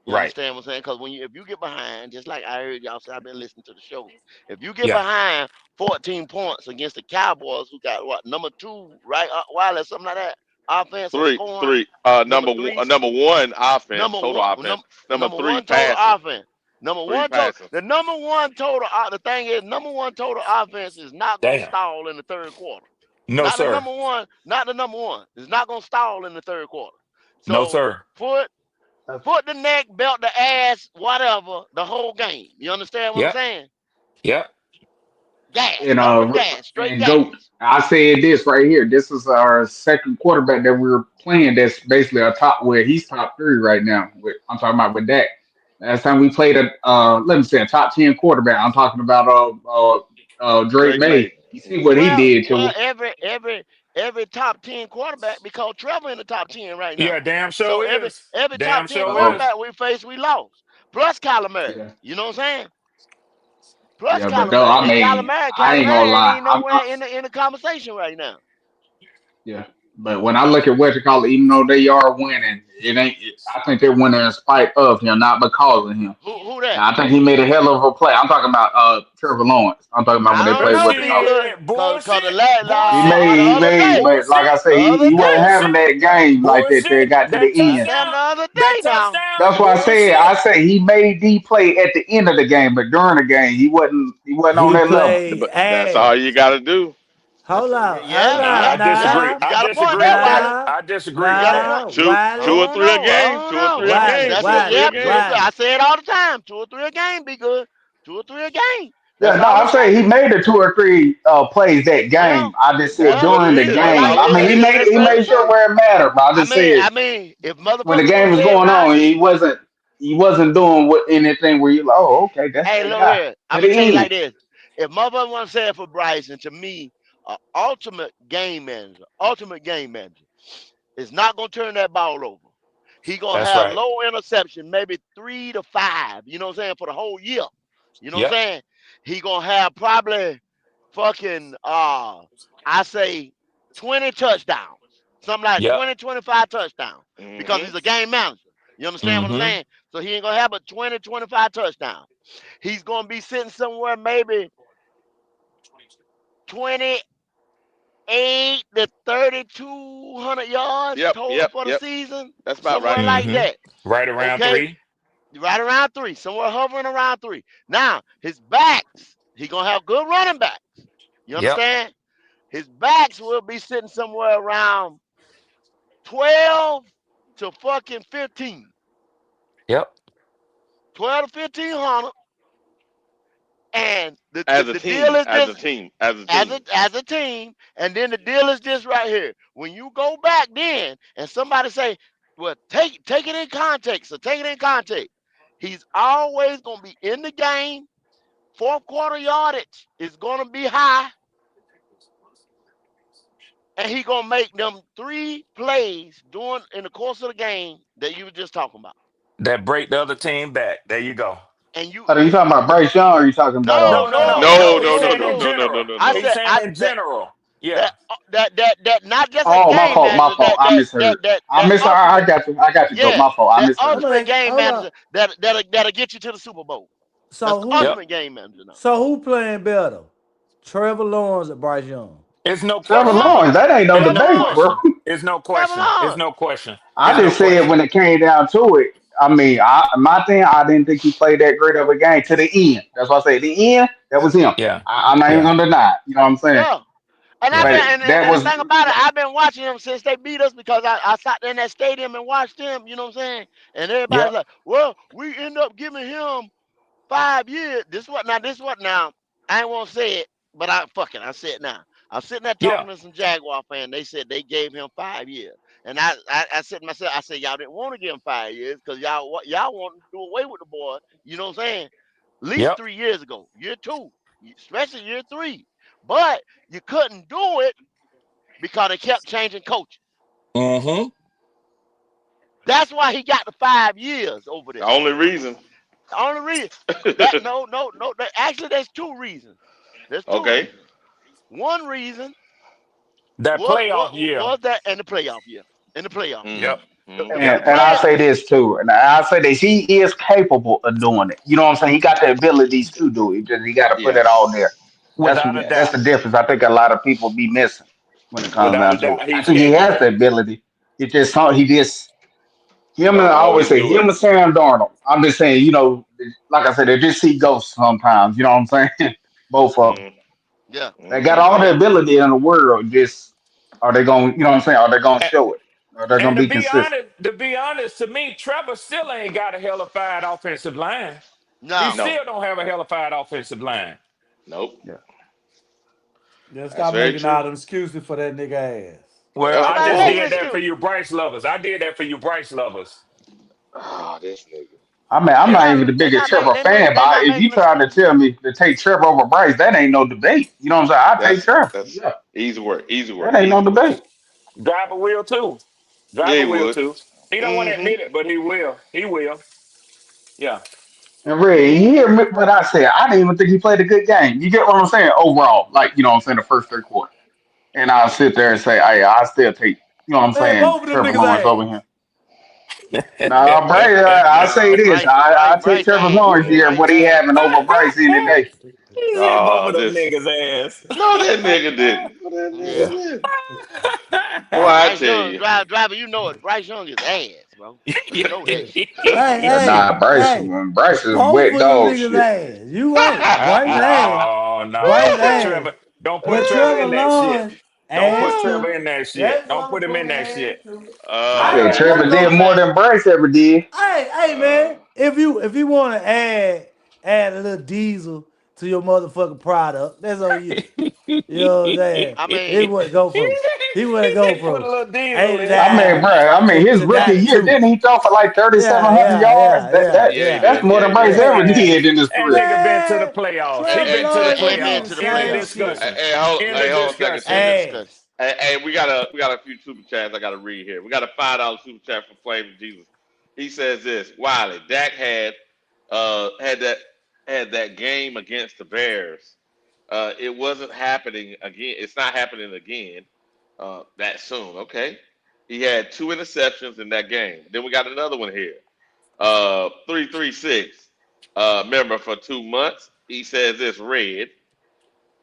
You Right. understand what I'm saying? Because if you get behind, just like I heard y'all say, I've been listening to the show. If you get Yeah. behind 14 points against the Cowboys, who got what number 2, right? Wireless, something like that. Offense or 3, scoring, 3. number 3, Number 1 offense, number total one, offense. Number number 3 one total passing. offense. Number 3 one total. passing. The number one total. The thing is, number one total offense is not gonna Damn. stall in the third quarter. No, Not the sir. number one. Not the number one. It's not gonna stall in the third quarter. No, So sir. foot, foot the neck, belt the ass, whatever, the whole game. You understand what I'm Yep. saying? Yep. Gas, And nothing but gas, straight and gas. go. I said this right here. This is our second quarterback that we're playing. That's basically a top where he's top 3 right now. I'm talking about with Dak. Last time we played let me say a top 10 quarterback. I'm talking about Drake Drake May. May. You see what Hmm. he did Well, to. every top 10 quarterback, because Trevor in the top 10 right Yeah, now. damn So sure is. every top Damn 10 sure is. quarterback we faced, we lost. Plus Kyler Murray. Yeah, You know what I'm saying? Plus yeah, but Kyler though Murray. I And mean, I Kyler ain't gonna Murray ain't lie. even nowhere in the conversation right now. Yeah, but when I look at what you call it, even though they are winning, it ain't. I think they're winning in spite of him, not because of him. Who that? Now, I think he made a hell of a play. I'm talking about Trevor Lawrence. I'm talking about when I they don't played know what if they he call it. good, Bullshit. cause Bullshit. Bullshit. He the other made, day, but like I Bullshit. say, the other he wasn't day, having Bullshit. that game like that. They Bullshit. got to That the end. goddamn touchdown. the other That day now. That's touchdown. why I said Bullshit. he made D play at the end of the game, but during the game he wasn't on He that level. played But that's all you ass. got to do. Hold on, hold Yeah, Nah, I on yeah, yeah. disagree. now. You I got a point disagree there, with that. Wiley. Now, I disagree You with got a that. now, point. Two, I two Wiley, or don't three a know. I game. don't 2 or know. 3 a That's Wiley, game. that's 2 or it. 3 a Wiley, Yep, game. I Wiley. say it all the time. 2 or 3 a game be good. 2 or 3 a game. Yeah, That's no, all I'm I'm saying he saying. made the 2 or 3 plays that game. Well, I just said well, That's during the it. That's game. all I I'm mean, he saying. made That's he all I'm made sure saying. where it mattered. But I just said if when the motherfuckers would game have was said going on, Bryce, he wasn't doing what anything where you like, oh, okay, that's hey, that look guy here. I'm to gonna tell you the like end. this. If motherfuckers want to say it for Bryce, and to me, ultimate game manager, is not gonna turn that ball over. He gonna That's have right. low interception, maybe 3 to 5. You know what I'm saying, for the whole year. You know what Yep. I'm saying? He gonna have probably fucking I say 20 touchdowns. Something like Yep. 20, 25 touchdowns. Because Mm-hmm. he's a game manager. You understand what I'm Mm-hmm. saying? So he ain't gonna have but 20, 25 touchdowns. He's gonna be sitting somewhere maybe 28 to 3,200 yards Yep. total Yep. for the Yep. season. That's about right. Somewhere like Mm-hmm. that. Right around Okay? 3. Right around 3. Somewhere hovering around 3. Now, his backs, he gonna have good running backs. You Yep. understand? His backs will be sitting somewhere around 12 to fucking 15. Yep. 12 to 1500. And As a the deal team. is As a this, team. As a as team. a team, and then the deal is this right here. When you go back then and somebody say, well, take it in context. So take it in context. He's always gonna be in the game. Fourth quarter yardage is gonna be high, and he gonna make them 3 plays during in the course of the game that you were just talking about. That break the other team back. There you go. And you Are you talking about Bryce Young or are you talking about no No, no, no no, No, no. no He's no, no, no saying no, in no. no, no, no, general. no, I no. He's said saying in general. Yeah. that not just a Oh, my game fault, my manager fault. I misheard. that I ultimate got you. I got you, Joe. yeah My fault. I that misheard. Hold ultimate on, game hold on. manager that'll get you to the Super Bowl. That's So the who? Yep. ultimate game manager now. So who playing better? Trevor Lawrence or Bryce Young? It's no Trevor Trevor question. Lawrence, Lawrence. that ain't no It's Trevor no debate, Lawrence. bro. question. It's no Trevor question. It's Lawrence. no question. I It's no just said when question. it came down to it, I mean, my thing, I didn't think he played that great of a game to the end. That's why I say the end, that was him. Yeah. I'm not even Yeah. gonna deny it. You know what I'm saying? Yeah. And I've Yeah. been But that and the was thing about it, I've been watching them since they beat us because I sat there in that stadium and watched them, you know what I'm saying? And everybody's Yep. like, well, we end up giving him 5 years. This what now. I ain't want to say it, but I said it now. I was sitting there Yeah. talking to some Jaguar fans. They said they gave him 5 years. And I said to myself, I said, y'all didn't want to give him 5 years because y'all want to do away with the boy. You know what I'm saying? At least Yep. 3 years ago, year 2, especially year 3. But you couldn't do it because they kept changing coaches. Mm-hmm. That's why he got the 5 years over The there. only reason. The only reason that no. Actually, there's 2 reasons. There's two Okay. reasons. One reason That was playoff was, year. was that in the playoff year. In the playoff year. Yep. Mm-hmm. The Mm-hmm. and I player, say this too, and I say this, he is capable of doing it. You know what I'm saying? He got the abilities to do it. He got to put it all there. Yes. Without a That's doubt. the difference. I think a lot of people be missing when it comes Without a down to it. doubt, I he's think he has the capable. ability. It just him and Don't I always always say do it. him and Sam Darnold. I'm just saying, like I said, they just see ghosts sometimes. You know what I'm saying? Both of them. Mm-hmm. yeah. They got Mm-hmm. all the ability in the world. Just are they going? You know what I'm saying? Are they going to And, show it? Are they going and to be consistent? to be honest, to me, Trevor still ain't got a hellified offensive line. He No. No. still don't have a hellified offensive line. Nope. Yeah. Just That's stop very making all true. them excuses for that nigga ass. Well, Ain't I nobody just Whoa. making did that for excuse. you, Bryce lovers. I did that for you, Bryce lovers. Oh, this nigga. I mean, I'm They not not even the they biggest not make Trevor they make fan, they but not if you making trying to excuses. tell me to take Trevor over Bryce, that ain't no debate. You know what I'm saying? I take That's Trevor. that's Yeah, easy work. Easy that work. ain't no Easy work. debate. Driver will too. Yeah, Driver he will would. too. He don't want to Mm-hmm. admit it, but he will. He will. Yeah. And Red, you hear Mm-hmm. me? What I said, I didn't even think he played a good game. You get what I'm saying? Overall, like what I'm saying, the first 3 quarters, and I'll sit there and say, hey, I still take what I'm Man, saying, both of them Trevor niggas Lawrence over ass. him. Now, Bryce, I say No, this, I take Bryce Trevor ass. Lawrence here, Bryce what he ass. having over Bryce any day. He said both Oh, of them this. niggas ass. No, that nigga didn't. No, that nigga Yeah. didn't. Boy, I Bryce tell Young, you. driver, you know it. Bryce Young is ass, bro. You know that shit. Hey, Nah, hey, Bryce is both wet of them dog niggas shit. ass. You right. Bryce ass. No, no, Bryce don't put ass. Trevor. Don't put But Trevor Trevor in that shit. Lawrence Don't put ass Trevor too. in that shit. That Don't put him in motherfucker that ass shit. too. I I said don't Trevor want did no more Man, than Bryce ever did. hey uh, man, if you want to add a little diesel to your motherfucking product. That's on you. You know what I'm saying? I He mean, wouldn't go from. He wouldn't He go said put a from little diesel in I it. mean, bro, 89 I mean, his to rookie year, 92. didn't he throw for like Yeah, 3,700 yeah, yards? yeah, yeah, Yeah, he That's did. more yeah, than Yeah, he Bryce did. ever yeah. did in his That career. nigga been to the Man, playoffs. He Trevor been to the Lawrence ain't amen doing the to playoffs. the End of same playoffs. shit. discussion. Hey, End of hold on a second. End discussion. of Hey, discussion. Hey, we got a few super chats I got to read here. We got a $5 super chat from Flame Jesus. He says this: Wiley, Dak had that game against the Bears. It wasn't happening again. It's not happening again that soon. Okay. He had 2 interceptions in that game. Then we got another one here. 336. Member for 2 months. He says this: Red,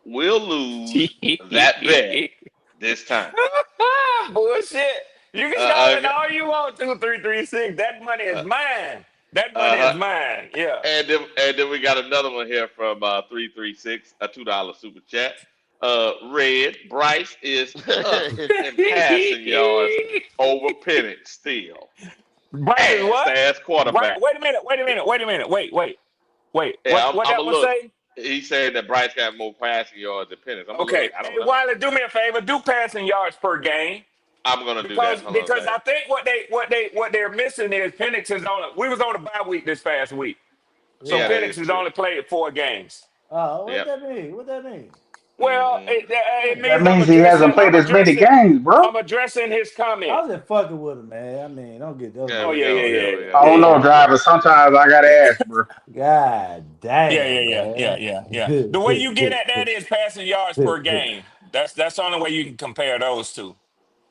we'll lose that bet this time. Bullshit. You can call it Uh, all you want to, 336. That money uh, is mine. That money uh, is mine. Yeah. and then we got another one here from 336, a $2 super chat. Red, Bryce is tough in passing yards over Penix still. Bryce is Fast what? ass quarterback. Wait a minute. Wait. Yeah, What I'm that a one look. say? He's saying that Bryce got more passing yards than Penix. I'm a look. Okay. I don't Hey, know. Wiley, do me a favor. Do passing yards per game. I'm gonna do that. Because Hold on a because second. I think what they're missing is Penix is on. We was on a bye week this past week, so Yeah, yeah. that Penix is has true. only played 4 games. Oh, what Yep. that mean? What that mean? Well, Hmm. it Yeah. That means means he hasn't played as many games, bro. I'm addressing his I comment. was just fucking with him, man. I mean, don't There Oh get we yeah, it yeah, go. yeah, Here yeah, we I go. yeah, don't yeah, know, Here we yeah. go. driver. Sometimes I gotta ask, bro. God Yeah, damn, man. yeah. The way you get at that is passing yards per game. That's the only way you can compare those two.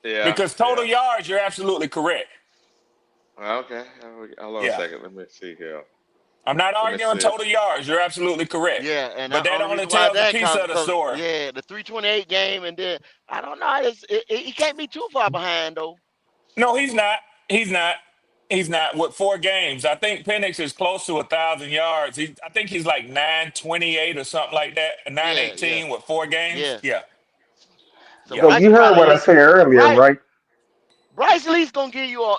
Yeah, Because total yeah. yards, you're absolutely correct. Okay. Hold on a Yeah. second. Let me see here. I'm not Let me arguing see. total yards. You're absolutely correct. yeah, and But the that only only reason why tells a that piece of the because story. yeah, the 328 game, and then I don't know. He can't be too far behind though. No, he's not. He's not. He's not with 4 games. I think Penix is close to 1,000 yards. I think he's like 928 or something like that. Yeah, yeah, 918 with 4 games. yeah. Yeah, So yeah. So Bryce you will heard probably what I lead. said earlier, Bryce right? Bryce at least gonna give you a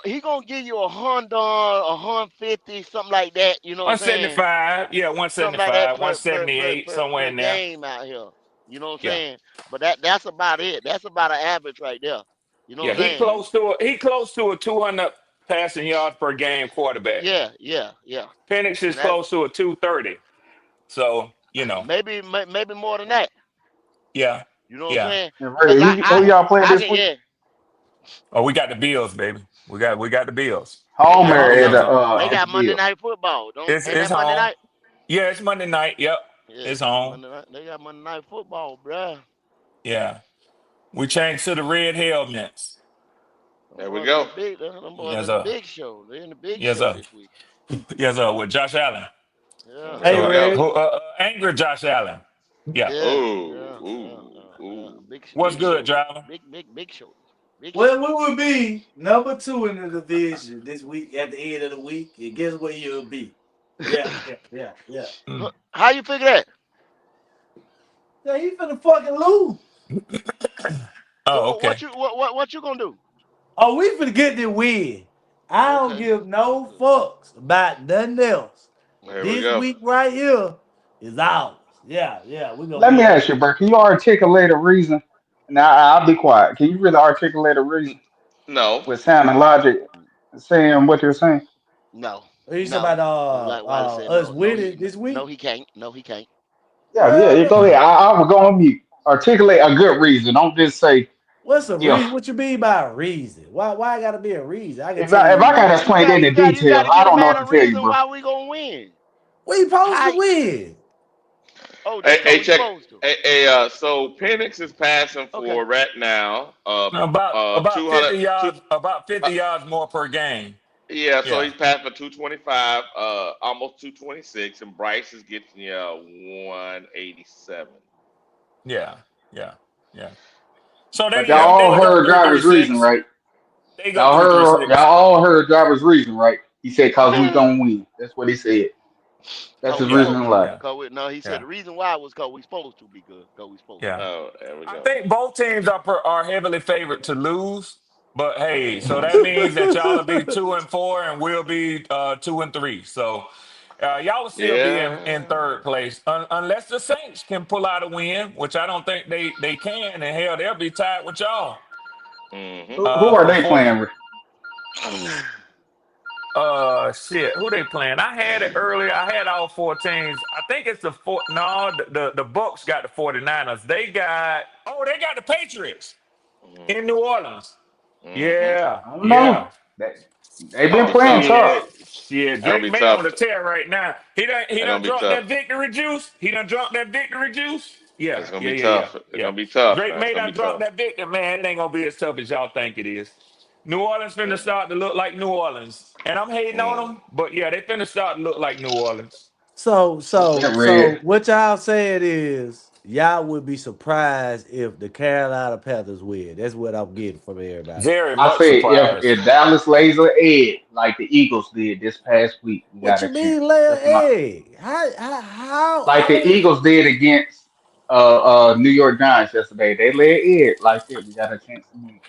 Honda, 150, something like that. You know what I'm saying? 175. Yeah, Something like that 175, 178, somewhere per in there. game out here. You know what I'm Yeah. saying? But that's about it. That's about an average right there. You know Yeah, what I'm saying? he close to a 200 passing yards per game quarterback. Yeah. Penix is And that close to a 230. So, maybe more than that. yeah. You know what I'm Yeah. saying? And Because Ray, who y'all playing I this can week? yeah. Oh, we got the Bills, baby. We got the Bills. They Home got or Home Monday. game. at They the got Monday Bills? night football. Don't It's ain't it's that Monday home. night? Yeah, it's Monday night. Yep. Yeah, It's home. Monday night. They got Monday night football, bruh. Yeah. We changed to the red helmets. Them There we boys in go. the big. Them boys Yes, in the sir. big show. They in the big Yes, show sir. this week. Yes, sir. With Josh Allen. Yeah, There Hey, we So go. Ray. angry Josh Allen. Yeah. yeah, Ooh, yeah, yeah, ooh, yeah. ooh. What's Big good, shows. driver? Big shows. Big shows. Well, we will be number 2 in the division this week at the end of the week. And guess where you'll be? Yeah. Mm. How you figure that? Yeah, he finna fucking lose. So Oh, okay. what you gonna do? Oh, we finna get the win. I don't Okay, give no okay. fucks about nothing else. There we This go. week right here is ours. Yeah, we gonna Let me be ask you, bro. Can you articulate a reason? Now I'll be quiet. Can you really articulate a reason No. with sound and logic, saying what you're saying? No, you talking no. about Like Wiley said, us no. winning this No, week? he can't. No, he can't. Yeah. Well, Go ahead. I will go on mute. Articulate a good reason. Don't just say what's a reason? if. What you mean by a reason? Why I gotta be a reason? I can If tell I if I you gotta You explain got it you in got you got detail, to I get a don't know what man to a tell you, reason bro. why we gonna win. we supposed How? to win. Oh, Hey, just cause hey, we check. supposed to. So Penix is passing Okay. for right now About 200 50 yards, about 50 yards more per game. yeah, so Yeah. he's passing for 225, almost 226, and Bryce is getting you 187. Yeah. Yeah. Yeah. So there But you y'all go. There all you go. heard Three three driver's reason, six. right? There you go. Y'all 336. all heard driver's reason, right? He said, "Cause we gonna win." That's what he said. That's Cause his we Yeah. reason supposed in to. life. Yeah. No, he said Yeah. the reason why was cause we supposed to be good. Cause we supposed to. Yeah. Oh, there we I go. think both teams are heavily favored to lose. But hey, so that means that y'all will be 2-4 and we'll be 2-3. So Y'all will still be in Yeah. third place unless the Saints can pull out a win, which I don't think they can. And hell, they'll be tied with y'all Mm-hmm. Who are for they fourth. playing with? Shit, who they playing? I had it earlier. I had all four teams. I think it's the four. No, the Bucks got the 49ers. They got the Patriots in New Orleans. Mm-hmm. Yeah, I don't yeah. know. They've It's been gonna be playing tough. tough. Shit. It's gonna Drake be May on tough. the tear right now. He It's done gonna be drunk tough. that victory juice. He done drunk that victory juice. It's Yeah, gonna yeah, be yeah, yeah, tough. It's yeah. gonna be tough. Drake Man. It's May gonna done be drunk tough. that victory, man. It ain't gonna be as tough as y'all think it is. New Orleans finna Mm. start to look like New Orleans. And I'm hating on Mm. them, but yeah, they finna start to look like New Orleans. So, What's so, that so, red? what y'all saying is y'all would be surprised if the Carolina Panthers win. That's what I'm getting from everybody. Very I much say surprised. if Dallas lays an egg like the Eagles did this past week, we What got you a chance. mean, lay an That's my egg? like How the many? Eagles did against New York Giants yesterday. They lay an egg like that. We got a chance to win.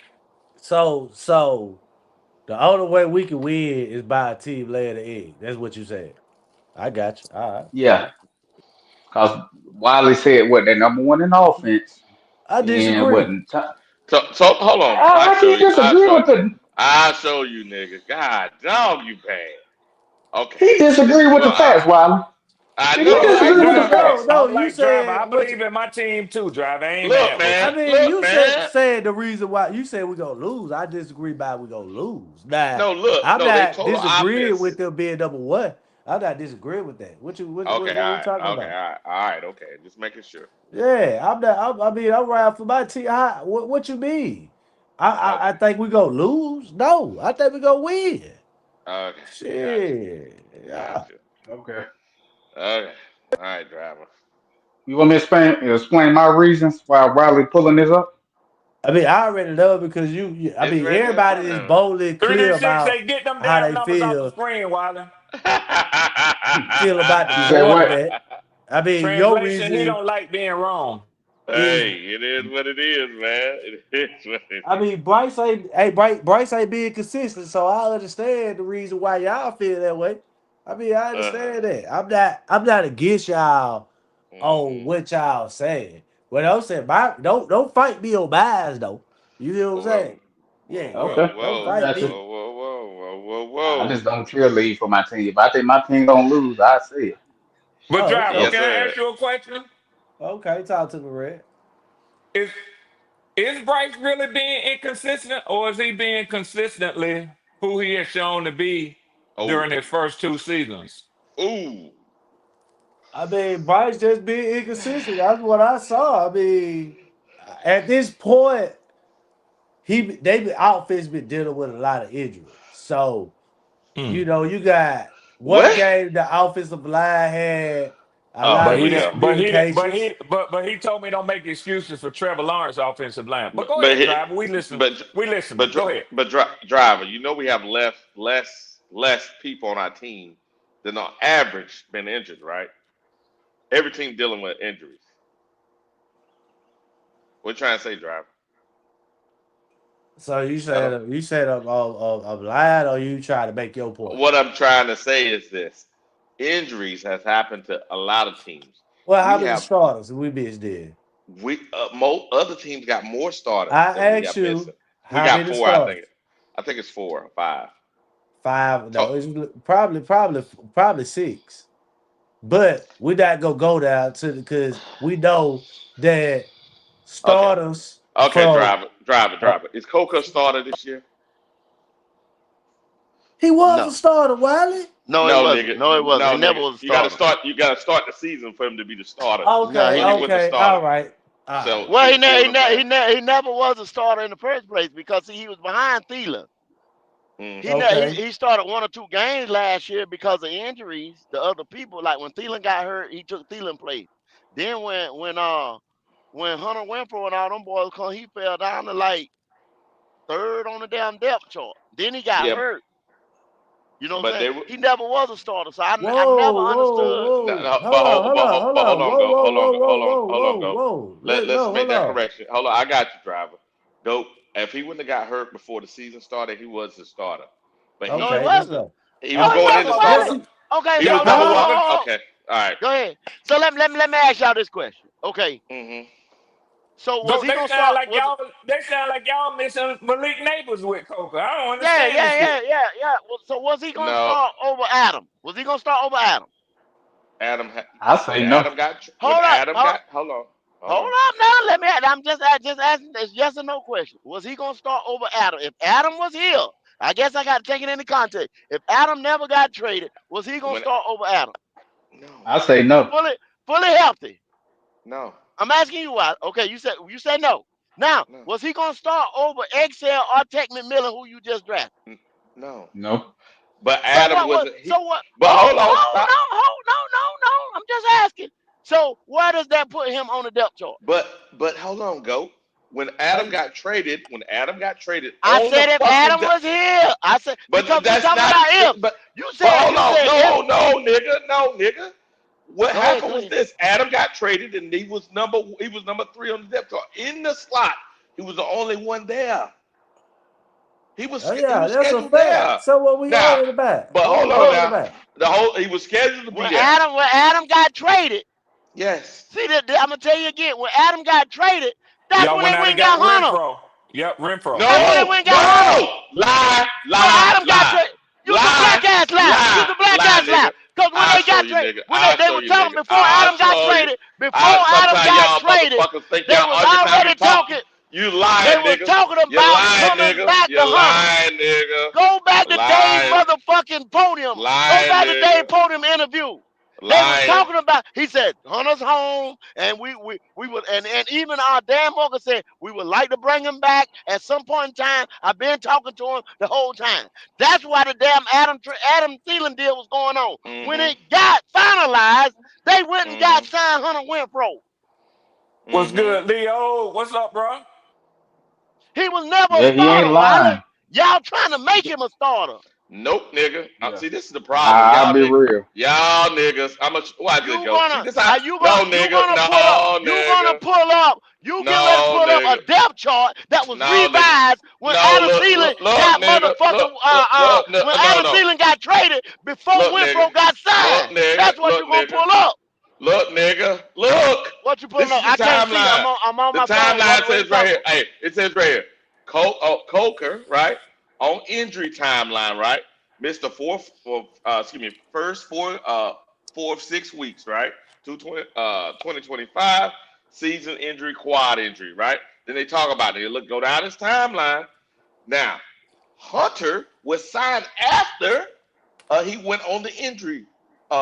So, the only way we can win is by a team laying the egg. That's what you said. I got you. All right. Yeah, because Wiley said what they're number one in offense I and what disagree. So hold on. I how can show you you. I disagree show with you. the I show you, nigga. God, dog, you bad. Okay. he This disagree with the well, facts, Wiley. I He I'm know. like disagree with the driver. facts. No. I'm You like driver. I said what? believe in my team too, driver. I ain't Look, mad with I you. man. mean, Look, you said man. said the reason why you said we gonna lose. I disagree by we gonna lose. Now, No, look. I'm No, they not total disagreeing offense. with them being number one. I'm not disagreeing with that. Okay, What all we right. talking Okay, about? all right. All right, okay. Just making sure. Yeah, I'm not. I mean, I'm right for my team. What you mean? I Okay. think we gonna lose. No, I think we gonna win. Okay. Gotcha. Shit. Yeah. Gotcha. Okay. Okay. All right, driver. You want me to explain my reasons why Wiley pulling this up? I mean, I already know because I It's mean, right there in everybody front is of boldly clear 336, about they get them how damn they numbers off the screen, Wiley. feel about the You said what? quarterback. I mean, your Translation, he reason don't like being wrong. is, Hey, it is what it is, man. It is what it I is. mean, Bryce ain't being consistent, so I understand the reason why y'all feel that way. I mean, I Uh-huh. understand that. I'm not against y'all on Mm-hmm. what y'all saying. What I'm saying, don't fight me on bias though. You know what I'm Whoa, saying? Yeah, whoa, yeah. Okay, Don't I fight got whoa, you. me. whoa, whoa, whoa, whoa, whoa, I whoa. just don't cheerlead for my team. If I think my team gonna lose, I say it. But Oh, driver, okay. Yes, can I sir. ask you a question? Okay, talk to me, Red. Is is Bryce really being inconsistent, or is he being consistently who he has shown to be Oh, during his first two seasons? ooh. I mean, Bryce just being inconsistent. That's what I saw. I mean, at this point, outfits been dealing with a lot of injuries. So, Hmm. you got one What? game the offensive line had a Oh, lot But here of we he go. didn't. miscommunications. But he told me don't make excuses for Trevor Lawrence offensive line. But But go but ahead, hit, driver. We listen. but We listening. Go ahead. driver. You know we have less people on our team than on average been injured, right? Every team dealing with injuries. What you trying to say, driver? So Hello. you said of lying, or you try to make your point? What I'm trying to say is this: injuries has happened to a lot of teams. Well, how We many have starters we missed did? other teams got more starters than I we asked have missing. you We how got many four, I starters. think. I think it's 4 or 5. Five? To- No, it's probably six. But we not gonna go down to because we know that okay, starters okay, from uh, driver. Is Coca starter this year? he was a No, starter, Wiley. no, it No, wasn't. nigga. No, it wasn't. No, He never nigga. was a You got to starter. start. You got to start the season for him to be the starter. No, Okay, he When he didn't. was the okay, starter. all right. So Well, see what I'm saying? he never was a starter in the first place because he was behind Thielen. Hmm. Okay. He started 1 or 2 games last year because of injuries. The other people, like when Thielen got hurt, he took Thielen place. Then when Hunter Winfrey and all them boys come, he fell down to like third on the damn depth chart. Then he got Yeah, hurt. You know what I'm but saying? they were. He never was a starter, so I Whoa, never whoa, understood. No, whoa. no, Hold on, hold on, hold but hold on. on, Whoa, go. whoa, Hold on, whoa, go. whoa, Hold on, whoa, hold on, whoa, go. whoa. Let's Let's go, make hold that on. correction. Hold on, I got you, driver. Dope. If he wouldn't have got hurt before the season started, he was the starter. But No, he Okay, let's wasn't. go. he All was No, he right. going in wasn't. the Why? Yes, starter. he, Okay, He so was no, number hold on, one. hold on. Okay, all right. Go ahead. So let me ask y'all this question. Okay. Mm-hmm. So was Go, he they gonna sound start? like y'all. They sound like y'all missing Malik Neighbors with Coker. I don't Yeah, understand this yeah, shit. yeah, yeah, yeah. Well, so was he gonna No, start over Adam? Was he gonna start over Adam? Adam. I When say no. Adam got when Hold up, Adam got hold on, hold hold on. up now. Let me. I'm just asking this yes or no question. Was he gonna start over Adam? If Adam was here, I guess I got to take it into context. If Adam never got traded, was he gonna When start over Adam? no, I say no. Fully healthy. no, I'm asking you why. Okay, you said no. Now, no, was he gonna start over Excel or Tech McMillan, who you just drafted? no. No. But So Adam what was wasn't he. so what? But hold on, stop. No. I'm just asking. So where does that put him on the depth chart? But hold on, go. When Adam got traded, I on the said if fucking. Adam was here. I said because But we that's talking not. about if. But You but said hold on, if. no, nigga. What Go ahead, happened go was ahead. this: Adam got traded, and he was number 3 on the depth chart in the slot. He was the only one there. He was Oh, yeah, that's a scheduled fact. there. So what we Now, arguing about? but What hold we on arguing now. about? He was scheduled to be When there. Adam got traded. Yes. See that I'm gonna tell you again. When Adam got traded, that's Y'all when went they out went and and got got Hunter. Renfro. Yep, Renfro. That's when they No, went and got Hunter. no, lie, So lie, Adam got lie, traded. Use a lie, black ass lie. Use lie, a black lie, ass lie. nigga. Because when I'll they show got you, traded, nigga. when I'll they show were you, talking nigga. before I'll Adam got show you. traded, before Adam Sometimes got y'all traded, motherfuckers think they y'all was understanding already talking. talking. You They lying, was nigga. talking You about lying, coming nigga. back You to Hunter. lying, nigga. Go back to Dave's Lying, motherfucking podium. Go lying, back to nigga. Dave's podium interview. They was Lying. talking about. He said Hunter's home, and we would, and even our Dan Morgan said we would like to bring him back at some point in time. I've been talking to him the whole time. That's why the damn Adam Thielen deal was going on. When Mm-hmm. it got finalized, they went and got Mm-hmm. signed Hunter Winfro. What's Mm-hmm. good, Leo? What's up, bro? He was never a Yeah, he ain't starter, Wiley. lying. Y'all trying to make him a starter. Nope, nigga. Yeah. See, this is the Nah, problem. I'll be real. Y'all niggas. Why did it You go? See, gonna this how. No, you nigga. gonna pull up No, nigga. you get ready to No, pull up a nigga. depth chart that was No, nigga. revised when No, Adam Thielen look, got nigga. motherfucking No, when no, Adam no. Thielen got traded before Look, nigga. Winfro got Look, signed. nigga. That's what you gonna pull up. Look, nigga. Look. What you pulling This is up? the I can't see. timeline. I'm on The my phone. timeline What you says right talking here. about? Hey, it says right here. Coker, right? On injury timeline, right? Missed the first four of 6 weeks, right? 2025 season injury, quad injury, right? Then they talk about it. They go down his timeline. Now, Hunter was signed after he went on the injury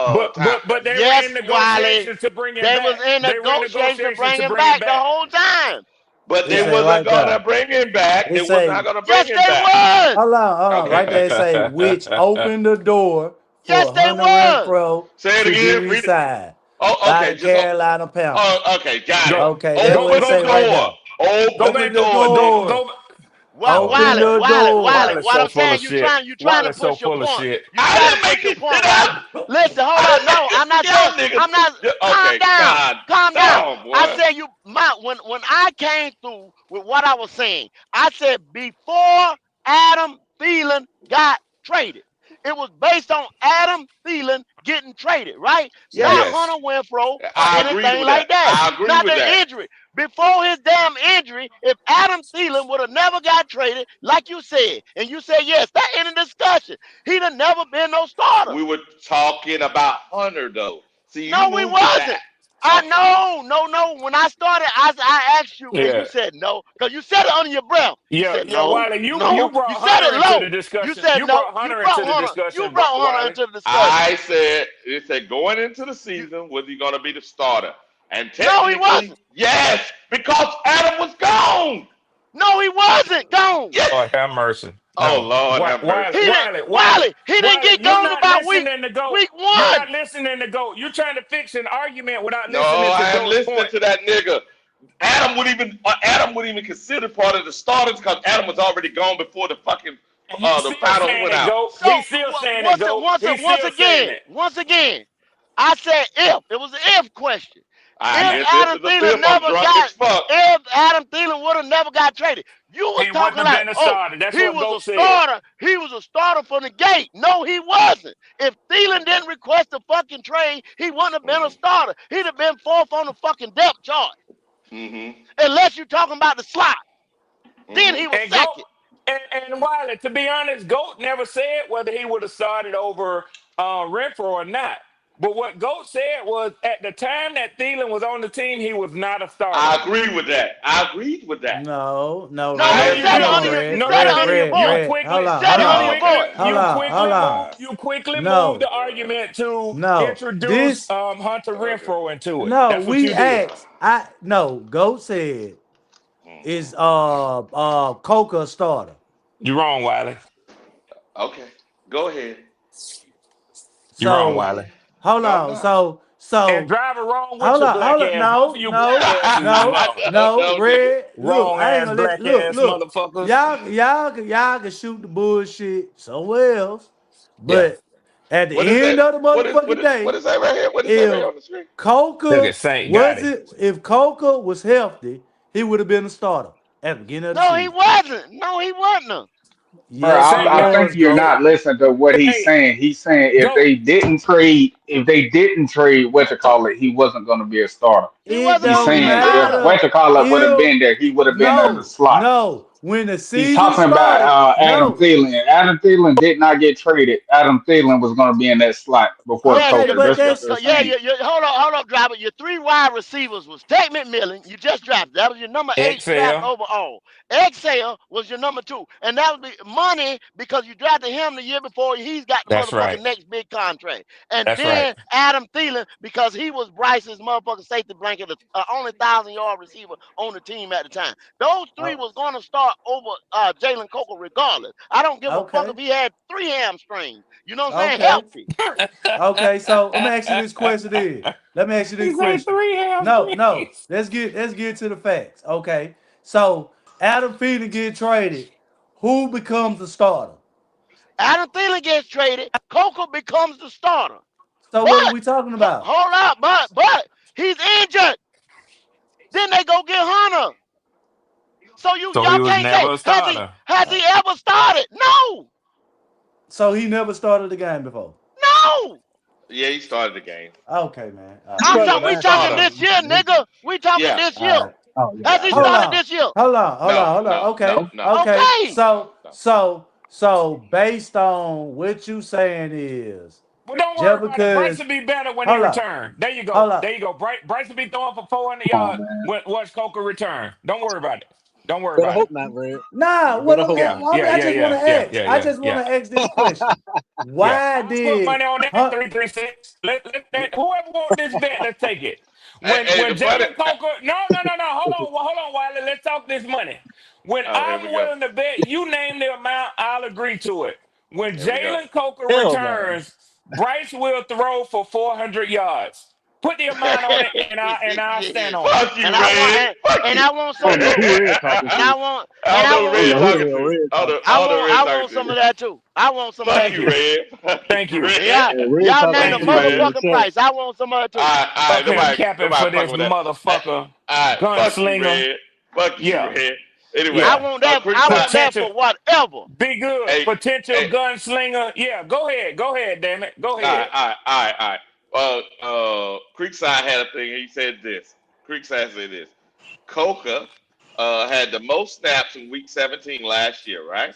But time. but but they were Yes, in Wiley. negotiations to bring him They back. was in They were in negotiations to negotiations bring to him bring him back the back. whole time. But It they say wasn't right gonna there. bring him back. It They was say, not gonna bring Yes, him they back. was. hold on. Okay. Right there it say, which opened the door Yes, for they Hunter was. Renfro Say it to be again. Read it. re-signed Oh, by okay. the Carolina Panthers. Okay. Got it. Go Okay, that's go what it Open say the go right door. there. go Open the Open back. the door, nigga. door. Go. Oh Open man, the Wiley, door. Wiley's what so I'm full saying, of shit. you trying to Wiley's so push your full of point. shit. You I trying to didn't push make your it. point, Did Wiley. I? Listen, hold I on. didn't make No, I'm it. not saying. Y'all niggas. I'm not. Calm Okay. down. God Calm down. damn, I boy. said when I came through with what I was saying, I said before Adam Thielen got traded. It was based on Adam Thielen getting traded, right? Not Yes. Yes. Hunter Winfro or I agreed anything with that. like that. I agree Not with the that. injury. Before his damn injury, if Adam Thielen would have never got traded, like you said, and you said yes, that ended discussion. He'd have never been no starter. We were talking about Hunter though. See, you No, he moved to wasn't. that. I Okay. know, no. When I started, I asked you, and you Yeah. said no, because you said it under your breath. You Yeah, said yeah, no, Wiley, you no. You brought said it Hunter into the low. You discussion. said You no. brought Hunter into the You discussion, brought Hunter Wiley. into the discussion. I said it said going into the You, season was he going to be the starter, and no, he technically wasn't. yes because Adam was gone. No, he wasn't gone. Yes. Lord have mercy. Oh No. Lord have mercy. He Wiley, didn't. Wiley, Wiley, Wiley, he didn't Wiley, get you're gone not about listening to GOAT. week You're one. not listening to GOAT. You're trying to fix an argument without No, listening to I am GOAT's listening point. to that nigga. Adam would even consider part of the starters because Adam was already gone before the fucking And he's the still finals saying went it, out. GOAT. So He's still saying it, GOAT. He's still saying it. once again, I said if it was an if question. This is the fifth. I'm drunk as fuck. if Adam Thielen would have never got traded, you was He wouldn't talking have like, been a oh, starter. That's he what was a Goat said. starter. He was a starter from the gate. No, he wasn't. If Thielen didn't request a fucking trade, he wouldn't have been a starter. He'd have been fourth on the fucking depth chart. Unless you're talking about the slot. Then he was And Goat second. and Wiley, to be honest, Goat never said whether he would have started over Renfro or not. But what Goat said was at the time that Thielen was on the team, he was not a starter. I agree with that. I agreed with that. No, No, I you said it agree. under your, Red, you said it under your voice. Red. quickly, Hold on, said it hold under your voice. on. you quickly No. moved the argument to No, introduce this Hunter Renfro into it. no, That's what we you did. asked. Goat said is Coca a starter. You're wrong, Wiley. Okay, go ahead. You're wrong, So Wiley. hold No, I'm on. not. So And driving wrong with hold your on, black hold on. ass. Both of you black asses is wrong. No, Red. Look, Wrong I ain't ass gonna let. black ass Look. motherfuckers. Y'all can shoot the bullshit somewhere else, Yeah. but at the What is end that? of the motherfucking day, What is that right here? What is that right if here on the screen? Look Coca at Saint got it. if Coca was healthy, he would have been a starter at the beginning of the No, season. he wasn't. No, he wasn't. Bro, Yes, he Saint I got think was, it. you're Goat. not listening to what he's Hey, saying. He's saying if go. they didn't trade what you call it, he wasn't going to be a starter. He It wasn't He's gonna don't be a saying if starter. what matter you call it would have if been there, he would have been in the slot. no. When the He's season talking about started, Adam no. Thielen. Adam Thielen did not get traded. Adam Thielen was going to be in that slot before the Yes, Okay, coach. but That's what that's they're you saying. hold up, driver. Your three wide receivers was Tate McMillan. You just drafted. That was your number 8 draft Excel. overall. Exhale was your number 2, and that was the money because you drafted him the year before. He's got the That's right. motherfucking next big contract. And That's right. then Adam Thielen because he was Bryce's motherfucking safety blanket, the only 1,000-yard receiver on the team at the time. Those three was going to start over Jalen Coker regardless. I don't give a fuck okay. if he had 3 hamstrings. You know what I'm saying? Okay. Healthy. Okay, so let me ask you this question then. Let me ask you this He said question. 3 No. hamstrings. Let's get to the facts. Okay. So Adam Thielen get traded. Who becomes the starter? Adam Thielen gets traded. Coco becomes the starter. So what are But we talking about? hold up, but he's injured. Then they go get Hunter. So So he y'all was can't say never a starter. has he ever started? No, So he never started the game before. no. Yeah, he started the game. Okay, man. All I'm right. talking. Started We last talking year. Starter. this year, nigga. We talking Yeah. this All year. right. Oh yeah. Has he Yeah. Hold started on. this year? No. Okay. No. Okay. Okay. So based on what you saying is But don't worry just about it. Bryce because will be better when he hold up. returns. There you go. Hold up. There you go. Bryce will be throwing for 400 Come on, yards man. once Coker return. Don't worry about it. Don't worry Better about it. hope not, Red. Nah, You what better hope Yeah, not. yeah, I yeah, just want yeah, to yeah, ask. yeah, I yeah, just want yeah, to ask this question. yeah. Why I'll put did money on that Hunt? 336. Whoever want this bet, let's take it. Hey, When the funny. Jalen Coker, no. Hold on, Wiley. Let's talk this money. When Oh, here we I'm go. willing to bet, you name the amount, I'll agree to it. When Here we go. Jalen Coker Hell no. returns, Bryce will throw for 400 yards. Put the amount on it, and I'll stand on it. Fuck you, And I want Red. Fuck and you. I want I some don't know too. who Red talking And to. I want I don't know I who don't Red know who the talking hell to. Red I talking don't, to. I don't know who Red I talking want some to. of that too. I want some of Fuck that Thank you, too. you. Red. Fuck Thank you, you. Red. Yeah, Red y'all talking name Fuck the to Thank you, you. somebody in Red. the motherfucking chat. price. I want some of that too. All right, Up here nobody capping for this fucking with that. motherfucker. All right, fuck you, Gunslinger. Red. Fuck you, Yeah. Red. Anyway, I Yeah. want that. quick I side. want that Potential. for whatever. Be good. Hey, Potential hey, gunslinger. Yeah, go ahead. Go ahead, damn it. Go all right, ahead. all right, all right, all right. Creekside had a thing. He said this. Creekside said this. Coca had the most snaps in Week 17 last year, right?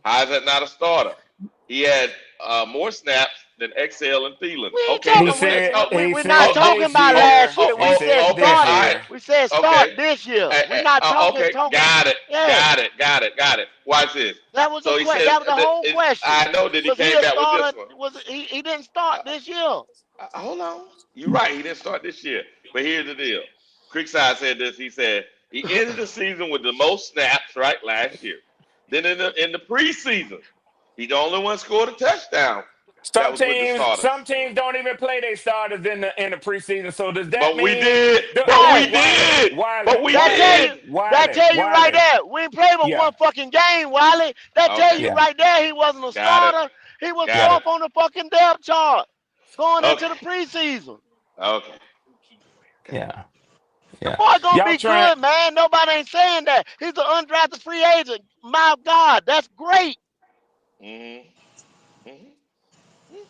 How is that not a starter? He had more snaps than XL and Thielen. We ain't Okay, He talking. let's said oh, he We're not oh, said oh, talking this about oh, last year. oh, year. He We said said oh, okay, this start. all right, year. We said start okay. this year. We're not talking. Okay, got it, Yeah, got it, got it, got it. Watch this. that was the So he question. said, That was the whole question. I know that he Was he came a back with this starter? one. Was he didn't start this year? Hold on. You're right. He didn't start this year. But here's the deal. Creekside said this. He said he ended the season with the most snaps, right, last year. Then in the preseason, he the only one scored a touchdown. That was with the starters. Some teams don't even play their starters in the preseason. So does that But we mean did. But we Right. did. But we That did. tell you right Wiley? there. We ain't played but Yeah, one fucking game, Wiley. That tell Okay. you yeah. right there he wasn't a Got it. starter. He was Got it. fourth on the fucking depth chart going into Okay. the preseason. Okay. Yeah. The Yeah. boy gonna Y'all be trying good, man. Nobody ain't saying that. He's an undrafted free agent. My God, that's great. Mm-hmm. Mm-hmm.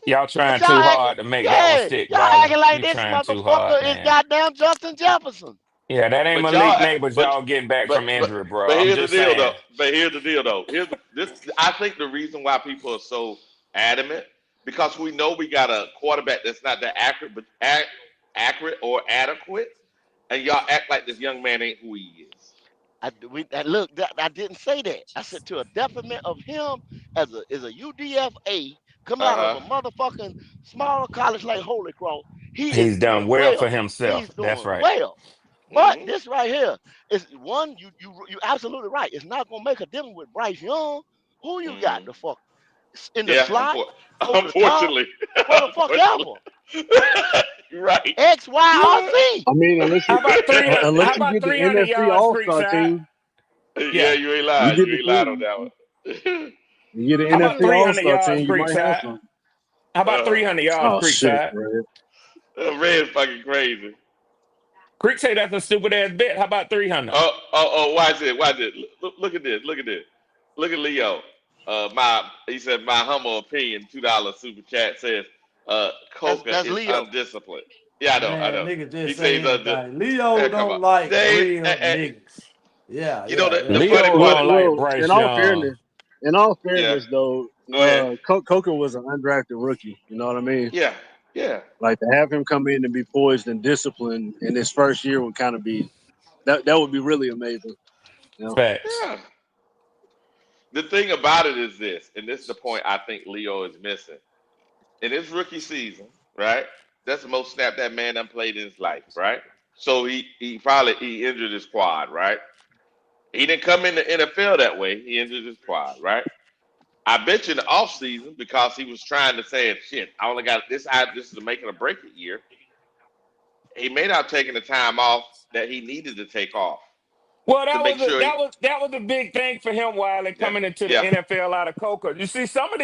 y'all But trying y'all too acting, hard to make that one yeah, stick, y'all Wiley. acting like You this trying too hard, motherfucker is man. goddamn Justin Jefferson. Yeah, that ain't But Malik y'all, Neighbors but y'all getting back but from but injury, bro. but I'm here's the just deal though. saying. But here's the deal though. Here's this. I think the reason why people are so adamant because we know we got a quarterback that's not that accurate, but accurate or adequate, and y'all act like this young man ain't who he is. Look, I didn't say that. I said to a detriment of him as a UDFA coming Uh out of huh. a motherfucking smaller college like Holy Cross. He is He's done doing well for well. himself. He's That's doing right. well. But Mm-hmm. this right here is one. You absolutely right. It's not gonna make a difference with Bryce Young. Who you got Mm-hmm. the fuck in the Yeah. slot over the top Unfortunately, for the fuck unfortunately, ever. you're right. X, Y, or Yeah. Z. I mean, How about unless how you about get the 300 NFC yards, All Star Creekside? team, Yeah, Yeah. you ain't you lied. get You the ain't lied on team. that one. You get How an about NFC All 300 Star yards, team, you might have Creekside? some. How about uh, 300 yards, Oh shit, Creekside? man. Red's fucking crazy. Creek say that's a stupid ass bet. How about 300? Oh, watch it, watch it. Look at this, look at this. Look at Leo. He said my humble opinion, $2 super chat says, Coca That's is Leo. undisciplined. Yeah, I Man, know. niggas He just said he's say undisciplined. anything. Leo Come on, don't like Dave. real niggas. Yeah, You know yeah, the yeah. funny Leo part Well, is, don't like well, Bryce Young. in all yeah. fairness, though, Go ahead. Coker was an undrafted rookie. You know what I mean? Yeah, yeah, Like to have him come in and be poised and disciplined in his first year would kind of be that. That would be really amazing. You know? Facts. yeah. The thing about it is this, and this is the point I think Leo is missing. In his rookie season, right? That's the most snap that man done played in his life, right? So he injured his quad, right? He didn't come in the NFL that way. He injured his quad, right? I bet you in the offseason, because he was trying to say, shit, I only got this. This is a make it or break it year. He may not have taken the time off that he needed to take off Well, to make sure he, that was a big thing for him Wiley yeah, coming into the yeah, NFL out of Coca. You see, some of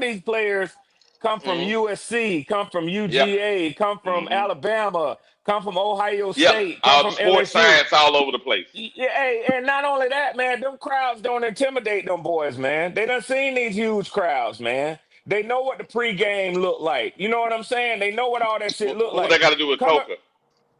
these players come from mm-hmm, USC, come from yeah, UGA, come from mm-hmm, Alabama, come from Ohio yep. State, come All the from sports LSU. science all over the place. Yeah, hey, and not only that, man, them crowds don't intimidate them boys, man. They done seen these huge crowds, man. They know what the pregame look like. You know what I'm saying? They know what all that shit look What they like. got to do with Coming, Coca?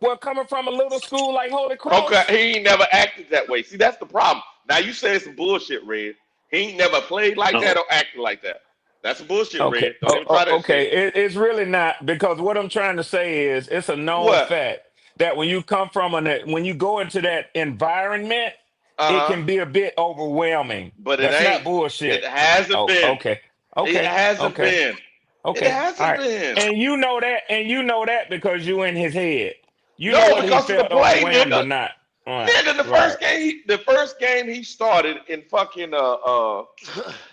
well, coming from a little school like Holy Coca, Cross. he ain't never acted that way. See, that's the problem. Now you saying some bullshit, Red. He ain't never played like that No. or acted like that. That's some bullshit, Okay. Red. Don't even try that shit. Okay. It's really not because what I'm trying to say is it's a known What? fact that when you come from when you go into that environment, it Uh huh. can be a bit overwhelming. But it That's not ain't. It bullshit. hasn't Oh, been. okay. It Okay. hasn't Okay. been. It Okay. All hasn't right. been. And you know that because you in his head. You know No, whether he because of the felt play, overwhelmed or nigga. not. All right. Nigga, Right. the first game he started in fucking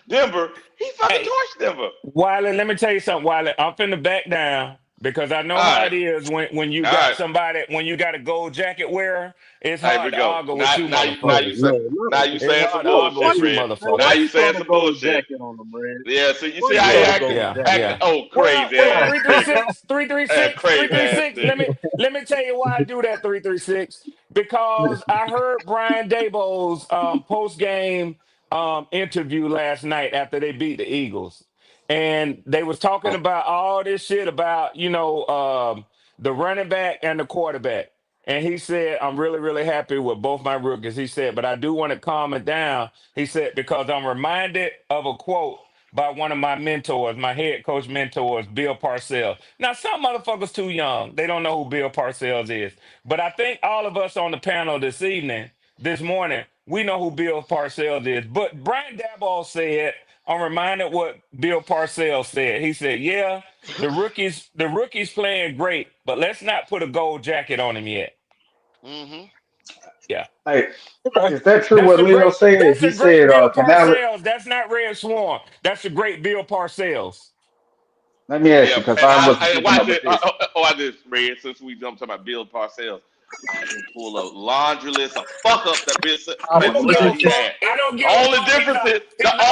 Denver, he fucking Hey, torched Denver. Wiley, let me tell you something, Wiley. I'm finna back down because I know All how right. it is when you All got right. somebody when you got a gold jacket wearer. It's Here we hard to go. argue with you No, motherfuckers. no. Now you It's saying hard some to argue Why bullshit, with you you Red. man? Now Why motherfuckers. you you throw saying the some gold bullshit. jacket on them, man? Yeah, so you Why see you how throw he the Yeah, gold acting? yeah, jacket? Acting yeah. crazy Well, ass nigga. 336, 336, Crazy ass 336. nigga. Let me tell you why I do that 336 because I heard Brian Daboll's post game interview last night after they beat the Eagles, and they was talking about all this shit about the running back and the quarterback. And he said, I'm really, really happy with both my rookies. He said, but I do want to calm it down. He said, because I'm reminded of a quote by one of my mentors, my head coach mentors, Bill Parcells. Now, some motherfuckers too young. They don't know who Bill Parcells is. But I think all of us on the panel this morning, we know who Bill Parcells is. But Brian Daboll said, I'm reminded what Bill Parcells said. He said, yeah, the rookie's playing great, but let's not put a gold jacket on him yet. Mm-hmm. Yeah. Hey, Okay. is that true? What Leo said? That's He the great said, Bill "Can I?" Parcells. That's not Red Swarm. That's the great Bill Parcells. Let me ask Yeah, you because and I wasn't keeping watch up it. with this. Watch this, Red. Since we jumped talking about Bill Parcells, I can pull a laundry list of fuck ups that Bill I He man was don't Bill give looking a Believe for. had. fuck. He don't give a Only fuck. difference is He's a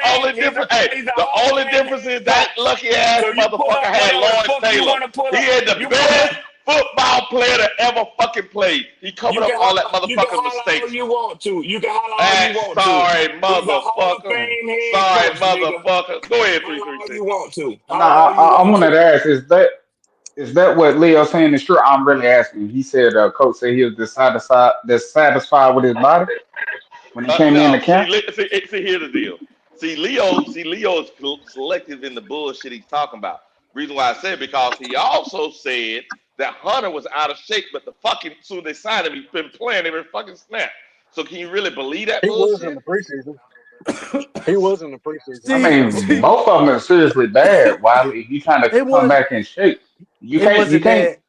Hall of Fame. hey, He's a the Hall of only Fame difference head is that coach. lucky ass So you pull motherfucker up had whatever the Lawrence fuck you Taylor. want to pull He up. had the You pull up. best football player that ever fucking played. He covered You up can all that holler motherfucking all mistakes. you want to. You can holler all you want to. Sorry, He's a Hall of motherfucker. Fame head Sorry, coach, nigga. motherfucker. Go ahead, Holler all 333. you want to. No, Holler all you I want wanted to. to ask, is that what Leo's saying is true? I'm really asking. He said coach said he was dissatisfied with his body when he came into No, camp. see, here's the deal. See, Leo is selective in the bullshit he's talking about. Reason why I said because he also said that Hunter was out of shape, but the fucking soon they signed him, he's been playing every fucking snap. So can you really believe that He was in bullshit? the preseason. He was in the preseason. I I mean, mean, both of them are seriously bad. Wiley, if you trying to it come was back in shape, it you wasn't can't. that.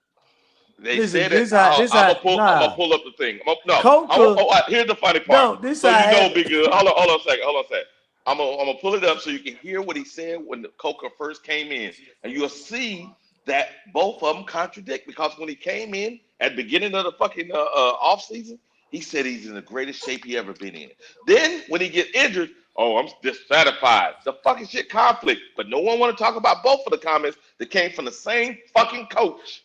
They Listen, said it. I'm gonna pull. I'm gonna nah. pull up the thing. No. Coca, Here's the funny part. no, this So how you know, happened. big good. Hold on a second. Hold on a second. I'm gonna pull it up so you can hear what he said when the Coca first came in, and you'll see that both of them contradict because when he came in at the beginning of the fucking off season, he said he's in the greatest shape he ever been in. Then when he get injured, oh, I'm dissatisfied. The fucking shit conflict, but no one want to talk about both of the comments that came from the same fucking coach.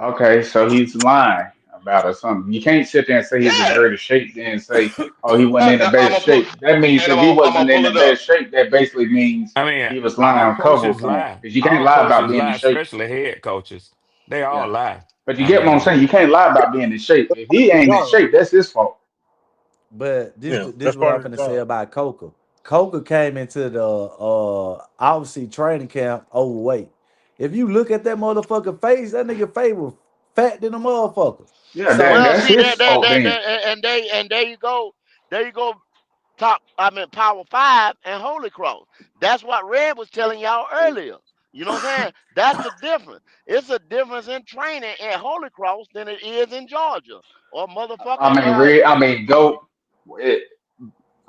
Okay, so he's lying about or something. You can't sit there and say he's in Yeah. greater shape, then say, oh, he wasn't in the I'm best gonna pull, shape. That means and if he I'm wasn't gonna in pull the it up. best shape, that basically means I mean, he was lying all on cover coaches form. lie. Because you can't All lie about coaches being in lie, shape. especially head coaches. They all Yeah. lie. But you I get what I'm mean, saying? You can't lie about being in shape. If he the ain't in job. shape, that's his fault. But this Yeah, this that's what part I'm of the gonna say job. about Coca. Coca came into the obviously training camp overweight. If you look at that motherfucker face, that nigga face was fat than a motherfucker. Yeah, So Well, that's see his fault that then. and there you go. Top, I mean, Power Five and Holy Cross. That's what Red was telling y'all earlier. You know what I'm saying? That's the difference. It's a difference in training at Holy Cross than it is in Georgia or I motherfucking mean, go it,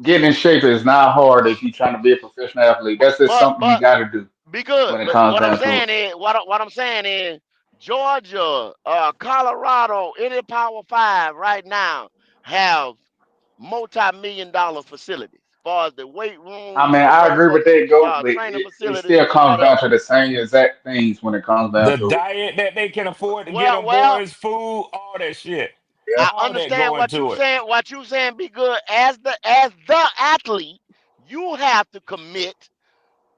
getting in shape is not hard if you're trying to be a professional athlete. That's just something you but got to do be good. when it But comes what I'm down to it. saying is what I'm saying is Georgia, Colorado, any Power Five right now have multi-million-dollar facilities as far as the weight I rooms, mean, the I agree with motherfucking that, go, but training it facilities, still and comes down whatever. to the same exact things when it comes down the to it. diet that they can afford to get Well, them well, boys, food, all that shit. Yeah. I All that understand go what you into it. saying. What you saying, be good as the athlete, you have to commit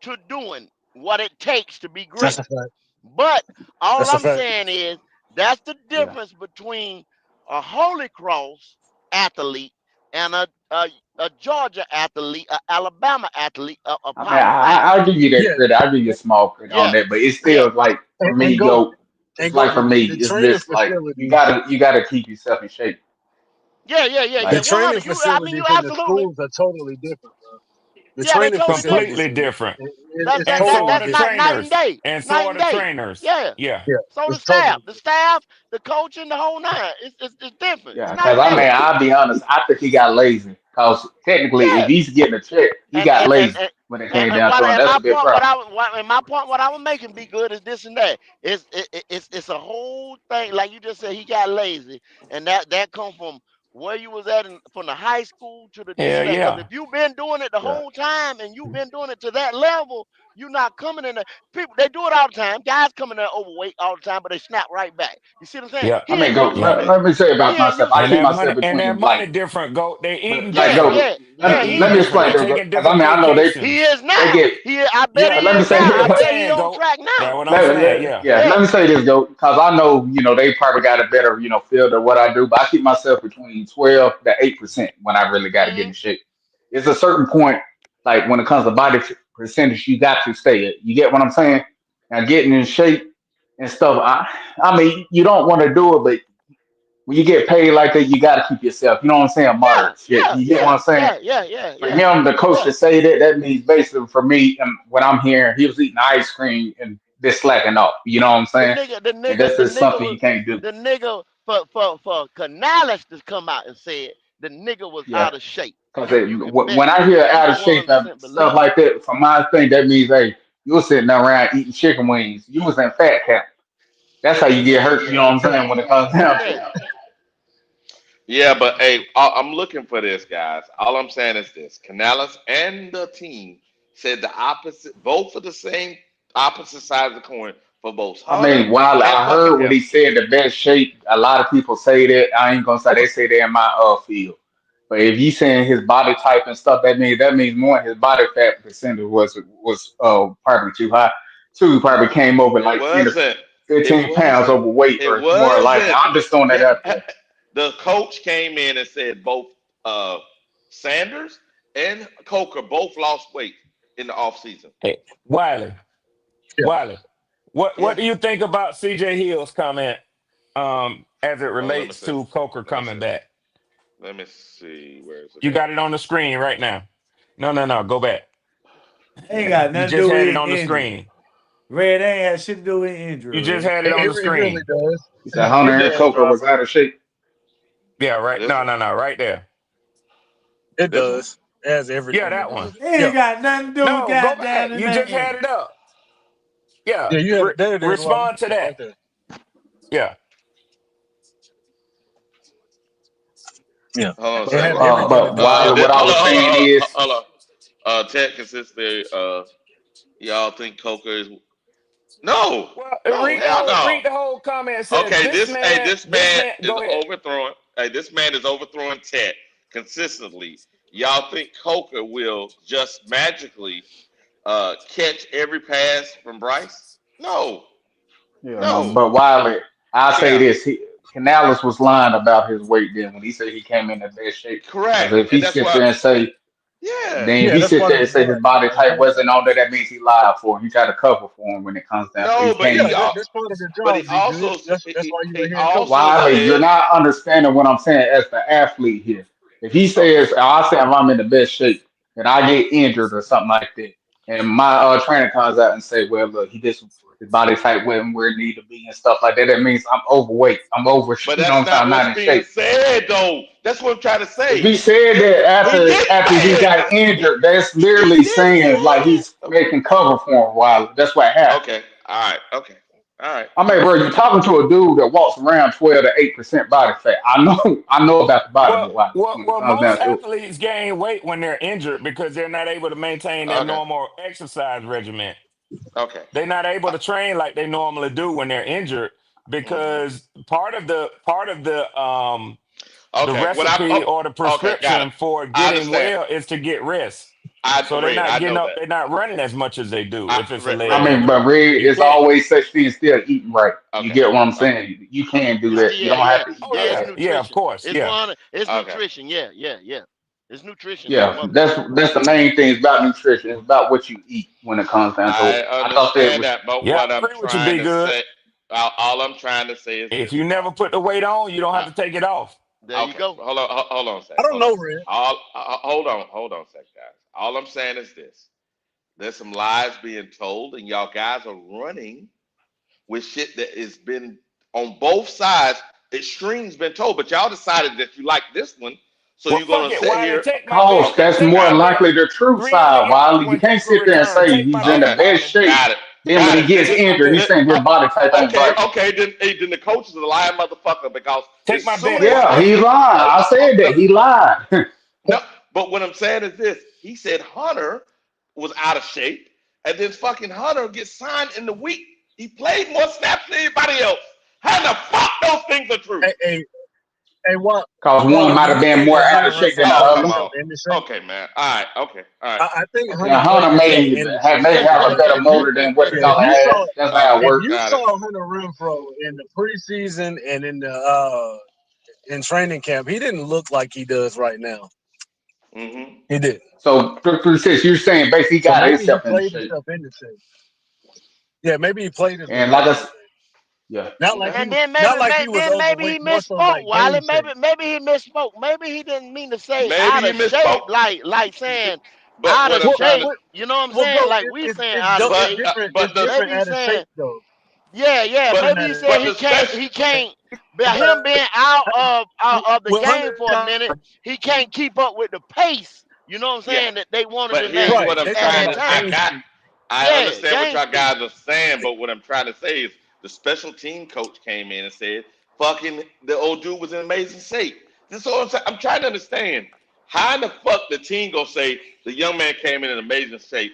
to doing what it takes to be That's great. a fact. But all That's a I'm fact. saying is that's the Yeah. difference between a Holy Cross athlete and a Georgia athlete, a Alabama athlete, a I mean, Power Five. I'll give you that Yeah, credit. I'll give you a small credit on Yeah, that, but it's yeah, still like for and me, go go. It's and go. like for me, The it's training this like facility, you gotta keep yourself in shape. yeah. the Like, 100. training I mean, you facilities in the absolutely. schools are totally different, bro. The Yeah, they training totally facilities, different. Completely different. it's And so totally are That's the different. night and trainers. day, And so night are and the day. trainers. Yeah. Yeah. Yeah, So it's totally the different. staff, the coaching, the whole nine. It's different. It's yeah, night because and I mean, day. I'll be honest. I think he got lazy. Because technically, if Yeah. he's getting a check, he And got and and lazy and, when it and, came and down what to it. and That's my a big point, problem. what I was making be good is this and that. It's a whole thing. Like you just said, he got lazy, and that come from where you was at from the high school to the this Hell and that. Because yeah. if you've been doing it the Yeah. whole time and you've been doing it to that level, you're not coming in there. People they do it all the time. Guys come in there overweight all the time, but they snap right back. You see what I'm saying? Yep. I He mean, ain't go. used to Yep. that. Let me say He about ain't myself. used I to And keep that. myself that between money like, different, go. They eating like Yeah, different. go. yeah, They yeah. Let, He let eating me different. explain They this taking because I different mean, I know he vacations. is they now. get. I bet Yeah. he Let me is say now. That's what I I'm bet he saying, on go. track That's now. what I'm saying. Yeah. Yeah, Yeah. let me say this, though, because I know, they probably got a better, field of what I do, but I keep myself between 12 to 8% when I really got to get Hmm. in shape. It's a certain point, like when it comes to body percentage, you got to stay at. You get what I'm saying? Now, getting in shape and stuff, I mean, you don't want to do it, but when you get paid like that, you got to keep yourself, you know what I'm saying, Yeah, moderate shit. yeah, You get what yeah, I'm saying? yeah, yeah, yeah, For yeah, him, the coach yeah. to say that, that means basically for me, and what I'm hearing, he was eating ice cream and this slacking off. You know what I'm The saying? nigga, the And nigga, that's the just nigga something was you can't do. the nigga for Canales to come out and say it. The nigga was Yeah. out of shape. Because You can bet when I hear you out of can shape and 100% stuff believe it. like that, from my thing, that means, hey, you were sitting around eating chicken wings. You was in fat camp. That's how you get hurt. You know what I'm saying? When it comes down to Yeah. it. Yeah, but hey, I'm looking for this, guys. All I'm saying is this: Canales and the team said the opposite, both of the same opposite sides of the coin, for both I Hunter mean, while and I fucking heard what him. he said, the best shape, a lot of people say that. I ain't gonna say they say that in my field. But if you saying his body type and stuff, that means more his body fat percentage was probably too high. Two, he probably came over It like 10 to wasn't. It 15 pounds wasn't. overweight It or more like that. wasn't. I'm just throwing that out there. The coach came in and said both uh, Sanders and Coker both lost weight in the offseason. Hey, Wiley, Yeah. Wiley, what Yeah. do you think about CJ Hill's comment as it Oh, let me relates see. to Coker Let me coming see. back? Let me see. Where is it You at? got it on the screen right now. No, go back. Ain't got You nothing to just do with had it his on the injury. screen. Red ain't had shit to do with injury, You just Red. had it on the It really screen. does. He said Hunter It and This does, one. Coker was driver. out of shape. Yeah, right. This No, one. right there. It This one. does. It has Yeah, everything to that do one. with it. He Yeah. ain't got nothing to do with No, go goddamn back. the You just had man. it up. Yeah. Yeah, you had it. There it is, Wally. Respond to Yeah, right that. there. Yeah. Yeah. Hold on a It second. has everything to But do with while it. what I Hold on, was hold on, saying hold on, is, hold on. Ted consistently, y'all think Coker is no, Well, no, hell no. read the whole comment. It said Okay, this this man man, is go ahead. overthrowing. Hey, this man is overthrowing Ted consistently. Y'all think Coker will just magically catch every pass from Bryce? No, yeah, no. no. But while I say Yeah, this, Canales was lying about his weight then when he said he came in the best shape. correct. Because if And he that's sit why. there and say, Yeah. then if Yeah, he that's sit part of there the and say his grind. body type Yeah, wasn't on there, that means he lied for him. He tried to cover for him when it comes down to it. He No, but yeah. can't. That's part of the but job, he Z. Good. also That's why you're he a head coach. also Wiley, you're said, not understanding what I'm saying as the athlete here. If he okay, says, I say if I'm in the best shape and I get injured or something like that, and my trainer comes out and say, well, look, his body type wasn't where it need to be and stuff like that, that means I'm overweight. I'm over, but you know what that's I'm saying? not I'm what's not in being shape. said though. That's what I'm trying to If say. he said It, that he did after he say it. got injured, that's He literally did say saying like it. he's making cover for him, Wiley. That's what happened. Okay. All right. Okay. All right. I mean, bro, you're talking to a dude that walks around 12 to 8% body fat. I know about the body, Well, Wiley, well, when it well, comes most down to it. athletes gain weight when they're injured because they're not able to maintain their Okay. normal exercise regimen. Okay. They're not able to train like they normally do when they're injured Mm-hmm. because part of the Okay. What I recipe or the okay, got it. prescription for I getting understand. well is to get rest. I So they're read. not I getting know up, that. they're not running as much as they do I if it's a I leg read. mean, but injury. Red You is can't. always such thing still eating right. You Okay. get what I'm Okay. saying? You can do that. You Still, don't yeah, have to eat Oh yeah. like It's that. yeah, of nutrition. course, It's yeah. 100. It's Okay. nutrition. Yeah. It's nutrition like a Yeah, motherfucker. that's the main thing. It's about nutrition. It's about what you eat when it comes down to I it. I thought that understand was that, but Yeah, what I I'm agree with you, trying Be to Good. say, all I'm trying to say is If this, you bro. never put the weight on, you don't have Uh, to take it off. There you okay. go. Hold on a I second. don't Hold on know, a second. Red. Hold on a second, guys. All I'm saying is this: there's some lies being told, and y'all guys are running with shit that has been on both sides. Extremes been told, but y'all decided that you like this one, so Well, you're fuck gonna it, sit Wiley. here. Take my cause bet. Okay, that's Take more my got than it. bet. likely the truth side, $300 Wiley. You when can't Coker sit there and returns. say Take my he's in bet, the Okay, best Wiley. shape. got it. Then when Got he it. gets Take my injured, he's bet. saying his body type ain't Okay, right. okay. Then the coach is a lying motherfucker because Take as my soon bet, as Yeah, Wiley. he lied. I said no, that he lied. no, but what I'm saying is this: he said Hunter was out of shape, and then fucking Hunter gets signed in the week. He played more snaps than anybody else. How the fuck those things are true? Hey, Cause one Wally, might do have you been think more that out Hunter of shape than the Oh, played come other. himself on. into shape? Okay, man. All right. Okay. All right. I think Okay. Yeah, Hunter played Hunter himself may into may shape have a because better motor than what if Gunner you has. saw That's how it Okay. if works. you Got it. saw Hunter Renfro in the preseason and in training camp, he didn't look like he does right now. Mm-hmm. He did. So through six, you're saying basically he So got maybe he himself into played shape. himself into shape. Yeah, maybe he played himself And like into I shape. yeah. Not like Okay. he And was then not like he was maybe overweight, he more so misspoke, like game Wiley. shape. Maybe he misspoke. Maybe he didn't mean to say Maybe out he of shape, misspoke, like saying but out what of I'm Well, trying to, shape. well, You know what I'm well, saying? bro, Like we saying out of but shape. but it's the different Maybe he's out of saying, shape though. yeah. but Maybe Out he of said but he the can't special. but him being out of the well, game Hunter, for a minute, he can't keep up with the pace. You know what I'm Yeah. saying? That they wanted But to here's name right? what I'm They at talking trying that to. about I time. game got. speed. I Yeah, understand what game y'all speed. guys are saying, but what I'm trying to say is the special team coach came in and said, "Fucking the old dude was in amazing shape." This is what I'm saying. I'm trying to understand how in the fuck the team gonna say the young man came in amazing shape,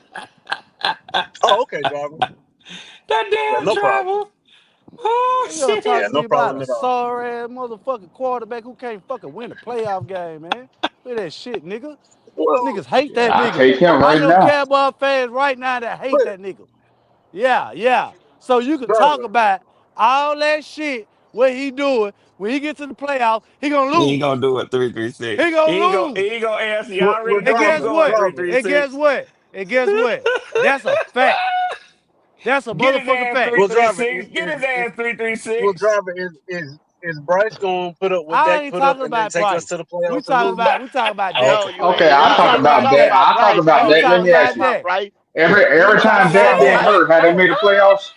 Oh, okay, Jarvis. That Yeah, damn no problem. driver. Oh You gonna Yeah, talk shit. to me no about problem a at all. sorry ass motherfucking quarterback who can't fucking win a playoff game, man? Look at that shit, nigga. Well, Niggas hate Yeah, that I nigga. take him I right know now. Cowboy fans right now that hate but that nigga. Yeah. So you can talk driver, about all that shit, what he doing. When he gets to the playoff, he gonna He lose. ain't gonna do it 3-3-6. He gonna He lose. ain't gonna answer. He well, already And know I'm guess driver, going what? driver. And guess 3-3-6. what? And guess what? That's a fact. That's a Get his motherfucking ass fact. three Well, three driver six. Get his ass three three well, six. driver is Bryce gonna put up what I Dak ain't put up talking and then about take us Bryce. to the We playoffs and talking lose? about Dak. No, Okay, you okay, ain't. I'll We talk You talking ain't about about talking that. Dak. about I'll talk Bryce. about No, We that. you Let talking me ain't ask about talking you. about Dak. Bryce. You Every ain't time talking Dak. Dak about been Bryce. hurt, have they made the playoffs?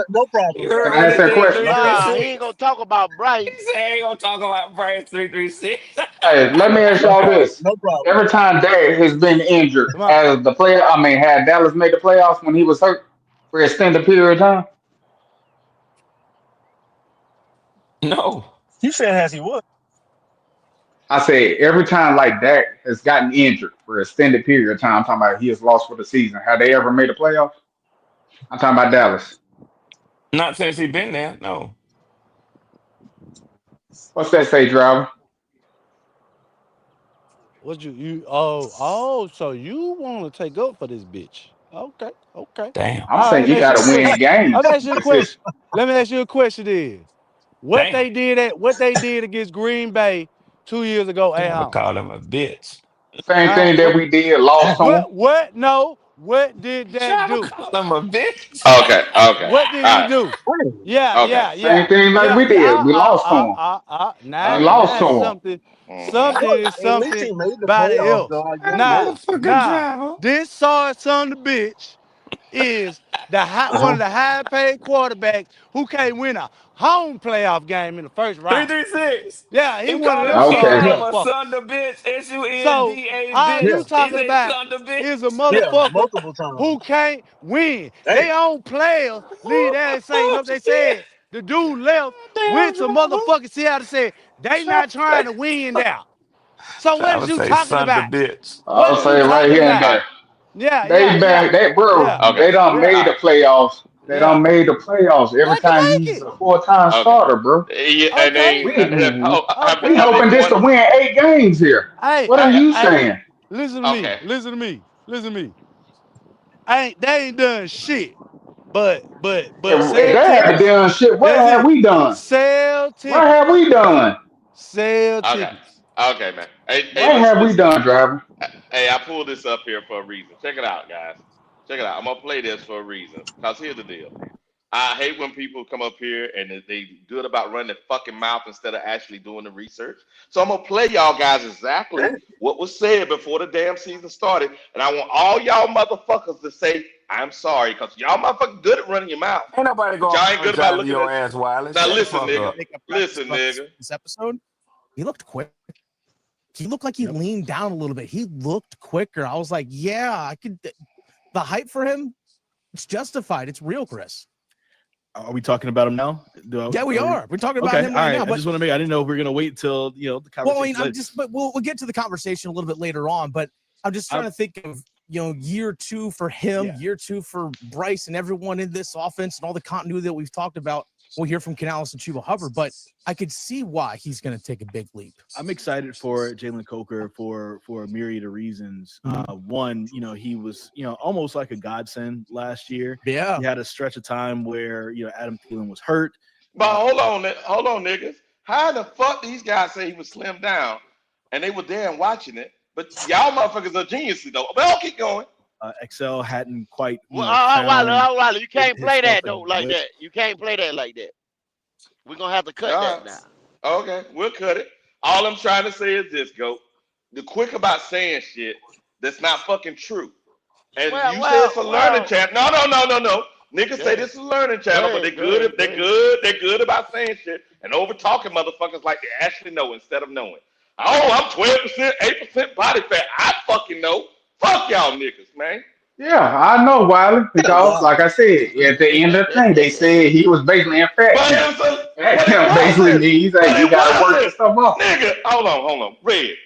No You problem, heard Can driver. I what ask he that said, question? three three Nah, he ain't six. gonna talk about Bryce. He said ain't gonna talk about Bryce 3-3-6. Hey, let me ask No y'all problem. this. No problem. Every time Dak has been injured, Come on. has the player, I mean, had Dallas made the playoffs when he was hurt for an extended period of time? No. You said has he what? I say every time like Dak has gotten injured for an extended period of time, I'm talking about he has lost for the season. Have they ever made the playoffs? I'm talking about Dallas. Not since he been there. No. What's that say, driver? What so you want to take up for this bitch. Okay. Damn. I'm All right, saying let me you ask got you a to win question. Let me games ask you a question. consistent. Let me ask you a question is. Damn. What they did against Green Bay 2 years ago at Driver home. called him a bitch. Same Huh? thing that we did, lost to them. What did Dak Driver do? called him a bitch. Okay, okay. What did All he right. do? Wait, Okay. Same thing like we did. We lost to them. We Okay. lost Now to it's them. something. Mm-hmm. Something is at least something he made the by the playoffs, else. though. I That give him that. motherfucker Nah. driver. This sorry son of a bitch is one Uh-huh. of the high paid quarterbacks who can't win a home playoff game in the first round. 336. Yeah, he He one of called them him. He sorry Okay. called him Yeah, a motherfuckers. son of bitch. So SUNDA all yeah, you bitch. He talking said about son of bitch. is a yeah, motherfucker multiple times. who can't win. They Damn. own players leave there and say, Oh no, they shit. said the dude left, Damn went to driver. motherfucking Seattle, said they not trying to win there. So what is Driver you say talking son of about? bitch. What I'll is you say right talking here and about? All there. Yeah, They yeah, back yeah, they bro, yeah, right. Okay. they done yeah, All made the right. playoffs. They done yeah. made the playoffs every They can time make he's it. a full-time Okay. starter, bro. Yeah, and Okay, they We we have they hoping just won? to win 8 games here. What are you hey, saying? listen to me, Okay. listen to me. They ain't done shit. But If sell they haven't tickets. done shit, what That's have it. we done? Sell What have tickets. we done? Sell Okay. tickets. Okay, man. Hey, What listen, have we listen. done, driver? Hey, I pulled this up here for a reason. Check it out, guys. Check it out. I'm gonna play this for a reason. Cause here's the deal. I hate when people come up here and they good about running their fucking mouth instead of actually doing the research. So I'm gonna play y'all guys exactly Damn. what was said before the damn season started, and I want all y'all motherfuckers to say I'm sorry, cause y'all motherfuckers good at running your mouth, Ain't nobody but gonna y'all ain't good about apologize to looking your at. ass, Wiley. Now Shut the listen, fuck nigga. up. Make a preface Listen, about nigga. this episode. He looked quick. He looked like he leaned down a little bit. He looked quicker. I was like, yeah, I could. The hype for him, it's justified. It's real, Chris. Are we talking about him now? Yeah, we are. We're talking about Okay, him all right right. now. I But just want to make. I didn't know if we were gonna wait till the well, I mean, conversation. but we'll get to the conversation a little bit later on. But I'm just trying to think of year two for him, year two for Bryce and everyone in this offense and all the continuity that we've talked about. We'll hear from Canales and Chuba Hubbard, but I could see why he's going to take a big leap. I'm excited for Jalen Coker for a myriad of reasons. One, he was almost like a godsend last year. Yeah, he had a stretch of time where Adam Thielen was hurt. But hold on, niggas. How the fuck these guys say he was slimmed down, and they were there and watching it? But y'all motherfuckers are geniuses though. But I'll keep going. Excel hadn't quite Well, found Wiley, you can't his play that stuff as though like good. that. You can't play that like that. We're gonna have to cut All that right. now. Okay, we'll cut it. All I'm trying to say is this, go. The quick about saying shit that's not fucking true. And Well, you say it's a well, learning well. chance. No. Niggas Go say ahead, this is a learning go channel, but ahead, go ahead, go ahead. they're good about saying shit and over talking motherfuckers like they actually know instead of knowing. Oh, I'm 12%, 8% body fat. I fucking know. Fuck y'all niggas, man. Yeah, I know, Wiley, because Wow. like I said, at the end of the thing, they said he was basically in fat But camp. it was a, Fat but it camp basically wasn't. means, But hey, you it got to work your wasn't. stuff off. Nigga, hold on. Red.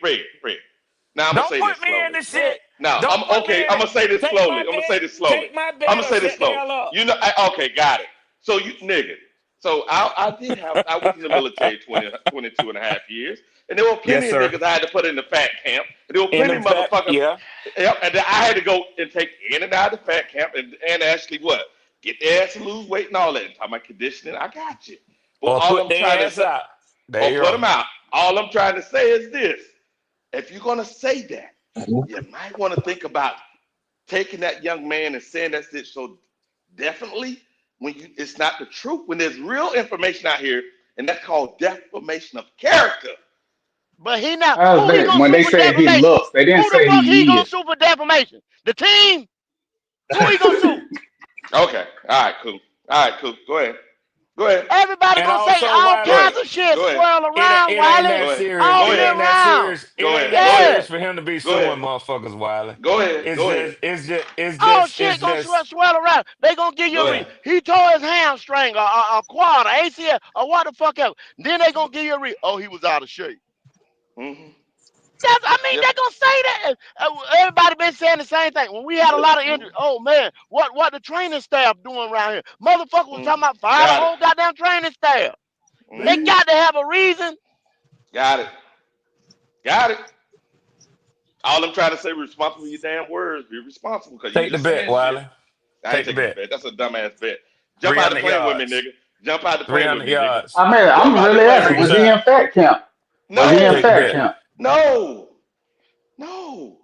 Now I'm gonna Don't say this put me in slowly. the shit. Now, Don't put me okay. in I'm it. gonna say this Take slowly. my I'm gonna bet. say this slowly. Take my I'm bet gonna or say this shut the slowly. hell up. You know, okay, got it. So you nigga. So I was in the military 22 and a half years, and there were Yes, plenty of sir. niggas I had to put in the fat camp, and there were In plenty the of fact, motherfuckers. yeah. Yep, and then I had to go and take in and out of the fat camp and actually what? Get their ass to lose weight and all that. And talking about conditioning, I got you. But Or all put I'm trying their to ass say, out. There or you put go. them out. All I'm trying to say is this: if you're gonna say that, you might want to think about taking that young man and saying that's it so definitely when it's not the truth, when there's real information out here, and that's called defamation of character. But he not. How's Who he that? gonna When sue they for said he defamation? looks, they didn't Who the say fuck he he gonna is. sue for defamation? The team? Who he gonna sue? Okay, all right, cool. All right, cool. Go ahead. Go ahead. Everybody And gonna say also, all Go Wiley, ahead. kinds of shit, Go ahead. swirl around, it ain't Wiley, that Go ahead. serious. all Go It year ahead. ain't that round. serious. It Go ain't ahead. that Go ahead. Yeah. serious for him to be Go ahead. suing motherfuckers, Wiley. Go ahead. It's Go ahead. just, it's just, it's Oh just, shit, it's gonna just, swirl around. They gonna give you Go a ahead. reason. He tore his hamstring, or quad, or ACL, or what the fuck ever. Then they gonna give you a reason. Oh, he was out of shape. Mm-hmm. They Yep. gonna say that. Everybody been saying the same thing. When we had a lot of injuries, Mm-hmm. oh man, what the training staff doing around here? Motherfucker was talking Mm-hmm. about fire the Got it. whole goddamn training staff. They Mm-hmm. got to have a reason. Got it. Got it. All I'm trying to say, responsible for your damn words. Be responsible because you take the just bet, saying shit. Wiley. I ain't Take the taking the bet. bet. That's a dumbass bet. Jump out the 300 plane with me, yards. nigga. Jump out the plane with 300 me, nigga. yards. I mean, Jump I'm out the really plane asking, with was me. he Ringside. in fat camp? Was he in Take the No. fat bet. camp? No. No.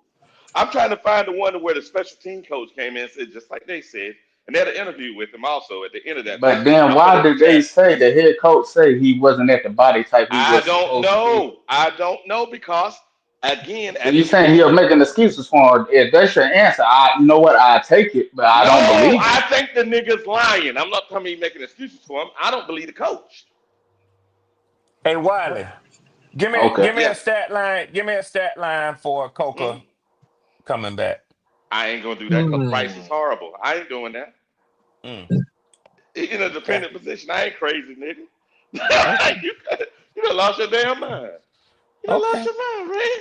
I'm trying to find the one where the special team coach came in and said, just like they said, and they had an interview with him also at the end of that But thing. then I'll put why it in the did they chat. say the head coach say he wasn't at the body type he I was don't supposed to be? know. I don't know because, again, So at you the saying beginning, he'll making excuses for him? If that's your answer, you know what? I take it, but I no, don't believe it. I think the nigga's lying. I'm not coming making excuses for him. I don't believe the coach. Hey, Wiley, Okay. give me Yeah. a stat line. Give me a stat line for Mm. Coca coming back. I ain't gonna do that because Bryce is horrible. I ain't doing that. Mm, In a okay. defendant position, I ain't crazy, nigga. Okay. you done lost your damn mind. You done lost Okay. your mind, Red.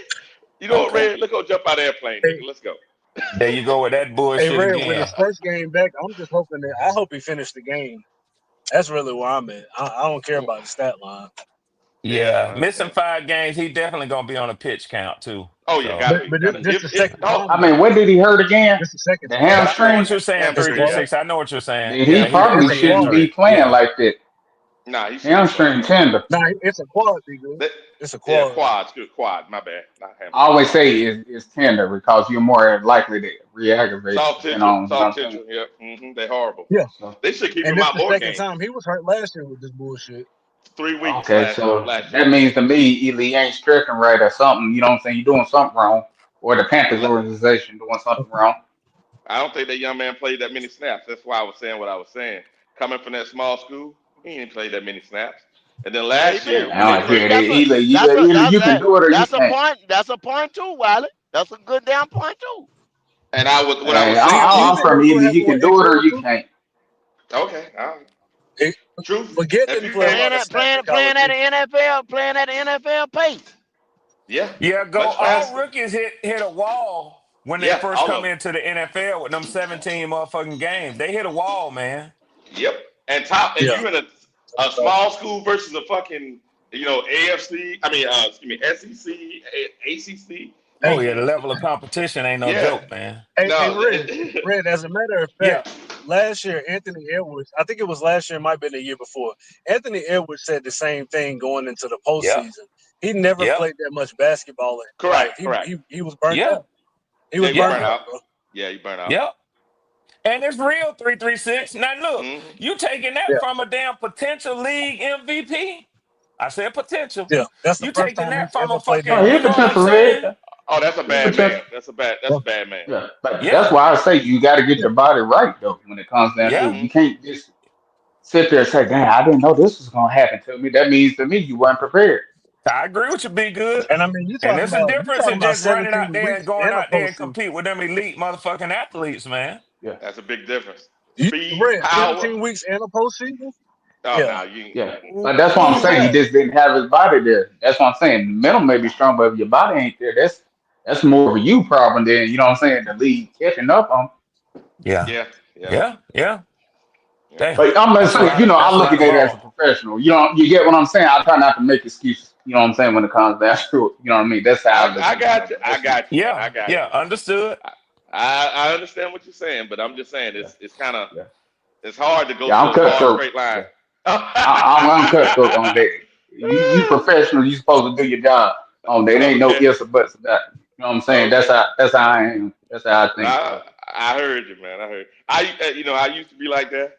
You know what, Okay. Red? Let's go jump out of airplane, Hey, nigga. Let's go. There you go with that hey, bullshit Red, with again. his first game back, I'm just hoping that I hope he finished the game. That's really where I'm at. I don't care about the stat line. Yeah, I Yeah, missing understand. 5 games, he definitely gonna be on a pitch count too. Oh yeah, So gotta But be, but gotta be. this the second Oh, I time mean, though. what did he hurt again? This the second The time. I know what hamstring, you're hamstring? saying, It's hamstring. Yeah. 336. I know what you're saying. Then he Yeah, it's probably a he shouldn't quad. be injured. playing Yeah. like that. Nah, he should be playing. Hamstring tender. Nah, it's a quad, big. That, It's a yeah, quad. quads, good quad. My bad, not I hamstring. always say it's tender because you're more likely to re-aggravate it, Soft depending tissue, on, you know what soft I'm saying? tissue. Yeah, they horrible. Yeah, So, They should keep and him this out the more second games. time he was hurt last year with this bullshit. 3 weeks okay, so last that year. means to me either he ain't stretching right or something, you know what I'm saying? You're doing something wrong, or the Panthers La- organization doing something wrong. I don't think that young man played that many snaps. That's why I was saying what I was saying. Coming from that small school, he ain't played that many snaps. And then last Maybe, year I when they don't maybe first, hear that. that's a Either you can do it or you that's a can't. point. That's a point too, Wiley. That's a good damn point too. and I was what I Hey, was saying Do you I'm was think from that's either gonna you happen can with do it or X1 you too? can't. okay. All right. It, Truth. Leggett If didn't you play a gave, lot of snaps in college Playing at either. the NFL, playing at the NFL pace. yeah, Yeah, go. much All faster. rookies hit a wall when they Yeah, first all come of them. into the NFL with them 17 motherfucking games. They hit a wall, man. Yep. And top, and Yeah. you in a small school versus a fucking AFC. I mean, excuse me, SEC, ACC. Oh Hey, yeah, the level of competition ain't no Yeah. joke, man. hey, No. Red. As a matter of Yeah. fact, last year Anthony Edwards, I think it was last year, it might have been the year before. Anthony Edwards said the same thing going into the Yep. postseason. He never Yep. played that much basketball in his life. Correct. Correct. He was burnt Yeah. out. He Yeah, was you Yeah. burnt burn out, out. bro. Yeah, you burn out. Yep. And it's real 336. Now look, Hmm. you taking that Yeah, from a damn potential league MVP. I said potential. yeah. That's the You first taking time that he's from ever a played No, that fucking, he you a much. know what I'm potential red. saying? Oh, that's a He a bad potential. man. That's Yeah. a bad man. Yeah, but that's Yeah. why I say you got to get your body right though. When it comes down to Yeah. it, Hmm. you can't just sit there and say, "Damn, I didn't know this was gonna happen to me." That means to me you weren't prepared. I agree with you, Be Good. And I mean, And there's a you difference talking in about just running 17 out there and weeks going and a out there and postseason. compete with them elite motherfucking athletes, man. Yeah, That's a big difference. You Speed, Red, power. 17 weeks and a postseason. Oh Yeah. no, you. yeah. Mm-mm. But that's what I'm Who's saying. He that? just didn't have his body there. That's what I'm saying. The mental may be strong, but if your body ain't there, That's more of a you problem than, you know what I'm saying, the league catching up on. Yeah. Yeah, yeah, Yeah. Yeah. yeah. Damn. But I'm gonna That's a say, lot of I that's a look lot at of it as a ball. professional. You get what I'm saying? I try not to make excuses, you know what I'm saying, when it comes down to it. You know what I mean? That's how I look I at it, man. got you. But I that's me. got you, man. Yeah. I got Yeah. you. Understood. I understand what you're saying, but I'm just saying Yeah, it's kind of yeah. it's hard to go Yeah, to I'm a hard cutthroat. straight line. Yeah. I'm cutthroat on that. You professional, you supposed to do your job on that. Ain't no Okay. ifs or buts about it. You know what I'm saying? Okay. That's how I am. That's how I think. I So I heard you, man. I heard. I used to be like that.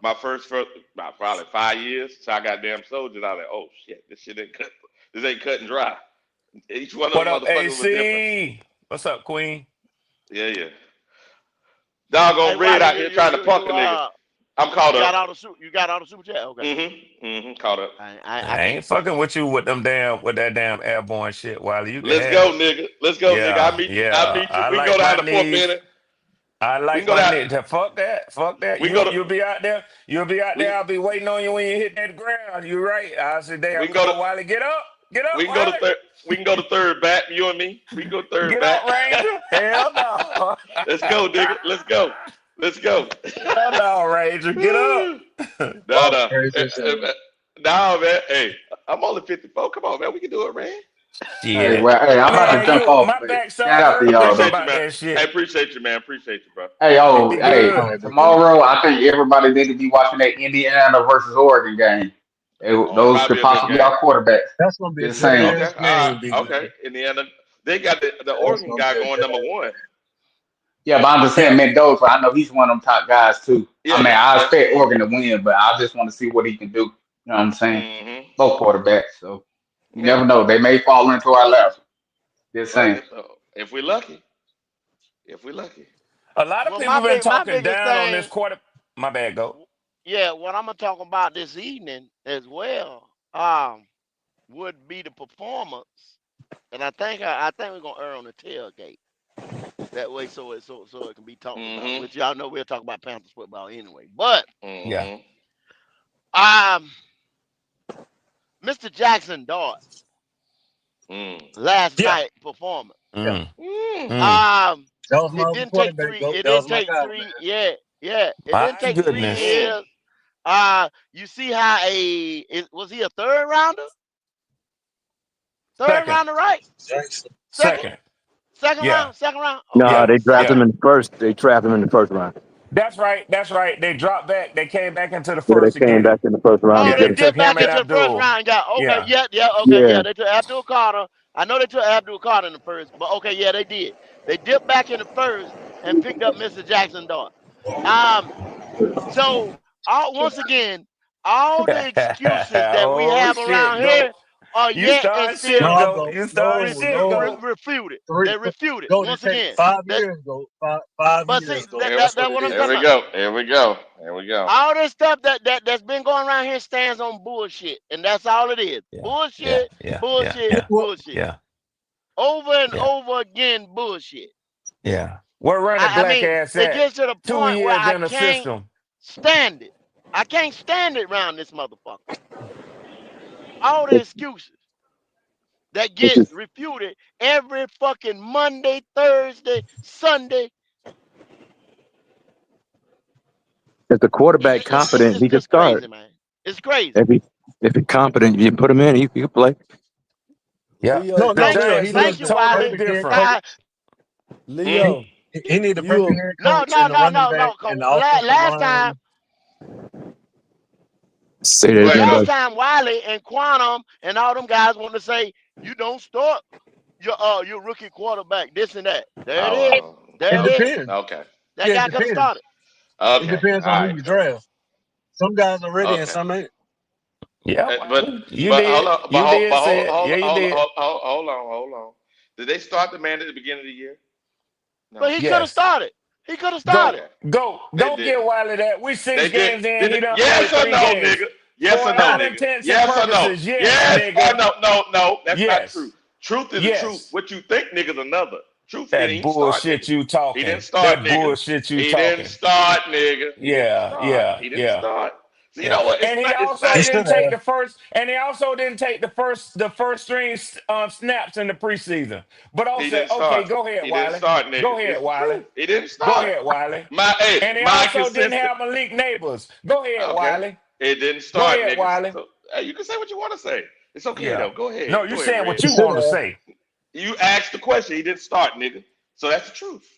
My first about probably 5 years. So I got damn soldiers. I was like, oh shit, this shit ain't cut. This ain't cut and dry. Each one of What them up, motherfuckers was different. AC? What's up, Queen? Yeah, yeah. Hey, Doggone red Wiley, out here trying to punk a nigga. I'm you caught got up. all the you got all the super chat. Okay, Caught up. I I can't ain't see. fucking with you with that damn airborne shit, Wiley. You can Let's have go, it. nigga. Let's go, nigga. I Yeah, meet you. I yeah. meet you. I We can go like my down to Fort knees. Benning. I We can like go my down. nigga. Fuck that. Fuck that. We can go to. You'll be out there. You'll be out there. We I'll be waiting on you when you hit that ground. You right. I said, we damn, can come go to. on, Wiley. Get up. Get up, We can go to Wiley. third. We can go to third back. You and me. We can go third Get back. up, Ranger. Hell no. Let's go, nigga. Let's go. Let's go. Hell no, Ranger. Get up. No, no. Crazy as hell. No, man. Hey, I'm only 54. Come on, man. We can do it, man. hey, Shit. well, hey, I'm about to Man, jump you off, my but back shout started out to hurting y'all thinking though. Appreciate you, about man. that I shit. appreciate you, man. Appreciate you, bro. Hey, You be All good. hey, right, big bro. tomorrow I think everybody need to be watching that Indiana versus Oregon game. Oh, it Those might could be a good possibly be game. our quarterbacks. That's gonna be a Just good saying. Okay. ass game, big Okay. man. Indiana. They got the That's Oregon gonna guy be a going good number ass one. game. Yeah, but I'm just saying Yeah. Mendoza, I know he's one of them top guys too. Yeah, I mean, yeah, I yeah. expect Oregon to win, but I just want to see what he can do. You know what I'm saying? Both quarterbacks. So you Yeah. never know. They may fall into our laps. Just Well, saying. if we're lucky, if we're lucky. A lot of Well, people been my talking biggest down on this thing, quarter. My bad, go. yeah, what I'm gonna talk about this evening as well, would be the performance, and I think we're gonna err on the tailgate that way, so it can be talked about. Mm-hmm. Which y'all know we'll talk about Panthers football anyway. But Yeah. Mm-hmm. um, Mr. Jackson Dart Mm. last Yeah, night performance. yeah. Mm. Mm. Mm. Um, That was my it other didn't take quarterback, three. though. It That didn't was my take guy, three. man. Yeah, yeah. It didn't My take 3 goodness. Mm. years. You see how was he a third rounder? Third Second. rounder, right? Jackson. Second, Second. second Yeah. round, second round. No, Okay, Yeah. they second. drafted Yeah. him in the first. They drafted him in the first round. That's right. That's right. They dropped back. They came back into the Yeah, first they came again. back in the first round Oh, to Yeah, get they they him. took dipped him back and into the first Abdul. round and got okay. Yeah. Yeah, yeah, okay, Yeah, yeah. They took Abdul Carter. I know they took Abdul Carter in the first, but okay, yeah, they did. They dipped back in the first and picked up Mr. Jackson Dart. Um, so once again, all the excuses that we Oh have shit, around go. here are You yet and starting shit, still No, go. go. You starting No, shit, go. no. refuted. Three. They refuted Go. They once take again. 5 years, go. Five But see, years, go. Here, That's what that it what I'm here talking is. we about. go. Here we go. Here we go. All this stuff that's been going around here stands on bullshit, and that's all it is. Yeah. Yeah. Bullshit, Yeah. Yeah. bullshit, Yeah. Well, bullshit. Yeah. Over and Yeah. over again, bullshit. Yeah. Where run the I black mean, ass it at? gets to the 2 point where years I in the can't system. stand it. I can't stand it around this motherfucker. All the excuses that it's get just refuted every fucking Monday, Thursday, Sunday. if the quarterback It's confident, just he could just start. crazy, man. It's crazy. If he's confident, you put him in, he can play. Yeah. Leo, The no, Thank you, Leo. Giants He look thank needs you, the totally Wiley. perfect head different. coach. Mm. He, Leo, he need the perfect you head No, coach no, and the no, running no, back no. 'Cause and the offensive last time, line. Say that Go ahead, again, last Doug. bud. time Wiley and Quantum and all them guys want to say you don't start your rookie quarterback, this and that. There it is. Oh, There It it is. depends. okay. That Yeah, it guy could have depends. started. It Okay. depends All on who right. you draft. Some guys are ready and Okay. some ain't. Yeah, But Wiley. You hold did. on. You did say it. Yeah, you did. Hold on. Did they start the man at the beginning of the year? But No. he could have Yes. started. He could have started. Go. Okay. Go. They Don't get didn't. Wiley that. We They six did. games in. Did He it? done Yes played or three no, games. nigga? Yes For or no, all nigga? intents and Yes or no? purposes, yes, Yes or nigga. no? No, no. That's not true. Yes. Truth is the truth. Yes. What you think, nigga's another. Truth, he That didn't start, nigga. bullshit you He didn't talking. start, That nigga. bullshit you He didn't talking. start, nigga. He didn't Yeah, start. yeah, He didn't yeah. start. So you know what? And he It's also not. He didn't should take have. the first. And he also didn't take the first string snaps in the preseason. But He also, didn't okay, start. go ahead, He didn't Wiley. start, nigga. Go ahead, It's the Wiley. truth. He didn't Go start. ahead, Wiley. And he My also didn't consistent. have Malik Neighbors. Go ahead, Okay. Wiley. It didn't Go start, ahead, niggas. Wiley. So, hey, you can say what you want to say. It's okay Yeah. though. Go ahead. No, you Go ahead, saying what Red. He you should want to have. say. You asked the question. He didn't start, nigga. So that's the truth.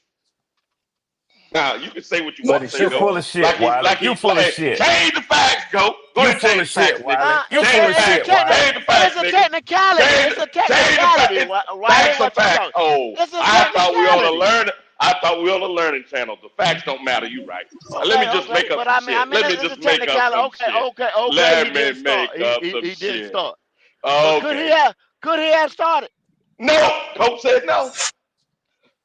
Now you can say what you But want he to say You should though. full have. of shit, Wiley. You full of Hey, shit. change the facts, go. Go You ahead and full change of the facts, shit, nigga. Wiley. You Change full the of facts. shit, Wiley. Change the facts, It's a nigga. technicality. Change It's a the technicality. facts. Wiley, Facts are what you facts. talking? Oh, It's a I thought we on a technicality. learn. I thought we on a learning channel. The facts don't matter. You right. Let me just Okay. make up But some I shit. mean, Let me it's a just make up technicality. some shit. Okay. He Let me didn't start. make up some He didn't shit. start. But Okay. could he have started? No, coach said no.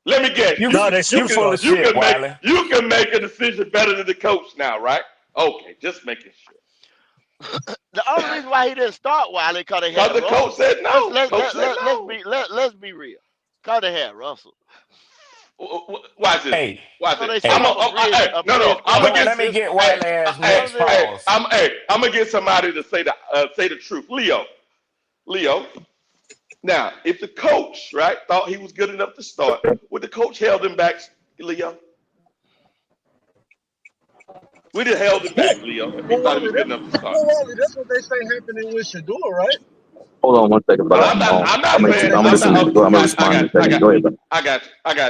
Let me guess. You No, they should you have full of started. shit, Wiley. You can make a decision better than the coach now, right? Okay, just making sure. The only reason why he didn't start Wiley because they Because had the coach Russell. said no. Coach said no. Let's be real. Because they had Russell. Watch this. Hey, Watch So it. they hey. set up a bridge No. I'm gonna Go, get. let me get Hey, Wiley ass hey, next. Pause. I'm gonna get somebody to say the truth. Leo. Now, if the coach, right, thought he was good enough to start, would the coach held him back, Leo? We'd have held him Yeah. back, Leo, if he thought he was good enough to start. That's what they say happening with Shador, right? Hold on one second, But brother. I'm not That's what saying they I'm I'm say. listening. not. I'm gonna I respond in a got second. Go ahead, brother. I got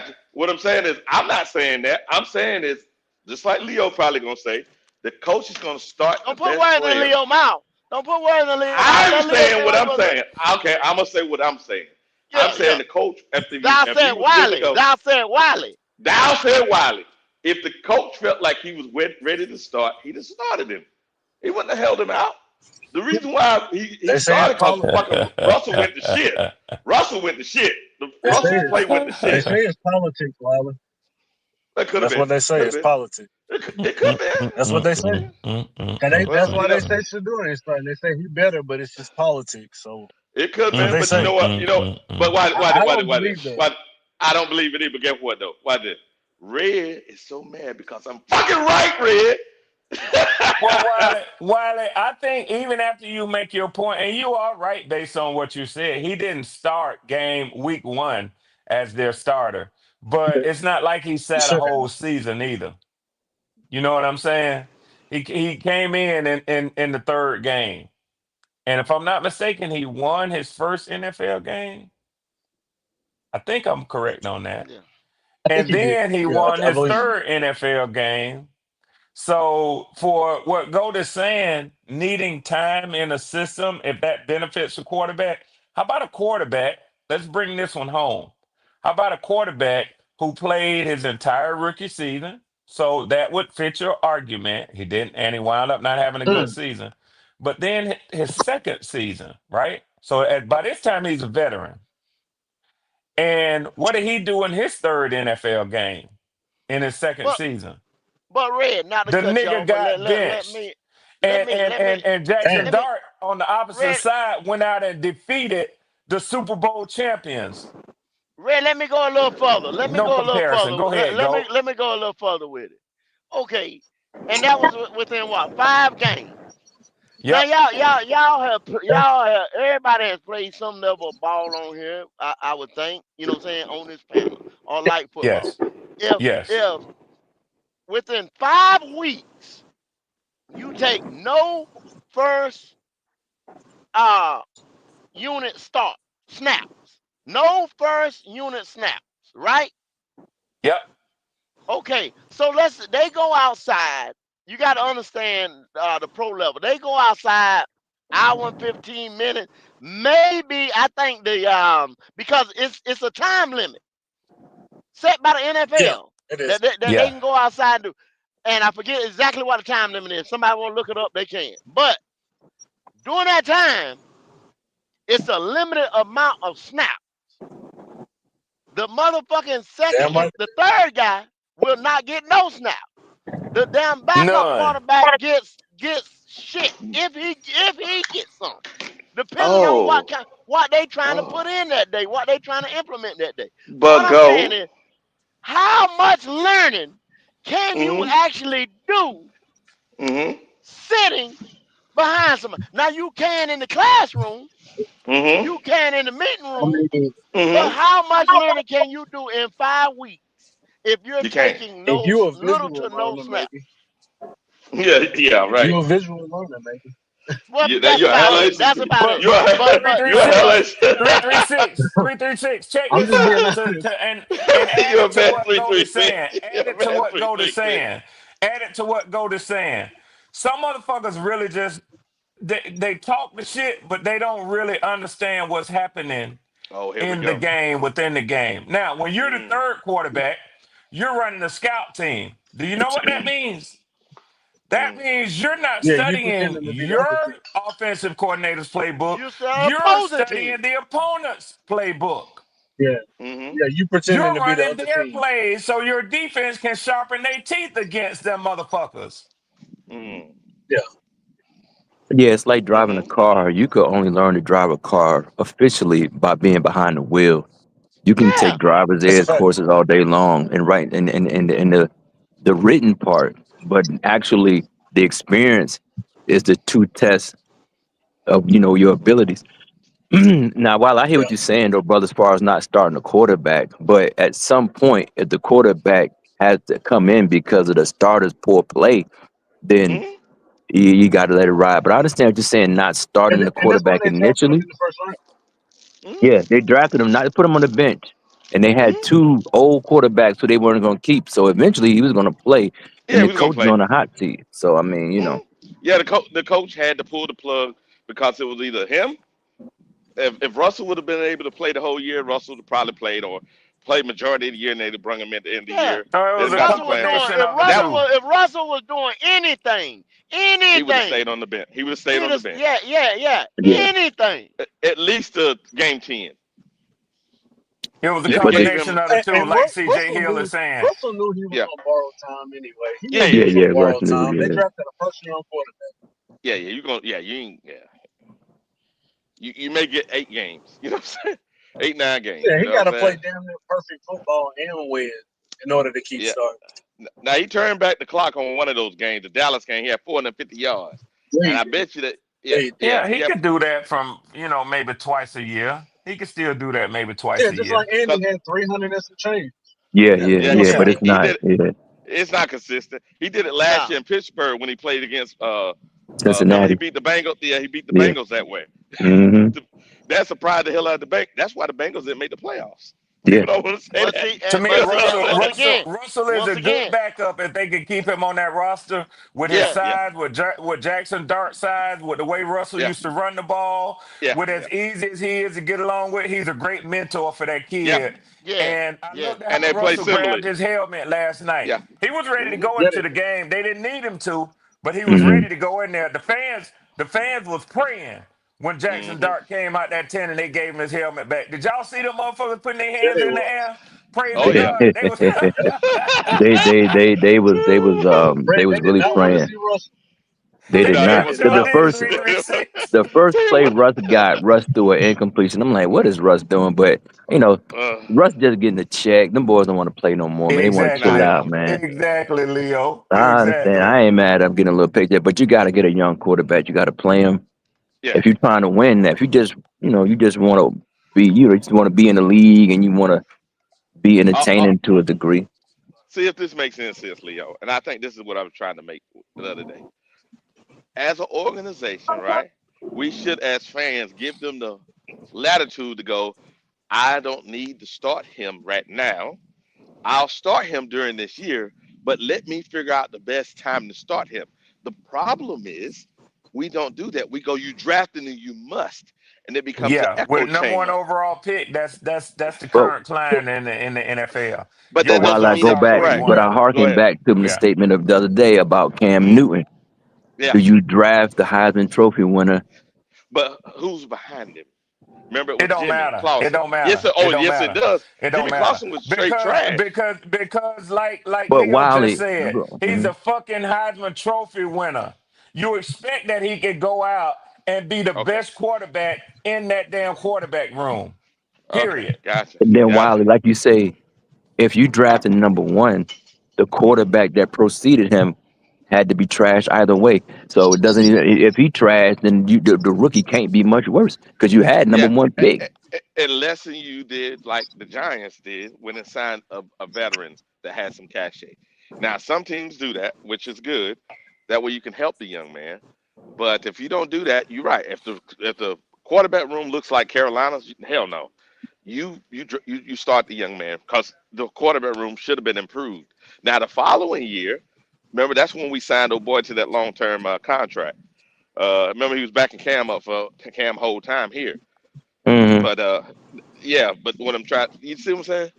you. What I'm saying is I'm not saying that. I'm saying is just like Leo probably gonna say, the coach is gonna start the Don't put best words in player. Leo mouth. Don't put words in Leo mouth. I'm Let Leo saying say what what he I'm gonna say. saying. Okay, I'm gonna say what I'm saying. I'm saying Yeah. the coach, Thou if he said was good to Wiley. go, Thou said Wiley. Dow said Wiley. If the coach felt like he was ready to start, he'd have started him. He wouldn't have held him out. The reason why he They say it's started because politics. fucking Russell went to shit. Russell went to shit. Russell's play went to They shit. say it's politics, Wiley. That could have That's been. what they say. Could have It's been. politics. It could have been. That's what they say. That's Well, why they say Shador ain't starting. They say he better, but it's just politics. So it could have that's what been. they But you say. know what? But why? I don't believe that. Why? I don't believe it either. Guess what though? Why did Red is so mad because I'm fucking right, Red. Well, Wiley, I think even after you make your point, and you are right based on what you said, he didn't start week 1 as their starter. But it's not like he He sat a should have. whole season either. You know what I'm saying? He came in the third game. And if I'm not mistaken, he won his first NFL game. I think I'm correct on that. Yeah. I think And he did. then he Yeah, won I his believe. third NFL game. So for what Gold is saying, needing time in a system, if that benefits the quarterback, how about a quarterback? Let's bring this one home. How about a quarterback who played his entire rookie season? So that would fit your argument. He didn't, and he wound up not having a good season. But then his second season, right? So by this time he's a veteran. And what did he do in his third NFL game in his second But season? Red, not to The cut you nigga off, but got benched. let me And Jackson Damn. Dart on the opposite Red side went out and defeated the Super Bowl champions. let me go a little further. Let me No go a little comparison. further. Go ahead, go. Let me go a little further with it. Okay. And that was within what, 5 games. Now Yep. y'all have everybody has played some level of ball on here, I would think, you know what I'm saying, on this panel or like football. Yes. If Yes. within 5 weeks you take no first unit snaps. No first unit snaps, right? Yep. Okay, so they go outside. You got to understand the pro level. They go outside hour and 15 minutes. Maybe I think because it's a time limit set by the NFL Yeah, it is. that they Yeah. can go outside and do. And I forget exactly what the time limit is. Somebody want to look it up, they can. But during that time, it's a limited amount of snaps. The motherfucking Damn right. the third guy will not get no snap. The damn backup None. quarterback gets shit if he gets some, depending on Oh, what they trying to put oh. in that day, what they trying to implement that day. What But I'm saying go. is, how much learning can you Mm-hmm. actually do Mm-hmm. sitting behind somebody. Now you can in the classroom, Mm-hmm. you can in the meeting I room, mean, but Mm-hmm. how much learning can you do in 5 weeks if you're You can't. taking If no you a little visual to no learner, snap? maybe. Yeah, If right. you a visual learner, maybe. Well, That that's you're a about hell it. of That's about But it. you're but a, but But three but three you're a but hell six but of 336 336. Check I'm this just being out honest. and add you're a it to bad what Gold is 336. saying. You're Add a it to bad what Gold is 336. saying. Add it to what Gold is saying. Some motherfuckers really just they talk the shit, but they don't really understand what's happening Oh, here we in the go. game within the game. Now, when you're the Mm. third quarterback, you're running the scout team. Do you know what that means? That Mm. means you're not Yeah, you studying pretending to be the other your team. offensive coordinator's playbook. you still You're opposing team. studying the opponent's playbook. Yeah, Mm-hmm. yeah, you pretending You're to be the running other their team. plays so your defense can sharpen their teeth against them motherfuckers. Mm. Yeah, Yeah, it's like driving a Mm-hmm. car. You could only learn to drive a car officially by being behind the wheel. You can Yeah. take driver's that's a ed fact. courses all day long and write and the written part, but actually the experience is the true test of your abilities. Now, while I hear Yeah, what you're saying, though, brother, as far as not starting a quarterback, but at some point, if the quarterback has to come in because of the starter's poor play, then Mm-hmm. you got to let it ride. But I understand what you're saying, not starting the and that's why quarterback they drafted him initially. in the first round. Yeah, they drafted him not to put him on the bench, and they had Mm-hmm. two old quarterbacks who they weren't going to keep. So eventually, he was going to play, and Yeah, the we're gonna coach is play. on the hot seat. So I mean, Mm-hmm. Yeah, the coach had to pull the plug because it was either him. If Russell would have been able to play the whole year, Russell would have probably played or played majority of the year, and they'd have brung him in at the end of the Yeah. year. So it They'd was have If a got some Russell was playing doing time. combination if of the But that Russell two. was if Russell was doing anything, he would have stayed anything, on the bench. He would have stayed he'd on the have bench yeah, yeah, anything. at least to game 10. It was a They'd have but they, gave combination him. of the two, And like CJ Russell Hill is knew saying. Russell knew he was Yeah, on borrowed time anyway. He yeah, knew he yeah, yeah, was yeah, yeah, on Russ borrowed knew, time. They yeah, drafted a first round quarterback. yeah, yeah. You gonna yeah, you ain't yeah. You may get 8 games. You know what I'm saying? 8, 9 games. Yeah, You he know what got I'm to play saying? damn near perfect football and win in order to keep Yeah. starting. Now he turned back the clock on one of those games, the Dallas game. He had 450 yards, Yeah, and he I did. bet you that Yeah, yeah, he did. yeah, Yeah, he yeah. could do that from, maybe twice a year. He could still do that maybe twice Yeah, a just year. like Andy Cause had 300 and some change. yeah, That's yeah, yeah, pretty yeah. much But Yeah. it. it's he not. did. Yeah, It's not consistent. He did it last No. year in Pittsburgh when he played against remember he Cincinnati. beat the Bengals. Yeah, he beat the Yeah. Bengals that way. Hmm. That surprised the hell out of the bank. That's why the Bengals didn't make the playoffs. Yeah. People don't want to say But that. see, To me, but Because see, Russell, Russell, once again, Russell is once a good again, backup if they can keep him on that roster with his yeah, yeah, yeah, size, with Jackson Dart size, with the way Russell yeah, used to run the ball, yeah, with yeah, as easy as he is to get along with. He's a great mentor for that yeah. kid. yeah, And I yeah. looked at And how they play Russell grabbed similarly. his helmet last night. Yeah. He was ready to Hmm. go Yeah, into they the did. game. They didn't need him to, but he was Hmm. ready to go in there. The fans was praying when Jackson Hmm. Dart came out that 10 and they gave him his helmet back. Did y'all see them motherfuckers putting their Yeah, hands they in the was. air, praising Oh yeah. God? They was Yep. They Brett, was they did really not want to praying. see Russell. They they did No, they not. definitely was Because sure the not. did. first Three three six. the first They play was. Russ got, Russ threw an incompletion. I'm like, what is Russ doing? But Uh, Russ just getting the check. Them boys don't want to play no more, man. They want to chill nah. Exactly. out, man. Exactly, Leo. I understand. Exactly. I ain't mad. I'm getting a little paycheck, but you got to get a young quarterback. You got to play him Yeah. if you're trying to win. If you just, you just want to just want to be in the league and you want to be Uh, entertaining to a degree. see if this makes any sense, Leo. And I think this is what I was trying to make the other day. As an organization, right? We should, as fans, give them the latitude to go. I don't need to start him right now. I'll start him during this year, but let me figure out the best time to start him. The problem is we don't do that. We go, you drafting and you must, and it becomes an Yeah, with echo the number one chamber. overall pick, that's the But current climb in the NFL. But Your but that while doesn't I rookie mean is go that, back, already right? but I one. Go hearken ahead. back to the Yeah. statement of the other day about Cam Hmm. Newton. Yeah, Do you draft the Heisman Trophy winner? but who's behind him? Remember, it It was don't Jimmy matter. It Clausen. don't Yes, matter. It oh don't yes, it matter. does. It don't Jimmy matter. Clausen was straight Because trash. because because like But Leo just Wiley, said, he's mhm. a fucking Heisman Trophy winner. You expect that he could go out and be the Okay, best quarterback in that damn quarterback room. okay, Period. gotcha, And then gotcha. Wiley, like you say, if you drafted number one, the quarterback that preceded him had to be trashed either way. So it doesn't even if he trashed, then the rookie can't be much worse because you had number Yeah, one pick. unless you did like the Giants did when it signed a veteran that had some cachet. Now, some teams do that, which is good. That way you can help the young man. But if you don't do that, you're right. If the quarterback room looks like Carolina's, hell no. You start the young man because the quarterback room should have been improved. Now the following year, remember that's when we signed old boy to that long term contract. Remember he was backing Cam up for Cam whole time here. Hmm. But yeah, but what I'm trying, you see what I'm saying?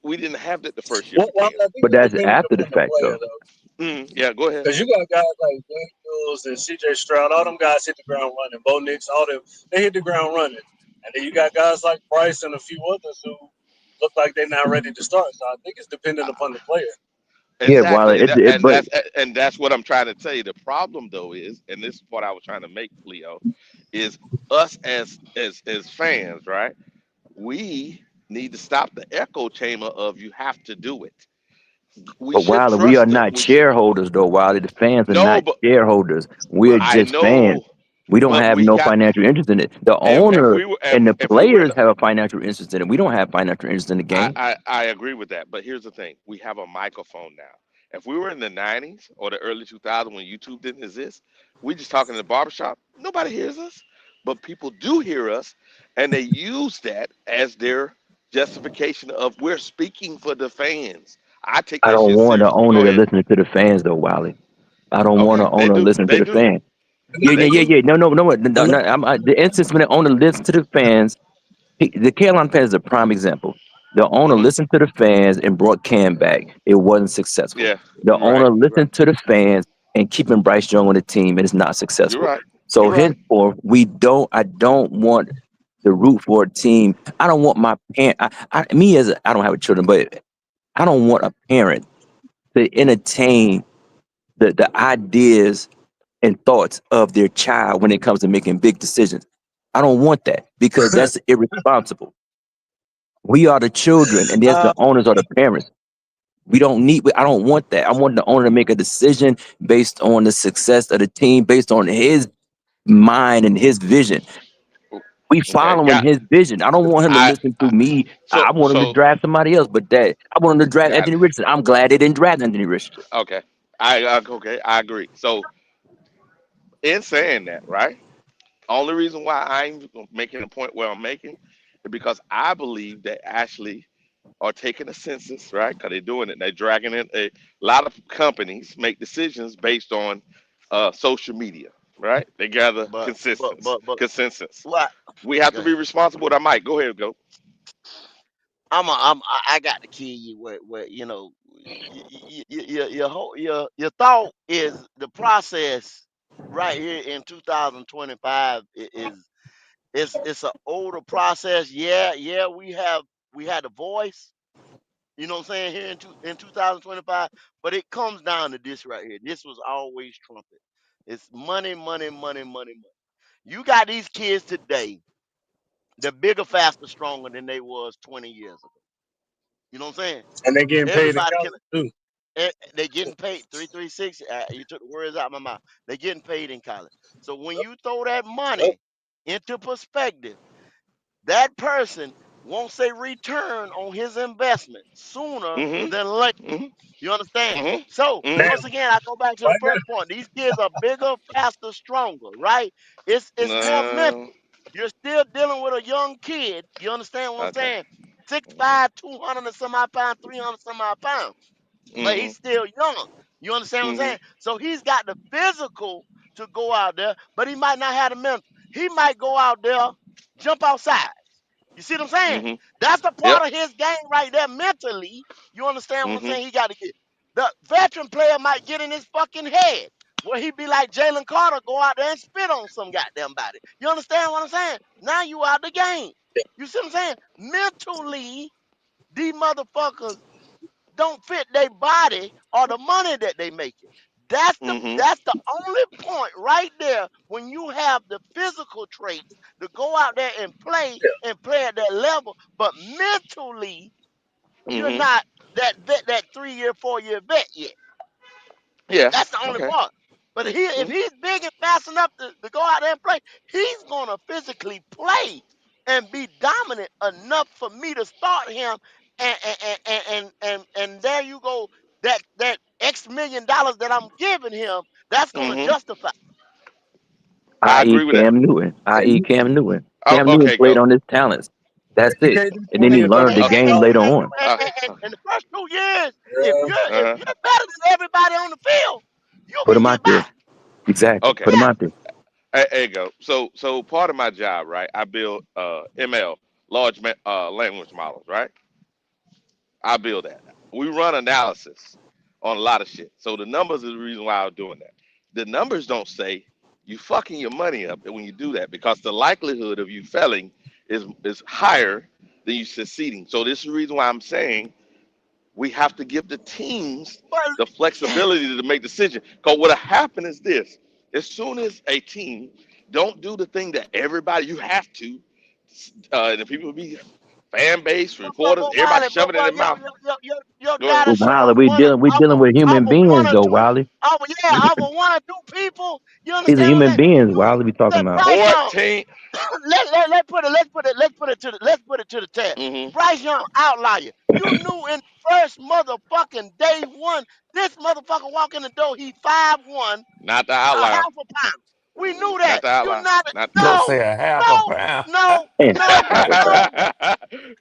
We didn't have that the first year for Well, Cam. I think But it's that's dependent after the upon the fact, player though. though. Yeah, go ahead. Because you got guys like Daniels and CJ Stroud, all them guys hit the ground running. Bo Nix, all them, they hit the ground running. And then you got guys like Bryce and a few others who look like they're not ready to start. So I think it's dependent upon the player. Yeah, while Exactly, and but that's what I'm trying to tell you. The problem though is, and this is what I was trying to make, Leo, is us as fans, right? We need to stop the echo chamber of you have to do it. We should Wilder, we are trust the not we should shareholders though. Wilder, the fans are no, not but shareholders. We're I just fans. know, We don't but have we no got financial interest in it. The if owner we were and the if we were in players have a financial interest in it. We don't have financial interest in the game. I agree with that, but here's the thing: we have a microphone now. If we were in the '90s or the early 2000s when YouTube didn't exist, we just talking in the barbershop. Nobody hears us, but people do hear us, and they use that as their justification of we're speaking for the fans. I take I that don't shit want the seriously. Go owner to ahead. listen to the fans though, Wiley. I don't want Okay, the owner to listen to they the do, fans. Yeah, yeah, they yeah, do. yeah. No, no, no. No, the instance when the owner listens to the fans, the Carolina Panthers is a prime example. The owner Hmm. listened to the fans and brought Cam back. It wasn't successful. Yeah, The you're right. owner You're right. listened to the fans and keeping Bryce Young on the team, and it's not You're successful. right. So You're right. henceforth, we don't. I don't want to root for a team. I don't want my parent. Me as I don't have children, but I don't want a parent to entertain the ideas and thoughts of their child when it comes to making big decisions. I don't want that because that's irresponsible. We are the children, and there's the owners or the parents. We don't need. I don't want that. I want the owner to make a decision based on the success of the team, based on his mind and his vision. We Okay, following got. his vision. I don't want him to I, listen I to me. so I want him to so draft somebody else, but that I want him to draft got Anthony it. Richardson. I'm glad they didn't draft Anthony Richardson. Okay. Okay, I agree. So in saying that, right? Only reason why I'm making the point where I'm making is because I believe they actually are taking a census, right? Because they're doing it. They're dragging in a lot of companies make decisions based on social media, right? They gather consensus. what? We have Go to be ahead. responsible. That might go ahead, go. I got to kill you where you know your thought is the process right here in 2025 is it's an older process. Yeah, yeah, we had a voice. You know what I'm saying here in 2025, but it comes down to this right here. This was always trumpet. It's money, money, money, money, money. You got these kids today. They're bigger, faster, stronger than they was 20 years ago. You know what I'm saying? And they're getting paid in Everybody can. college too. They getting paid 336. You took the words out of my mouth. They getting paid in college. So when you throw that Yep. money into perspective, that person won't say return on his investment sooner Mm-hmm. than later. Mm-hmm. You understand? So Mm-hmm. Now, Mm-hmm. once again, I go back to the right now, first point. These kids are bigger, faster, stronger, right? It's more No. mental. You're still dealing with a young kid. You understand what I'm Okay. saying? 6'5", 200 and some odd pounds, 300 some odd pounds, but Mm-hmm. he's still young. You understand what I'm Mm-hmm. saying? So he's got the physical to go out there, but he might not have the mental. He might go out there, jump outside. You see what I'm saying? Mm-hmm. That's the Yep. part of his game right there mentally. You understand what I'm Mm-hmm. saying? He got to get. The veteran player might get in his fucking head where he be like Jalen Carter, go out there and spit on some goddamn body. You understand what I'm saying? Now you out the game. You see what I'm saying? Mentally, these motherfuckers don't fit their body or the money that they making. Mm-hmm. That's the only point right there when you have the physical traits to go out there and play at that level, but mentally you're Mm-hmm. not that 3 year, 4 year vet yet. Yeah. That's the only Okay. part. But if Mhm. he's big and fast enough to go out there and play, he's gonna physically play and be dominant enough for me to start him. And there you go. That X $1 million that I'm giving him, that's gonna Mhm. justify. I I.e. agree with that. Cam Newton. Hey, I.e. Cam Newton. Oh, Cam Newton okay, played go. on his talents. That's you it. can't do And then twenty he and thirty learned the Uh, game thousand. later on. And, uh, and, and, and the first 2 years, Yeah. if uh, you're better than everybody on the field, you Put can him get out there. by. Exactly. okay. Put him Yeah. out there. There you go. So part of my job, right? I build ML, language models, right? I build that. We run analysis on a lot of shit. So the numbers is the reason why I'm doing that. The numbers don't say you fucking your money up when you do that because the likelihood of you failing is higher than you succeeding. So this is the reason why I'm saying we have to give the teams the But flexibility to make decisions. Because what'll happen is this: as soon as a team don't do the thing that everybody you have to, and the people be fan base, reporters, everybody Wiley, shoving it in their mouth. your Go ahead. data But Wiley, showing one we off dealing of with human one beings or though, two Wiley. off of one or two people. You These are understand what I'm human saying? beings, You Wiley, we talking let about. Bryce Young 14. let's put it to the test. Hmm. Bryce Young outlier. You knew in the first motherfucking day one, this motherfucker walk in the door, he 5'1", Not the a outlier. half a pound. We knew Not that. the You're outlier. not Not. Don't no, say a half a no, pound. no, And no, no,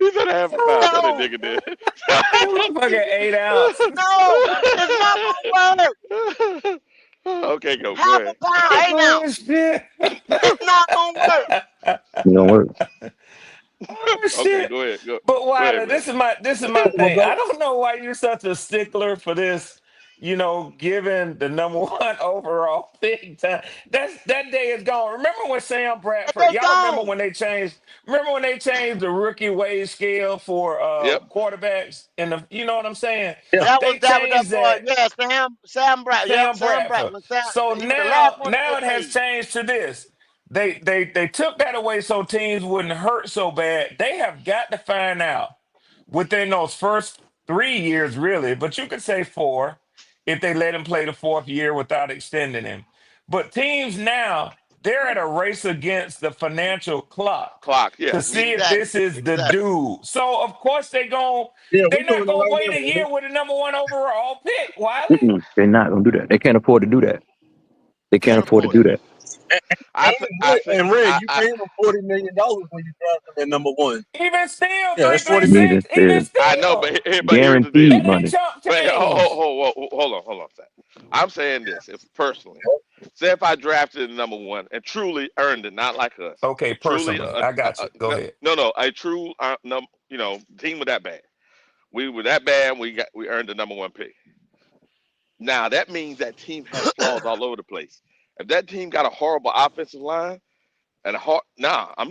He said half a pound. That no, nigga did. That motherfucker 8 ounces. no. It's not gonna work. Okay, go Half ahead. a pound, 8 ounce. Oh shit. It's not gonna work. you know what? Oh Okay, shit. go ahead. But Go ahead, Wilder, man. this is my Well, thing. I go. don't know why you're such a stickler for this, given the number one overall pick time. That day is gone. Remember when Sam Bradford, They y'all remember gone. when they changed the rookie wage scale for Yep. quarterbacks and you know what I'm saying? Yeah. They That was that changed boy. that. Yeah, Sam Brat. Yep, Sam Sam Brat Bradford. was Sam. So He was the last now, one to now get it has paid. changed to this. They took that away so teams wouldn't hurt so bad. They have got to find out within those first 3 years, really, but you could say four if they let him play the fourth year without extending him. But teams now, they're at a race against the financial clock Clock. Yeah. to see if Exactly. this is the Exactly. dude. So of course Yeah, they're we're not doing it gonna right wait now, a man. year with a number one overall pick, Wiley. Mm-mm, they're not gonna do that. They can't afford to do that. They can't Can't afford to afford do it. that. I think. And Red, you paid him $40 million when you drafted him at number one. Even still, Yeah, three that's three 40 million. Even six. Even still, I know, still, but here's the deal. guaranteed that ain't money. chump But change. hold on, Zach. I'm saying this, if personally, say if I drafted the number one and truly earned it, not like us, Okay, truly, personally, I got you. Go ahead. no, a true, team was that bad. We were that bad. We earned the number one pick. Now that means that team has flaws all over the place. If that team got a horrible offensive line and I'm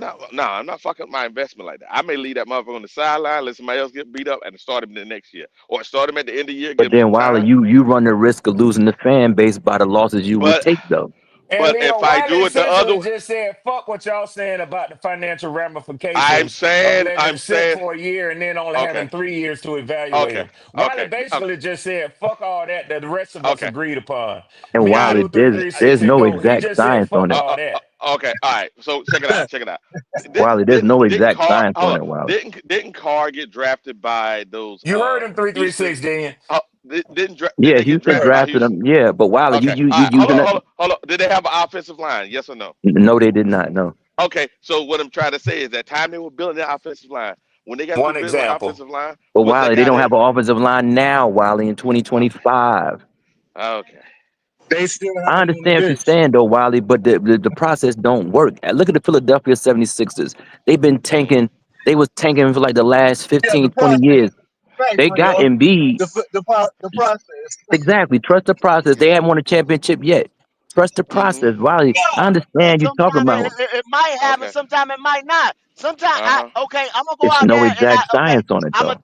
not fucking up my investment like that. I may leave that motherfucker on the sideline, let somebody else get beat up, and start him the next year, or start him at the end of the year, But give him then some Wiley, time. you run the risk of losing the fan base by the losses you would But take though. And but Leo if I Wiley do it the other essentially way, just said, "Fuck what y'all saying about the financial I'm ramifications of saying, letting him I'm sit saying, for a year and then only having okay, 3 years to evaluate okay, him." Wiley okay, okay, basically just said, "Fuck all that that the rest of us okay. agreed upon." And Me and Got Wiley, it. you, three three six, there's and no go. He exact just said, science on "Fuck it. all that." Okay, all right. So check it out. Check it out. Wiley, there's no exact science on it, Wiley. Didn't Carr get drafted by those You heard him, three three Houston? six, didn't Didn't Yeah, they get Houston drafted by drafted Houston? him. Yeah, but Wiley, Okay, you all right. Hold using on, it? hold on. Did they have an offensive line? Yes or no? No, they did not. No. Okay. So what I'm trying to say is that time they were building their offensive line, when they got through One building the example. offensive line, But was that Wiley, they guy don't there? have an offensive line now, Wiley, in Okay. 2025. Okay. They still I haven't done the understand what you're bench. saying though, Wiley, but the process don't work. Look at the Philadelphia 76ers. They've been Hmm. tanking. They was tanking for like the last Yeah, the 15, 20 process. years. Thanks, They got Leon. Embiid. The process. Exactly. Trust the process. They haven't won a championship yet. Trust the Hmm. process, Wiley. I And understand you talking sometimes about. it might happen, Okay. sometimes it might not. Sometimes Uh-huh. I'm gonna go It's out no there and exact science on it though.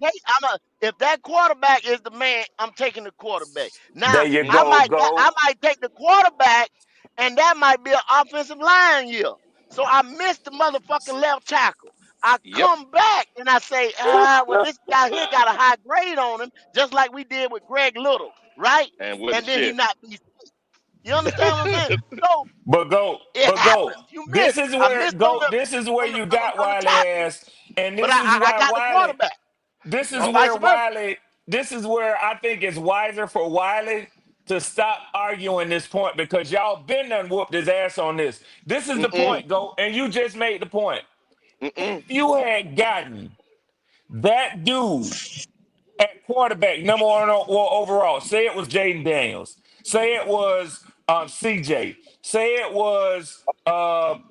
if that quarterback is the man, I'm taking the quarterback. There Now you Hmm. go, I go. might take the quarterback, and that might be an offensive line year. So I missed the motherfucking left tackle. I Yep. come back and I say, well, this guy here got a high grade on him, just like we did with Greg Little. right? And wouldn't And then he shit. not be. You understand what I'm saying? So it But go. happens. You missed. I missed This is where you got on the Wiley tackle, ass, and but this is I why got the Wiley. quarterback, This is and Okay. vice where versa. Wiley. This is where I think it's wiser for Wiley to stop arguing this point because y'all been done whooped his ass on this. This is the Mm-mm. point, go, and you just made the point. If Mm-mm. you had gotten that dude at quarterback, number one overall, say it was Jaden Daniels, say it was CJ, say it was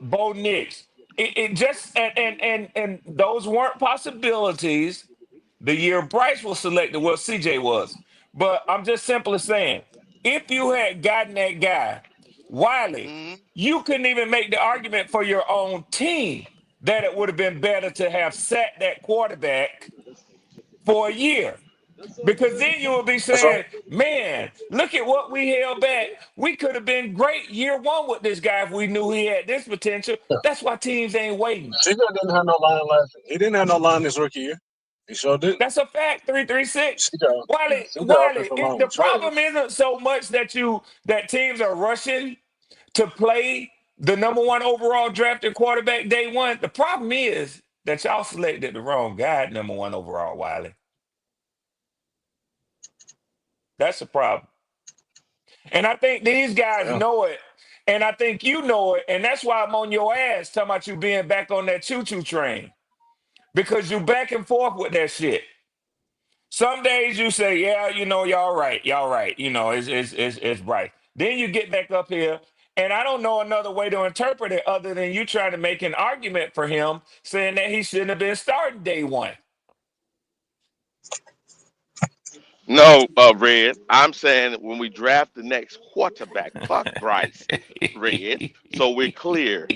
Bo Nix. It just and those weren't possibilities the year Bryce was selected. Well, CJ was, but I'm just simply saying, if you had gotten that guy, Wiley, Mhm. you couldn't even make the argument for your own team that it would have been better to have sat that quarterback for a year. Because then you would be That's right. saying, man, look at what we held back. We could have been great year one with this guy if we knew he had this potential. Yeah. That's why teams ain't waiting. CJ didn't have no line last year. He didn't have no line this rookie year. He sure didn't. That's a fact. 336. Wiley, CJ Wiley. offensive line The was trash. problem isn't so much that teams are rushing to play the number one overall drafted quarterback day one. The problem is that y'all selected the wrong guy at number one overall, Wiley. That's the problem. And I think these guys Yeah. know it. And I think you know it. And that's why I'm on your ass talking about you being back on that choo-choo train. Because you back and forth with that shit. Some days you say, yeah, y'all right. Y'all right. It's right. Then you get back up here. And I don't know another way to interpret it other than you trying to make an argument for him saying that he shouldn't have been starting day one. No, Red. I'm saying when we draft the next quarterback, fuck Bryce, Red. So we're clear.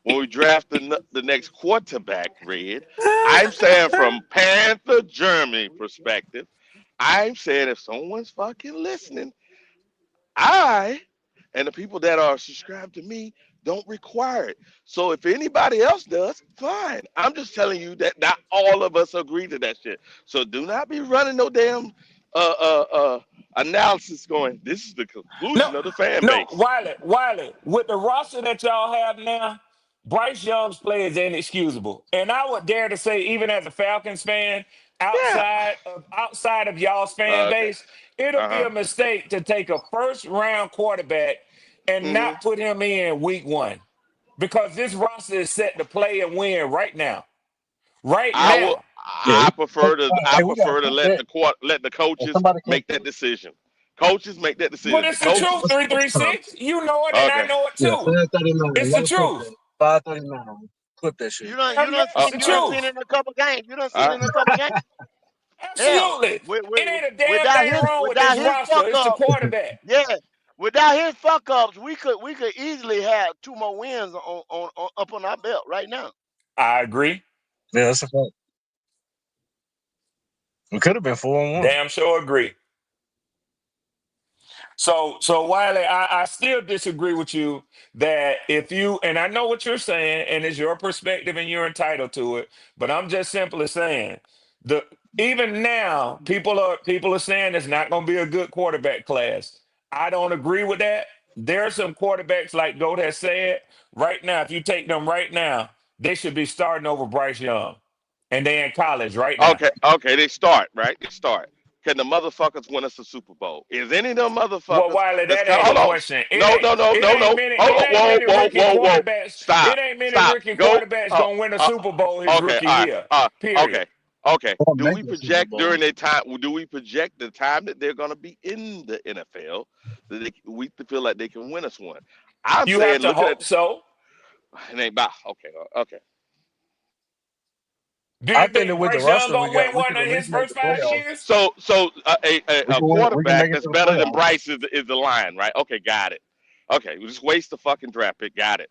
When we draft the next quarterback, Red, I'm saying from Panther Germany perspective, I'm saying if someone's fucking listening, I and the people that are subscribed to me don't require it. So if anybody else does, fine. I'm just telling you that not all of us agree to that shit. So do not be running no damn uh uh analysis going, this is the No, conclusion of the fan no, base. Wiley, with the roster that y'all have now, Bryce Young's play is inexcusable. And I would dare to say, even as a Falcons fan, Yeah. outside of y'all's fan Okay. base, it'll be Uh-huh. a mistake to take a first round quarterback and Hmm. not put him in week one. Because this roster is set to play and win right now. Right I will now. Yeah. I Hey, we got to prefer to flip that. let the If coaches somebody can. make that decision. Coaches make that But decision. The it's the truth, coaches. 336. You know it and I Okay. know it Yeah, too. 539. It's the Y'all clip truth. that. 539. Clip that shit. It's the You done seen truth. it in a couple games. You done seen Uh, it in a couple games. Hell, Absolutely. It ain't a damn without thing his wrong with without this his roster. fuck It's the up, quarterback. yeah. Without his fuck ups, we could easily have two more wins on up on our belt right now. I agree. Yeah, that's a fact. We could have been 4-1. Damn sure agree. So Wiley, I still disagree with you that if you, and I know what you're saying, and it's your perspective and you're entitled to it, but I'm just simply saying the even now people are saying it's not going to be a good quarterback class. I don't agree with that. There are some quarterbacks like Goat has said right now. If you take them right now, they should be starting over Bryce Young, and they in college right now. okay, they start, right? They start. Can the motherfuckers win us a Super Bowl? Is any of them Well, motherfuckers Wiley, that's that come ain't the hold on. question. No, no, no, no, no. Hold on. It ain't Whoa, many whoa, rookie whoa, whoa. quarterbacks. Stop. It ain't many Stop. rookie Go. quarterbacks Uh, gonna win a uh, Super Bowl his okay, rookie all right. year. Period. Okay. Okay. Or Do make we the Super project Bowl. during their time? Do we project the time that they're going to be in the NFL that we feel like they can win us one? I'm You have saying, to looking at hope so. it ain't about okay, okay. Do I you think that think with the Bryce Young roster we gonna got, win we one could in at his least make first the 5 playoffs. years? So a We can quarterback make it that's to the better than playoffs. Bryce is the line, right? Okay, got it. Okay, we just waste the fucking draft pick. Got it.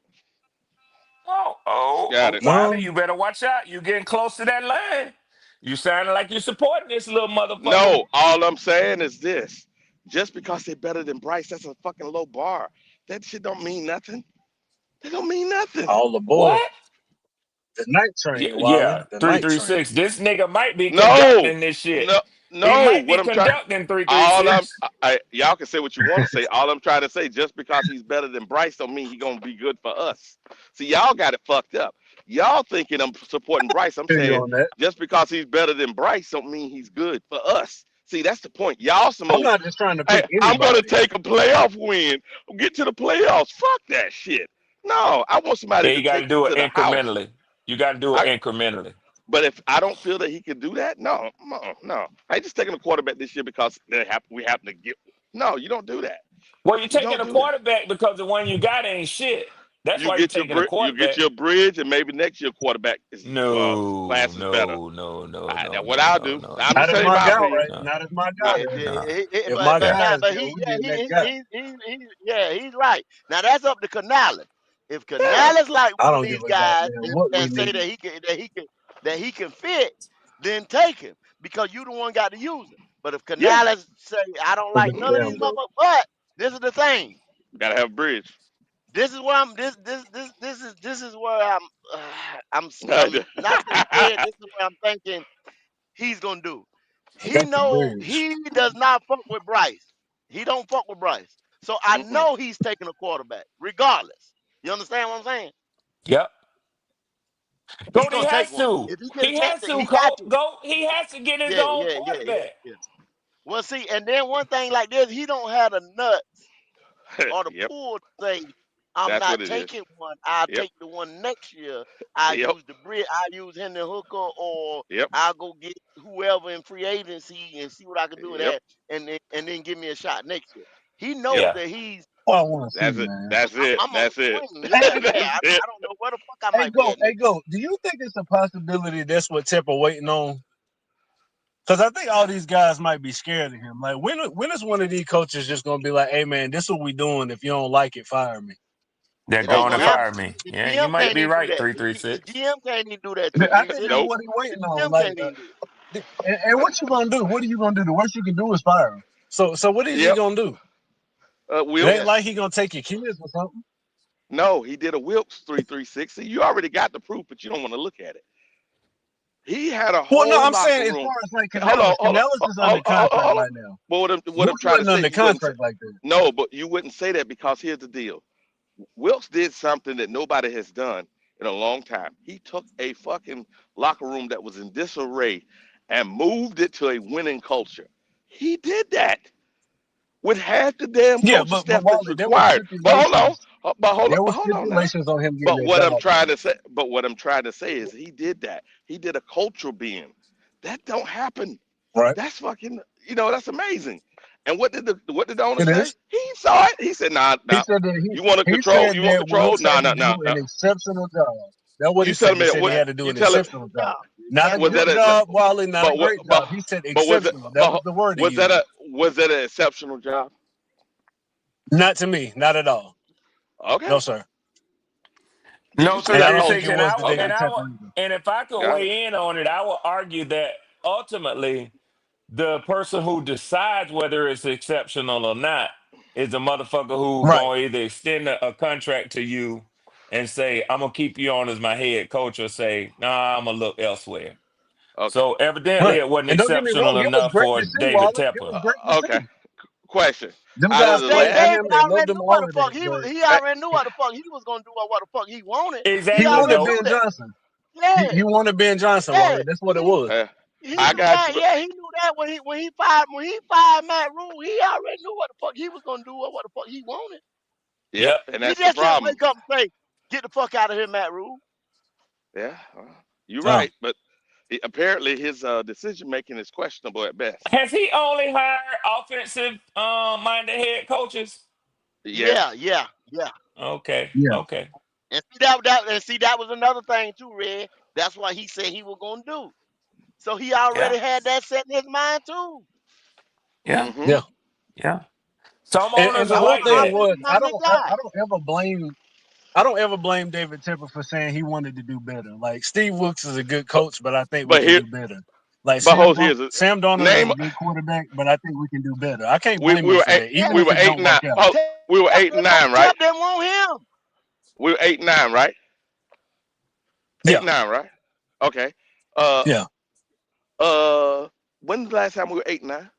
Got it. Wiley, No, you better watch out. You getting close to that line. You sounding like you supporting this little motherfucker. No, all I'm saying is this: just because they're better than Bryce, that's a fucking low bar. That shit don't mean nothing. That don't mean nothing. all aboard. What? The night train, Yeah, Wally. The night train. 336. This nigga might be No, conducting this shit. no, He no. might What be I'm trying, conducting all I'm, 336. y'all can say what you want to say. All I'm trying to say, just because he's better than Bryce, don't mean he gonna be good for us. See, y'all got it fucked up. Y'all thinking I'm supporting Bryce. I'm Feel you saying on that. just because he's better than Bryce, don't mean he's good for us. See, that's the point. Y'all some I'm old. not just trying to Hey, pick I'm gonna anybody. take a playoff win. Get to the playoffs. Fuck that shit. No, I want somebody Yeah, to you got take to me do it to the house. incrementally. You got to do it I, incrementally. but if I don't feel that he can do that, no, no. I ain't just taking a quarterback this year because we happen to get. No, you don't do that. Well, you're You taking don't a do that. quarterback because the one you got ain't shit. That's You why you're get your taking a you get quarterback. your bridge, and maybe next year quarterback is No, class is better. no, no, no, no, That's what no, I'll no, do. no, I'm no, just Not as saying no, my my guy, no, opinion. right? no, Not as my guy I, Yeah, there. no. If my but Yeah. guy now, is but there, he, we yeah, getting that guy. he's right. Now that's up to Canales. If yeah, Canales like I one of don't give these a guys goddamn what we and say need. that he can fit, then take him because you the one got to use him. But if yeah. Canales say I don't Look like at the none of these damn boat. motherfuckers, but this is the thing. Gotta have a bridge. This is where I'm. This is where I'm not so scared. This is where I'm thinking he's gonna do. He That's the know bridge. he does not fuck with Bryce. He don't fuck with Bryce. So I Mm-mm. know he's taking a quarterback, regardless. You understand what I'm saying? Yep. He's Cody gonna take has one. to. If he can He take has it, to, he got Cole. to. Go. He has to get his Yeah, own yeah, yeah, yeah, quarterback. yeah. Well, see, and then one thing like this, he don't have the nuts or the Yep, pull to say, I'm that's what not it is. taking one. I'll Yep, take the one next year. I yep, use the bridge. I use Henry Hooker, or yep, I'll go get whoever in free agency and see what I can do with yep, that, and then give me a shot next year. He knows yep. Yeah. that he's. What I want to see, That's it. man. That's it. I'm on That's the it. swing. Yeah, yeah. That's it. I don't know where the fuck I might be at Hey, next go. Do you think it's a possibility that's what Tepper waiting on? Because I think all these guys might be scared of him. Like, when is one of these coaches just gonna be like, "Hey, man, this is what we doing. If you don't like it, fire me." They're year. It Oh ain't going to gonna no, happen. fire me. The Yeah, you GM might can't be even do right, that. The 336. GM can't even do that. I think that's 336. nope. what he waiting The on. GM Like, can't even do it. and what you gonna do? What are you gonna do? The worst you can do is fire him. So what is he Yep. gonna do? It ain't Wilkes. Yeah. like he gonna take your kids or something. No, he did a Wilkes 336. See, you already got the proof, but you don't want to look at it. He had a Well, no, whole I'm locker saying as room. far as like Hold on, hold on, Canales is hold under on, hold on. contract Hold on. right now. But what I'm Wilkes trying to wasn't say, under you wouldn't say contract like that. no, but you wouldn't say that because here's the deal. Wilkes did something that nobody has done in a long time. He took a fucking locker room that was in disarray and moved it to a winning culture. He did that with half the damn Yeah, coaching but staff that's Wally, there were required. But hold on, stipulations. There were but hold on now. stipulations on him getting But that what I'm job, trying though. to say, is he did that. He did a cultural being. That don't happen. Right? That's fucking, that's amazing. And what did the owner It say? is. He saw it. He said, "Nah, He nah. said that You want to he control? said You want that control? Wilkes Nah, had to nah, nah, do nah." an exceptional job. That's what he You said. telling He me said he what? had to do You an telling? exceptional Yeah. job. Not a Was that good a? job, Wally, not a But what? great job. He said But was it? exceptional. That was the word he Was that used. an exceptional job? Not to me, not at all. Okay. No, sir. Did you No, say And I that, don't think 336, coach? it and was I the will, Okay. David and I will, Tepper either. and if I could Got it. weigh in on it, I will argue that ultimately the person who decides whether it's exceptional or not is the motherfucker who Right. gonna either extend a contract to you and say, I'm gonna keep you on as my head coach, or say, nah, I'm gonna look elsewhere. Okay. So evidently Right. it wasn't And don't get me wrong, exceptional it was enough great for to see, David Wally. It Tepper. was great to Okay. see. Question. Them Out of guys the Dave, played for last, David him. They loved already him, knew what all the of fuck that. But he hey, already knew what the fuck he was gonna do or what the fuck he wanted. He he Exactly, wanted already Dope. knew Ben that. Johnson. Yeah, He wanted Ben Johnson, yeah. Wally. That's what it He was. hey, he I knew got that. you. Yeah, he knew that when he fired Matt Rule, he already knew what the fuck he was gonna do or what the fuck he wanted. Yep, Yep. and He that's the just didn't problem. wake up and say, "Get the fuck out of here, Matt Rule." Yeah, you're Yeah. right, but apparently his decision making is questionable at best. Has he only hired offensive minded head coaches? Yes. Yeah, yeah, yeah. Okay, Yeah. okay. And see that was another thing too, Red. That's what he said he was gonna do. So he Yeah, already had that set in his mind too. yeah, Mm-hmm. Yeah. yeah. Some And owners the are I'm whole like thing that. an was offensive-minded I guy. don't ever blame David Tepper for saying he wanted to do better. Like Steve Wilkes is a good But coach, but I think we but can here, do better. Like but hold here's a Sam Darnold is name. a good quarterback, but I think we can do better. I can't We blame we him were for eight. that, Yeah, even We if were it eight don't and work nine. out. Oh, Tep we were eight and nine, right? didn't want him. We were 8-9, right? Yeah, 8-9, right? Okay. Uh, yeah. when's the last time we were 8-9?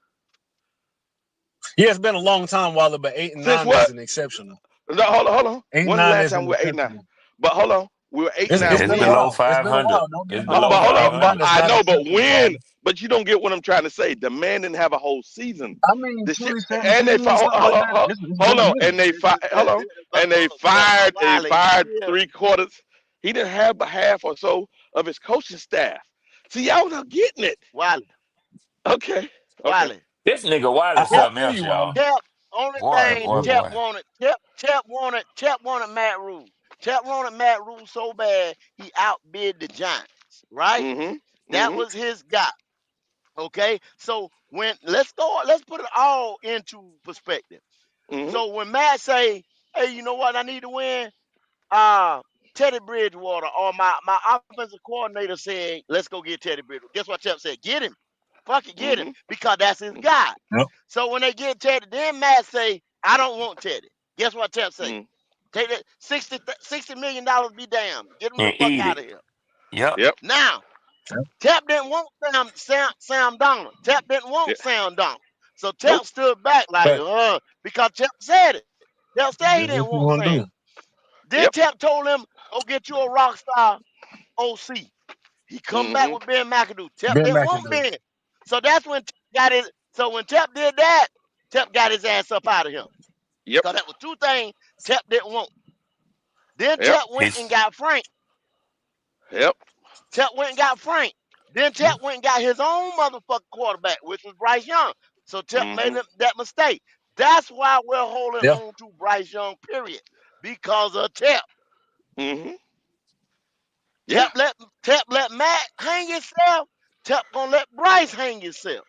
Yeah, it's been a long time, Wilder, but 8 and Since 9 what? isn't exceptional. No, hold on. 8 and When's the 9 last time isn't we were 8-9? exceptional. But hold on, we were eight It's nine it's It's been a when? below while. It's been a 500. while. Don't get It's me below wrong. But hold 8 on, and 9 500. is I not know, but exceptional, when? Wilder. But you don't get what I'm trying to say. The man didn't have a whole season. I mean, The shit, and they 2017, something like that. It's hold been a on, minute. and they hold on, But and they but fired, Wiley, still 3 quarters. He didn't have but half or so of his coaching staff. See, y'all not getting it. Wiley, Okay, okay. Wiley. This nigga Wiley I Tep something feel else, you, y'all. Wilder. Tep, only Boy, thing boy, Yeah. Tep boy. wanted, Tep wanted Matt Rule. Tep wanted Matt Rule so bad he outbid the Giants, right? Mm-hmm. That Mm-hmm. was his guy. Okay. So let's put it all into perspective. Mm-hmm. So when Matt say, hey, you know what I need to win? Teddy Bridgewater or my offensive coordinator said, let's go get Teddy Bridgewater. Guess what Tep said? Get him. Fuck it, get him. Mm-hmm. Because that's his guy. Yep. So when they get Teddy, then Matt say, I don't want Teddy. Guess what Tep say? Mm-hmm. Take that $60 million be damned. Get him the And fuck eat out it. of here. Yep. Yep. Now, Yep. Tep didn't want Sam Donald. Tep didn't Yeah. want Sam Donald. So Nope. Tep stood back like, But because Tep said it. Tep said he that's what didn't you want want to Sam. do. Then Yep. Tep told him, go get you a rock star OC. He come back Mm-hmm. with Ben McAdoo. Tep Ben didn't want McAdoo. Ben. So that's when Tep got his. So when Tep did that, Tep got his ass up out of him. Yep. Because that was two things Tep didn't want. Then Yep. Tep went and He's got Frank. Yep. Tep went and got Frank. Then Tep went and got his own motherfucking quarterback, which was Bryce Young. So Tep made Mm-hmm. that mistake. That's why we're holding Yeah. on to Bryce Young, period. Because of Tep. Mm-hmm. Yeah. Tep let Matt hang himself. Tep gonna let Bryce hang himself.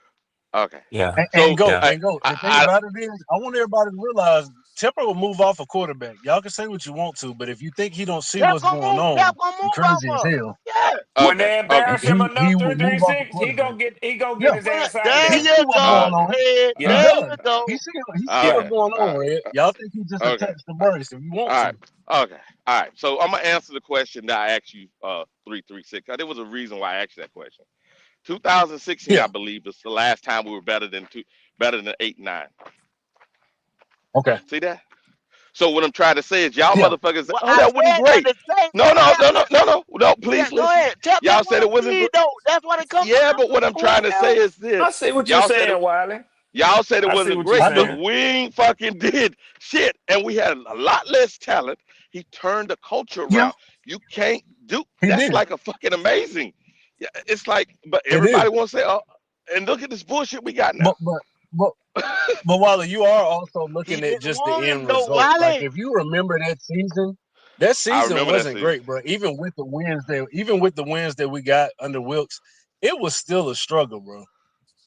Okay. yeah. And So go Yeah. and go. The thing I about it is, I want everybody to realize Tepper will move off a quarterback. Y'all can say what you want to, but if you think he don't see Tep what's gonna going move. Tep on, gonna you move crazy as off of. hell. Yeah. When okay. they Okay. embarrass him He enough will through move three off a six, quarterback. he gonna Yeah, get his ass out of There he there. see you what's going go, on. Red. He Yeah. There you does. go. He All see right. what's Yeah. going All on, right. Red. Y'all think he just Okay. attached to Bryce if you want All to. right. Okay. All right. So I'm gonna answer the question that I asked you 336. There was a reason why I asked you that question. 2016, Yeah. I believe, is the last time we were better than 8-9. Okay. See that? So what I'm trying to say is y'all Yeah. motherfuckers say, Well, oh, I that wasn't said that great. the same. No, no, Yeah, no, no, yeah, no, no, no. yeah. Please Go listen. ahead. Tep Y'all didn't said want it to wasn't lead great. though. That's why they come to Yeah, come but to what the I'm trying to say Yeah. is I this. see what you're Y'all said it. saying, Wiley. Y'all said it I see wasn't what you're great I because do. saying. we ain't fucking did shit, and we had a lot less talent. He turned the culture Yeah, around. You can't do he that's did. like a fucking amazing. Yeah, it's like, but It is. everybody wants to say, oh, and look at this bullshit we got But now. but but But Wally, you are also He looking at didn't just the want end him though, result. Like Wiley. if you remember that I season remember that wasn't season. great, bro. Even with the wins that we got under Wilkes, it was still a struggle, bro.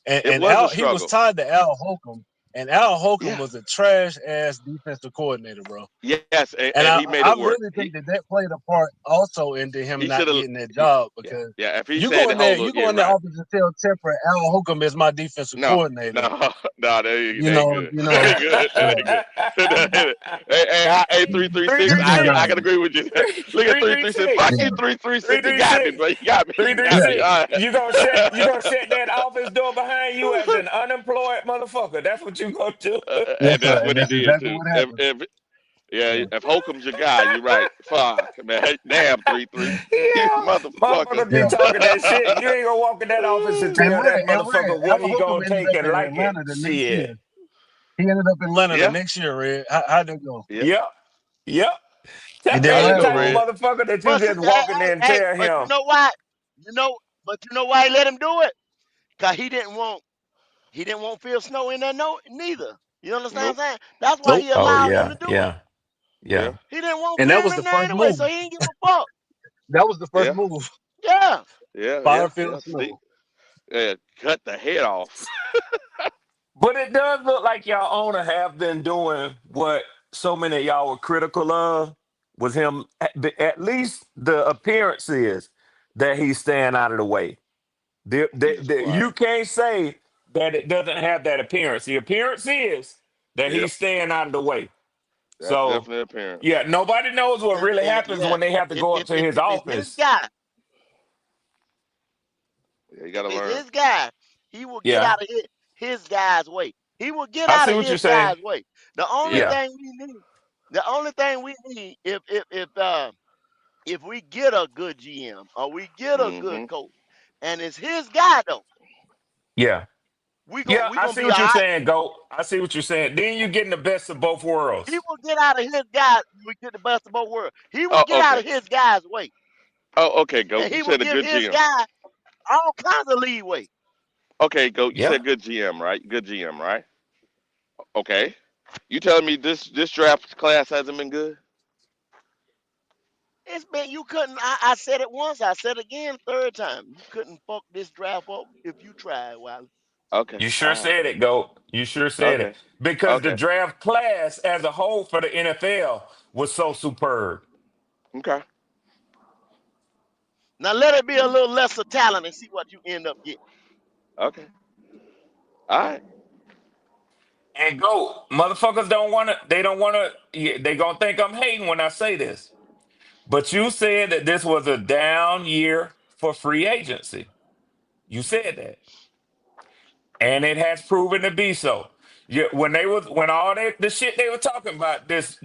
And, It and was a Al, he was struggle. tied to Al Holcomb, and Al Holcomb Yeah. was a trash ass defensive coordinator, bro. Yes, And and I, he made I it work. really think that played a part also into him He should not have. getting that job Yeah, because yeah. If he you said go the in there, whole look, you go yeah, in the right. office and tell Temper Al Holcomb is my defensive No, coordinator. no, no. That You ain't know, good. you That know, ain't good. That yeah. ain't good. That ain't- hey, three three Three six. three Just let it I six. can out. agree with you. Look at Three three three three six. six. Fuck Yeah. you, 336. Three You three got me, six. bro. You got me. Three You three got me. Yeah. six. All right. You gonna shut that office door behind you as an unemployed motherfucker. That's what you gonna do. Yes, And sir. that's And what he that's did exactly too. what happened. Yeah, Yeah. if Holcomb's your guy, you're right. Fuck, man. Damn, 3-3. You Yeah. motherfucker. Motherfuckers be Yeah. talking that shit. You ain't gonna walk in that office and And tell Red, that and Red, motherfucker what Al he Holcomb gonna ended take up and in like it. Atlanta the next Shit. year. He ended up in Atlanta the Yeah, next year, Red. How'd that go? yeah. Yep. Yep. It Tap didn't How'd ain't it the last go, type of long. Red? motherfucker that you But see, just walk in there and tell but you him. know why? But you know why he let him do it? Cause he didn't want Phil Snow in there neither. You understand Nope. what I'm saying? That's why Nope. he Oh allowed him to yeah, do it. yeah, Yeah, yeah. He didn't want And that Phil was in the there first anyway, move. so he didn't give a fuck. That was the first yeah, move. Yeah. yeah. Fire Phil Steve, Snow. cut the head off. But it does look like y'all owner have been doing what so many of y'all were critical of was him at least the appearance is that he's staying out of the way. Jesus You Christ. can't say that it doesn't have that appearance. The appearance is that Yep. he's staying out of the way. That's So definitely apparent. yeah, nobody knows what really happens Yeah. when they have to go up to his If it's his office. guy, Yeah, you if gotta it's learn. his guy, he will get Yeah, out of his guy's way. He will get I out see of what you're his saying. guy's way. The only Yeah. Yeah, thing we need, the only thing we need, if we get a good GM or we get a good Mm-hmm. coach, and it's his guy though, yeah, yeah. we I gonna see be all what you're right. saying, Goat. I see what you're saying. Then you're getting the best of both He worlds. will get out of his guy. We get the best of both worlds. He will Oh, get out okay. of his guy's way, Oh, okay, Goat. and You he will said a give good his GM. guy all kinds of leeway. Okay, Goat. You Yeah. said good GM, right? Good GM, right? Okay. You telling me this draft class hasn't been good? It's been you couldn't. I said it once. I said it again, third time. You couldn't fuck this draft up if you tried, Wiley. Okay. You All sure right. said it, Goat. You sure said it. Okay. Because the Okay. draft class as a whole for the NFL was so superb. Okay. Now let it be a little lesser talent and see what you end up getting. Okay. All right. And Goat, motherfuckers don't want to, they don't want to, they going to think I'm hating when I say this. But you said that this was a down year for free agency. You said that. And it has proven to be so. Yeah, when all that the shit they were talking about, this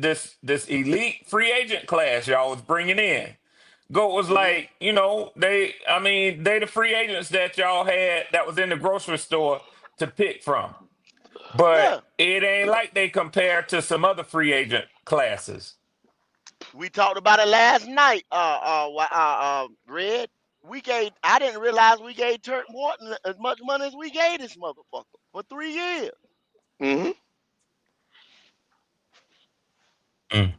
elite free agent class y'all was bringing in, Goat was Hmm. like, they the free agents that y'all had that was in the grocery store to pick from. But Yeah, it ain't like they compare to some other free agent classes. we talked about it last night. Red. We gave. I didn't realize we gave Turk Morton as much money as we gave this motherfucker for 3 years, Mm-hmm. Mm.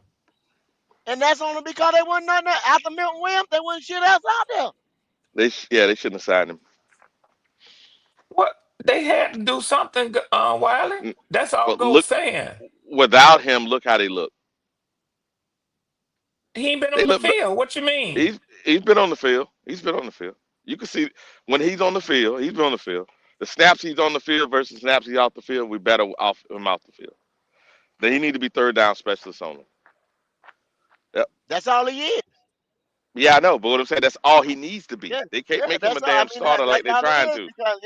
and that's only because they wasn't nothing after Milton Williams. They wasn't shit else out there. They shouldn't have signed him. What they had to do something, Wiley. Mm, That's all But Goat look, saying. without him, look how they look. He ain't been They on the look. field. What you mean? He's been on the field. He's been on the field. You can see when he's on the field. He's been on the field. The snaps he's on the field versus snaps he's off the field. We better off him off the field. Then he need to be third down specialist only. Yep. That's all he is. Yeah, I know, but what I'm saying, that's all he needs to be. Yeah, They can't yeah. make him a That's all. I damn mean, that starter like that's they're all it trying is to. because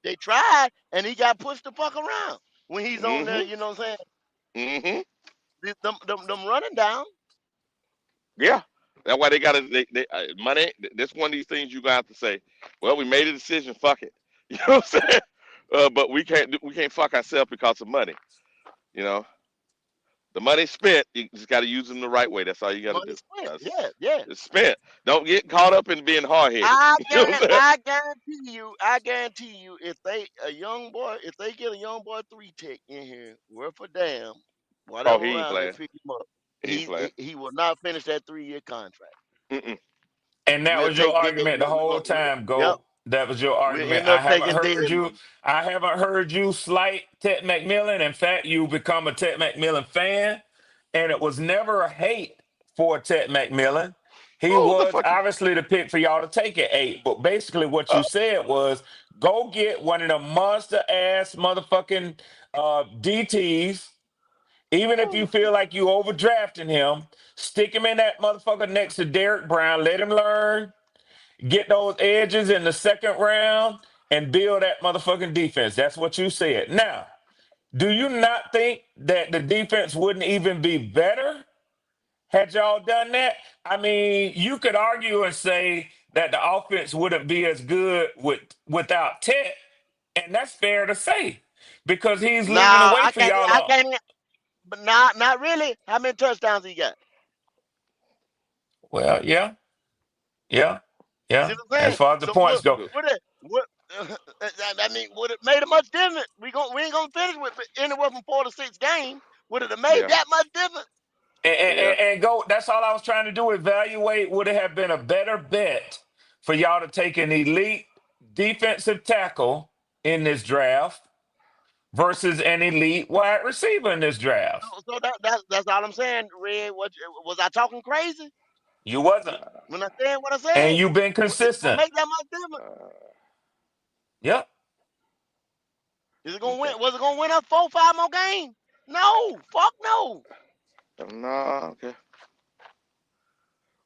they tried and he got pushed the fuck around when he's on there. Mm-hmm. You know what I'm saying? Mm-hmm. Them running down. Yeah. That's why they got to they money. That's one of these things you got to say. Well, we made a decision. Fuck it. You know what I'm saying? But we can't fuck ourselves because of money. You know, the money spent. You just got to use them the right way. That's all you got to Money do. spent. That's Yeah, yeah. it's spent. Don't get caught up in being hard headed. You know what I'm saying? I guarantee you, if they get a young boy 3 tech in here, worth a damn, Oh, whatever he ain't round they playing. pick him up, He ain't playing. he will not finish that 3 year contract. Mm-mm. And that We'll was your take big. argument the whole time, Yep. Goat. That was your We'll argument. end up taking dead money. I haven't heard you slight Ted McMillan. In fact, you become a Ted McMillan fan. And it was never a hate for Ted McMillan. He Oh, the was fuck. obviously the pick for y'all to take at 8. But basically what Uh, you said was go get one of the monster ass motherfucking DTs. Even if you feel like you overdrafting him, stick him in that motherfucker next to Derek Brown. Let him learn. Get those edges in the second round and build that motherfucking defense. That's what you said. Now, do you not think that the defense wouldn't even be better had y'all done that? I mean, you could argue and say that the offense wouldn't be as good without Tet, and that's fair to say because he's No, leading the way I for can't. y'all. I can't. But not really. How many touchdowns he got? Well, yeah, yeah, You see yeah. what I'm As saying? far as the So points go, what? I mean, would it made a much difference? We ain't gonna finish with anywhere from 4 to 6 games. Would it have made yeah. that much difference? Yeah. and go. That's all I was trying to do. Evaluate would it have been a better bet for y'all to take an elite defensive tackle in this draft versus an elite wide receiver in this draft? So that's all I'm saying. Red, what was I talking crazy You wasn't, when I said what I and said? you've been Is it gonna consistent. make that much difference? Uh, Yep. Is it gonna okay. win? Was it gonna win us 4, 5 more games? No, fuck no. No, okay.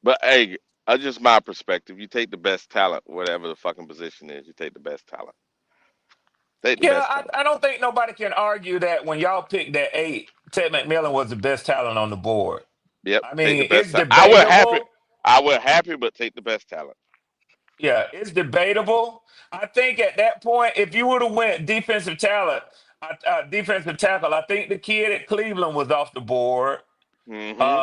But hey, just my perspective. You take the best talent, whatever the fucking position is. You take the best talent. Take the Yeah, best talent. I don't think nobody can argue that when y'all picked that 8, Ted McMillan was the best talent on the board. Yep, I take the mean, best it's talent. I would happy. debatable. I would happy, but take the best talent. Yeah, it's debatable. I think at that point, if you would have went defensive talent, defensive tackle, I think the kid at Cleveland was off the board. Mm-hmm.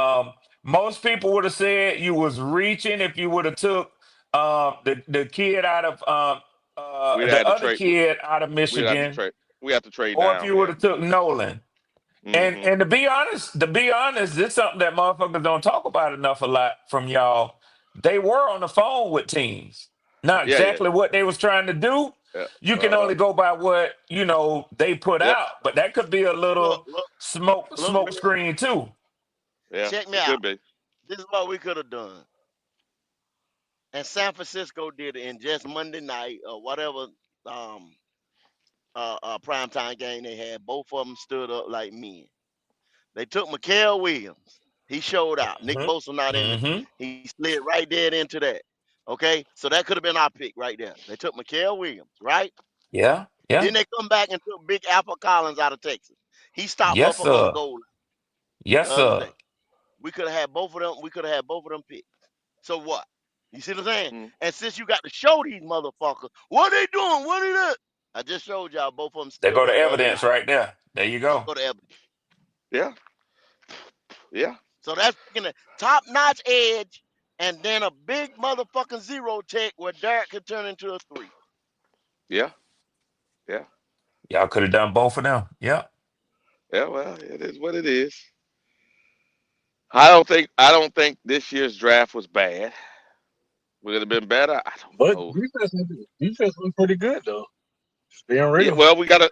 Most people would have said you was reaching if you would have took the kid out of We'd the have to other trade. kid out of We'd have to Michigan, trade. We have to trade or if down. you would Yeah. have took Nolan. And Mm-hmm. and to be honest, this is something that motherfuckers don't talk about enough a lot from y'all. They were on the phone with teams. Now Yeah, yeah, exactly what they was trying to do, yeah. you can Uh-huh. only go by what they put Yep. out. But that could be a Look, little look, look, smoke Red, screen too. Yeah, check me it out. could be. This is what we could have done. And San Francisco did it in just Monday night or whatever um primetime game they had. Both of them stood up like men. They took Mikael Williams. He showed out. Nick Hmm. Bosa not in there. Hmm. He slid right dead into that. Okay, so that could have been our pick right there. They took Mikael Williams, right? Yeah. Yeah. Then they come back and took Big Apple Collins out of Texas. He stopped Yes, motherfucker on the sir. goal line the Yes, other sir. day. We could have had both of them. We could have had both of them picks. So what? You see what I'm saying? Mm. And since you got to show these motherfuckers what they doing, what they doing, I just showed y'all both of them There stood go the up the other evidence night. right there. There you There go. go the evidence. Yeah, yeah, So that's taking a top notch edge and then a big motherfucking zero tech where Derek could turn into a 3. yeah, yeah, Y'all could have done both of them. Yeah. yeah. Well, it is what it is. I don't think this year's draft was bad. Would it have been better? I don't But know. defense was pretty good though. Just being Yeah, real. well, we gotta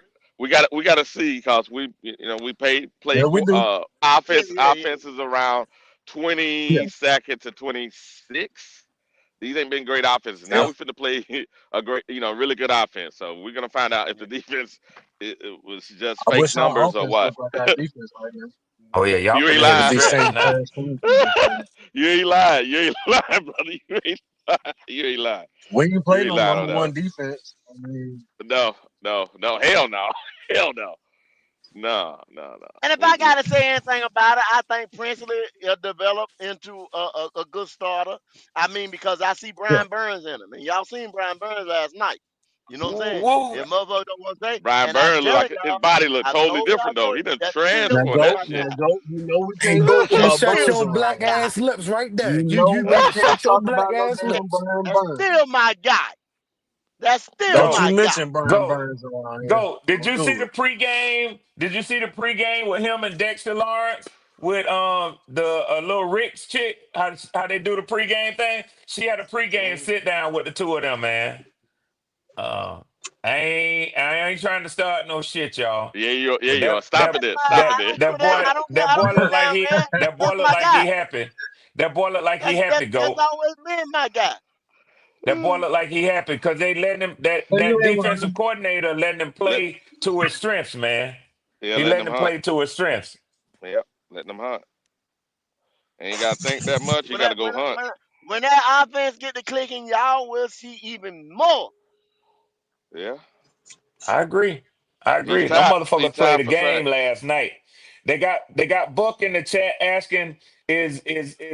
see because we play Yeah, we do. Yeah, offense yeah, yeah. offenses around Yeah, 22nd to 26. These ain't been great offenses. Now yeah. we finna play a great, really good offense. So we're gonna find out if the defense it was just I fake wish our numbers or offense what. looked like our defense right now. Oh yeah, y'all You ain't finna hit a It'd lying. be stretch same now. class team. But You ain't lying. You ain't lying, brother. You ain't lying. You ain't lying. when you You play ain't no lying number on that one. one defense, I mean, No, no, no. Hell no. Hell no. No, no, no. And if I gotta say anything about it, I think Princely developed into a good starter. I mean, because I see yeah. Brian Burns in him, and y'all seen Brian Burns last night. You know what I'm Woo, saying? woo. If motherfucker don't want to say, Brian and I'm Burns look telling like his y'all, body look I totally told different y'all though. so He done that Now transformed go, that now shit. go. You know we can't go You Bob shut still Burns your my black around guy. ass lips right there. here. You You know you we better can't shut your talk black about no ass damn lips. Brian That's Burns. still my guy. That's still Don't Go, you my guy. mention Brian go, Burns around here. go. Did Don't you see do the it. pregame? Did you see the pregame with him and Dexter Lawrence with the little Ricks chick? How they do the pregame thing? She had a pregame Mhm. sit down with the two of them, man. Uh, I ain't trying to start no shit, y'all. Yeah, But you are. that Stop that it there. Stop that it I there. don't that give a damn. boy I don't care. that I boy don't give look a like damn, he man. that boy That's look my like he guy. happy. That boy look like he happy. That's Go. always been my guy. That boy look like he happy because they letting him No, you that ain't defensive lying. coordinator letting him Let play to his strengths, man. Yeah, He letting letting them him hunt. play to his strengths. Yep, letting them hunt. Ain't gotta think that much. You When gotta that go hunt. when that offense get to clicking, y'all will see even more. Yeah. I agree. I He's agree. Them tired. He's motherfuckers played tired a for game sacks. last night. They got Buck in the chat asking, is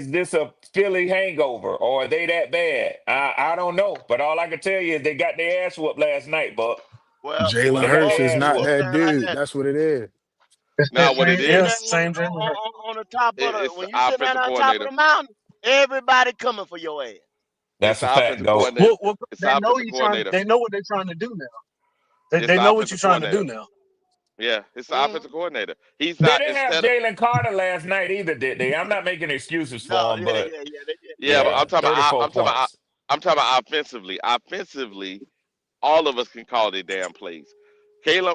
this a Philly hangover or are they that bad? I don't know, but all I can tell you is they got their ass whooped last night, Buck. Jalen They Well, got Hurts Buck, is their ass not whooped. look that at it like dude. that. That's what it is. It's that Now what When it you same. sitting is, there Yes, same Jalen Hurts. on the top of the it's the when you sitting there offensive on top of coordinator. the mountain, everybody coming for your ass. It's That's a the fact, offensive go. coordinator. It's They the know offensive you trying. coordinator. They know what they're trying to do now. It's They the know what you're offensive trying to do coordinator. now. Yeah, it's the Mm. offensive coordinator. He's They not didn't have instead of Jalen Carter last night either, did they? I'm not making excuses No, for him, yeah, but yeah, yeah. They did. yeah, but Yeah. yeah, 34 points. I'm talking about offensively. Offensively, all of us can call their damn plays.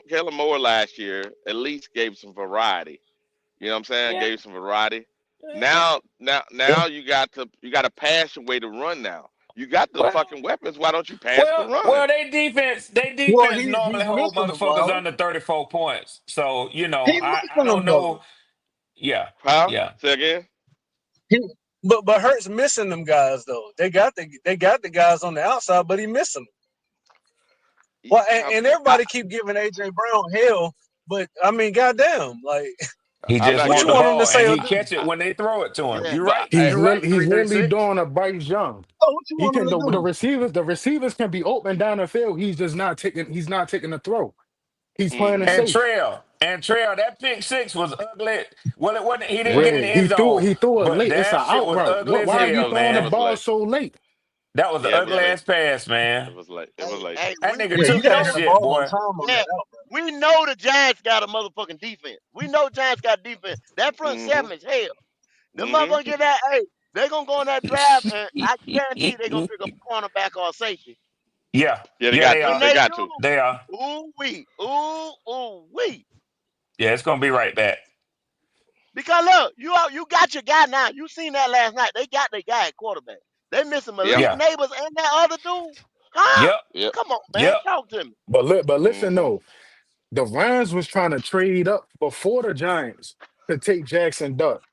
Caleb Moore last year at least gave some variety. You know what I'm saying? Yeah. Gave some variety. Yeah. Now you got to pass your way to run now. You got the Well, fucking weapons. Why don't you pass the well, run? they Well, defense he's normally hold missing them, motherfuckers bro. under 34 points. So He's I missing don't them though. know. Yeah, Huh? yeah. Say again. He, but Hurts missing them guys though. They got the guys on the outside, but he missing them. Well, I and mean, everybody keep giving AJ Brown hell, but I mean, goddamn, like He I'm just not what want you the giving. want him to ball say and or he do? catch it when they throw it to him. Yeah. You're But right. He's You're right. he's literally 336. doing a Bryce Young. Oh, what you He want can him to the do? receivers can be open down the field. He's not taking the throw. He's playing it mm-hmm. And safe. Trail, that pick six was ugly. Well, it wasn't. He didn't Yeah, get in the Red. end zone, He threw it but late. It's an that shit out was route. ugly as Why are you it hell, was throwing the it man. was ball late. so late? That was the Yeah, it was ugly late. ass pass, It man. was late. It was Hey, late. hey, That nigga Yeah, you took gotta that hit the shit, ball on boy. time on yeah, that out, bro. we know the Giants got a motherfucking defense. We know Giants got defense. That front Mm-hmm. seven is hell. The Mm-hmm. motherfucker get that. Hey, they gonna go in that draft, and I guarantee they gonna pick up a cornerback or a safety. Yeah, Yeah, they yeah, got they to. When are. They they got to. They are. do, ooh wee. Yeah, it's gonna be right back. Because look, you got your guy now. You seen that last night. They got their guy at quarterback. They missing Yep. Malik Yeah. Neighbors and that other dude. Huh? Yep. Yep. Come on, man. Yep. Talk to me. But listen Mm-hmm. though, the Rams was trying to trade up before the Giants to take Jackson Duck.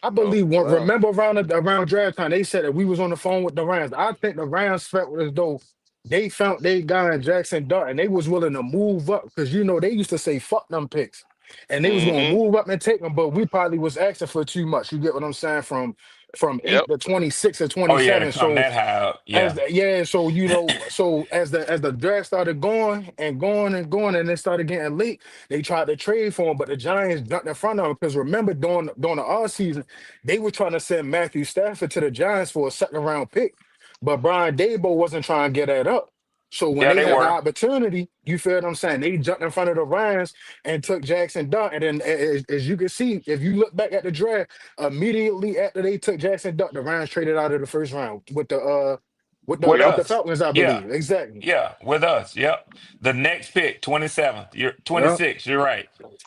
I No. believe Well. remember around draft time they said that we was on the phone with the Rams. I think the Rams felt as though they found they guy in Jackson Dart and they was willing to move up because they used to say fuck them picks. And they was gonna Mm-hmm. move up and take them, but we probably was asking for too much. You get what I'm saying? From Yep. 8 to 26 or Oh yeah, to 27. come So that high up. Yeah. so as the draft started going and going and going and it started getting late, they tried to trade for him, but the Giants jumped in front of him because remember during the off season, they were trying to send Matthew Stafford to the Giants for a second round pick, but Brian Dable wasn't trying to get that up. So when Yeah, they they had the were. opportunity, you feel what I'm saying? They jumped in front of the Rams and took Jackson Duck. And then, as you can see, if you look back at the draft, immediately after they took Jackson Duck, the Rams traded out of the first round with the With Yep. us. Falcons, I Yeah. believe. Exactly. Yeah. With us. Yep. The next pick, 27th. You're Yeah. 26. You're right. So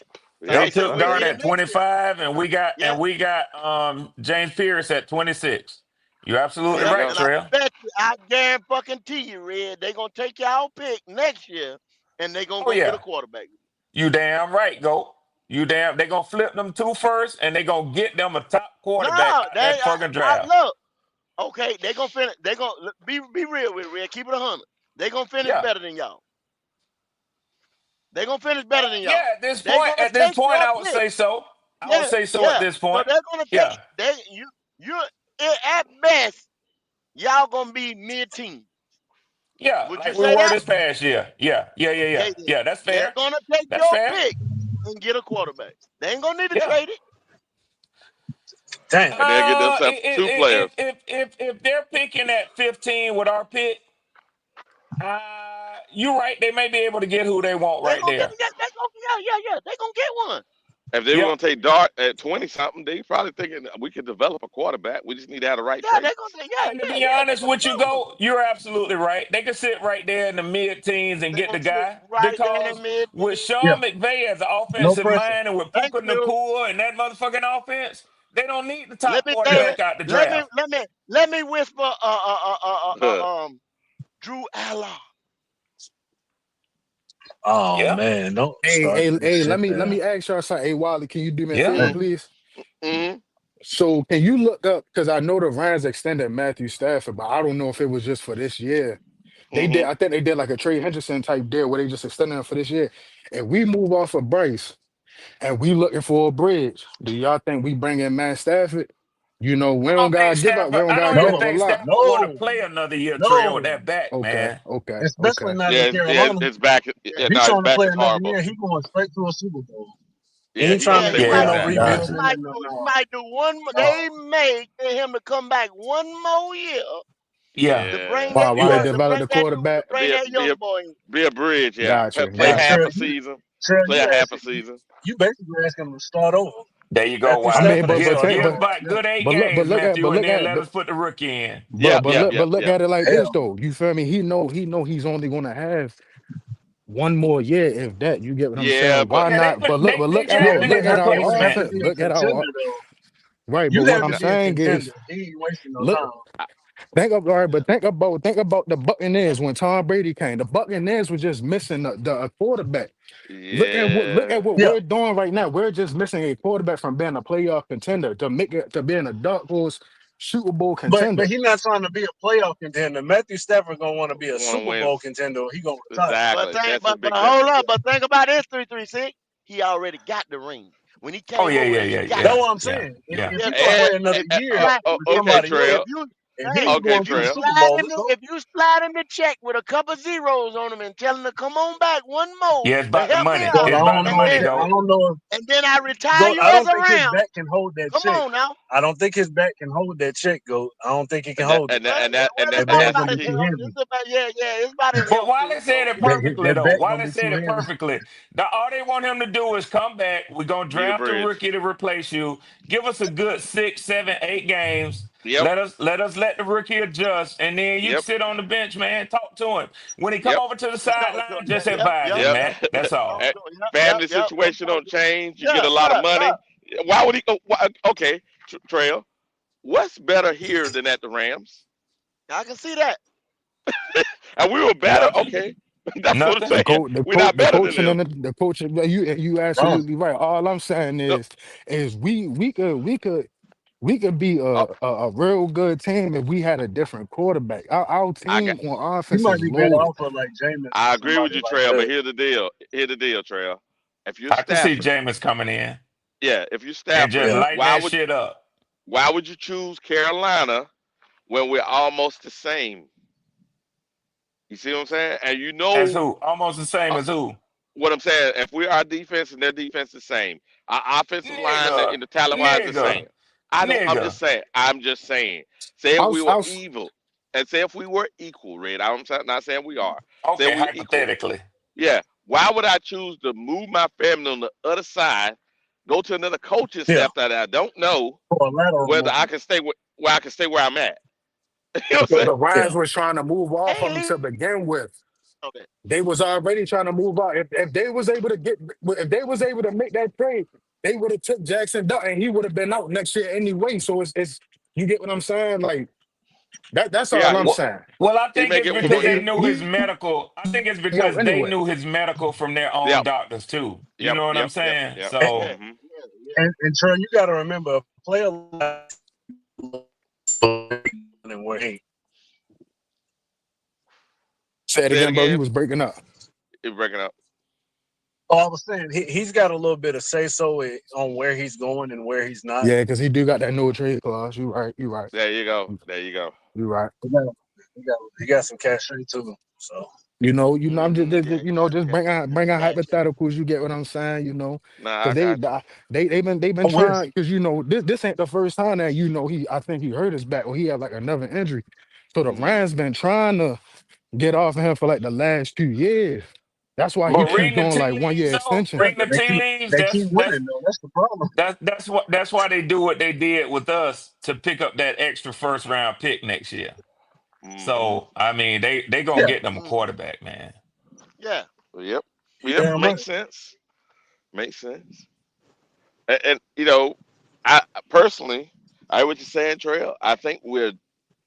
They Yep. they said took we're Dart here at next year. 25, and Yeah, we got James Pierce at 26. You're absolutely There you yeah. right, go. And I Trail. bet you, I guarantee you, Red, they gonna take y'all pick next year, and they gonna Oh go get yeah. a quarterback. You damn right, go. You damn they gonna flip them two first and they gonna get them a top quarterback No, out they. that fucking I draft. look. Okay, they gonna finish. They gonna be real with it, Red. Keep it 100. They gonna finish Yeah. better than y'all. They gonna finish better than Yeah, y'all. at this Take point your I would pick. say so. I would Yeah, say so at yeah. this So point. they're gonna take Yeah. you at best. Y'all gonna be mid-team. Yeah, Would you like we say were that? this past year. Yeah. Yeah, yeah, yeah. Okay, then. Yeah, that's They're fair. gonna take That's your fair. pick and get a quarterback. They ain't gonna need to Yeah. trade it. Damn. And they'll get themselves two players. If they're picking at 15 with our pick, you're right. They may be able to get who they want They right gonna get there. yeah. They gonna get one. If they were Yep. going to take Dart at 20 something, they probably thinking we could develop a quarterback. We just need to have the right Yeah, they traits. gonna And to be they honest gonna with you, get one. go, you're absolutely right. They can sit right there in the mid teens and They get gonna the sit guy right there in the because mid with team. Yeah, Sean McVay as the no offensive pressure. mind and with Thank Puka you. Nakua and that motherfucking offense, they don't need the Let top me say quarterback it. out the draft. Let me whisper Drew Aller. Oh Yeah, man, don't Hey, start this let shit me there. ask y'all something. Hey, Wally, can you do me a yeah. favor, Hey, please? Mm-hmm. So can you look up because I know the Rams extended Matthew Stafford, but I don't know if it was just for this year. They did. Mm-hmm. I think they did like a Trey Henderson type deal where they just extended him for this year. And we move off of Bryce and we looking for a bridge. Do y'all think we bring in Matt Stafford? We I don't don't think gotta give up. We Stafford. don't I gotta don't give even up a no, think lot. Stafford want to no, play another year trail with no. that back, Okay, man. okay, Especially okay. not in Yeah, Carolina. it's back. Yeah, If Yeah, he no, his trying to back play is another horrible. year, he going straight to a Super Bowl. He Yeah, ain't he gonna trying to stay he where Yeah, play he might no at. do. exactly. rebuilding He Gotcha. and might no, do. He no. might do one. Oh, They may get him to come back one more year Yeah, to Yeah, While they yeah. develop the to quarterback. bring that young boy in. Be a bridge. Yeah, Gotcha, play hey, gotcha. half Trey, a season. Play you a half a asking, season. you basically asking him to start over. there you go, Matthew I mean, Wiley. Stafford ain't but starting think, Here's over about already. good eight but games, Matthew, and look then at let us put the rookie in. Yep, yep, but yep, look yep. at it like this Hell, though. You feel me? He know he's only gonna have one more year if that. You get what I'm Yeah, saying? but Why Yeah, not? But they look at yeah, our drafted but him for but you have to placement. offense. be a Look at our contender though. right. You But what have I'm to be a saying contender. is He ain't wasting no look. time. Think about the Buccaneers when Tom Brady came. The Buccaneers were just missing the quarterback. Look Yeah. at what Yeah, we're doing right now. We're just missing a quarterback from being a playoff contender to make it to being a dark horse Super Bowl but contender. he's not trying to be a playoff contender. Matthew Stafford gonna want to be a Want to Super win Bowl contender. Or he gonna retire. But exactly. think, That's a but big hold difference. up. But think about this 336. He already got the ring. When he Oh came yeah, over yeah, there, he yeah, got That's yeah, it. what I'm yeah, saying. yeah. If If he gonna if play And, another if you year slide, with okay, somebody Trail. else, if you and hey, he's Okay, going if to you the Trail. Super slide Bowl, him, let's go. if you slide him the check with a couple zeros on him and tell him to come on back one more Yeah, it's to about the help me money. Well, out, It's I about don't the know if money, and I go. don't know if and then I retire Goat. you I as don't a think his round. back can hold that Come check. on now. I don't think his back can hold that check, Goat. I don't think he can And that hold it. and that and that and It's that That and all man's that's about gonna the be his key. too health. heavy. It's about it's about his But health too. Wiley said So it perfectly, That though. back gonna Wiley be too said it heavy. perfectly. Now, all they want him to do is come back. We're gonna Be the draft a bridge. rookie to replace you. Give us a good 6, 7, 8 games. Yep. Let the rookie adjust, and then you can Yep. sit on the bench, man. Talk to him. When he come Yep. over to the talk to him. sideline, just Yep, advise yep, him, Yep. yep. man. That's Talk all. And to him. Yep, family yep, yep. situation don't change. You get Yeah, a lot of yeah, yeah. money. Why would he? Okay, Trail. What's better here than at the Rams? I can see that. And we were better. Nothing. Okay, that's what I'm Nothing. saying. We're not The better than coaching them. and the coaching. You Wrong. absolutely right. All I'm saying No, is we could be uh, a real good team if we had a different quarterback. Our I got. team on He offense might is be better loaded. off with like Jameis I or agree with somebody you, like Trail. But that. here's the deal. Here's the deal, Trail. If you're I can see Stafford, Jameis coming in yeah. If you're and Stafford, just Yeah. lighting that shit up. why would you choose Carolina when we're almost the same? You see what I'm saying? And you As know who? Almost the same uh, as who? what I'm saying. If we our defense and their defense the same, our offensive line Nigga. in the talent wise the same. Nigga. I don't. I'm just Nigga. saying. I'm just saying. Say if I'll, we were I'll, evil, and say if we were equal, Red. Not saying we are. Say if Okay, we equal. hypothetically. Yeah. Why would I choose to move my family on the other side, go to another coaching Yeah. staff that I don't know For a lateral whether I movement. can stay where I can stay where I'm at? You know what I'm the, saying? the Yeah. Rams was trying to move He off of ain't him leaving to begin with. on that. They was already trying to move out. If they was able to make that trade, they would have took Jackson Dutton. He would have been out next year anyway. So it's you get what I'm saying? Like that's Yeah. all I'm Well, saying. well, I He think make it's it. He because make they it. knew his medical. I think it's He out because they anyway. knew his medical from their own Yep. doctors too. You Yep. know what I'm Yep. Yep. saying? Yep. And, Yeah, So Hmm. yeah, yeah. and Trey, you got to remember, a player like and where he. Say it Say it again, bro. You again. was breaking up. It's breaking up. Oh, I was saying he's got a little bit of say so on where he's going and where he's not. Yeah, because he do got that no trade clause. You right. You right. There you go. There you go. You right. He got some cachet too. So I'm just, Hmm. just bringing Cash. hypotheticals. You get what I'm saying, Nah, because I got you. they've been I'm with trying, because this ain't the first time that I think he hurt his back or he had like another injury, so the Hmm. Rams been trying to get off of him for like the last 2 years. That's why he but keep reading the doing tea like one leaves year though, yeah, extensions. reading but the tea leaves, they keep winning though. That's the problem. that's why they do what they did with us to pick up that extra first round pick next year. Hmm. So I mean they gonna Yeah, get them a Mm, quarterback, man. yeah. Yep. Yep. damn right. Makes sense. Makes sense. And I personally, I hear what you're saying, Trail. I think we're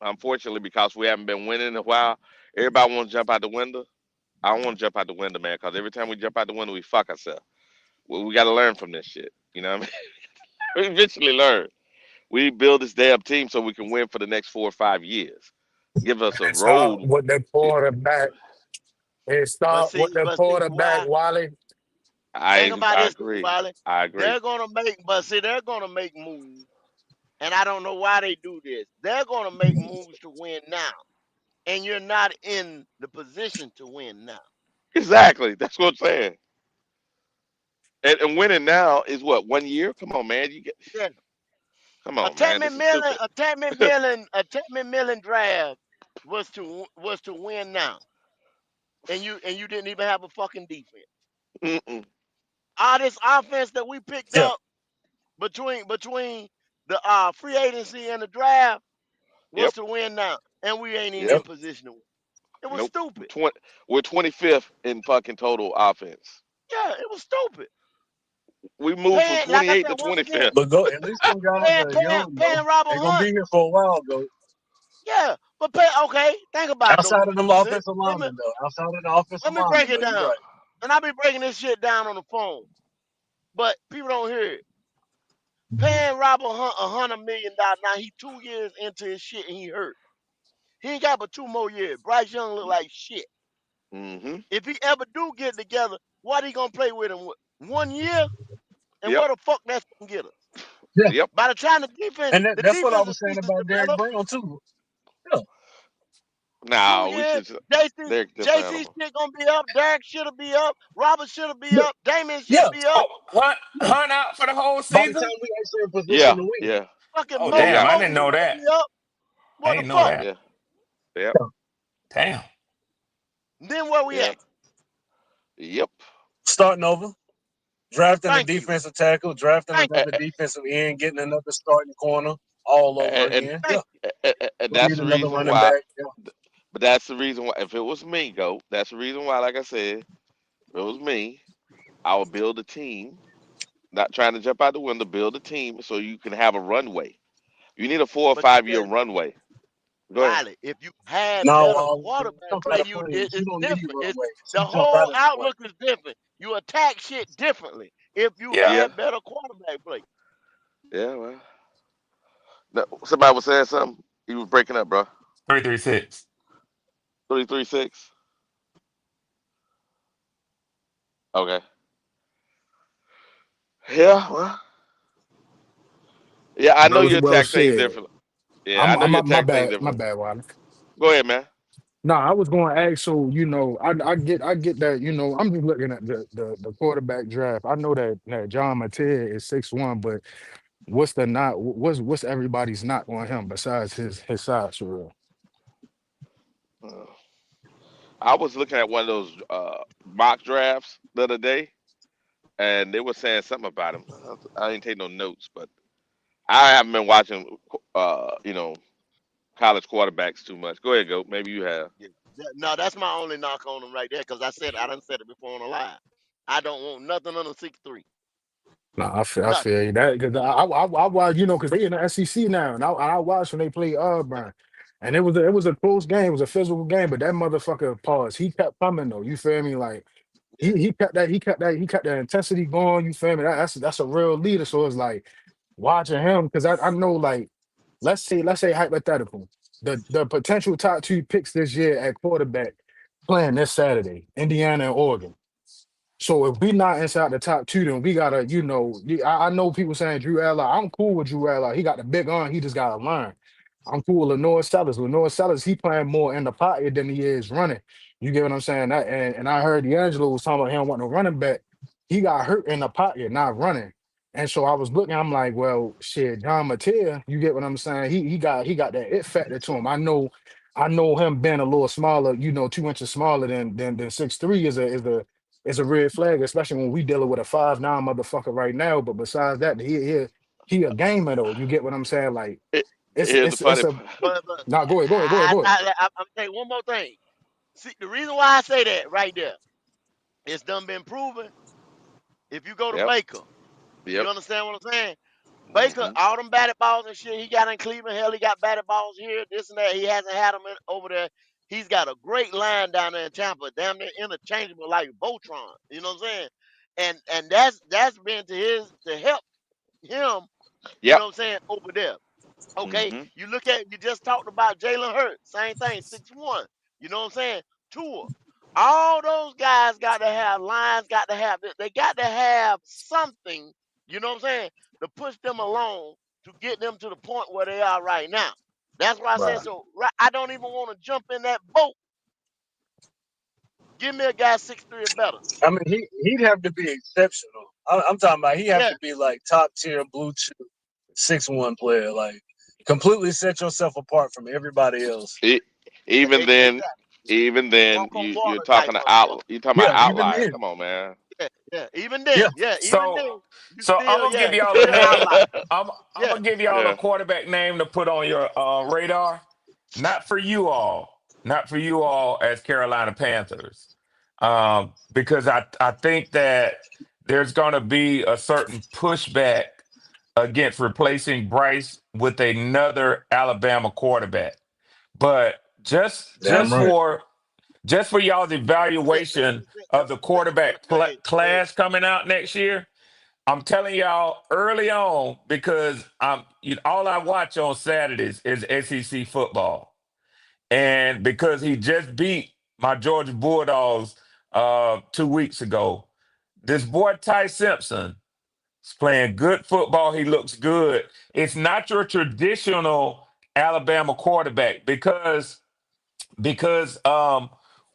unfortunately because we haven't been winning in a while. Everybody wants to jump out the window. I don't want to jump out the window, man, because every time we jump out the window, we fuck ourselves. Well, we got to learn from this shit. You know what I mean? We eventually learn. We build this damn team so we can win for the next 4 or 5 years. Give us a And start road. with the quarterback. And But start with see, the but see quarterback, why? Wally. Think about I this, too, agree. Wiley. I agree. They're gonna make moves, and I don't know why they do this. They're gonna make moves to win now, and you're not in the position to win now. Exactly. That's what I'm saying. And winning now is what, 1 year? Come on, man. Yeah, Come on, man. This is stupid. a Tedman Millen draft was to win now, and you didn't even have a fucking defense. Mm-mm. All this offense that we picked Yeah, up between the free agency and the draft was Yep. to win now, and we ain't even Yep. in yep. position to win. It was Nope. stupid. 20, we're 25th in fucking total offense. Yeah, it was stupid. We moved from Paying, like I 28 said to once again, 25th. But go. At least them guys are young though. paying Robert They're gonna Hunt. be here for a while though. Yeah, but okay, think about it though. Outside of them Listen, offensive linemen, though. Outside of the offensive let me break linemen, it though. You're down. right. And I be breaking this shit down on the phone, but people don't hear it. Paying Robert Hunt $100 million. Now he 2 years into his shit and he hurt. He ain't got but 2 more years. Bryce Young look like shit. Mm-hmm. If he ever do get together, what he gonna play with him with? 1 year? And Yep. where the fuck that's gonna get us? Yeah. Yep. By the time the defense, And the that's what I defensive was saying pieces about Derrick develop, Brown, too. Yeah. two Now we years, should. JC, They're different JC animal. shit gonna be up, Derek should be up, Robert should be Yeah. up, Damon should Yeah. be up. Oh, Hunt out for the whole By the season? time we actually in position Yeah. to win. Yeah. Fucking Oh, Yeah. He damn. out. I Mosley didn't know should that. be up. I What the didn't know fuck? that. Yeah. Yep. Yeah. Damn. Then where we Yeah. at? Yep. Starting over. Drafting a Thank you. defensive tackle, drafting Thank you. another defensive end, getting another starting corner all over And again. Yeah. Thank and We that's need the another reason running why. back. Yeah. But that's the reason why. If it was me, go. That's the reason why. Like I said, if it was me, I would build a team. Not trying to jump out the window. Build a team so you can have a runway. You need a 4 or 5 year you. runway. Go ahead. Riley, if you had No, better quarterback come play, out of plays. You it's don't need different. It's runways. the You jump out whole of the way. outlook is different. You attack shit differently if you Yeah. Yeah. had better quarterback play. Yeah. Well. No, somebody was saying something. He was breaking up, bro. 336. 336. Okay. Yeah. Well. Yeah. I know Well, you well attack things said. differently. Yeah. I know you My attack things bad. My differently. bad, Wiley. Go ahead, man. No, I was going to ask. So I get that. I'm just looking at the quarterback draft. I know that John Mateer is 6'1", but what's the not? What's everybody's not on him besides his size for real? Uh, I was looking at one of those mock drafts the other day, and they were saying something about him. I didn't take no notes, but I haven't been watching, college quarterbacks too much. Go ahead, go. Maybe you have. Yeah. No, that's my only knock on him right there because I done said it before on the live. I don't want nothing under 6'3". No, I Nothing. feel you that because I watch because they in the SEC now, and I watched when they play Auburn, and it was a close game, it was a physical game, but that motherfucker paused. He kept coming though. You feel me? Like he kept that intensity going. You feel me? That's a real leader. So it's like watching him because I know like let's say hypothetical the potential top two picks this year at quarterback playing this Saturday, Indiana and Oregon. So if we not inside the top two, then we gotta, I know people saying Drew Eller. I'm cool with Drew Eller. He got the big arm. He just gotta learn. I'm cool with Lenore Sellers. Lenore Sellers, he playing more in the pocket than he is running. You get what I'm saying? And I heard D'Angelo was talking about him wanting a running back. He got hurt in the pocket, not running. And so I was looking, I'm like, well, shit, John Mateer, you get what I'm saying? He got that it factor to him. I know him being a little smaller, 2 inches smaller than 6'3" is a red flag, especially when we dealing with a 5'9" motherfucker right now. But besides that, he a gamer though. You get what I'm saying? Like It, it's here's the it's it's funny a part. But nah. Go ahead. I'm saying one more thing. See, the reason why I say that right there, it's done been proven. If you go to Yep. Baker, you Yep. understand what I'm saying? Baker, Hmm. all them batted balls and shit he got in Cleveland, hell, he got batted balls here, this and that. He hasn't had them over there. He's got a great line down there in Tampa, damn near interchangeable like Voltron. You know what I'm saying? And that's been to help him. You Yep. know what I'm saying over there. Okay, Hmm. you just talked about Jalen Hurts, same thing, 6'1". You know what I'm saying? Tua. All those guys got to have lines, got to have they got to have something, you know what I'm saying, to push them along to get them to the point where they are right now. That's why I said Right. so. I don't even want to jump in that boat. Give me a guy 6'3" or better. I mean, he'd have to be exceptional. I'm talking about he have Yeah, to be like top tier blue chip 6'1" player. Like completely set yourself apart from everybody else. It, even then, exactly. even then, Walk on you're water type talking to motherfucker. out. You're talking about Yeah, even outliers. then. Come on, man. Yeah, yeah. Yeah. Even So then, you so I'm still, gonna give yeah, you y'all a still name. outlier. I'm Yeah. gonna give y'all a Yeah. quarterback name to put on your radar. Not for you all. Not for you all as Carolina Panthers. Because I think that there's gonna be a certain pushback against replacing Bryce with another Alabama quarterback. But just Damn just right. for just for y'all's evaluation of the quarterback Go ahead. Go ahead. class coming out next year, I'm telling y'all early on because all I watch on Saturdays is SEC football, and because he just beat my Georgia Bulldogs 2 weeks ago, this boy Ty Simpson is playing good football. He looks good. It's not your traditional Alabama quarterback because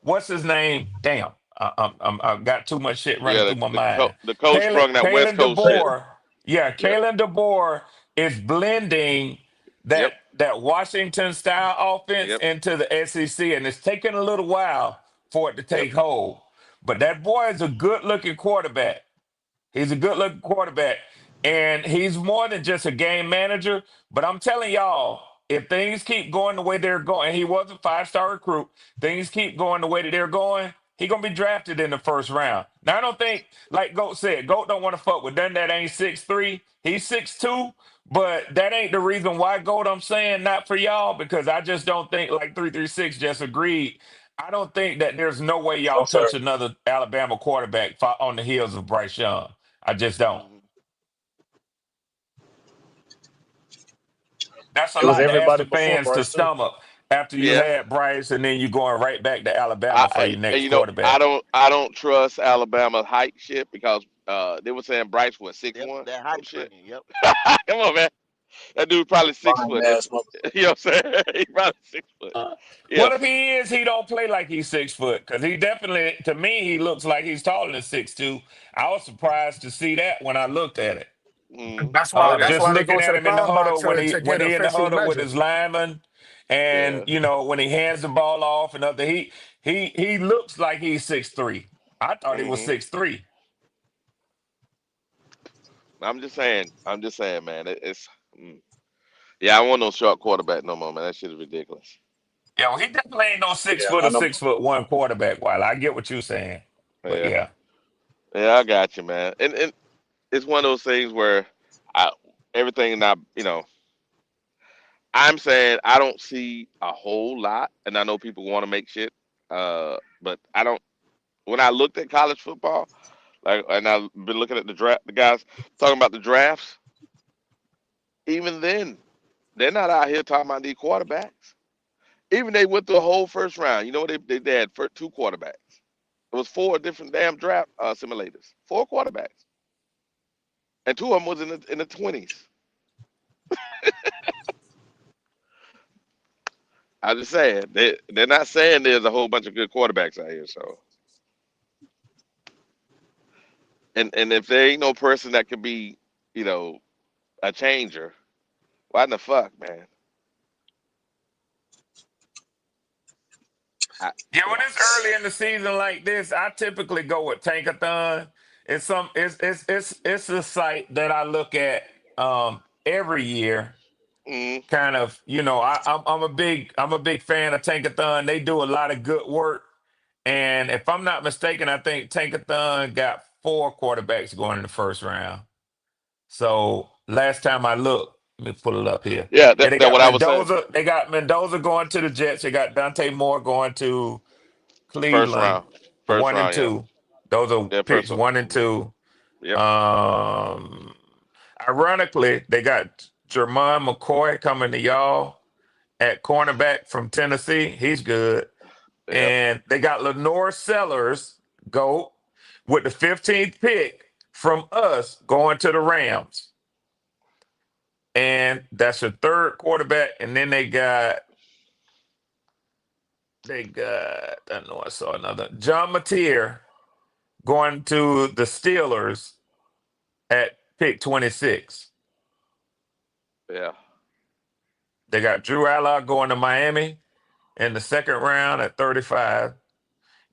what's his name? Damn, I've got too much shit running Yeah, through my mind. the coach sprung that West Kalen Coast shit. DeBoer, yeah, Yep, Kalen DeBoer is blending yep, that Washington style offense yep, into the SEC, and it's taken a little while for it to yep. take hold. But that boy is a good looking quarterback. He's a good looking quarterback. And he's more than just a game manager. But I'm telling y'all, if things keep going the way they're going, and he was a 5-star recruit, things keep going the way that they're going, he's gonna be drafted in the first round. Now I don't think, like Goat said, Goat don't want to fuck with nothing that ain't 6'3". He's 6'2", but that ain't the reason why Goat I'm saying not for y'all, because I just don't think like 336 just agreed. I don't think that there's no way y'all No, sir. touch another Alabama quarterback on the heels of Bryce Young. I just don't. Mhm. That's a It was lot to ask everybody the before fans to Bryce too. stomach after you Yeah. had Bryce and then you going right back to Alabama for I your and next you know quarterback. I don't trust Alabama's height shit because they were saying Bryce was six Yep. one That some hype shit. train. Yep. Come on, man. That dude probably 6 foot. Fine ass motherfucker. You know what I'm saying? He probably 6 foot. Yeah. What if he is? He don't play like he's 6 foot because he definitely, to me, he looks like he's taller than 6'2". I was surprised to see that when I looked at it. Mm, That's Just why they go looking to at the him in the combine huddle to when get he in the officially huddle with measured. his lineman, and yeah. when he hands the ball off and other, he looks like he's 6'3". I thought he was Hmm. 6'3". I'm just saying. I'm just saying, man. It's mm. Yeah. I want no short quarterback no more, man. That shit is ridiculous. Yeah, well, he definitely ain't no six Yeah, foot I or know. 6'1" quarterback. While I get what you're saying, but Yeah. yeah, Yeah. I got you, man. And it's one of those things where I everything now I'm saying I don't see a whole lot, and I know people want to make shit, but I don't. When I looked at college football, like, and I've been looking at the draft, the guys talking about the drafts. Even then, they're not out here talking about these quarterbacks. Even they went through a whole first round. You know what they had for two quarterbacks. It was four different damn draft simulators. Four quarterbacks, and two of them was in the 20s. I'm just saying they're not saying there's a whole bunch of good quarterbacks out here. So and if there ain't no person that can be, you know, a changer, why in the fuck, man? I, yeah. When yeah. it's early in the season like this, I typically go with Tankathon. It's a site that I look at every year. Mm, Kind of, I'm a big fan of Tankathon. They do a lot of good work. And if I'm not mistaken, I think Tankathon got 4 quarterbacks going in the first round. So last time I looked, let me pull it up here. yeah, Yeah, they that got what I was saying. Mendoza. They got Mendoza going to the Jets. They got Dante Moore going to First Cleveland round, for first one and round, yeah, two. Those are yeah, first picks one. 1 and 2. Yep. Um, Ironically, they got Jermon McCoy coming to y'all at cornerback from Tennessee. He's good. Yep. And they got Lenore Sellers go with the 15th pick from us going to the Rams. And that's your third quarterback. And then I know I saw another. John Mateer going to the Steelers at pick 26. Yeah. They got Drew Allar going to Miami in the second round at 35.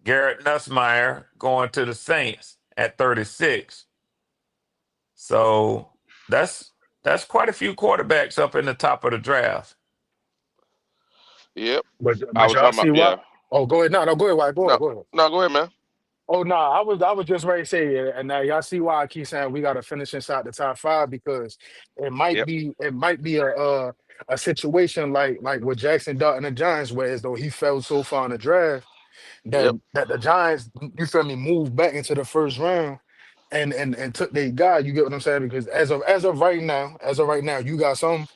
Garrett Nussmeyer going to the Saints at 36. So that's that's quite a few quarterbacks up in the top of the draft. Yep. I But was y'all talking see about, what? yeah. Oh, go ahead. No, no, go ahead. White. Go No, ahead. Go ahead. no, go ahead, man. Oh no, I was just ready to say it, and now y'all see why I keep saying we got to finish inside the top five because Yep. it might be a a situation like with Jackson Dart and the Giants, where as though he fell so far in the draft Yep. that the Giants, you feel me, moved back into the first round and took their guy. You get what I'm saying? Because as of right now, you got some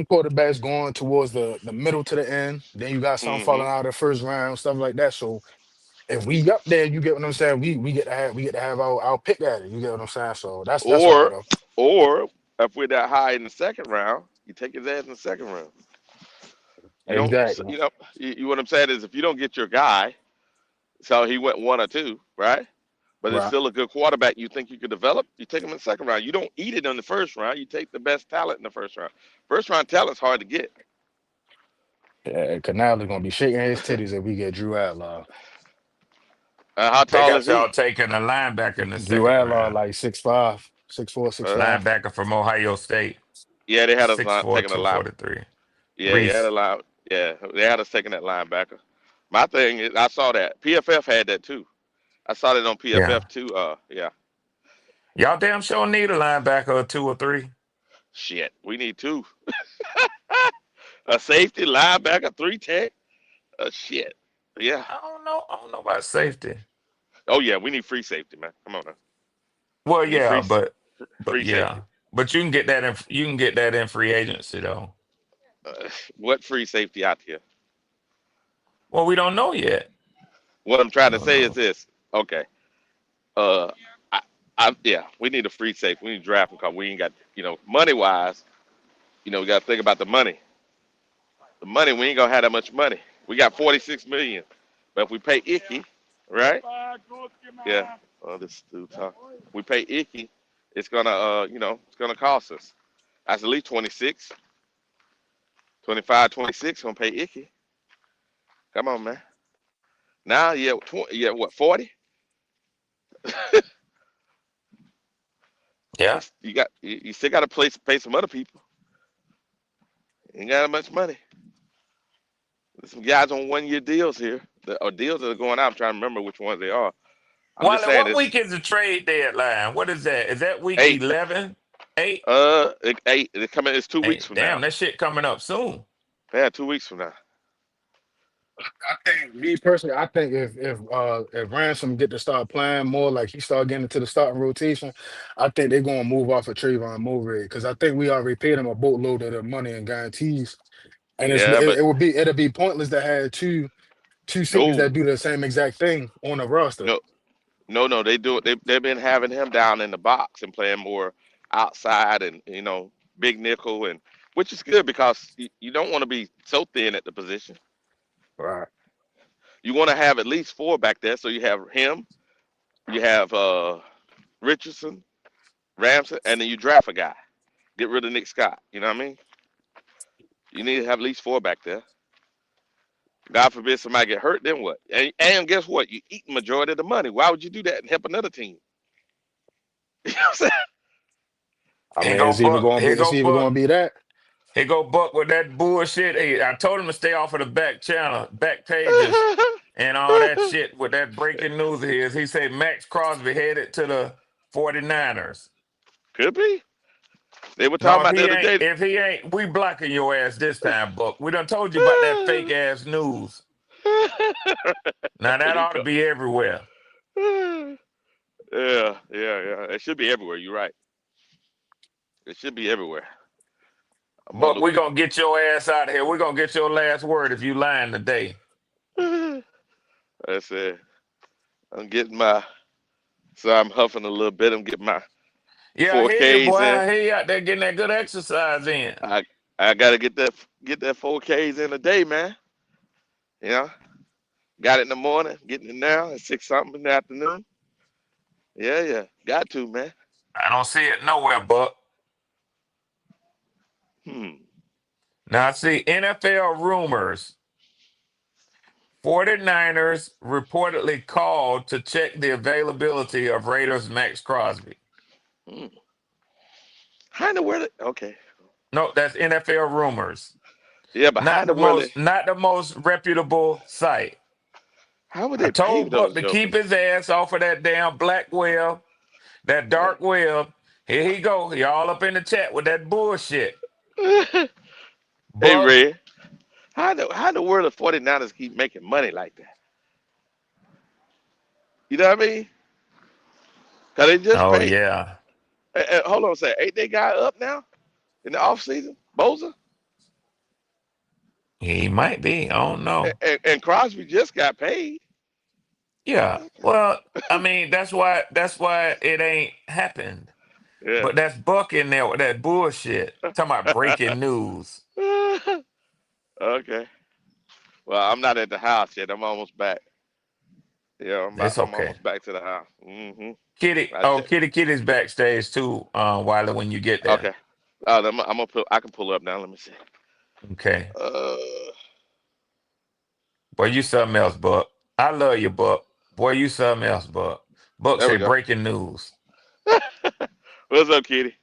quarterbacks going towards the middle to the end. Then you got some Hmm. falling out of the first round, stuff like that. So if we up there, you get what I'm saying. We get to have our pick at it. You get what I'm saying. So that's all Or though. or if we're that high in the second round, you take his ass in the second round. You don't. Exactly. You what I'm saying is if you don't get your guy, so he went one or two, right? But it's Right. still a good quarterback you think you could develop, you take him in the second round. You don't eat it in the first round. You take the best talent in the first round. First round talent's hard to get. Yeah, Canal is gonna be shaking his titties if we get Drew Adlaw. How They tall got is y'all he? taking a linebacker in the Drew second Adlaw round. like 6'5", 6'4", Uh, 6'5". Linebacker from Ohio State, yeah, they had us 6'4", taking a line. 243. Yeah, you had a Reese. line. Yeah, they had us taking that linebacker. My thing is, I saw that PFF had that too. I saw that on Yeah. PFF too. Yeah, Y'all damn sure need a linebacker or two or three. shit, we need two. A safety, linebacker, three tech. Shit. Yeah. I don't know. I don't know about safety. Oh yeah, we need free safety, man. Come on now. Well, We need yeah, but free yeah. safety. But you can get that in free agency though. What free safety out here? Well, we don't know yet. What I'm I trying to don't say is know. this. Okay. Uh, yeah, we need a free safety. We need to draft him because we ain't got, money wise. We got to think about the money. The money, we ain't gonna have that much money. We got 46 million, but if we pay Icky, right? Yeah. Oh, this dude talk. We pay Icky, it's gonna, it's gonna cost us. That's at least 26, 25, 26. Gonna pay Icky. Come on, man. Now, yeah, what 40? Yeah. That's you still got to pay some other people. You ain't got that much money. There's some guys on 1 year deals here, or deals that are going out. I'm trying to remember which ones they are. I'm just Wally, saying what it's week is the trade deadline? What is that? Is that week eight. 11? 8? Eight. It's coming. It's 2 weeks 8. from Damn, now. that shit coming up soon. Yeah, 2 weeks from now. I think me personally, I think if Ransom get to start playing more, like he start getting into the starting rotation, I think they're gonna move off of Trayvon Mulray because I think we already paid him a boatload of the money and guarantees, and Yeah, but it'll be pointless to have two safeties no, that do the same exact thing on the roster. no, no. They do it. They've been having him down in the box and playing more outside and big nickel and which is good because you don't want to be so thin at the position. Right. You want to have at least four back there. So you have him, you have Richardson, Ramsey, and then you draft a guy. Get rid of Nick Scott. You know what I mean? You need to have at least four back there. God forbid somebody get hurt, then what? And guess what? You eat the majority of the money. Why would you do that and help another team? You know what I'm saying? I Here mean, go Buck. Here it's go either Buck. gonna be that. Here go Buck with that bullshit. Hey, I told him to stay off of the back channel, back pages, and all that shit with that breaking news of his. He said Max Crosby headed to the 49ers. Could be. They were No, talking about the other day. if he ain't, we blocking your ass this time, Buck. We done told you about that fake ass news. Now that ought to Rico. be everywhere. Yeah. It should be everywhere. You're right. It should be everywhere. I'm gonna Buck, look. we gonna get your ass out of here. We're gonna get your last word if you lying today. I said I'm getting my. So I'm huffing a little bit. I'm getting my Yeah, I four hear you, Ks boy. in. He out there getting that good exercise in. I I gotta get that 4 Ks in a day, man. You know, got it in the morning, getting it now at 6 something in the afternoon. Yeah, got to, man. I don't see it nowhere, Buck. Hmm. Now I see NFL rumors. 49ers reportedly called to check the availability of Raiders Max Crosby. Hmm. How in the world? Okay. No, that's NFL rumors. Yeah, but how in the world? Not the most reputable site. How would I they pay told Buck those to keep jokers? his ass off of that damn black web, that dark web. Here he go. He all up in the chat with that bullshit. Hey, Buck. Red, how in the world the 49ers keep making money like that? You know what I mean? Because they just Oh paid. yeah, Hold on a second. Ain't they guy up now in the offseason? Boza? he might be. I don't know. And Crosby just got paid. Yeah. Well, I mean, that's why it ain't happened. Yeah. But that's Buck in there with that bullshit. Talking about breaking news. Okay. Well, I'm not at the house yet. I'm almost back. Yeah, It's I'm okay. almost back to the house. Hmm. Kitty, I oh, just, Kitty's backstage too, Wiley, when you get there. okay. I'm gonna put. I can pull up now. Let me see. Okay. Uh, Boy, you something else, Buck. I love you, Buck. Boy, you something else, Buck. Buck there say we go. breaking news. What's up, Kitty?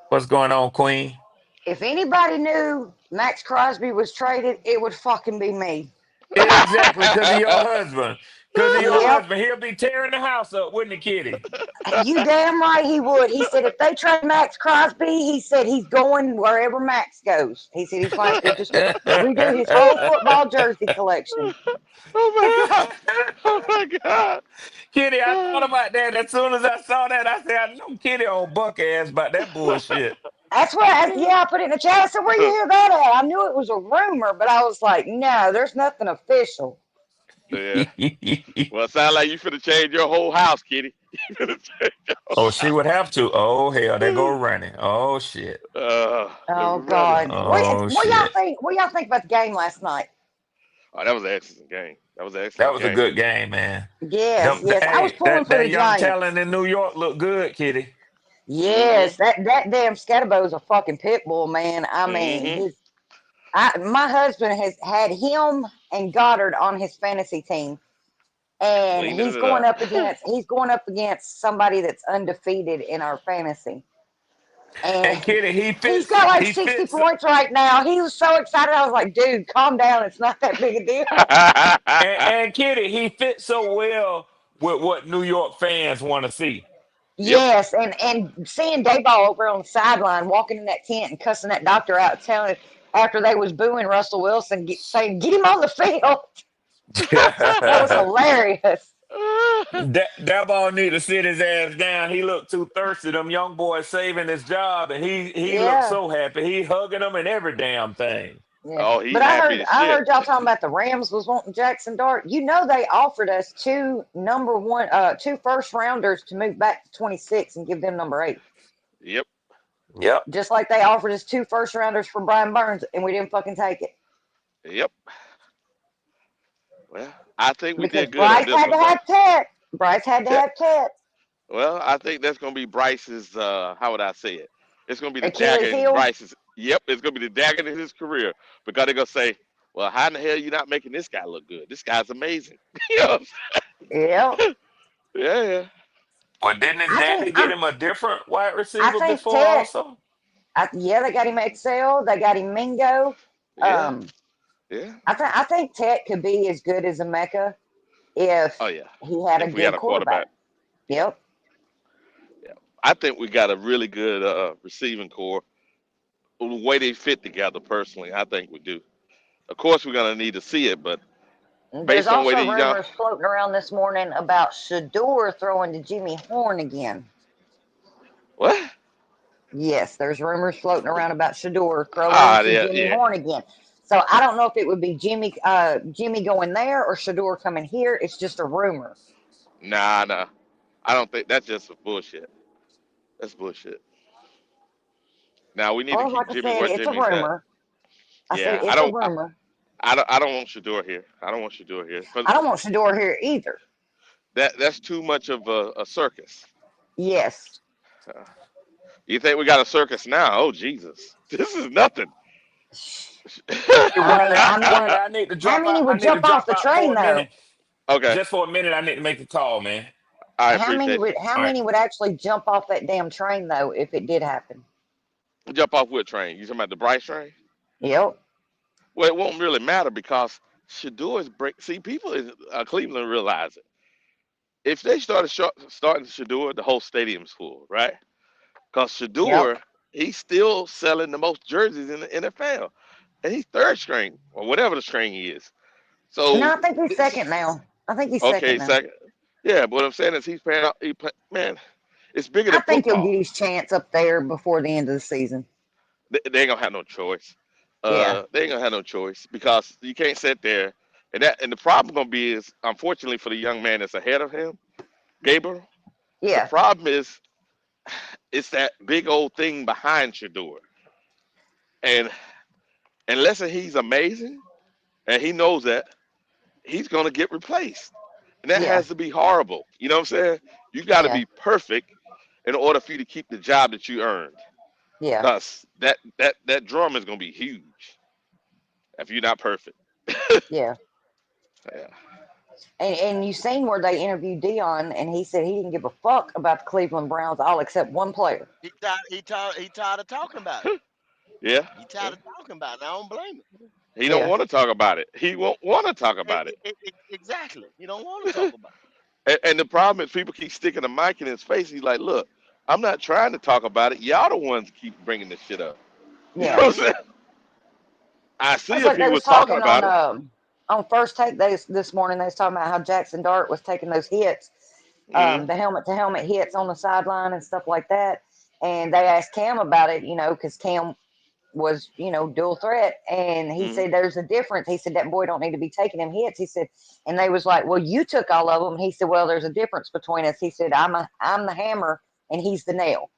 What's going on, Queen? If anybody knew Max Crosby was traded, it would fucking be me. Exactly, because of your husband. Because of your Yep. husband. He'll be tearing the house up, wouldn't he, Kitty? You damn right he would. He said if they trade Max Crosby, he said he's going wherever Max goes. He said he's going to have to just redo his whole football jersey collection. Oh my god! Oh my god! Kitty, I thought about that. As soon as I saw that, I said, I know Kitty on Buck ass about that bullshit. That's what, I put it in the chat. I said, where you hear that at? I knew it was a rumor, but I was like, no, there's nothing official. Yeah. Well, it sounds like you finna change your whole house, Kitty. You finna change your Oh, whole she would have to. Oh, hell, they go running. Oh, shit. They Oh were running. God. Oh, What y'all shit. think? What y'all think about the game last night? Oh, that was an excellent game. That was an That excellent was a game. good game, man. Yes, yes. I was Hey, pulling that, for the that young Giants. talent in New York looked good, Kitty. Mm-hmm. Yes, that damn Scatterbo's a fucking pit bull, man. I mean, Mm-hmm. my husband has had him and Goddard on his fantasy team, and Cleaning it up. he's going up against somebody that's undefeated in our fantasy, and And Kitty, he's got like he 60 fits, points right now. He was so excited. I was like, dude, calm down. It's not that big a deal. and Kitty, he fits so well with what New York fans want to see. Yep. Yes, and seeing Dayball over on the sideline, walking in that tent and cussing that doctor out, telling after they was booing Russell Wilson, saying, "Get him on the field." That was hilarious. That ball need to sit his ass down. He looked too thirsty. Them young boys saving his job, and he looked Yeah, so happy. He hugging them and every damn thing. yeah. Oh, he But I happy heard as I shit. heard y'all talking about the Rams was wanting Jackson Dart. You know they offered us two first rounders to move back to 26 and give them number 8. Yep. Yep. Just like they offered us two first rounders for Brian Burns, and we didn't fucking take it Yep. Well, I think we because did good on Bryce this had one to though. have Tet. Bryce had to Te- have Tet. Well, I think that's gonna be Bryce's. How would I say it? It's gonna be the dagger Achilles in heel. Bryce's. Yep, it's gonna be the dagger in his career because they're gonna say, "Well, how in the hell you not making this guy look good? This guy's amazing." You know what Yep. I'm saying? Yeah, yeah, But didn't his I think daddy get him a different wide I receiver think before Tet. also? Yeah, they got him Excel. They got him Mingo. yeah, Um, yeah. I think Tet could be as good as a Mecca if Oh yeah. he had a If we had good a quarterback, quarterback. Yep. yeah. I think we got a really good receiving core. The way they fit together, personally, I think we do. Of course, we're gonna need to see it, but There's based on the way also that you know, rumors floating around this morning about Shador throwing to Jimmy Horn again. what? Yes, there's rumors floating around about Shador throwing Ah, to yeah, Jimmy yeah. Horn again. So I don't know if it would be Jimmy going there or Shador coming here. It's just a rumor. Nah, nah. I don't think that's just bullshit. That's bullshit. Now we need to Well, keep like I Jimmy said, where it's a Jimmy's at. rumor. I said Yeah, it's a rumor. I don't want Shador here. I don't want Shador here because I don't want Shador here either. that's too much of a circus. Yes. Uh, you think we got a circus now? Oh Jesus, this is nothing. Hey, I Wiley, mean, Wiley, I need to how drop many out. I would need to jump off drop the out for train a minute. though? Okay, Just for a minute, I need to make the call, man. I How many appreciate would how All right. many would actually jump off that damn train though if it did happen? you. Jump off what train? You talking about the Bryce train? Yep. Well, it won't really matter because Shador is break. See, people in Cleveland realize it. If they starting Shador, the whole stadium's full, right? Because Yep. Shador he's still selling the most jerseys in the NFL, and he's third string or whatever the string he is. No, So I think he's second now. I think he's second okay, now. second. Yeah, but what I'm saying is he's paying out. Man, it's bigger I than think he'll get football. his chance up there before the end of the season. They ain't gonna have no choice. Yeah, They ain't gonna have no choice because you can't sit there. And the problem gonna be is, unfortunately for the young man that's ahead of him, Gabriel. The yeah, problem is it's that big old thing behind your door, and unless he's amazing and he knows that, he's gonna get replaced, and that yeah, has to be horrible. You know what I'm saying? You got to yeah, be perfect in order for you to keep the job that you earned. yeah, Cause that drum is gonna be huge if you're not perfect. yeah. Yeah. And you seen where they interviewed Dion, and he said he didn't give a fuck about the Cleveland Browns all except one player. He tired of talking about it. Yeah. He tired of talking about it. I don't blame him. He don't Yeah, want to talk about it. He won't want to talk about it. Exactly. He don't want to talk about And the problem is people keep sticking a mic in his face. He's like, look, I'm not trying to talk about it. Y'all the ones keep bringing this shit up. You know it. yeah. what I'm Hmm. saying? I see That's if like he they was was talking talking about it. on first take this morning. They was talking about how Jackson Dart was taking those hits, Mm, the helmet to helmet hits on the sideline and stuff like that. And they asked Cam about it, because Cam was, dual threat. And he mm. said, there's a difference. He said, that boy don't need to be taking them hits. He said, and they was like, well, you took all of them. He said, well, there's a difference between us. He said, I'm the hammer and he's the nail.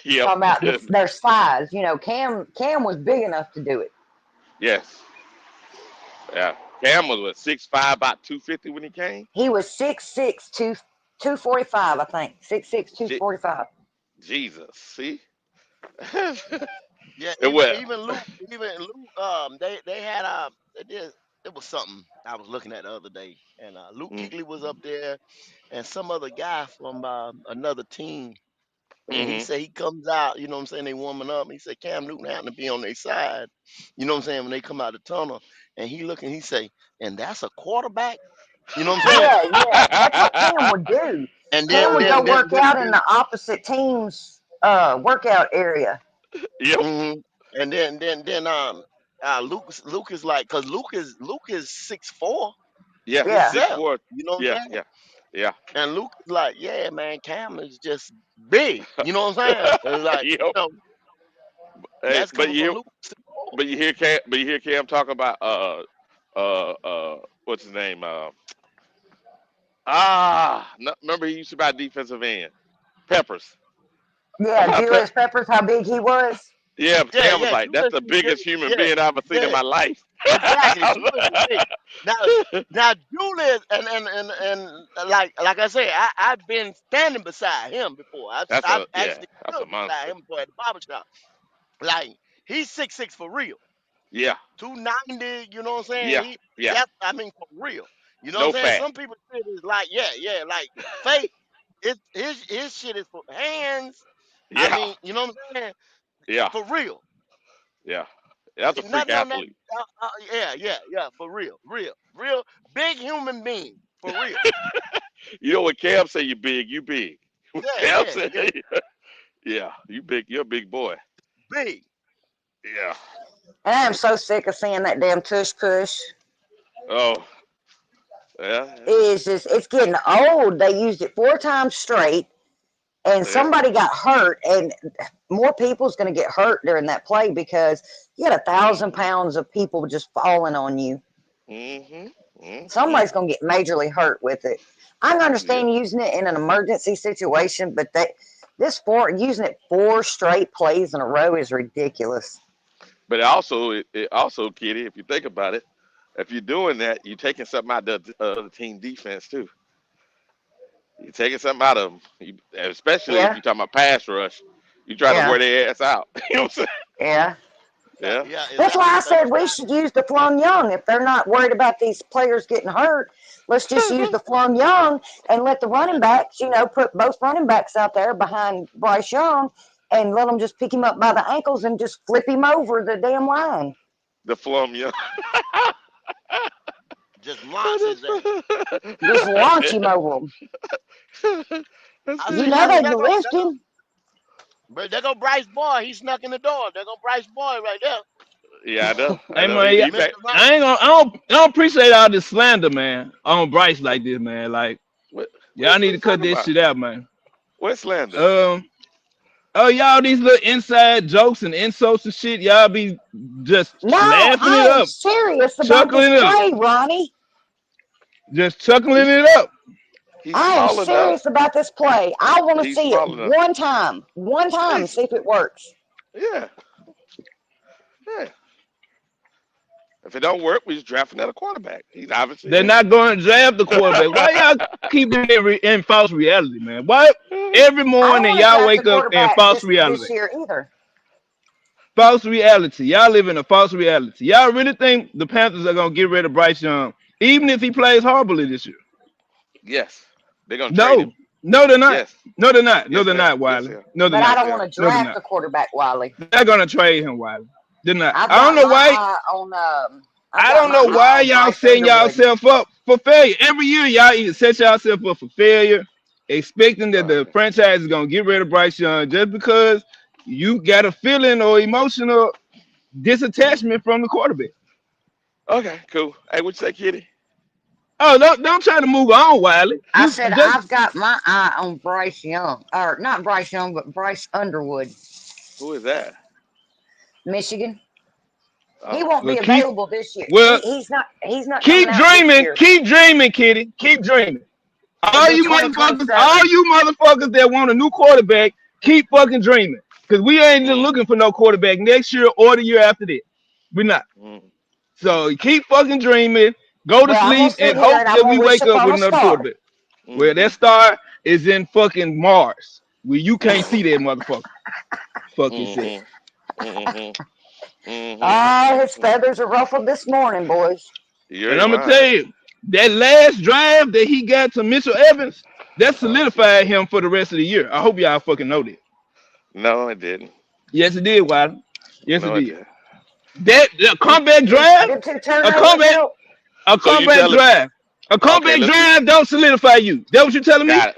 Yep. Talking about their size. Cam was big enough to do it. Yes. Yeah. Cam was what, 6'5", about 250 when he came. He was 6'6", 245, I think. 6'6", Je- 245. Jesus. See. it Yeah, well. even Luke, they had they did it was something I was looking at the other day, and Luke Mm, Kuechly was up there, and some other guy from another team, and he mm-hmm. said he comes out, you know what I'm saying, they warming up. He said Cam Newton happened to be on their side, you know what I'm saying, when they come out the tunnel, and he looking, he say, and that's a quarterback, you know what I'm saying, Yeah, yeah. That's what Cam would do. and then Cam would then go then work then, out in then the opposite team's workout area. Yep. hmm and then Luke is like, cause Luke is 6'4" Yeah. He's Yeah, six himself, four. you know what Yeah. I'm saying? Yeah. Yeah. And Luke is like, yeah, man, Cam is just big. You know what I'm saying? And like, Yep. Hey, that's coming from Luke. But you hear Cam talk about what's his name? Remember he used to buy defensive end Peppers. yeah. About Julius Peppers, how big he was. Yeah, Yeah, Cam was yeah, like, "That's Julius the is big. biggest human Yeah, being I've ever seen in yeah, my life." exactly. Julius is big. Now, now Julius and like I say, I've been standing beside him before. I've actually That's a stood beside monster. him before at the barber shop. Like he's 6'6" for real. Yeah, 290, you know what I'm saying? yeah, He yeah. That's, I mean, for real. You know what I'm No saying? fat. Some people say it's like, yeah, like fake. His shit is for hands. I Yeah, mean, you know what I'm saying? yeah, For real. yeah. That's a Ain't freak nothing on that. athlete. Yeah, for real big human being, for real. You know when Cam say you big, you big. When Yeah, Cam yeah, say, yeah, yeah, you big. You're a big boy. big. Yeah. And I'm so sick of seeing that damn tush push. Oh, yeah, It's getting old. They used it 4 times straight, and yeah. somebody got hurt, and more people's going to get hurt during that play because you got 1,000 pounds of people just falling on you. Mm-hmm. Mm-hmm. Somebody's going to get majorly hurt with it. I can Yeah. understand using it in an emergency situation, but using it 4 straight plays in a row is ridiculous. But it also, Kitty, if you think about it, if you're doing that, you're taking something out of the team defense too. You're taking something out of them, especially if Yeah, you're talking about pass rush. You try to yeah, wear their ass out. You know what I'm yeah. Yeah, saying? yeah, That's why I said we exactly. should use the Flum Young. If they're not worried about these players getting hurt, let's just use the Flum Young and let the running backs, put both running backs out there behind Bryce Young and let them just pick him up by the ankles and just flip him over the damn line. The flum, yeah. Just launch his ass. Just launch him over them. That's I You say pretty know that's they good. can that's all. lift him. But there go Bryce Boy. He snuck in the door. There go Bryce Boy right there. Yeah, I know. I Hey know. man, yeah, He Mr. back. Right. I ain't gonna. I don't appreciate all this slander, man, on Bryce like this, man. Like y'all What need you to cut talking this about? shit out, man. What slander? Um. Oh, y'all these little inside jokes and insults and shit. Y'all be just No, laughing it I am up, serious about this chuckling it up, play, Ronnie. just chuckling He's it up. he's I am small enough. serious about this play. I want to He's see it small enough. one time, and He's, see if it works. yeah, yeah. If it don't work, we just draft another quarterback. He's obviously They're in. not going to draft the quarterback. Why y'all keep being in false reality, man? Why every I don't morning want to y'all draft a wake up in quarterback false this reality? year either. False reality. Y'all live in a false reality. Y'all really think the Panthers are gonna get rid of Bryce Young, even if he plays horribly this year? Yes, they're gonna trade him. No, no, they're not. Yes, No, they're not. No, yes, they're they are. not, Yes, Wiley. they are. No, they're But I Yes, not. don't they want are. to No, they're draft not. a quarterback, Wiley. They're gonna trade him, Wiley. They're not. I've I don't got know my why. eye on I've I got don't my know eye why on y'all Bryce setting Underwood. yourself up for failure. Every year, y'all either set yourself up for failure, expecting that the Okay. franchise is gonna get rid of Bryce Young just because you got a feeling or emotional Mm. disattachment from the quarterback. Okay, cool. Hey, what you say, Kitty? Oh, don't try to move on, Wiley. I You said just I've got my eye on Bryce Young, or not Bryce Young, but Bryce Underwood, Who is that? Michigan. He Oh, won't well be keep available this year. well He's not coming keep out this dreaming, year. Kitty. Keep dreaming. It'll All be you motherfuckers, all 2027. you motherfuckers that want a new quarterback, keep fucking dreaming. Because we ain't just mm, looking for no quarterback next year or the year after that. We're not. mm, So keep fucking dreaming, go to Well, I'm gonna sleep, and sit here hope and I'm that gonna we wish wake up upon with a another star. quarterback. Well, that mm, star is in fucking Mars. Where you can't see mm, that motherfucker. Fuck you said. mm, mm, Oh, his mm. feathers are ruffled this morning, boys. You And ain't I'm gonna tell lying. you, that last drive that he got to Mitchell Evans, that Oh, Jesus. solidified him for the rest of the year. I hope y'all fucking know that. No, it didn't. Yes, it did, Wiley. Yes, it No, it did. didn't. That the comeback Them, drive, them two a turnovers comeback, help. a So you comeback telling? drive, a Okay, comeback let's do. drive don't solidify you. That what you telling me? Got it.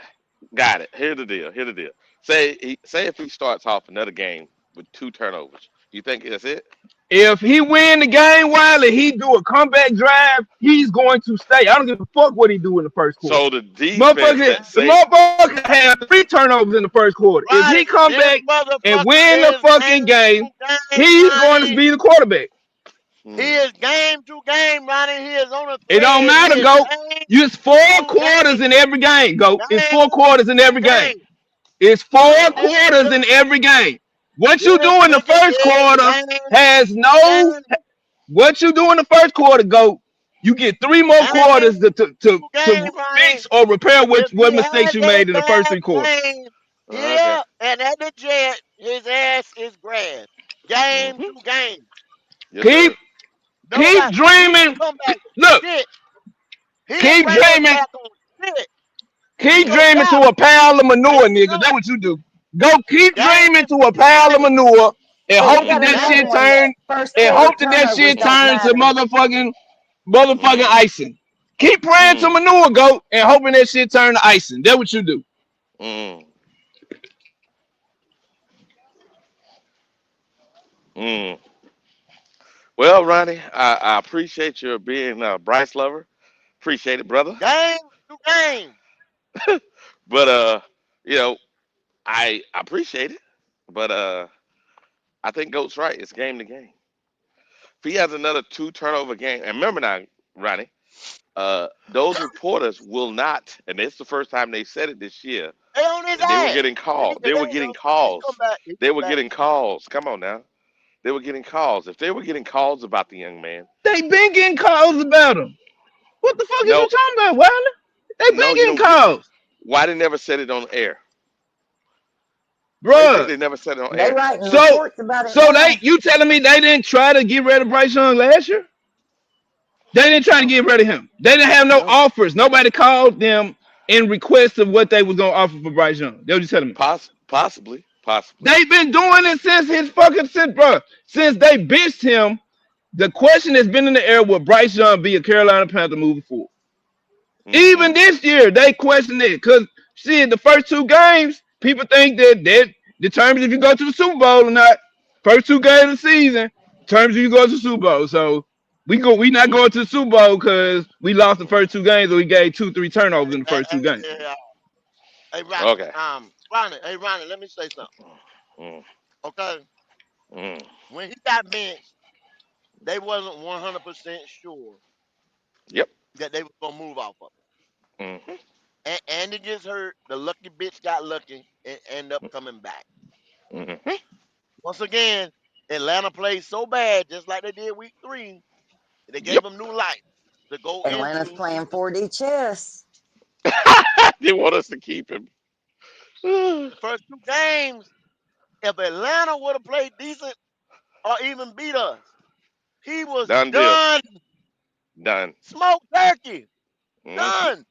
Got it. Here's the deal. Here's the deal. Say if he starts off another game with two turnovers, you think that's it? If he win the game, Wiley, he do a comeback drive, he's going to stay. I don't give a fuck what he do in the first quarter. So the defense Motherfucker, that the say motherfucker had 3 turnovers in the first quarter. If Ronnie, he come this back and motherfucker win the is fucking game game, to game, he's going to Ronnie. be the quarterback. He hmm, is game to game, Ronnie. He is on a It don't thread. He matter, is go. game It's four to quarters game, in every game, go. It's game 4 quarters in to every game. game. It's four This quarters in every game. What you this do in the nigga first is quarter game has to no. game, What you do in the first quarter, go. You get 3 more game quarters to to game, Ronnie. fix or repair If what he mistakes has you a made in the first bad 3 quarters. game okay. here and at the jet, his ass is grass. Game Hmm. to game. Yes, Keep sir. keep Nobody, he didn't dreaming. come back Look, shit. He didn't keep bring us dreaming. back on shit. Keep Hmm. No dreaming to doubt. a pile of Hey, manure, nigga. look, That's what you do. Go keep game dreaming to a to pile of game. manure and Oh, we hope that got that Game, another shit one that turn first and quarter hope that that turnovers shit don't turns to matter. motherfucking Hmm. icing. Keep praying to Hmm. manure, go, and hoping that shit turn to icing. That's what you do. Hmm. Hmm. Well, Ronnie, I appreciate your being a Bryce lover. Appreciate it, brother. game to game. But you know, I appreciate it. But I think Goat's right. It's game to game. If he has another two turnover game, and remember now, Ronnie, those reporters will not, and it's the first time they said it this year. They on his They were ass. getting If he called. They were today getting though, he come calls. back. He They come were back. getting calls. Come on now. They were getting calls. If they were getting calls about the young man, They been getting calls about him. What the fuck is you no, talking about, Wilder? They been no, you getting don't get. calls, Why they never said it on air? Why you think bruh. they never said it on They air? writing So reports about it so they now. you telling me they didn't try to get rid of Bryce Young last year? They didn't try to No, get rid of him. They didn't have no no. offers. Nobody called them in request of what they was gonna offer for Bryce Young. They were just telling me. Possibly, possibly. They've been doing it since his fucking since they benched him. The question has been in the air: will Bryce Young be a Carolina Panther moving forward? Hmm. Even this year, they question it because see the first 2 games, people think that determines if you go to the Super Bowl or not. First 2 games of the season determines if you go to the Super Bowl. So we not going to the Super Bowl because we lost the first 2 games or we gave 2-3 turnovers in the first 2 games. Hey, Ronnie, Okay. Ronnie, let me say something. Mm, Okay, mm, when he got benched, they wasn't 100% sure yep. that they was gonna move off of Mm-hmm, it. And Andy gets hurt. The lucky bitch got lucky and end up coming back. mm-hmm. Once again, Atlanta played so bad, just like they did week 3. They gave Yep. them new life to go Atlanta's into playing 4D chess. They want us to keep him. the first 2 games. If Atlanta would have played decent or even beat us, he was Done deal. done. Done. Smoke turkey. Mm-hmm. Done.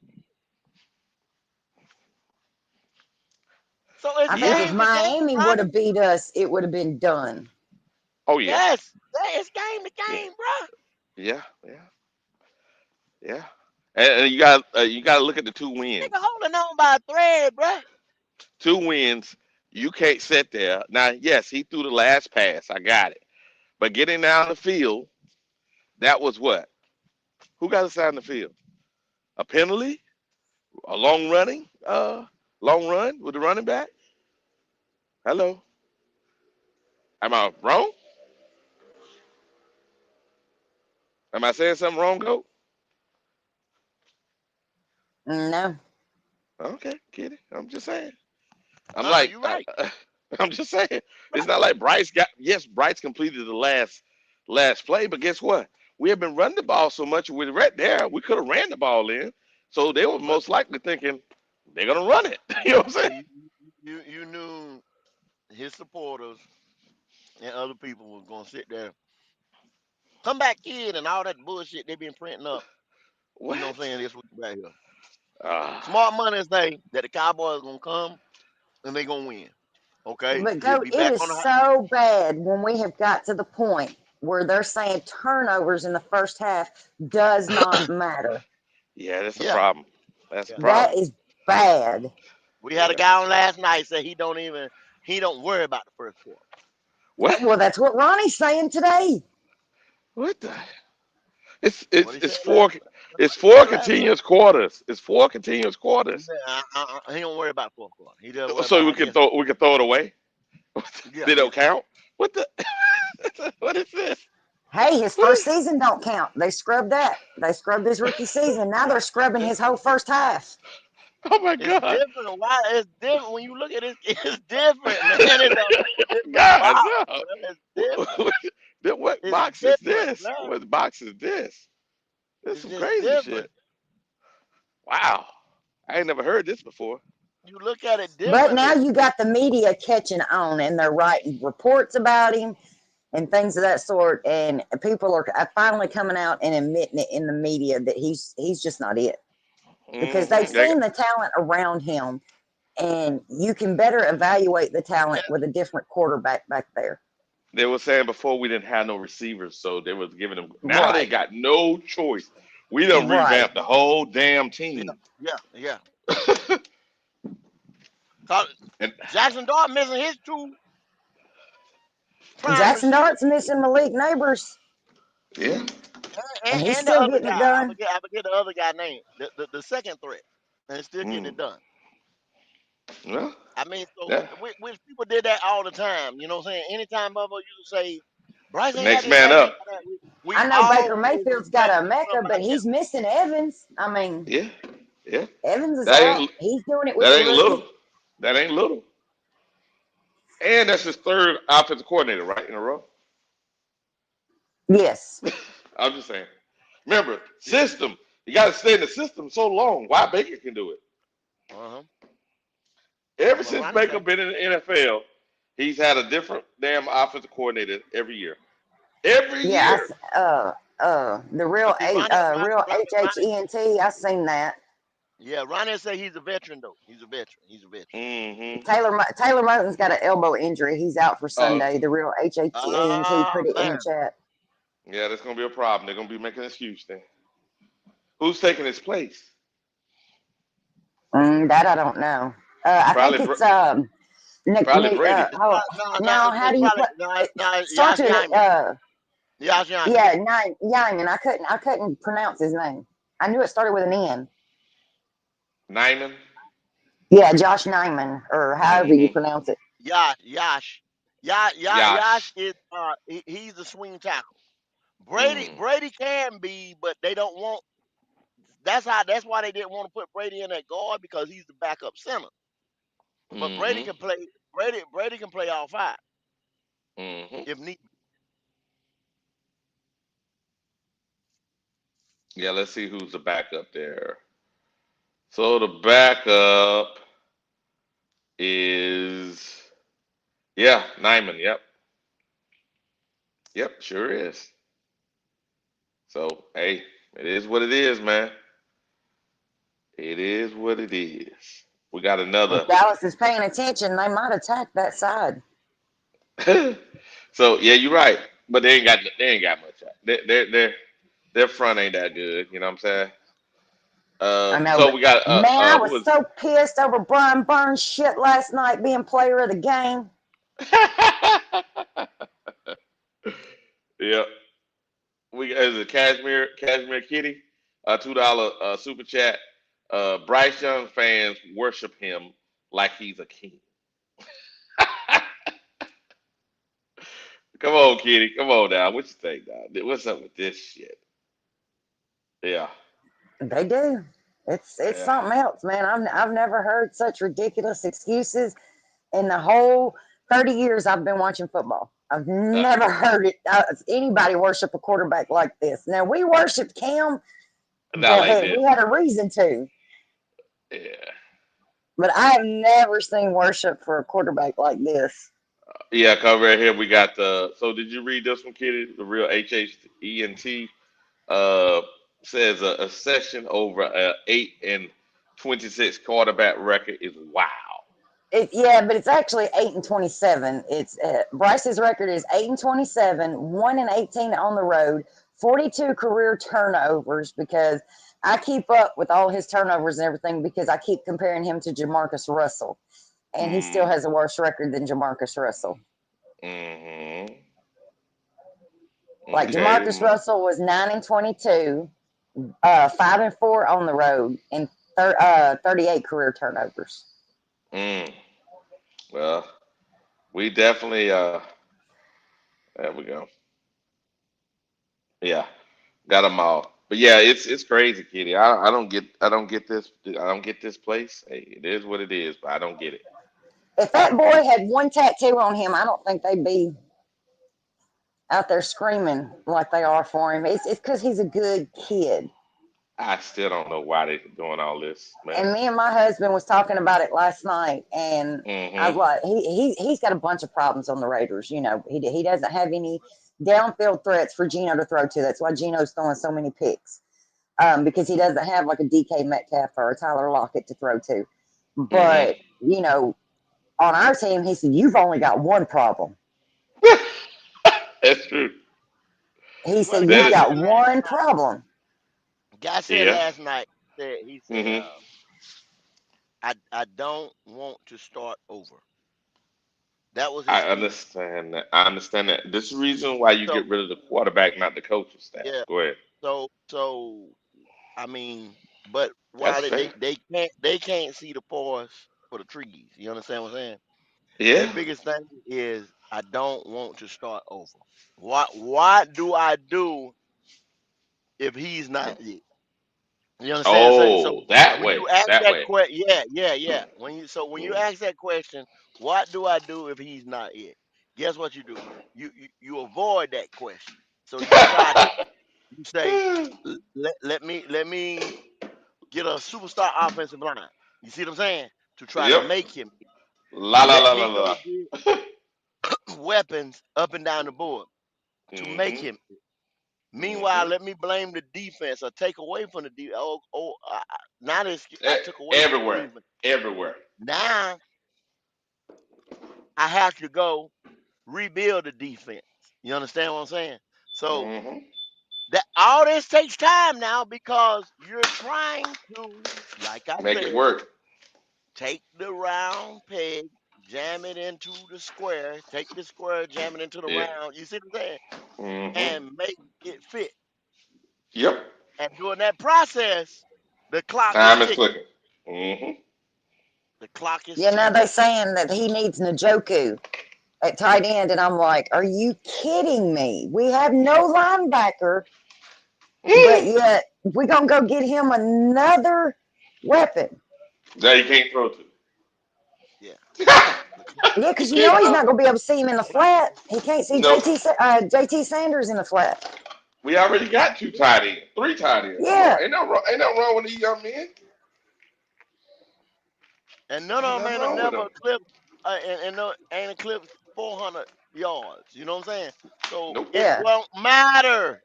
So it's I think if game Yeah. to game, Miami would Ronnie. have beat us, it would have been done. Oh yeah. Yes. Yeah, it's game to Yeah. game, bro. Yeah. Yeah. Yeah. And you got to look at the 2 Nigga wins. holding on by a thread, bro. 2 wins. You can't sit there. Now, yes, he threw the last pass. I got it. But getting down the field, that was what? Who got us down the field? A penalty? A long run with the running back? Hello. Am I wrong? Am I saying something wrong, Go? No. Okay, kidding. I'm just saying. I'm No, like, you right. I'm just saying. It's not like Bryce got. Yes, Bryce completed the last play, but guess what? We have been running the ball so much with right there. We could have ran the ball in, so they were But most likely thinking they're gonna run it. You know what I'm saying? you knew his supporters and other people was gonna sit there. Come back, kid, and all that bullshit they been printing up. You know what I'm What? saying? This week right here. Ah, Smart money say that the Cowboys gonna come and they gonna win. Okay, But he'll go, be it back is on the. so bad when we have got to the point where they're saying turnovers in the first half does not matter. yeah, that's a Yeah, problem. That's a yeah. That problem. is bad. We Yeah, had a that's guy on last night say he don't worry about the first quarter. what? Well, that's what Ronnie's saying today. What the? It's That's what it's he it's said last. four. That's It's what he four said last night. continuous quarters. It's 4 continuous He quarters. said he don't worry about fourth quarter. He doesn't worry So about. we I can guess. throw it away. Yeah, They yeah. don't count. What the? What is this? Hey, his What first is? season don't count. They scrubbed that. They scrubbed his rookie season. Now they're scrubbing his whole first half. Oh my It's God! different. Why? It's different when you look at it. It's different, man. It's a whole different God box, no! bro. It's different. What It's box is different, this? bro. What box is this? This is It's some just crazy different. shit. Wow, I ain't never heard this before. You look at it But now differently. you got the media catching on and they're writing reports about him and things of that sort. And people are finally coming out and admitting it in the media that he's just not it because they've Hmm seen the talent around him, and you can better evaluate the Yeah, talent with a different quarterback back there. They were saying before we didn't have no receivers, so they was giving them. Now they Right, got no choice. We done right. revamped the whole damn yeah, team. yeah. 'Cause And Jackson Dart missing his two prime Jackson receivers, Dart's missing Malik Neighbors, yeah, and he's and the still other getting it guy. done. I forget the other guy name. The second threat, and still getting mm, it done. well, I mean, so yeah. which people did that all the time. You know what I'm saying? Anytime Bubba you say Bryce The ain't got next this, man Bryce ain't up. got that, we I know Baker always Mayfield's got got a Mecca, but somebody he's else. missing Evans. I mean, Yeah, yeah. Evans is That out. ain't He's doing it with that the ain't little. rookie. That ain't little. And that's his third offensive coordinator, right, in a row. Yes. I'm just saying. Remember, Yeah. system. You got to stay in the system so long. Why Baker can do it? Uh-huh. Ever But since Ronnie Baker say, been in the NFL, he's had a different damn offensive coordinator every year. Every Yeah. year. The but real see, Ronnie, real Ronnie, HHENT. I seen that. yeah, Ronnie say he's a veteran though. He's a veteran. He's a veteran. Mm-hmm. Taylor Moton's got an elbow injury. He's out for Oh, Sunday. The real HHENT Oh put it in the man, chat. yeah, that's gonna be a problem. They're gonna be making an excuse then. Who's taking his place? That I don't know. I think Probably. it's Nick, Probably Brady. now, how do you put? It starts Yash with Yaiman. Yash Yaiman. yeah, Nyman. I couldn't pronounce his name. I knew it started with an N. Nyman. Yeah, Josh Nyman, or however you Mm-hmm. pronounce it. Yash. Yash Yash. is he's the swing tackle. Mm. Brady can be, but they don't want. That's why they didn't want to put Brady in at guard because he's the backup center. But Brady Mm-hmm. can play. Brady can play all five Mm-hmm. if need. Yeah, let's see who's the backup there. So the backup is Nyman. Yep. Yep, sure is. So hey, it is what it is, man. It is what it is. We got If another. Dallas is paying attention, they might attack that side. So yeah, you're right. But they ain't got much. Their front ain't that good. You know what I'm saying? I know, So but we got man, I who was was so pissed over Brian Burns shit last night being player of the game. yeah. We as a Cashmere Kitty, $2 super chat. Bryce Young fans worship him like he's a king. Come on, Kitty. Come on now. What you think, dog? What's up with this shit? Yeah. They do. It's Yeah. something else, man. I've never heard such ridiculous excuses in the whole 30 years I've been watching football. I've Uh, never heard anybody worship a quarterback like this. Now we worshipped Cam, not like but this. we had a reason to. Yeah. But I have never seen worship for a quarterback like this. Yeah, cover right here. We got the. So did you read this one, Kitty? The real HHENT uh, says a session over a 8-26 quarterback record is wow. Yeah, but it's actually 8-27. It's Bryce's record is 8-27, 1-18 on the road, 42 career turnovers. Because I keep up with all his turnovers and everything because I keep comparing him to Jamarcus Russell, and he still Mm, has a worse record than Jamarcus Russell. mm-hmm. Like Okay. Jamarcus Russell was 9-22, 5-4 on the road, and 38 career turnovers. Mm. Well, we definitely. There we go. Yeah, got them all. But yeah, it's crazy, Kitty. I don't get this. I don't get this place. Hey, it is what it is, but I don't get it. If that boy had one tattoo on him, I don't think they'd be out there screaming like they are for him. It's because he's a good kid. I still don't know why they're doing all this, man. And me and my husband was talking about it last night, and I was Mm-hmm. like, he's got a bunch of problems on the Raiders. You know, he doesn't have any downfield threats for Geno to throw to. That's why Geno's throwing so many picks. Because he doesn't have like a DK Metcalf or a Tyler Lockett to throw to. Mm-hmm. But on our team, he said, "You've only got one problem." That's true. He What a said, That "You've guy is. said got last one night. problem." Guy said Yeah. last night. He said, Mm-hmm. I don't want to start over. That was his I speech. understand that. I understand that. This is the reason why you So get rid of the quarterback, not the coaching staff. yeah. Go ahead. So I mean, but That's while fair. they can't see the forest for the trees. You understand what I'm saying? Their Yeah. biggest thing is I don't want to start over. What do I do if he's not it? You understand? So Oh, that when way. you ask That that way. question, yeah. When you Mm. ask that question, what do I do if he's not it? Guess what you do? You avoid that question. So you say, let me get a superstar offensive line. You see what I'm saying? To try to Yep. make him. La la Let la la me go la. get weapons up and down the board to make Mm-hmm. him. Meanwhile, Mm-hmm. let me blame the defense or take away from the defense. Now this I took away from the Everywhere. defense. Everywhere. Now I have to go rebuild the defense. You understand what I'm saying? So Mm-hmm. that all this takes time now because you're trying to, like I Make it said, work. take the round peg, jam it into the square, take the square, jam it into the Yeah. round. You see what I'm saying? Mm-hmm. And make it fit. Yep. And during that process, the clock is Time is ticking. clicking. Mm-hmm. The clock is Yeah, now ticking. they saying that he needs Njoku at tight end, and I'm like, are you kidding me? We have no linebacker, but yet we're gonna go get him another weapon. That he can't throw to. Yeah. The clock, Yeah, He because you can't know he's throw. not gonna be able to see him in the flat. He can't see No. JT Sanders in the flat. We already got two tight ends, three tight ends. Come on, Yeah, ain't no wrong with these young men. and none Ain't of them nothing ain't wrong with never them. eclipsed, and no, ain't eclipsed 400 yards. You know what I'm saying? So Nope. it yeah. won't matter.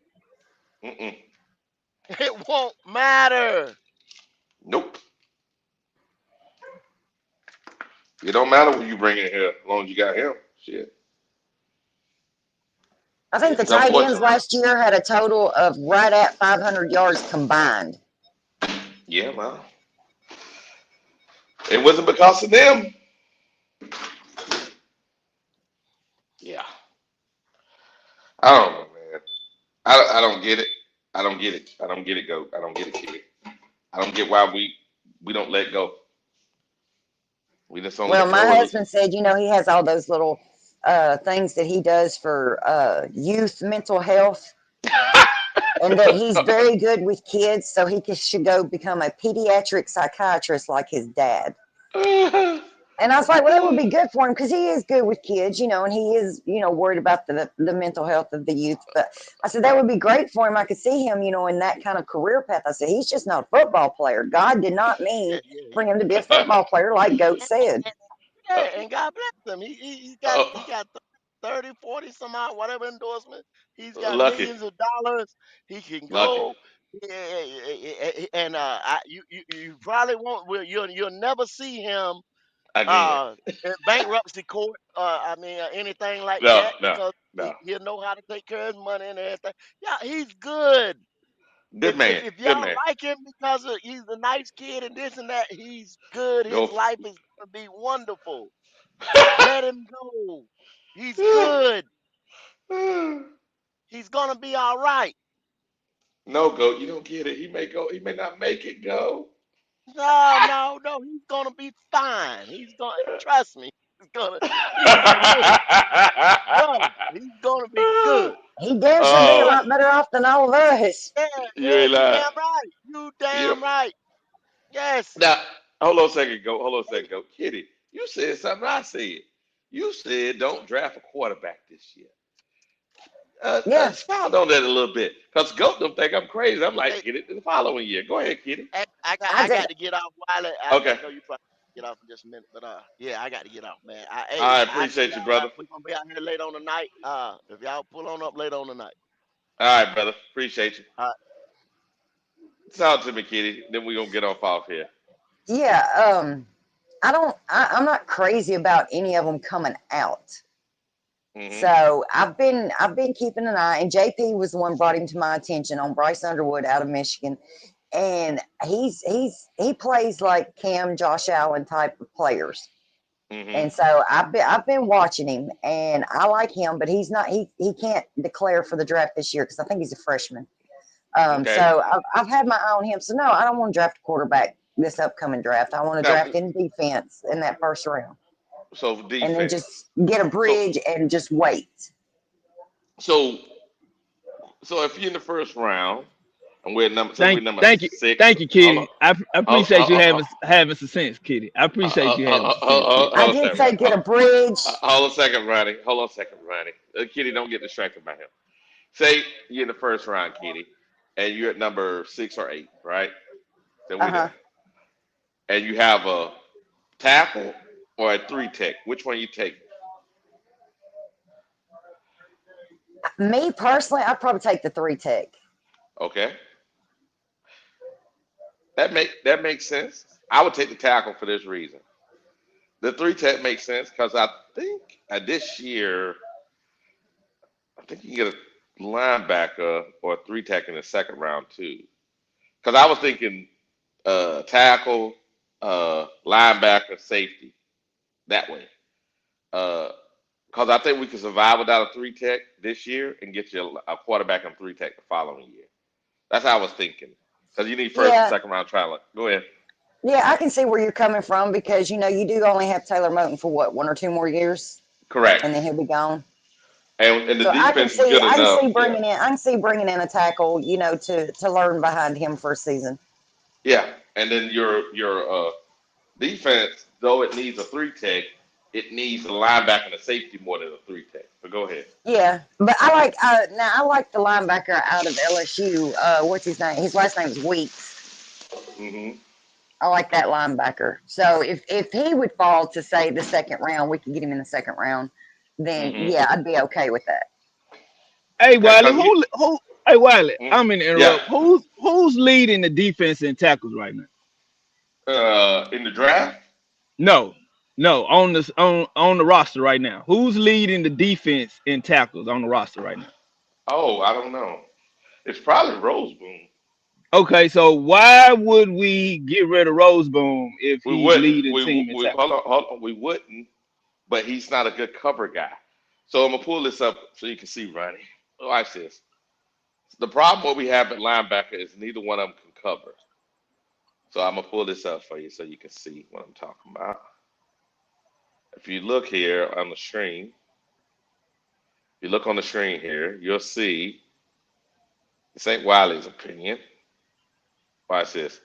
Mm-mm. It won't matter. Nope. It don't matter what you bring in here, as long as you got him. Shit. I think the It's tight ends unfortunate. last year had a total of right at 500 yards combined. Yeah, well, it wasn't because of them. Yeah. I don't know, man. I don't get it. I don't get it. I don't get it, go. I don't get it, kid. I don't get why we don't let go. We just don't Well, let my go of husband said, you know, he has all those little things that he does for youth mental health, and that he's very good with kids, so should go become a pediatric psychiatrist like his dad. the. And I was like, well, that would be good for him because he is good with kids, you know, and he is, you know, worried about the mental health of the youth. But I said that would be great for him. I could see him, you know, in that kind of career path. I said he's just not a football player. God did not mean Yeah, yeah, for him to be a football player, like Goat said. yeah, and God bless him. He got uh, 30, 40 some odd whatever endorsement. He's got lucky, millions of dollars. He can lucky. go. And you probably won't. You'll never see him Again. in bankruptcy court. I mean, anything like No, that no, because no. he'll know how to take care of his money and everything. Yeah, he's good. Good man. If Good y'all man. like him because he's a nice kid and this and that, he's good. Go. His life is gonna be wonderful. Let him go. He's good. He's gonna be all right. No, go. You don't get it. He may go. He may not make it. Go. No, no, no. He's gonna be fine. He's gonna trust me. He's good, brother. He's gonna be good. He damn sure be a Oh, lot better off than all of us. Yeah, you yeah. ain't You lying. damn right. You You damn right. Yes. now. Hold on a second. Go. Hold on a second. Go. Kitty, you said something. I said. You said don't draft a quarterback this year. Yeah, Expound on that a little bit, cause Goat don't think I'm crazy. I'm like, Hey, get it the following year. Go ahead, Kitty. I I did. got to get off, Wiley. I Okay. know you probably get off in just a minute, but yeah, I got to get off, man. I I see appreciate you, y'all. brother. We're gonna be out here late on the night. If y'all pull on up late on the night. All right, brother. Appreciate you. Uh, Talk to me, Kitty. Then we gonna get off here. Yeah, I'm not crazy about any of them coming out. Mm-hmm. So I've been keeping an eye, and JP was the one brought him to my attention on Bryce Underwood out of Michigan, and he plays like Cam, Josh Allen type of players, Mm-hmm. and so I've been watching him, and I like him, but he can't declare for the draft this year because I think he's a freshman. Okay. So I've had my eye on him. So no, I don't want to draft a quarterback this upcoming draft. I want to Now, draft in defense in that first round, so for and then defense. just get a So bridge and just wait. so so if you're in the first round and we're number, say we're Thank, number thank you, six. thank you, Hold on. Kitty. I Hold, appreciate you having some sense, Kitty. I appreciate you having some sense, Kitty. I hold on a did second, say Ronnie. get a bridge. Hold on a second, Ronnie. Hold on a second, Ronnie. Kitty, don't get distracted by him. Say you're in the first round, Kitty, and you're at number 6 or 8, right? Then Uh we're huh. there. And you have a tackle or a 3 tech. Which one you take? Me personally, I'd probably take the 3 tech. Okay, that makes sense. I would take the tackle for this reason. The 3 tech makes sense because I think this year, I think you can get a linebacker or a 3 tech in the second round too. Because I was thinking tackle, linebacker, safety that way. Because I think we can survive without a 3 tech this year and get you a quarterback and 3 tech the following year. That's how I was thinking. Because you need first and Yeah, second round talent. Go ahead. yeah, I can see where you're coming from because you do only have Taylor Moton for what, 1 or 2 more years, Correct. and then he'll be gone. And the So defense is good I can enough. see Yeah. bringing in a tackle, to learn behind him for a season. Yeah. And then your defense, though it needs a 3 tech, it needs a linebacker and a safety more than a 3 tech. But go ahead. Yeah, but I like the linebacker out of LSU. What's his name? His last name is Weeks. Mm-hmm. I like that linebacker. So if he would fall to say the second round, we could get him in the second round. Then Mm-hmm. yeah, I'd be okay with that. Hey Okay. Wiley, Because you, who? Hey Wiley, I'm gonna yeah. interrupt. Who's leading the defense in tackles right now? In the draft, No, no, on the roster right now. Who's leading the defense in tackles on the roster right now? oh, I don't know. It's probably Roseboom. Okay, so why would we get rid of Roseboom if We he's wouldn't. leading team in tackles? Hold on. We wouldn't, but he's not a good cover guy. So I'm gonna pull this up so you can see, Ronnie. Watch this. The problem what we have at linebacker is neither one of them can cover. So I'm gonna pull this up for you so you can see what I'm talking about. If you look here on the screen, if you look on the screen here, you'll see this ain't Wiley's opinion. Watch this.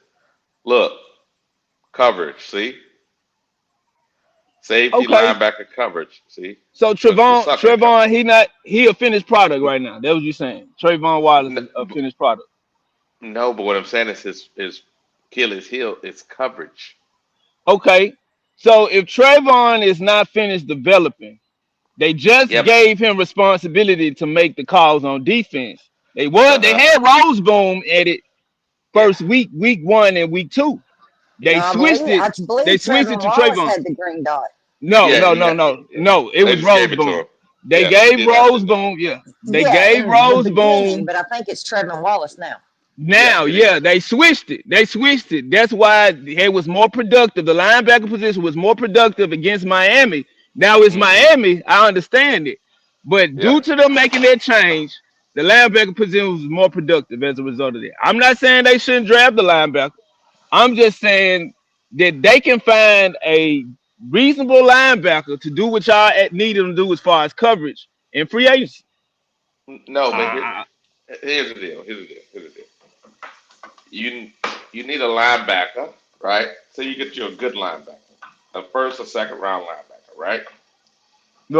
Look, coverage. See, safety, Okay, linebacker coverage. See, so we're sucking at coverage. He a finished product right now. That was you saying. Trayvon Wallace No, is a finished product. no, but what I'm saying is his Achilles heel is coverage. Okay, so if Trayvon is not finished developing, they just Yep. gave him responsibility to make the calls on defense. Uh They huh. had Roseboom at it Yeah. first week 1 and week 2. Yeah. No, They switched it. I They believe switched Trevor it to Wallace Trayvon. had the green dot. No, Yeah. no, He no, had. no, Yeah. no. It They was just gave it to Roseboom. him. They Yeah, he gave did have it in there. Roseboom. Yeah, they Yeah, gave in the beginning, Roseboom. but I think it's Trevor Wallace now. Yeah, Now, it is. yeah, they switched it. They switched it. That's why it was more productive. The linebacker position was more productive against Miami. Now it's Mm-hmm. Miami. I understand it, but Yeah. due to them making that change, the linebacker position was more productive as a result of that. I'm not saying they shouldn't draft the linebacker. I'm just saying that they can find a reasonable linebacker to do what y'all need them to do as far as coverage and free agency. No, but Uh, here's the deal. Here's the deal. You you need a linebacker, right? So you get you a good linebacker, a first or second round linebacker, right?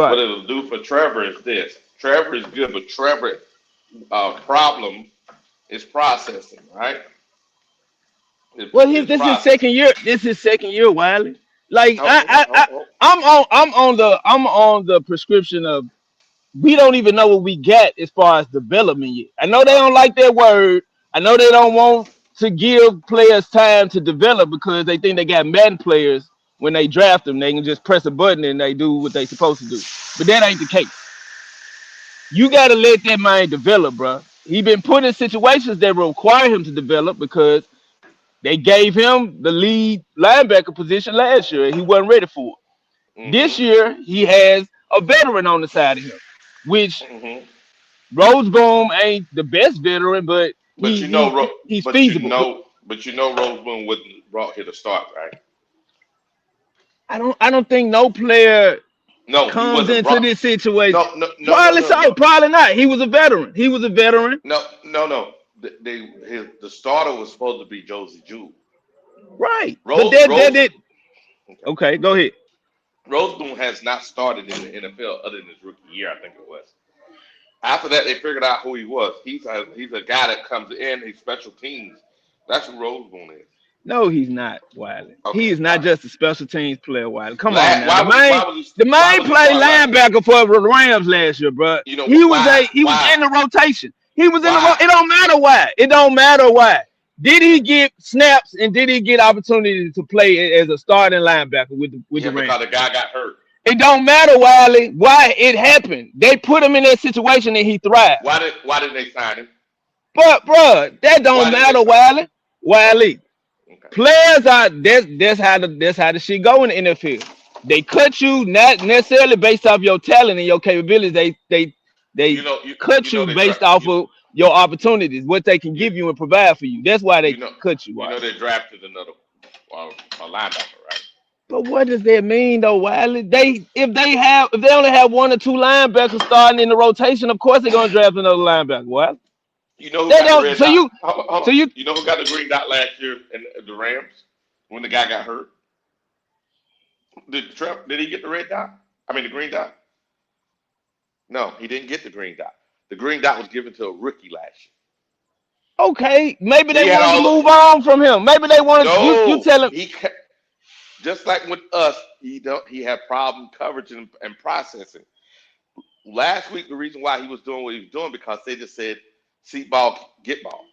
What right. it'll do for Trevor is this. Trevor is good, but Trevor problem is processing, right? Well, It's this is processing. second year. This is second year, Wiley. Like Oh, oh, oh, oh. I'm on the prescription of we don't even know what we get as far as development yet. I know they don't like that word. I know they don't want to give players time to develop because they think they got Madden players when they draft them. They can just press a button and they do what they supposed to do. But that ain't the case. You got to let that man develop, bro. He been put in situations that require him to develop because they gave him the lead linebacker position last year. He wasn't ready for it. This Mm-hmm. year, he has a veteran on the side of him, which Mm-hmm. Roseboom ain't the best veteran, but But you know, he's feasible. but you know, Roseman wasn't brought here to start, right? I don't think no player No, he comes wasn't into brought. this situation. No, no, no, no, Probably no, so, no, probably not. He was a veteran. He was a veteran. no, no, no. The starter was supposed to be Josie Jewell. Right. But Rose Rose that okay. okay, go ahead. Roseboom has not started in the NFL other than his rookie year, I think it was. After that, they figured out who he was. He's a guy that comes in, he's special teams. That's who Roseboom is. No, he's not, Wiley. He Okay, is all not right. just a special teams player, Wiley. Come on now. The Why main was he played starting last year? linebacker for the Rams last year, bro. You know why? He was Why? in the rotation. He was in the Why? it don't matter why. It don't matter why. Did he get snaps and did he get opportunity to play as a starting linebacker with the Yeah, Rams? because the guy got hurt. It don't matter, Wiley, why it happened. They put him in that situation and he thrived. Why did they sign him? But bruh, that Why don't did they matter, sign him? Wiley. Okay. Wiley. Okay. Players are that's how the shit go in the NFL. They cut you not necessarily based off your talent and your capabilities. They cut You know you they based off of your opportunities, what they can you give you and provide for you. That's why you they know cut you, right? they drafted another a linebacker, right? But what does that mean though, Wiley? If they only have one or two linebackers starting in the rotation, of course they're gonna draft another linebacker. What? You know who They got the don't. red So dot? you, Hold so on. you. You know who got the green dot last year in the Rams when the guy got hurt? Did he get the red dot? I mean the green dot? No, he didn't get the green dot. The green dot was given to a rookie last year. Okay, maybe He they had wanted to all move on from him. Maybe they wanted you. You no. tell him. Just like with us, he had problem coverage and processing. Last week, the reason why he was doing what he was doing because they just said, "See ball, get ball."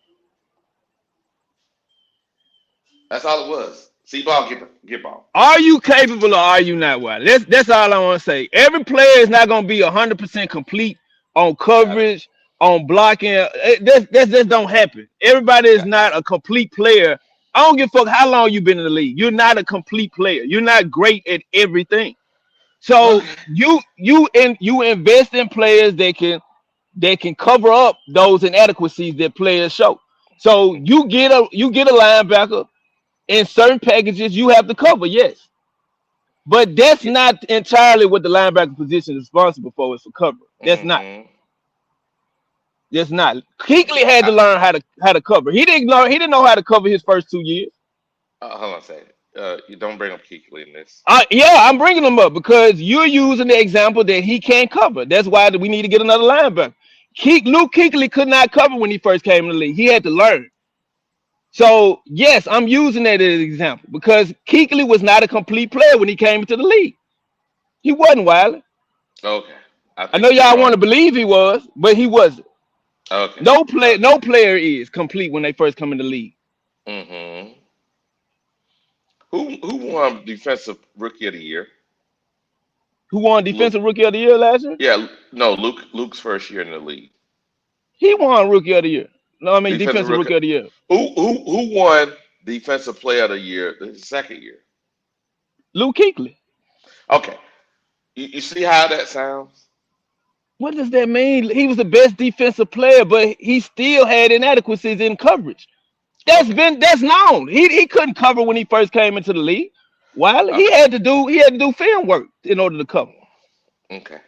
That's all it was. See ball, get ball. Are you capable or are you not, Wiley? That's all I want to say. Every player is not going to be 100% complete on Got it. coverage, on blocking. That just don't happen. Everybody is Got not a complete player. I don't give a fuck how long you've been in the league. You're not a complete player. You're not great at everything. So Okay. you invest in players that can cover up those inadequacies that players show. So you get a linebacker in certain packages you have to cover, yes. But that's Yeah. not entirely what the linebacker position is responsible for, is for cover. That's not. Mm-hmm. That's not. Kuechly had I, to learn how to cover. He didn't know how to cover his first 2 years. hold on a second. You don't bring up Kuechly in this. Yeah, I'm bringing him up because you're using the example that he can't cover. That's why we need to get another linebacker. Luke Kuechly could not cover when he first came in the league. He had to learn. So yes, I'm using that as an example because Kuechly was not a complete player when he came into the league. He wasn't, Wiley. Okay. I I think know you're y'all want to wrong. believe he was, but he wasn't. Okay. No player is complete when they first come in the league. Mm-hmm. Who won defensive rookie of the year? Who won Luke. defensive rookie of the year last year? Yeah, no, Luke's first year in the league. He won rookie of the year. No, I mean Defensive defensive rookie. rookie of the year. Who won defensive player of the year the second year? Luke Kuechly. Okay. You see how that sounds? What does that mean? He was the best defensive player, but he still had inadequacies in coverage. Okay. That's known. He couldn't cover when he first came into the league. Wiley, Okay. he had to do film work in order to cover. Okay.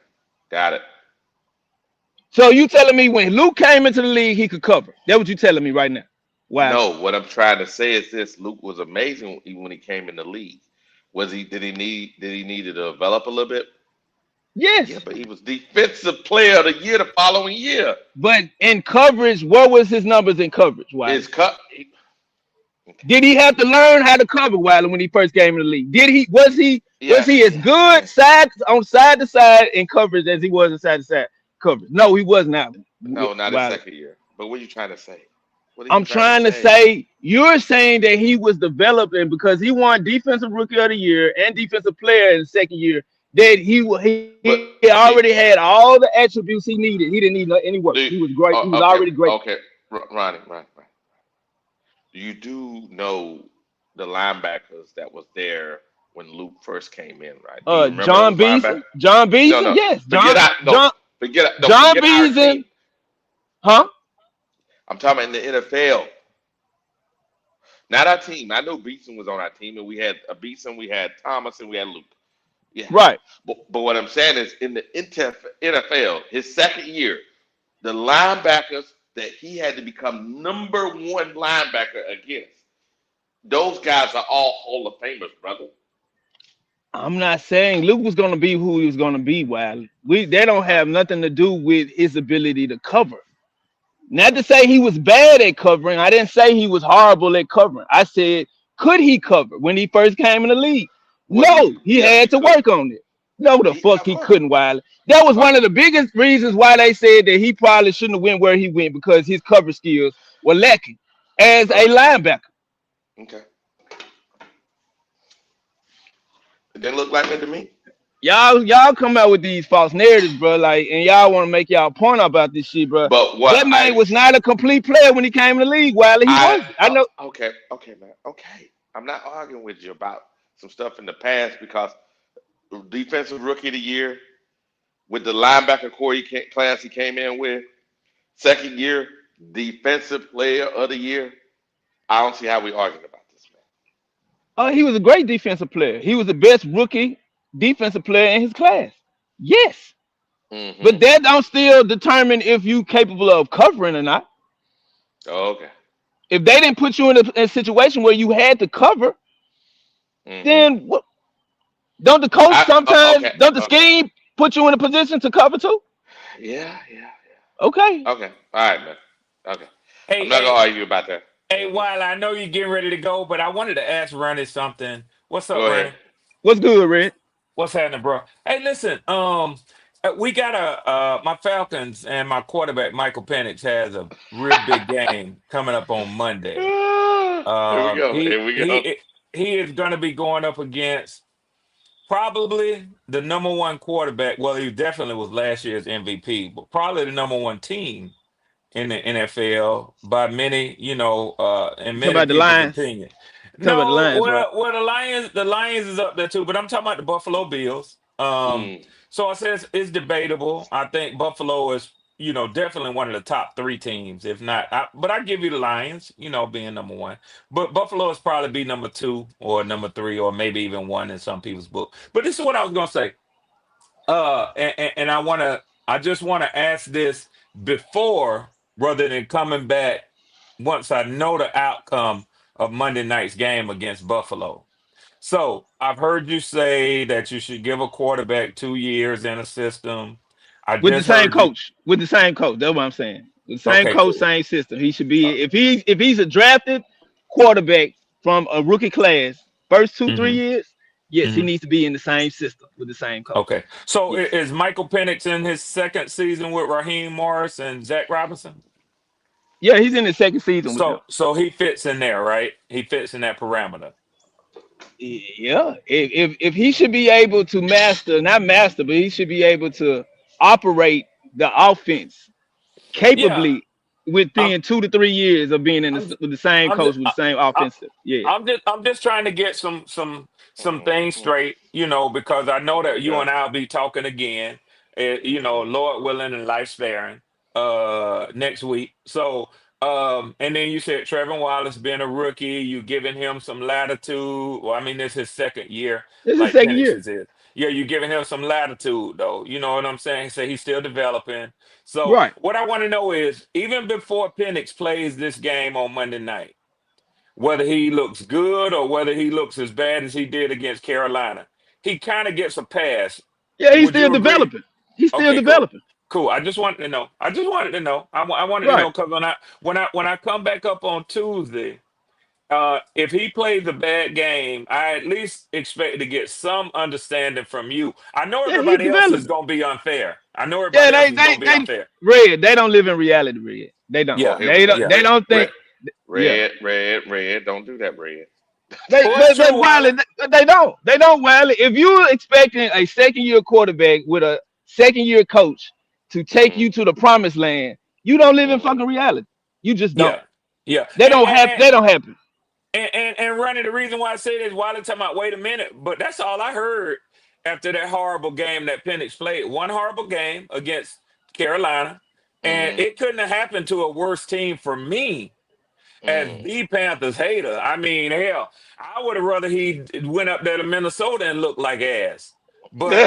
Got it. So you telling me when Luke came into the league he could cover? That's what you telling me right now. Wiley. No, what I'm trying to say is this: Luke was amazing even when he came in the league. Was he? Did he need to develop a little bit? Yeah, Yes. but he was defensive player of the year the following year. But in coverage, what was his numbers in coverage, Wiley? His cut. Okay. Did he have to learn how to cover Wiley when he first came in the league? Was Yes. he as good side to side in coverage as he was in side to side coverage? No, he was not. No, not his Wiley. second year. But what are you trying to say? What are you I'm trying to trying to say? say you're saying that he was developing because he won defensive rookie of the year and defensive player in the second year. That But he already had all the attributes he needed. He didn't need any work. do He was great. He was okay, already great. okay, Ronnie. You do know the linebackers that was there when Luke first came in, right? Do you remember those John Beason, linebackers? No. yes, Forget out. No. John Forget our team. Beason, huh? I'm talking about in the NFL. Not our team. I know Beeson was on our team, and we had a Beeson, we had Thomas, and we had Luke. Yeah. Right. But what I'm saying is in the NFL, his second year, the linebackers that he had to become number one linebacker against, those guys are all Hall of Famers, brother. I'm not saying Luke was going to be who he was going to be, Wiley. They don't Uh, have nothing to do with his ability to cover. Not to say he was bad at covering. I didn't say he was horrible at covering. I said, could he cover when he first came in the league? well, No, he yes, he had to could. work on it. No, the fuck Of he course. couldn't, Wiley. That was Uh, one of the biggest reasons why they said that he probably shouldn't have went where he went because his cover skills were lacking as a okay. linebacker. Okay. It didn't look like that to me. Y'all come out with these false narratives, bro. Like, and y'all want to make y'all point about this shit, bro. But what That man was not a complete player when he came in the league, Wiley. He I wasn't. I know. okay, man. Okay. I'm not arguing with you about some stuff in the past because defensive rookie of the year with the linebacker core class he came in with. Second year, defensive player of the year. I don't see how we arguing about this, He was a great defensive player. He was the best rookie defensive player in his class. Yes, man. but that don't still determine if you capable of covering or not. Okay. If they didn't put you in a situation where you had to cover, hmm then what? Don't the coach sometimes, Okay. don't the Okay. scheme put you in a position to cover too? Yeah. Okay. Okay. All right, man. Okay. I'm Hey, not gonna hey, argue about that. hey, while I know you're getting ready to go, but I wanted to ask Ronnie something. What's up, Go ahead. Ronnie? What's good, Red? What's happening, bro? Hey, listen, we got my Falcons and my quarterback Michael Penix has a real big game coming up on Monday. Here we go. He Here we go. he is going to be going up against probably the number one quarterback. Well, he definitely was last year's MVP, but probably the number one team in the NFL by many, in You talking many about the people's Lions? opinion. You talking about the No, Lions, right? well, the Lions is up there too, but I'm talking about the Buffalo Bills. Mm. So I said it's debatable. I think Buffalo is, definitely one of the top three teams, if not. But I give you the Lions, being number one. But Buffalo is probably be number two or number three or maybe even one in some people's book. But this is what I was gonna say. And I just wanna ask this before rather than coming back once I know the outcome of Monday night's game against Buffalo. So I've heard you say that you should give a quarterback 2 years in a system. I With the just same heard you. coach. With the same coach. That's what I'm saying. With the same Okay, coach, cool. same system. He should Uh, be if he's a drafted quarterback from a rookie class, first two, three hmm years, yes, he hmm needs to be in the same system with the same coach. Okay. So Yes. is Michael Penix in his second season with Raheem Morris and Zach Robinson? Yeah, he's in his second season with them. So he fits in there, right? He fits in that parameter. Yeah. If he should be able to master, not master, but he should be able to operate the offense Yeah. capably I'm within 2 to 3 years of being in I'm with the same I'm just coach with the same offensive. Yeah. I'm just trying to get some things hmm straight, because I know that you Okay. and I'll be talking again, Lord willing and life sparing, next week. So, and then you said Trevor Wallace being a rookie, you giving him some latitude. Well, I mean, this is his second year, This is his like second Penix year. is. Yeah, you giving him some latitude though. You know what I'm saying? So he's still developing. So Right. what I want to know is, even before Penix plays this game on Monday night, whether he looks good or whether he looks as bad as he did against Carolina, he kind of gets a pass. Yeah, he's Would still you agree? developing. He's still Okay, cool. developing. Cool. I just wanted to know. I wanted to Right. know because when I come back up on Tuesday, if he plays a bad game, I at least expect to get some understanding from you. I know Yeah, he's everybody else is developing. gonna be unfair. I know Yeah, everybody else they is they gonna be they unfair. Red. They don't live in reality, Red. They don't. Oh, Yeah, here we They go. don't. yeah. They don't Red, think. Yeah. red. Don't do that, red. They Well, it's but true, Wiley, Wiley. they don't. They don't, Wiley. If you're expecting a second year quarterback with a second year coach to take hmm you to the promised land, you don't live in hmm fucking reality. You just don't. Yeah, yeah. They don't happen. They don't happen. And Ronnie, the reason why I say this, Wiley talking about wait a minute, but that's all I heard after that horrible game that Penix played. One horrible game against Carolina, and hmm it couldn't have happened to a worse team for me as hmm the Panthers hater. I mean, hell, I would have rather he went up there to Minnesota and looked like ass. But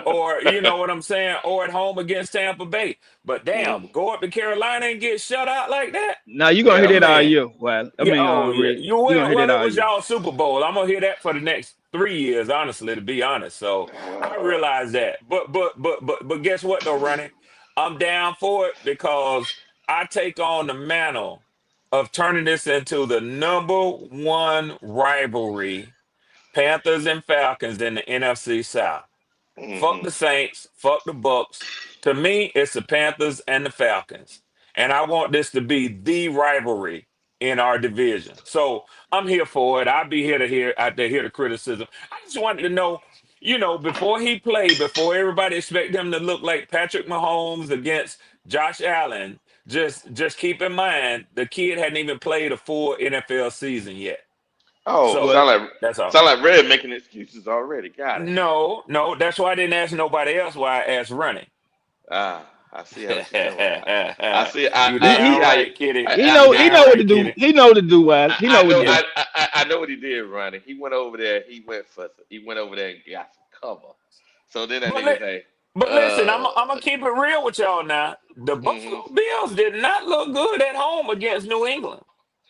or you know what I'm saying, or at home against Tampa Bay. But damn, go up to Carolina and get shut out like that. Now you're gonna Yeah. hear that all Man. year, Wiley. I Yeah, mean, oh yeah. Red. You You're gonna will. hear that Well, it all was year. y'all Super Bowl. I'm gonna hear that for the next 3 years, honestly, to be honest. So I realize that. But guess what though, Ronnie? I'm down for it because I take on the mantle of turning this into the number one rivalry, Panthers and Falcons in the NFC South. Fuck hmm the Saints. Fuck the Bucks. To me, it's the Panthers and the Falcons, and I want this to be the rivalry in our division. So I'm here for it. I'll be here to hear out there hear the criticism. I just wanted to know, before he played, before everybody expect him to look like Patrick Mahomes against Josh Allen. Just keep in mind the kid hadn't even played a full NFL season yet. Oh, So What? that's all. sound like Red making excuses already. Got it. No, no, that's why I didn't ask nobody else. Why I asked running. Ah, I see how this is going. I see. You I damn see how you. right, Kitty. He I, You know I, he damn know what to right, do. Kitty. He know what to do, Wiley. He know I what know to do. I know what he did, Ronnie. He went over there. He went over there and got some cover. So then that But nigga li- say, but listen, I'm uh, gonna keep it real with y'all now. The hmm Buffalo Bills did not look good at home against New England.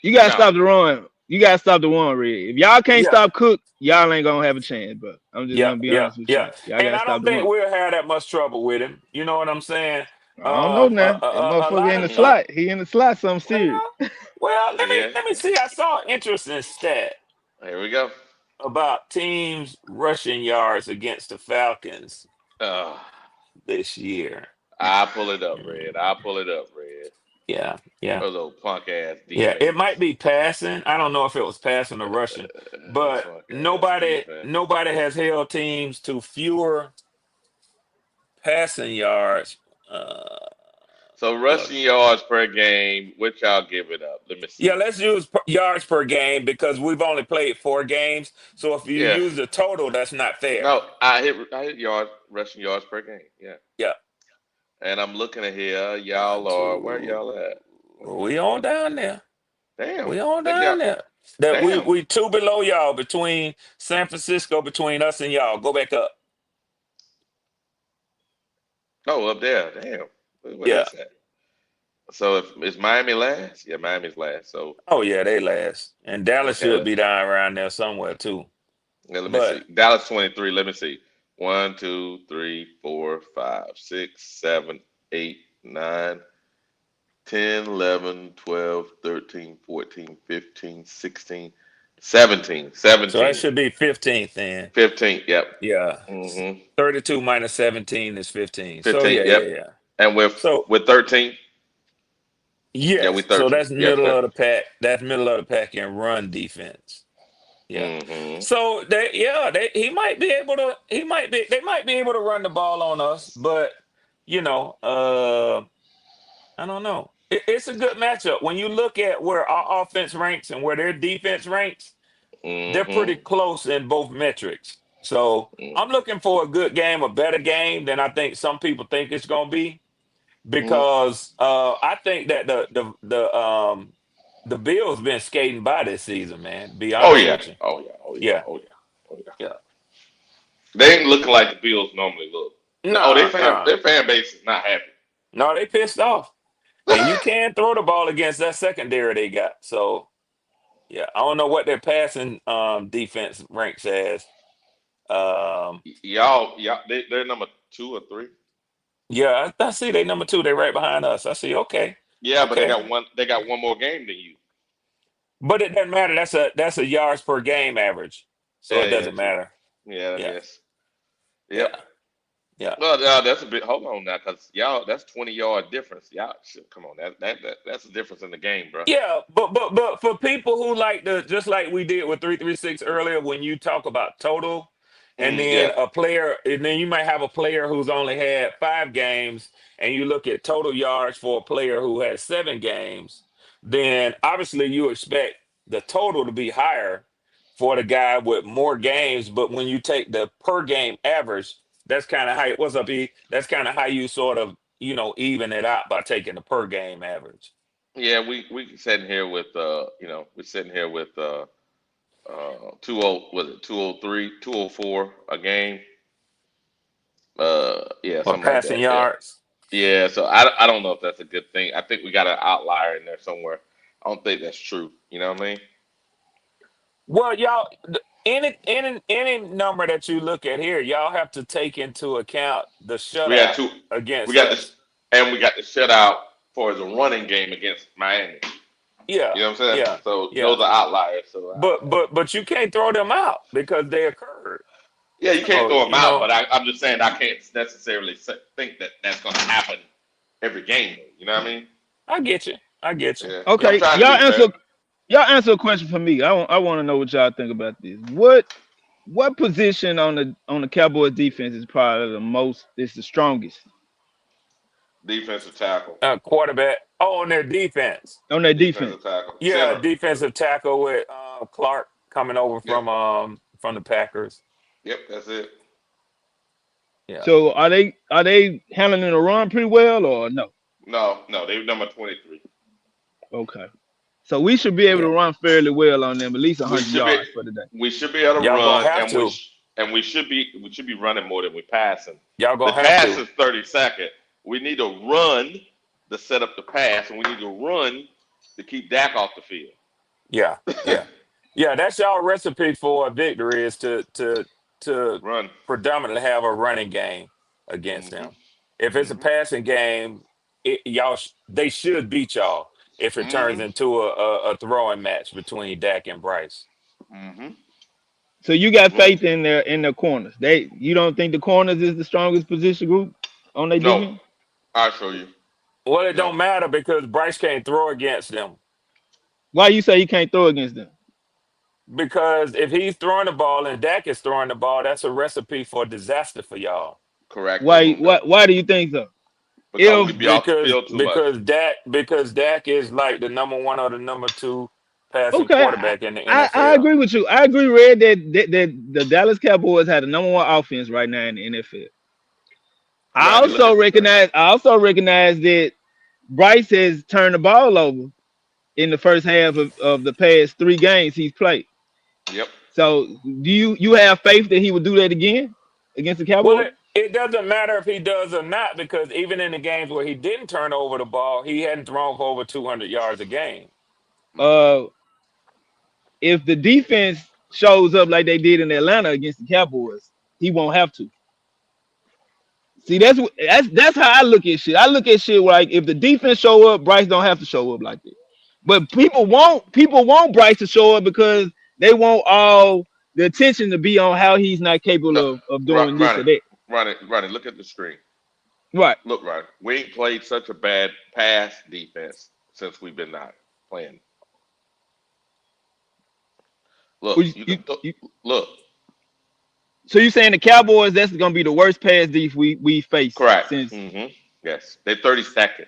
You gotta no, stop the run. You gotta stop the one, Red. If y'all can't Yeah, stop Cook, y'all ain't gonna have a chance, bro. I'm just yeah, gonna be yeah, honest with yeah. y'all. Y'all And gotta I stop don't the think run. we'll have that much trouble with him. You know what I'm saying? I don't know now. That A motherfucker lot in the of slot. He in the slot, something serious. well, well. yeah. Let me see. I saw an interesting stat Here we go. about teams rushing yards against the Falcons Uh, this year. I'll pull it up, Mm, Red. I'll pull it up, Red. yeah, yeah. Those old punk ass Yeah, it might defense. be passing. I don't know if it was passing or rushing, but Punk ass defense. nobody has held teams to fewer passing yards. Uh, So well, rushing yards per game, which y'all give it up. Let me yeah, see. let's use yards per game because we've only played 4 games. So if you Yeah. use the total, that's not fair. No, I hit yards, rushing yards per game. Yeah. Yeah, And I'm looking at here. one, Y'all are where two. y'all at? We on down there. Damn. We on They down got there. That damn. we two below y'all between San Francisco between us and y'all. Go back up. Oh, up there. Damn. Where Yeah. that's at? So if is Miami last? Yeah, Miami's last. So Oh yeah, they last. And Dallas okay, should be down around there somewhere too. let me But see. Dallas 23. Let me see. 1, 2, 3, 4, 5, 6, 7, 8, 9, 10, 11, 12, 13, 14, 15, 16, 17. so that 17. should be 15th then. 15. Yep. Yeah. Mm-hmm. 32 minus 17 is 15. So 15. yeah, Yep. yeah, yeah. And So with 13. Yeah, we yes, so 13. that's Yep. middle of the pack. That's middle of the pack in run defense. Yeah. Mm-hmm. So he might be able to they might be able to run the ball on us, but you know, I don't know. It's a good matchup. When you look at where our offense ranks and where their defense ranks, they're pretty Mm-hmm. close in both metrics. So I'm looking for a good game, a better game than I think some people think it's going to be, Mm-hmm. because I think that the Bills been skating by this season, man. To be Oh honest yeah. with you, Oh yeah. Oh yeah. yeah, Oh yeah. Oh yeah. yeah. They ain't looking like the Bills normally look. Oh, Nah, nah, their fan base is not happy. no, they pissed off, and you can't throw the ball against that secondary they got. So yeah, I don't know what their passing defense ranks as. Um, They're number 2 or 3. yeah, I see they number 2. They right behind us. I see. Okay, Yeah, but they okay, got one. They got one more game than you. but it doesn't matter. That's a yards per game average, so it Yeah, yeah, doesn't true. matter. Yeah, I Yeah, guess. Yep. yeah, yeah. Well, that's a bit. Hold on now, cause y'all, that's 20-yard difference. Y'all, shit, come on, that's a difference in the game, bro. Yeah, but for people who like to, just like we did with 336 earlier, when you talk about total, and then Yeah. a player, and then you might have a player who's only had 5 games, and you look at total yards for a player who has 7 games, then obviously you expect the total to be higher for the guy with more games. But when you take the per game average, that's kind of how, what's up, E? That's kind of how you sort of, even it out by taking the per game average. Yeah, we sitting here with we're sitting here with 20 was it 203, 204 a game. Yeah, Or something like passing that. Yeah. yards. Yeah, so I don't know if that's a good thing. I think we got an outlier in there somewhere. I don't think that's true. You know what I mean? Well, y'all, any number that you look at here, y'all have to take into account the We had shutout two. We against got this, us. and we got the shutout for the running game against Miami. Yeah, You know what I'm saying? yeah, So yeah. those are outliers. So But you can't throw them out because they occurred. yeah, you can't So throw them out, but I'm just saying I can't necessarily think that that's going to happen every game. You know what I mean? I get you. I get you. Yeah, I'm Yeah. Okay, trying to be fair. y'all answer a question for me. I want to know what y'all think about this. What position on the Cowboys defense is probably the strongest Defensive tackle, Quarterback. Oh, on their defense. on their defense? defensive tackle, Yeah, center. defensive tackle with Clark. coming over Yep. from the Packers. Yep. That's it. Yeah. So are they handling the run pretty well or no? No, they're number 23. Okay. So we should be able to Yeah. run fairly well on them, at least We 100 should be yards for the day. we should be able to Y'all gonna run, have to. and we should be running more than we passing. Y'all The gonna have pass to. is 32nd. We need to run to set up the pass, and we need to run to keep Dak off the field. Yeah. Yeah. Yeah. That's y'all recipe for a victory is to Run. predominantly have a running game against Mm-hmm. them. If it's a Mm-hmm. passing game, they should beat y'all if it turns Mm-hmm. into a throwing match between Dak and Bryce. Mm-hmm. So you got Look, faith in the corners. You don't think the corners is the strongest position group on their no, defense? I'll show you. Well, it No, don't matter because Bryce can't throw against them. Why you say you can't throw against them? Because if he's throwing the ball and Dak is throwing the ball, that's a recipe for disaster for y'all. correctamundo. Why do you think so? Because we If be off the Because field too much. Dak is like the number one or the number two passing Okay, quarterback in the I NFL. agree with you. I agree, Red, that the Dallas Cowboys had the number one offense right now in the NFL. Rodney, look at the screen. I also recognize that Bryce has turned the ball over in the first half of the past 3 games he's played. Yep. So do you have faith that he would do that again against the Well, Cowboys? it doesn't matter if he does or not because even in the games where he didn't turn over the ball, he hadn't thrown for over 200 yards a game. Mm-hmm. If the defense shows up like they did in Atlanta against the Cowboys, he won't have to. See, that's how I look at shit. I look at shit like if the defense show up, Bryce don't have to show up like that. But people want Bryce to show up because they want all the attention to be on how he's not capable No, of doing this or that. Ronnie, look at the screen. Right. Look, Ronnie, we ain't played such a bad pass defense since we've been not playing. Look, Well, look. So you saying the Cowboys, that's gonna be the worst pass def we face Correct. since. Mm-hmm. Yes, they're 32nd.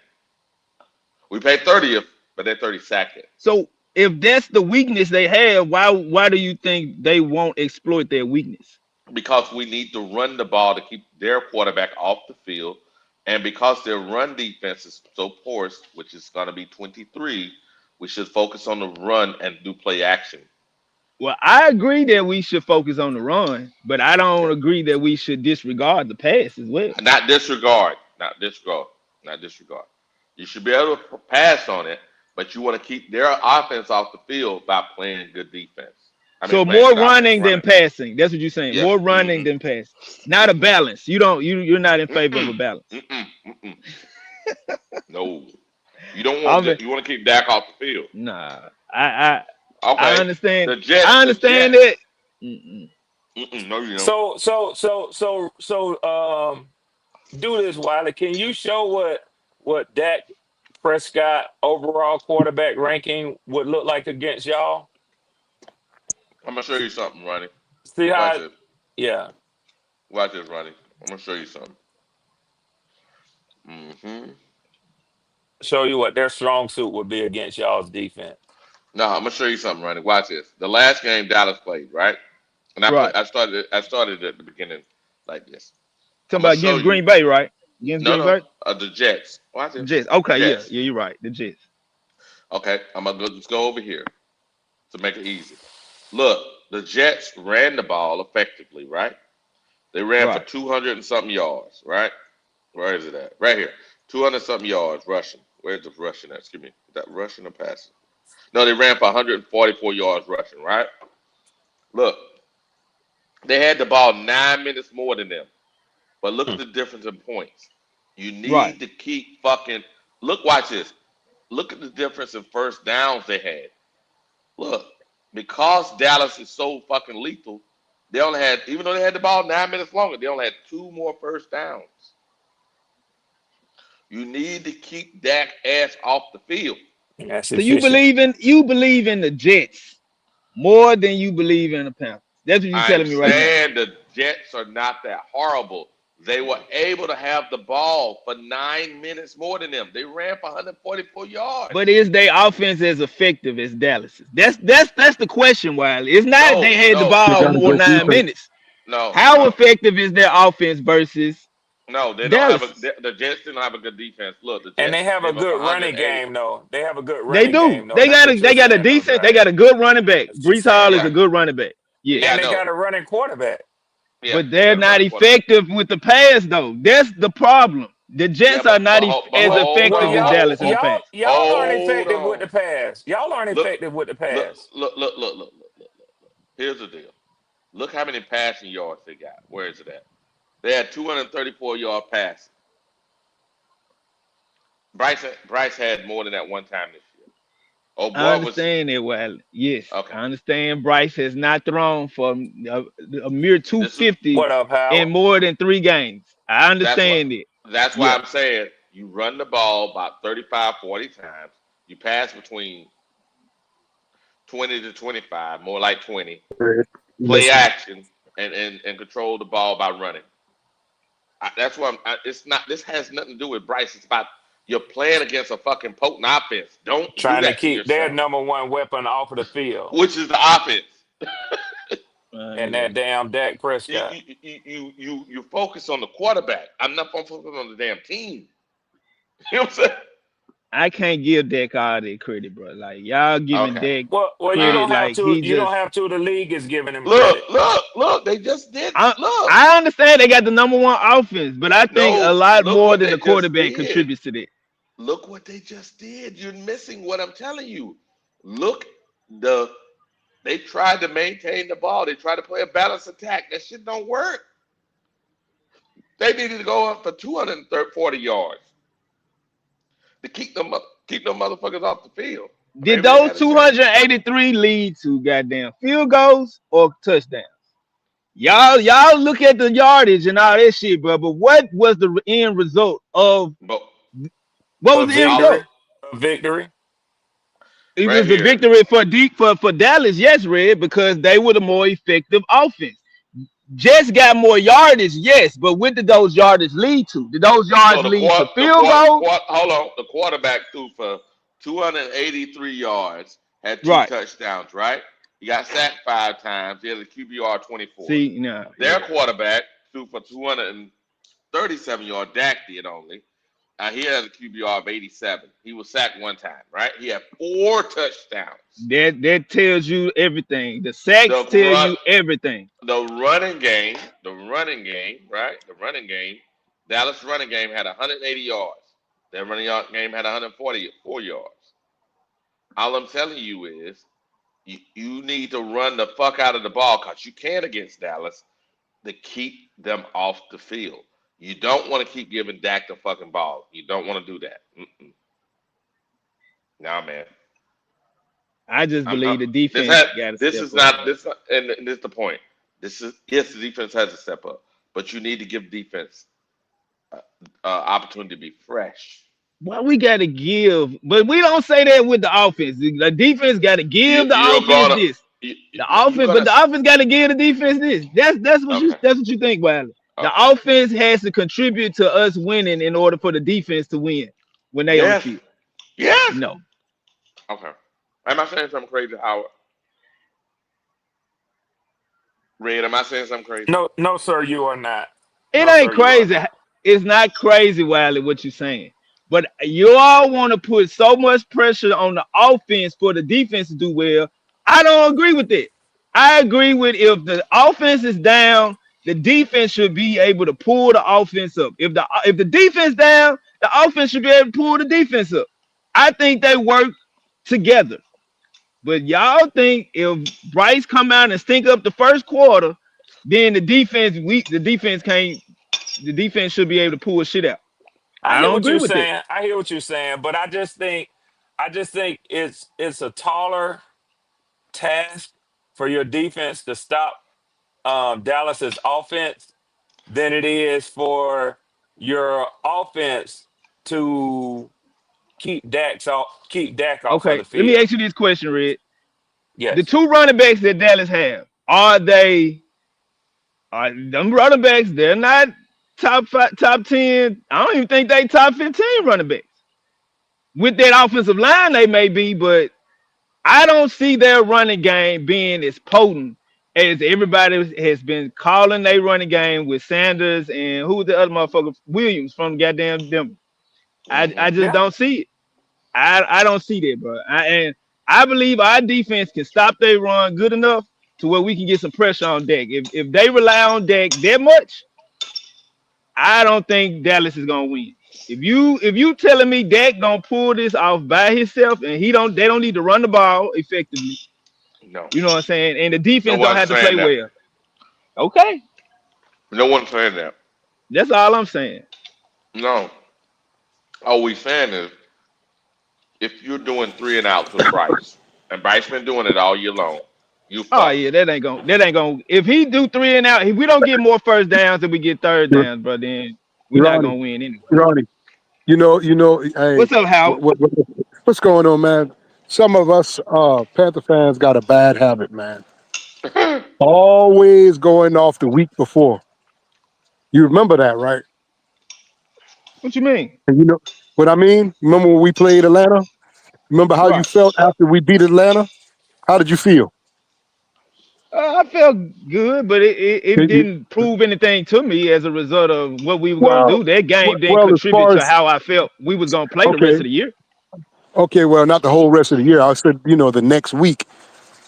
We paid 30th, but they're 32nd. So if that's the weakness they have, why do you think they won't exploit their weakness? Because we need to run the ball to keep their quarterback off the field, and because their run defense is so porous, which is going to be 23, we should focus on the run and do play action. Well, I agree that we should focus on the run, but I don't Yeah. agree that we should disregard the pass as well. Not disregard. Not disregard. Not disregard. You should be able to pass on it, but you want to keep their offense off the field by playing good defense. So playing more good offense, running than passing. That's what you're saying. Yes. More running than passing. Not a balance. You're not in favor of a balance. Mm-mm. No. You don't want you want to keep Dak off the field. Nah. I Okay. understand. The Jets, I understand that. Mm-mm. No, you don't. So do this, Wiley. Can you show what Dak Prescott overall quarterback ranking would look like against y'all? I'm gonna show you something, Ronnie. See Watch how? it. Yeah. Watch this, Ronnie. I'm gonna show you something. Mm-hmm. Show you what their strong suit would be against y'all's defense. No, I'm gonna show you something, Ronnie. Watch this. The last game Dallas played, right? And Right. I started at the beginning like this. Talking I'm gonna about show against you. Green Bay, right? Against No, Green no, Bay? the Jets. Watch The this. Jets. Okay, Jets. yeah, you're right. The Jets. Okay, I'm gonna just go over here to make it easy. Look, the Jets ran the ball effectively, right? They ran for Right. 200 and something yards, right? Where is it at? Right here. 200 something yards rushing. Where's the rushing at? Excuse me. Is that rushing or passing? No, they ran for 144 yards rushing, right? Look, they had the ball 9 minutes more than them. But look at the difference in points. You need Right. to keep fucking look, watch this. Look at the difference in first downs they had. Look, because Dallas is so fucking lethal, they only had, even though they had the ball 9 minutes longer, they only had 2 more first downs. You need to keep Dak ass off the field. That's So you efficient. believe in the Jets more than you believe in the Panthers. That's what you're I'm telling me right now. saying the Jets are not that horrible. They were able to have the ball for 9 minutes more than them. They ran for 144 yards. But is their offense as effective as Dallas's? That's the question, Wiley. It's not they No, had the no, They ball got no, a more good 9 minutes. defense. no, How no, effective is their offense versus no. They don't have a. Dallas's? The Jets didn't have a good defense. Look, the And Jets they have a gave up good running 180. game, though. They have a good They running do. game, though. That's what you're They got a saying, though, decent. They James. got a good running back. That's what you're Brees Hall saying, is Yeah, a though. good running back. Yes, yeah, I And they know. got a running quarterback. Yeah, but they they're got a not running quarterback. effective with the pass though. That's the problem. The Yeah, Jets are not but as hold Well, effective as on, Dallas in the pass. y'all aren't hold effective with on. the pass. Y'all aren't Look, effective with the look, pass. look, look, look, look, look, look. Here's the deal. Look how many passing yards they got. Where is it at? They had 234-yard pass. Bryce had more than that one time this year. Oh I boy, was understand that, Wiley. Yes, okay. I understand. Bryce has not thrown for a mere This is 250 What up, in Howard? more than 3 games. I that's what understand it. that's why Yeah, I'm saying you run the ball about 35, 40 times. You pass between 20 to 25, more like 20. Play Listen, action and control the ball by running. That's why it's not. This has nothing to do with Bryce. It's about you're playing against a fucking potent offense. Don't do Trying to that to keep their yourself. number one weapon off of the field. Which is the offense. And yeah. that damn Dak You Prescott. you focus on the quarterback. I'm not focusing on the damn team. You know what I'm saying? I can't give Dak all that credit, bro. Like y'all giving Okay. Dak Well, you Uh, credit don't have like to. he You don't just. have to. The league is giving him look, credit. look. They just did. I Look. I understand they got the number one offense, but I think a No, lot look more what than they the just quarterback did. contributes to that. Look what they just did. You're missing what I'm telling you. Look, the they tried to maintain the ball. They tried to play a balanced attack. That shit don't work. They needed to go up for 240 yards to keep them motherfuckers off the field. Did Maybe they those had a chance. 283 lead to goddamn field goals or touchdowns? Y'all look at the yardage and all that shit, bro. But what was the end result of But what A was the end all result? victory. A victory. It right was the here. victory for for Dallas, yes, Red, because they were the more effective offense. Jets got more yardage, yes, but what did those yardage lead to? Did those So yards lead to the field goals? hold on. The quarterback threw for 283 yards, had two Right. touchdowns. Right? He got sacked 5 times. He had a QBR 24. See, no, Their yeah. quarterback threw for 237 yards. Dak did only. He has a QBR of 87. He was sacked 1 time. Right? He had 4 touchdowns. That tells you everything. The sacks The tell run, you everything. the running game, right? The running game, Dallas running game had 180 yards. Their game had 144 yards. All I'm telling you is you need to run the fuck out of the ball because you can against Dallas to keep them off the field. You don't want to keep giving Dak the fucking ball. You don't want to do that. Nah, man. I just I'm, believe the this defense has got to this step is up, not bro. this and this is the point. This is yes, the defense has to step up, but you need to give defense opportunity to be fresh. Well, we got to give, but we don't say that with the offense. The defense got to give the You're offense gonna this. you, The you're offense, gonna but the offense got to give the defense this. okay, That's what you think, Wiley. The okay, offense has to contribute to us winning in order for the defense to win when they on the yes, field. yes, No, okay. Am I saying something crazy, Howard? Red, am I saying something crazy? No, no, sir, you are not. it No, ain't sir, you are crazy. not. It's not crazy, Wiley, what you're saying. But you all want to put so much pressure on the offense for the defense to do well. I don't agree with it. I agree with if the offense is down, the defense should be able to pull the offense up. If the defense down, the offense should be able to pull the defense up. I think they work together. But y'all think if Bryce come out and stink up the first quarter, then the defense can't the defense should be able to pull shit out. I I hear don't what agree you're with that. saying. I hear what you're saying, but I just think it's a taller task for your defense to stop Dallas's offense than it is for your offense to keep Dak off of Okay, the let me field. ask you this question, Red. The Yes. two running backs that Dallas have, are them running backs? They're not top 5, top 10. I don't even think they top 15 running backs. With that offensive line, they may be, but I don't see their running game being as potent as everybody has been calling their running game with Sanders and who was the other motherfucker? Williams from goddamn Denver. I just Yeah. don't see it. I don't see that, bro. And I believe our defense can stop their run good enough to where we can get some pressure on Dak. If they rely on Dak that much, I don't think Dallas is gonna win. If you telling me Dak gonna pull this off by himself and they don't need to run the ball effectively, No, you know what I'm saying? And the no defense don't one's have to play saying that. well. Okay, No one's saying that. that's all I'm saying. No, all we saying is if you're doing 3 and outs with Bryce, and Bryce been doing it all year long, you Oh fucked. yeah, that ain't gonna. If he do 3 and out, if we don't get more first downs than we get third downs, bro, then we're not Ronnie, gonna win anyway. Ronnie, hey, What's up, Howard? what's going on, man? Some of us Panther fans got a bad habit, man. Always going off the week before. You remember that, right? What you mean? And you know what I mean? Remember when we played Atlanta? Remember how you Right. felt after we beat Atlanta? How did you feel? I felt good, but it You- you- didn't prove anything to me as a result of what we were gonna well, do. That game didn't well, as contribute far to as how I felt we was gonna play the rest okay, of the year. okay, well, not the whole rest of the year. I said, the next week.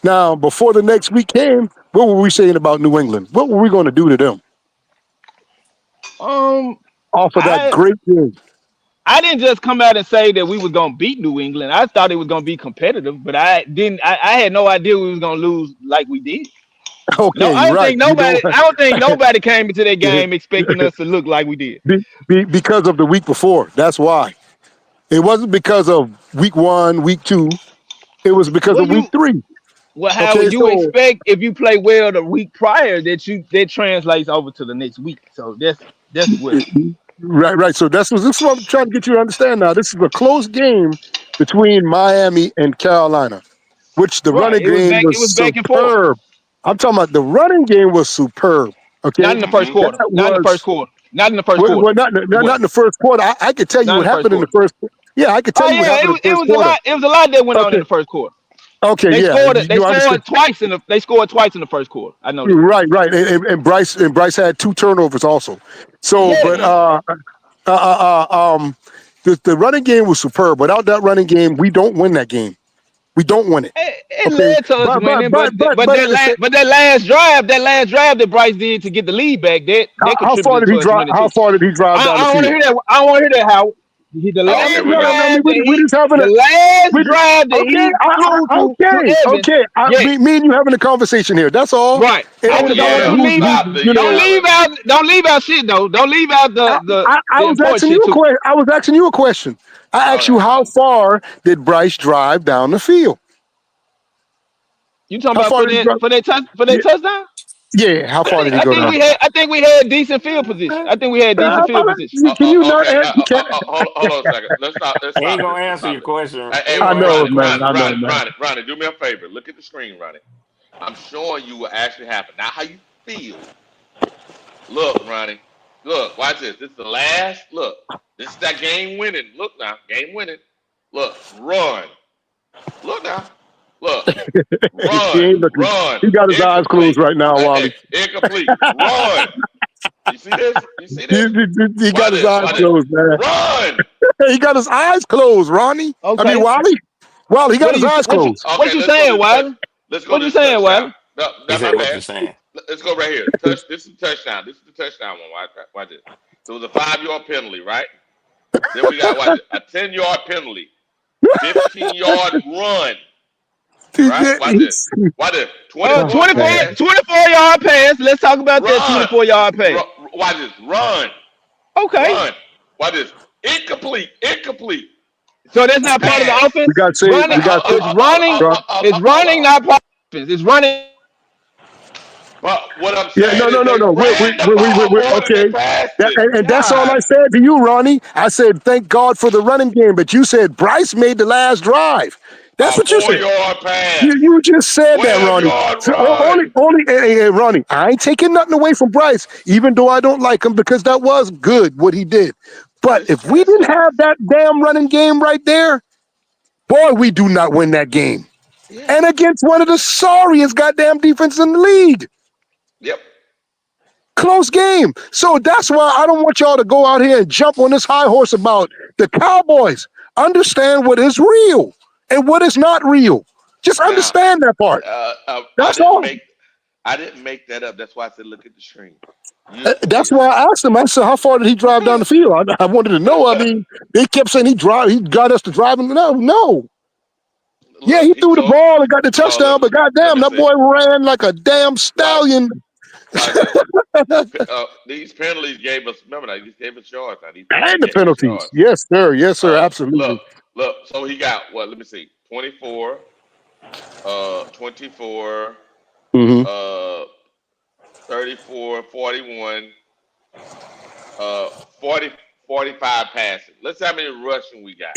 Now, before the next week came, what were we saying about New England? What were we going to do to them Um, off of that I great game? I didn't just come out and say that we was gonna beat New England. I thought it was gonna be competitive, but I didn't. I had no idea we was gonna lose like we did. No, Okay, I you're don't right. think nobody. I don't think nobody came into that game expecting us to look like we did. Because of the week before. That's why. It wasn't because of week 1, week 2. It was because Well, of week 3. how Okay, would you so expect if you play well the week prior that translates over to the next week? So that's what. right. So this is what I'm trying to get you to understand now. This is a close game between Miami and Carolina, which the Right. running It was game back. It was was back and forth. superb. I'm talking about the running game was superb. Not Okay, in the first Mm-hmm. that quarter. Not in the first was quarter. Not in the first well, quarter. not It not wasn't. in the first quarter. I could tell you Not in what the first happened in the quarter. first. Yeah, I could tell Oh you what yeah. happened in the It first was a quarter. lot. It was a lot that went on in Okay, the first quarter. okay, They yeah, scored. They you understand. scored twice in the. They scored twice in the first quarter. I know that. Right, and Bryce had 2 turnovers also. So, Yeah. but Mm-hmm. uh, uh, the running game was superb. Without that running game, we don't win that game. We don't win it. It Okay, led to us winning, but but at the same, that last drive that Bryce did to get the lead back, that how far contributed did to he us drive? winning How too. far did he drive down the I don't want to field? hear that. I don't want to hear that. How the Oh, Okay, last we got. drive that we just having the a last we, drive that okay, he threw to Evans. okay. Yes, Me and you having a conversation here. That's all. right. It I ain't just The don't about want you yell. to leave out. Stop the yelling. Don't leave out shit though. Don't leave out I the was important asking you shit a too. question. I was asking you a question. I asked you Okay. how far did Bryce drive down the field? You talking How about far did he drive? for that Yeah, touchdown? yeah. How far did he go down? I think we had decent field position. I think we had decent field position. Can you not Okay. ask? Hold on a second. Let's He ain't stop this. gonna Let's answer stop your this. question. Hey, He hey, ain't I gonna know, answer your man. I question. know, man. Ronnie, do me a favor. Look at the screen, Ronnie. I'm showing you what actually happened, not how you feel. Look, Ronnie. Look, watch this. This is the last. Look, this is that game winning. Look now, game winning. Look, run. Look now. Look, He ain't looking. run. He got his eyes closed Incomplete. right now, Hey, Wally. incomplete. Run. You see this? You see He, this? he Watch got his this. eyes Watch this. closed, man. Run. He got his eyes closed, Ronnie. I mean, Okay. Wally. Wally, he got his eyes closed. What Okay, you let's go to saying, this touch. Wiley? Let's go What to you this saying, touchdown. Wiley? No, He not my said, "What bad. you saying?" Let's go right here. This is the touchdown. This is the touchdown one. Watch this. So it was a 5-yard penalty, right? Then we got watch it, a 10-yard penalty, 15-yard run, right? Watch this. Watch it. 24 pass. 24-yard pass. Let's talk about that Run. 24-yard pass. Watch this. Run. Okay. Run. Watch this. Incomplete. Incomplete. So that's not part of the Pass. We offense. got saved. We Running got is running. Ron- It's running, not part of the offense. It's running. But what I'm yeah, saying is they no. ran the ball more than they Okay. passed That, it. and that's all God. I said to you, Ronnie. I said, thank God for the running game. But you said Bryce made the last drive. That's A what you said. 4-yard You, pass. you just said that, 12 Ronnie. yard So run. hey, Ronnie, I ain't taking nothing away from Bryce, even though I don't like him because that was good what he did. But It's if we didn't stressful. have that damn running game right there, boy, we do not win that game. Yeah. And against one of the sorriest goddamn defenses in the league. Yep. Close game. So that's why I don't want y'all to go out here and jump on this high horse about the Cowboys. Understand what is real and what is not real. Just Now, understand that part. I That's didn't all. make that up. That's why I said look at the screen. You That's why I asked him. I said, "How far did he drive down the field?" I wanted to know. I mean, they kept saying he got us to driving. No. Yeah, look. he threw the ball and got the touchdown, but Let goddamn, me that see. boy ran like a damn Watch. stallion. Watch this. These penalties gave us. Remember that these gave us yards. Now these penalties And the gave us penalties. yards. Yes, sir. Yes, sir. Absolutely. Look. So he got what? Let me see. 24. 24. Mm-hmm. 34. 41. 40. 45 passing. Let's see how many rushing we got.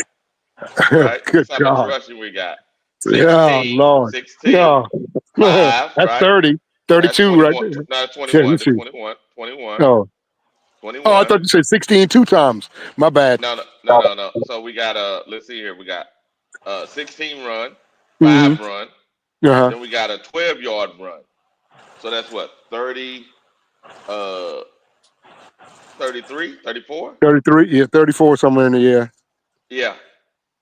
Right? Good Let's see how much God. rushing we got. Yeah, 16. Lord. 16. Yeah. 5. That's Right? 30. That's 32 right 21. there. No, that's Yeah, you 21. That's see. 21. 21. Oh. Oh, I 21. thought you said 16 two times. My bad. No. So we got let's see here. We got 16 run, 5 Mm-hmm. run, Uh-huh. then we got a 12-yard run. So that's what? 30 uh 33, 34? 33. Yeah, 34 somewhere in the year. Yeah.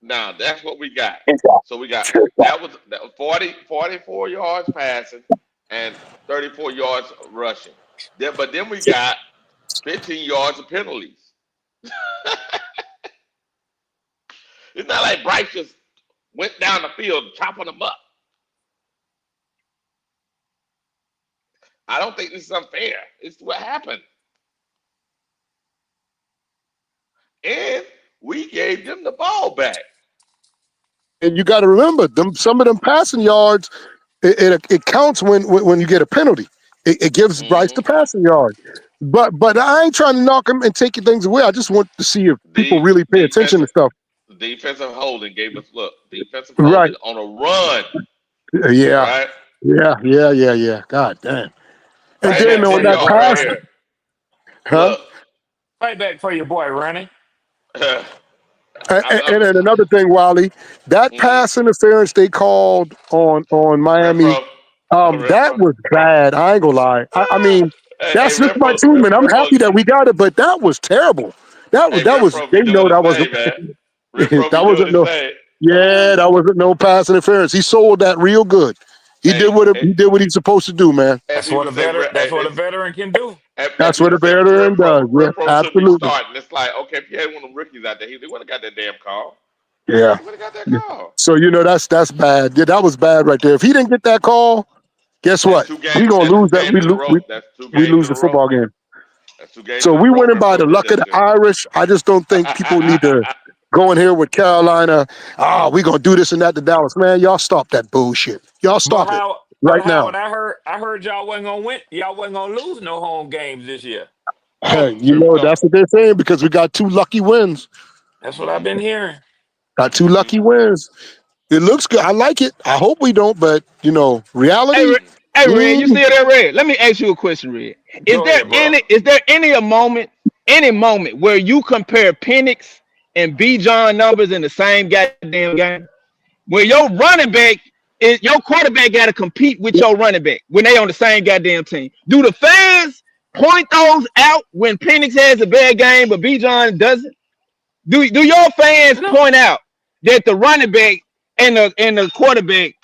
Now that's what we got. So we got that was 44 yards passing and 34 yards rushing. But then we got 15 yards of penalties. It's not like Bryce just went down the field chopping them up. I don't think this is unfair. It's what happened. And we gave them the ball back. And you got to remember, some of them passing yards, it counts when you get a penalty. It gives Bryce the passing yard. But I ain't trying to knock him and take your things away. I just want to see if people really pay attention to stuff. Defensive holding gave us defensive Right. holding on a run. Yeah. Right? Yeah. God damn. And Fight then back And for on then your that y'all boy, right pass, Ronnie. here. huh? Look. Fight back for your boy, Ronnie. And then another thing, Wally, that pass interference they called on Miami, that was bad. I ain't gonna lie. I mean, Hey, that's just my team, and I'm happy that we got it. But that was terrible. That was. Renfro They be doing know his that wasn't. thing, man. Renfro be That doing wasn't his no. thing. Yeah, that wasn't no pass interference. He sold that real good. He did Hey, what he's supposed to do, man. and That's what people a say, veteran. That's what a veteran can do. and That's what people a say veteran does. Yeah, Renfro should be absolutely. starting. It's like, okay, if you had one of them rookies out there, they would have got that damn call. Yeah. He would have got that Yeah. call. So that's bad. Yeah, that was bad right there. If he didn't get that call, guess That's what? two games. We're gonna That's two lose that. games in a row. That's two We games lose in a the row. football game. That's 2 games So in a we row. winning by the Renfro did luck of that the to him. Irish. I just don't think people need to go in here with Carolina. We're gonna do this and that to Dallas. Man, y'all stop that bullshit. Y'all But stop it how? But right how? now. And I heard y'all wasn't gonna win. Y'all wasn't gonna lose no home games this year. Hey, that's what they're saying because we got 2 lucky wins. That's what I've been hearing. Got 2 lucky wins. It looks good. I like it. I hope we don't, but Hey, reality. hey, Red, you see that, Red? Let me ask you a question, Red. Go ahead, bro. Is there any moment where you compare Penix and B. John numbers in the same goddamn game? Where your running back your quarterback got to compete with your running back when they on the same goddamn team. Do the fans point those out when Penix has a bad game but B. John doesn't? Do your fans No. point out that the running back and the quarterback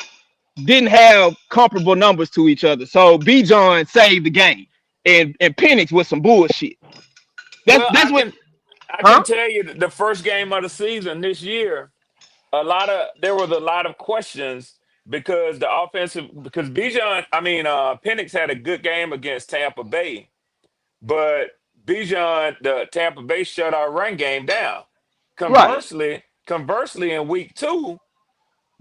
didn't have comparable numbers to each other? So B. John saved the game and Penix was some bullshit. Well, That's what, I huh? can tell you that the first game of the season this year, there was a lot of questions because Bijan, Penix had a good game against Tampa Bay, but Bijan, the Tampa Bay shut our run game down. Right. Conversely, in week 2,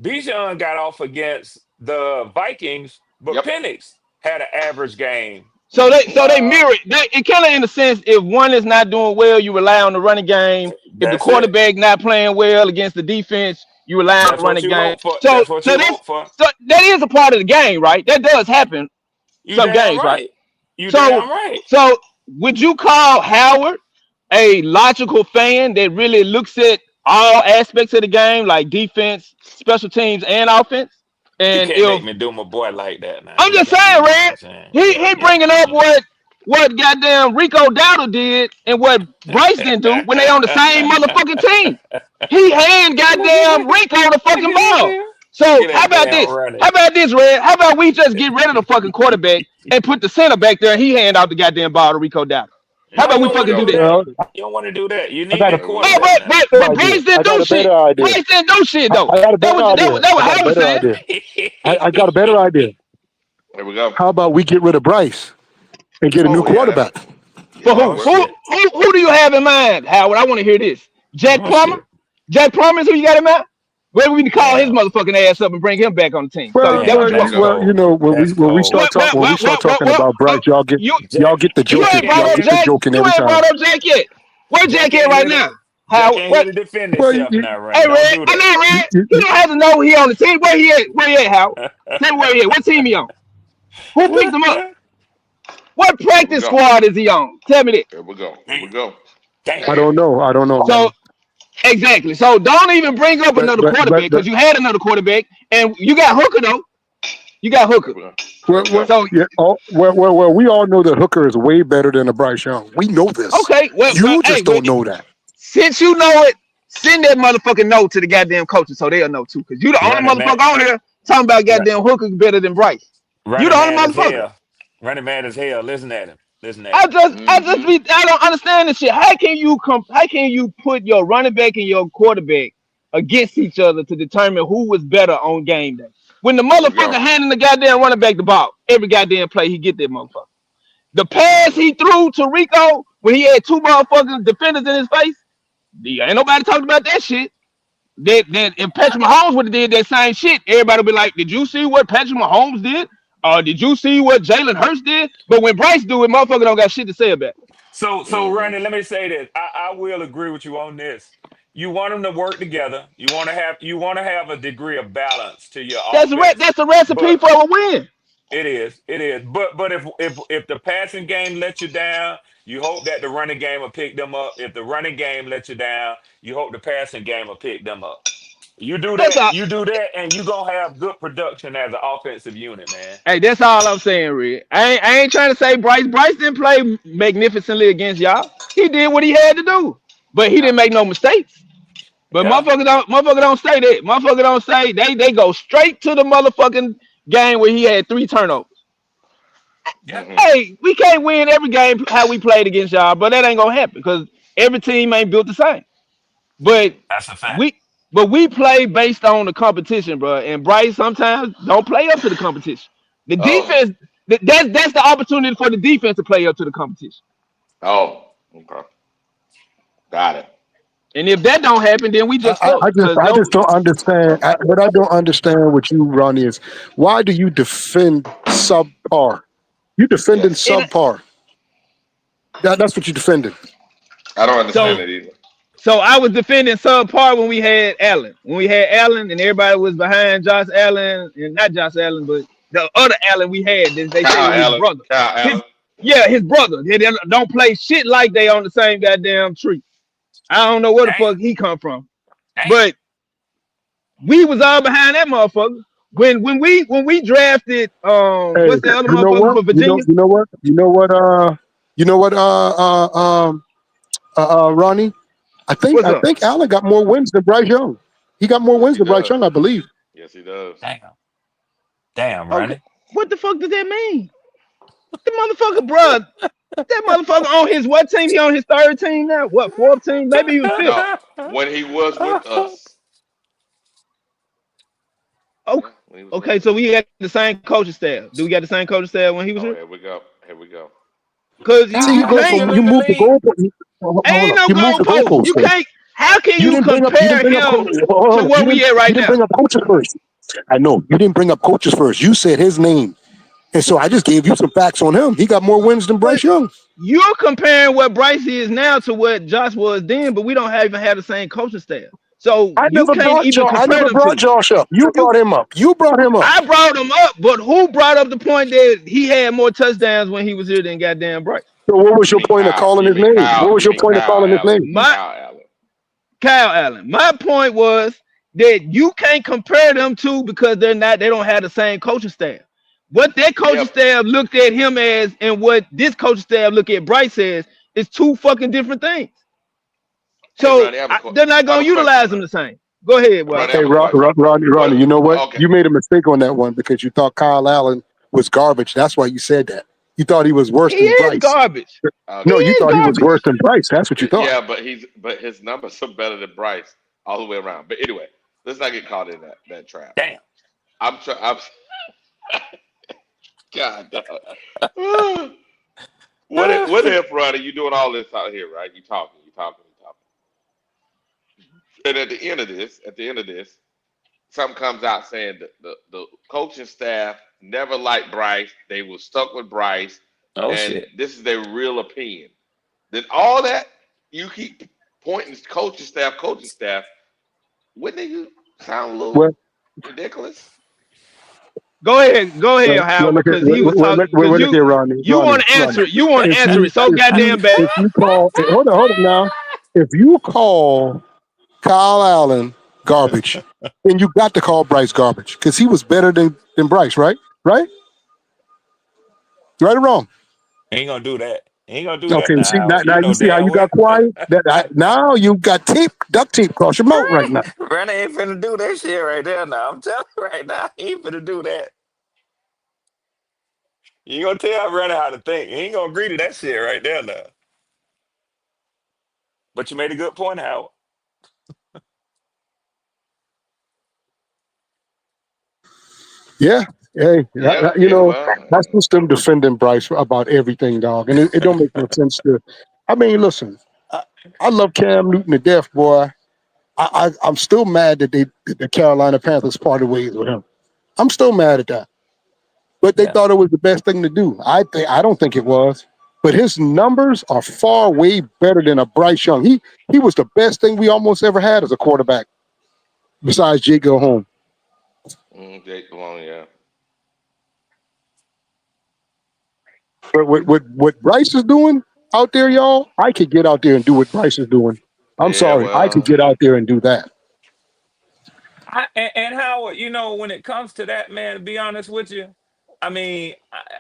Bijan got off against the Vikings, but Yep. Penix had an average game. So they mirror it. It kind of in a sense, if one is not doing well, you rely on the running game. If the That's it. quarterback not playing well against the defense, You rely on the That's what running you game. hope for. So That's what so you that's hope for. so that is a part of the game, right? That does happen You some damn games, right? right. You So damn right. so would you call Howard a logical fan that really looks at all aspects of the game, like defense, special teams, and offense? You And can't make if me do my boy like that now. I'm You just can't. saying, You know what Red, I'm saying? he bringing up what goddamn Rico Dowdle did and what Bryce didn't do when they on the same motherfucking team. He hand goddamn Rico the Look fucking at that ball. damn. Look So at how that about damn this? running. How about this, Red? How about we just get rid of the fucking quarterback and put the center back there and he hand out the goddamn ball to Rico Dowdle? How No, about you we don't want fucking to do do that? that. Well, You don't want to do that. You I need got the a Here we Oh, go. quarterback now. better but idea. Bryce didn't I got do a shit. better idea. Bryce didn't do shit though. I got a That better was that idea. was, that I was got a Howard better saying. idea. I got a better idea. Here we go. How about we get rid of Bryce and get a new Oh yeah, quarterback? yeah, For that'll Oh who? work. Who, shit. who do you have in mind, Howard? I want to hear this. Jack Oh Plummer? shit. Jack Plummer is who you got in mind? Where we need to call his Damn. motherfucking ass up and bring him back on the team. So Well, that's well, what Damn. you want. That's well, you cold. know, That's cold. when we start talking about Bryce, Jack. y'all get the You joke, ain't Can't brought y'all up get hear. the Jack. joking You every ain't time. brought up Jack yet. Where Jack Jack at ain't right here to. now? Jack Howard? ain't here What? to defend Well, himself now, Hey, Ronnie. Don't Red. do I that. know, Red. He don't have to know he on the team. Where he at? Where he at, Howard? Tell me where he at. What team he on? Who picked him up? What Here we practice go. squad is he on? Tell me that. Here we go. Here we Damn. go. Damn. I don't know. I don't know, So man. exactly. So don't even bring up But another but quarterback but, but because you had another quarterback and you got Hooker though. You got Here Hooker. we go. Here well, we well, go. So yeah. Oh, well. We all know that Hooker is way better than a Bryce Young. We know this. okay, well, You hey, just don't know that. since you know it, send that motherfucking note to the goddamn coaches so they'll know too. Cause you the only Running man. motherfucker on here talking about Ru- goddamn Hooker's better than Bryce. You the Running only man as motherfucker. hell. Running man as hell. Listen at him. Listen at him. Mm-hmm. I don't understand this shit. How can you put your running back and your quarterback against each other to determine who was better on game day? When the Here we go. motherfucker handing the goddamn running back the ball, every goddamn play he get that motherfucker. The pass Mm-hmm. he threw to Rico when he had two motherfucking defenders in his face, ain't nobody talked about that shit. That if Patrick Mahomes would have did that same shit, everybody would be like, "Did you see what Patrick Mahomes did? Or did you see what Jalen Hurts did?" But when Bryce do it, motherfucker don't got shit to say about it. So Mm-hmm. Ronnie, let me say this. I will agree with you on this. You want them to work together. You want to have a degree of balance to your offense. That's a recipe But for a win. it is. But if the passing game lets you down, you hope that the running game will pick them up. If the running game lets you down, you hope the passing game will pick them up. That's all. You do that, and you gonna have good production as an offensive unit, man. Hey, that's all I'm saying, Red. I ain't trying to say Bryce. Bryce didn't play magnificently against y'all. He did what he had to do, but he Yeah, didn't make no mistakes. But yeah, motherfucker don't say that. Motherfucker don't say they go straight to the motherfucking game where he had 3 turnovers. yeah. Mm-hmm. Hey, we can't win every game how we played against y'all, but that ain't gonna happen because every team ain't built the same. But That's a fact. we we play based on the competition, bro. And Bryce sometimes don't play up to the competition. The Oh. defense that's the opportunity for the defense to play up to the competition. Oh. Okay. Got it. And if that don't happen, then we just fucked. Cause I no, just don't understand. What I don't understand with you, Ronnie, is why do you defend subpar? You defending Yes. it. subpar. That's what you defending. I don't So understand it either. so I was defending subpar when we had Allen. When we had Allen and everybody was behind Josh Allen and not Josh Allen, but the other Allen we had. They say Kyle was his Allen. brother. Kyle His Allen. yeah, his brother. They don't play shit like they on the same goddamn tree. I don't know where the Damn, fuck he come from, damn. but we was all behind that motherfucker. When we drafted Hey, what's the other you know motherfucker what? for Virginia? You know what? You know what? Ronnie. What's I up? think Allen got more wins than Bryce Young. He got more Yes, wins he than Bryce does. Young, I believe. Yes, he does. Damn. Damn, Okay, Ronnie. what the fuck does that mean? The motherfucker, bruh, that motherfucker on his what team? He on his third team now? What, fourth team? Maybe he was fifth. No, when he was with us. Okay, Yeah, when he was with okay, us. so we got the same coaching staff. Do we got the same coaching staff when he was Oh, here? here we go. Here we go. Cause See, you Kyle can't. still in you the moved the league. goalpost. Hold Ain't up, no you moved the goalpost. goalpost. You can't. How can You you didn't bring up. You didn't compare bring up. him Hold to up. where we at You right didn't now? bring up coaches first. I know you didn't bring up coaches first. You said his name, and so I just gave you some facts on him. He got more wins than But Bryce Young. you're comparing what Bryce is now to what Josh was then, but we don't even have the same coaching staff. So I you can't even compare never them brought two. Josh up. You You, brought him up. You brought him up. I brought him up, but who brought up the point that he had more touchdowns when he was here than goddamn Bryce? So what was You your mean point of Kyle? calling You his mean name? Kyle? What was You your mean point of Kyle calling his Allen? name? You mean My Kyle Allen? Kyle Allen. My point was that you can't compare them two because they don't have the same coaching staff. What that coaching Yep. staff looked at him as and what this coaching staff look at Bryce as is two fucking different things. Hey, So Ronnie, they're not I have gonna a question, utilize them Ronnie. the same. Go ahead, Ronnie, Wally. I Hey, have a question. Ronnie, What? you know what? Okay. You made a mistake on that one because you thought Kyle Allen was garbage. That's why you said that. You thought he was worse He than is Bryce. garbage. He No, Okay. you is thought he was worse garbage. than Bryce. That's what you thought. Yeah, but his numbers are better than Bryce all the way around. But anyway, let's not get caught in that trap. Damn. I'm trying. I'm God. Dog. What if, Ronnie? You doing all this out here, right? You talking. And at the end of this, something comes out saying that the coaching staff never liked Bryce. They were stuck with Bryce, Oh and shit. this is their real opinion. Then all that you keep pointing to coaching staff. Wouldn't you sound a Well, little ridiculous? Go ahead, well, Howard, look at because he was talking. Because look at Ronnie. you want to answer it. You want to answer it so goddamn bad. If you call, hold on now. If you call Kyle Allen garbage, then you got to call Bryce garbage because he was better than Bryce, right? Right? Right or wrong? He ain't gonna do that. He ain't gonna do that Okay. now, See Howard. now You you know see how damn you well. got quiet. Now you got duct tape across your mouth right now. Brandon ain't finna do that shit right there now. I'm telling you right now, he ain't finna do that. You gonna tell Brandon how to think. He ain't gonna agree to that shit right there now. But you made a good point, Howard. Yeah. Hey, Yeah, you yeah. know Well, that's just them defending Bryce about everything, dog, and it don't make no sense to. I mean, listen, I love Cam Newton to death, boy. I'm still mad that the Carolina Panthers parted ways with him. I'm still mad at that. But they Yeah. thought it was the best thing to do. I don't think it was. But his numbers are far way better than a Bryce Young. He was the best thing we almost ever had as a quarterback, besides Jake Home. Jake Malone, yeah. But what Bryce is doing out there, y'all, I could get out there and do what Bryce is doing. I'm Yeah, sorry, I could well, get out there and do that. And Howard, when it comes to that, man, to be honest with you, I mean,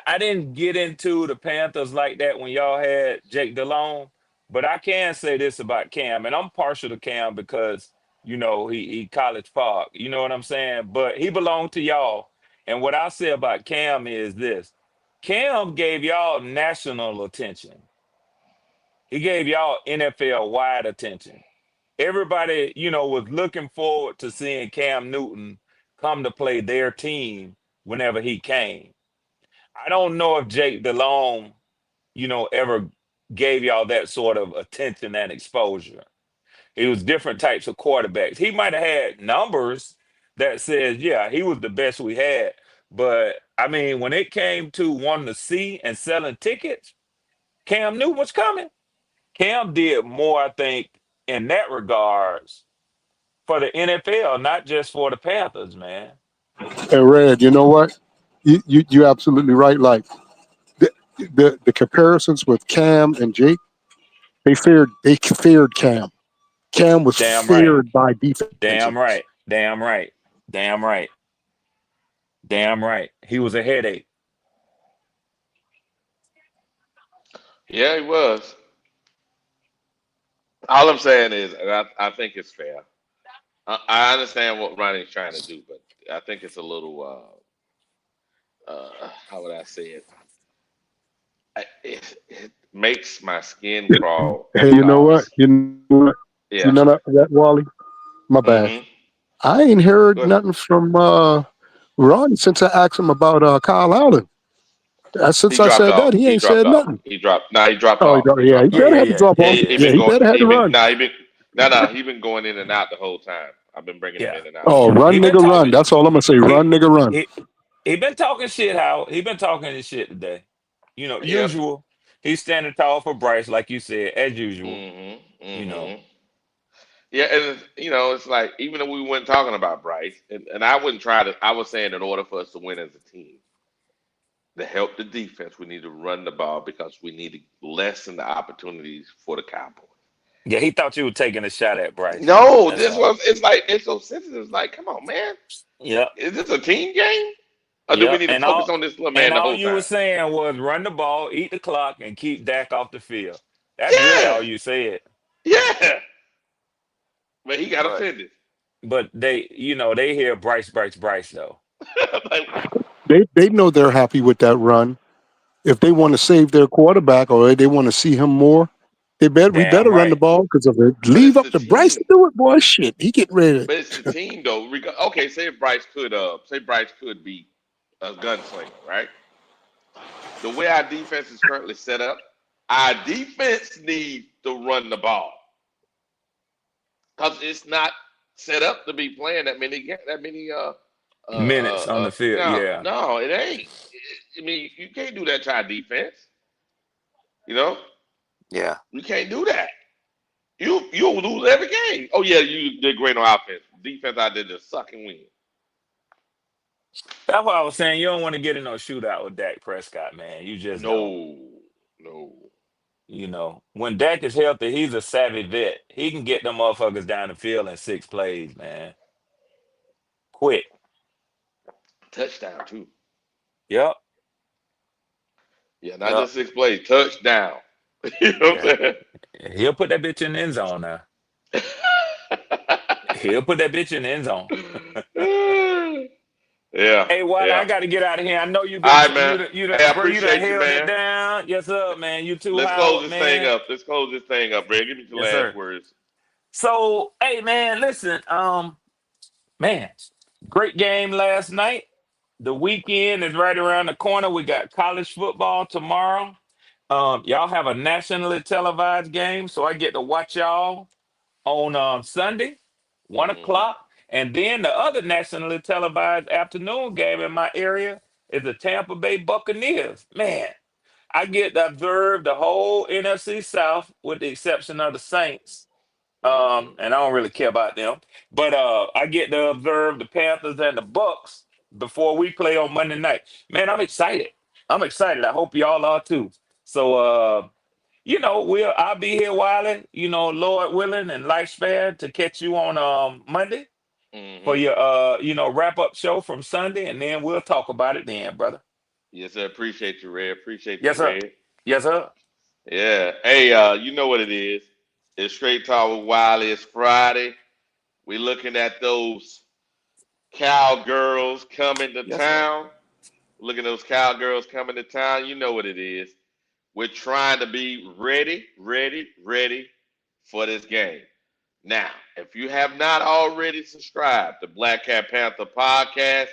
I didn't get into the Panthers like that when y'all had Jake DeLone, but I can say this about Cam, and I'm partial to Cam because he college park, you know what I'm saying? But he belonged to y'all, and what I say about Cam is this: Cam gave y'all national attention. He gave y'all NFL wide attention. Everybody, was looking forward to seeing Cam Newton come to play their team whenever he came. I don't know if Jake DeLong, ever gave y'all that sort of attention and exposure. It was different types of quarterbacks. He might have had numbers that says, yeah, he was the best we had. But I mean, when it came to wanting to see and selling tickets, Cam Newton was coming. Cam did more, I think, in that regards for the NFL, not just for the Panthers, man. And Red, you know what? You're absolutely right. Like the, the comparisons with Cam and Jake, they feared Cam. Cam was Damn right. feared by defenses. Damn right. Damn right. Damn right. Damn right. He was a headache. yeah, he was. All I'm saying is, and I think it's fair. I understand what Ronnie's trying to do, but I think it's a little, how would I say it? It makes my skin crawl Hey, you know what? because, You know what? You yeah. know that Wally? My bad. Mm-hmm. I ain't heard Go ahead. nothing from Ron since I asked him about Kyle Allen. He Since I dropped said that, off. he He ain't dropped said off. nothing. He dropped. Nah, he dropped Oh, off. He yeah, he dropped Yeah, off. better yeah, have to yeah. drop Yeah, off. He yeah, he Yeah, been yeah. he going. better have He to been run. nah. He been no. He been going in and out the whole time. I've been bringing him Yeah. in and out. Oh, run, He been nigga, run. talking. That's all I'm gonna say. He Run, nigga, run. he he been talking shit, How he been talking his shit today. Yep. Usual. He's standing tall for Bryce, like you said, as usual. Mm-hmm. You know. Mm-hmm. Yeah, and it's like even though we weren't talking about Bryce, and I wouldn't try to. I was saying in order for us to win as a team, to help the defense, we need to run the ball because we need to lessen the opportunities for the Cowboys. Yeah, he thought you were taking a shot at Bryce, man. No, That's this all. was. It's like it's so sensitive. It's like, come on, man. Yep. Is this a team game, or do we Yep. need to focus on this little man And the all whole you were time? saying was run the ball, eat the clock, and keep Dak off the field. That's really Yeah, all you said. yeah. But he got But offended. they they hear Bryce though. Like, They know they're happy with that run. If they want to save their quarterback or they want to see him more, we Damn better run the right. ball because if they but leave it's up the to Bryce to team. do it, boy, shit, he getting ready. But it's the team though. Okay, say Bryce could be a gunslinger, right? The way our defense is currently set up, our defense needs to run the ball because it's not set up to be playing that many. Minutes on the field. Yeah. No, it ain't. I mean, you can't do that to our defense. You know, Yeah. you can't do that. You'll lose every game. Oh yeah, you did great on offense. Defense out there just suck and win. That's what I was saying. You don't want to get in no shootout with Dak Prescott, man. You just don't. No. When Dak is healthy, he's a savvy vet. He can get them motherfuckers down the field in 6 plays, man. Quick. Touchdown too. Yep. Yeah, not Yep. just 6 plays. Touchdown. You know what I'm saying? He'll put that bitch in the end zone now. He'll put that bitch in the end zone. Yeah. Hey, Wiley, I Yeah. got to get out of here. I know you've All been right, man. you Hey, I done appreciate you, held it man. down. Yes, sir, man. You too, Let's close Howard, this man. thing up. Let's close this thing up, Brad. Give me your Yes, last sir. words. So, hey, man, listen. Man, great game last night. The weekend is right around the corner. We got college football tomorrow. Y'all have a nationally televised game, so I get to watch y'all on Sunday, 1 Mm-hmm. o'clock. And then the other nationally televised afternoon game in my area is the Tampa Bay Buccaneers. Man, I get to observe the whole NFC South with the exception of the Saints. Mm-hmm. And I don't really care about them. But I get to observe the Panthers and the Bucks before we play on Monday night. Man, I'm excited. I'm excited. I hope y'all are too. So I'll be here, Wiley, Lord willing and lifespan to catch you on Monday for Mm-hmm. your wrap up show from Sunday, and then we'll talk about it then, brother. Yes, sir. Appreciate you, Red. Appreciate you, Yes, sir. Red. Yes, sir. Yeah. Hey, you know what it is. It's Straight Talk with Wiley. It's Friday. We're looking at those cowgirls coming to Yes, sir. town. Look at those cowgirls coming to town. You know what it is. We're trying to be ready for this game. Now, if you have not already subscribed to Black Cat Panther Podcast,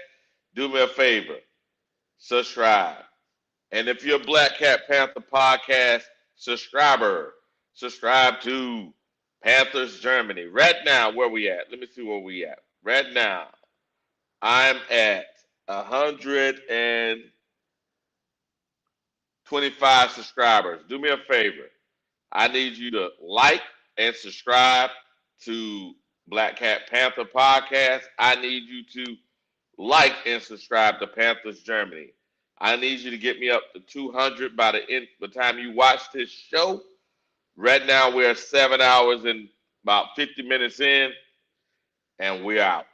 do me a favor. Subscribe. And if you're a Black Cat Panther Podcast subscriber, subscribe to Panthers Germany. Right now, where we at? Let me see where we at. Right now, I'm at 125 subscribers. Do me a favor. I need you to like and subscribe to Black Cat Panther Podcast. I need you to like and subscribe to Panthers Germany. I need you to get me up to 200 by the time you watch this show. Right now, we're 7 hours and about 50 minutes in, and we're out.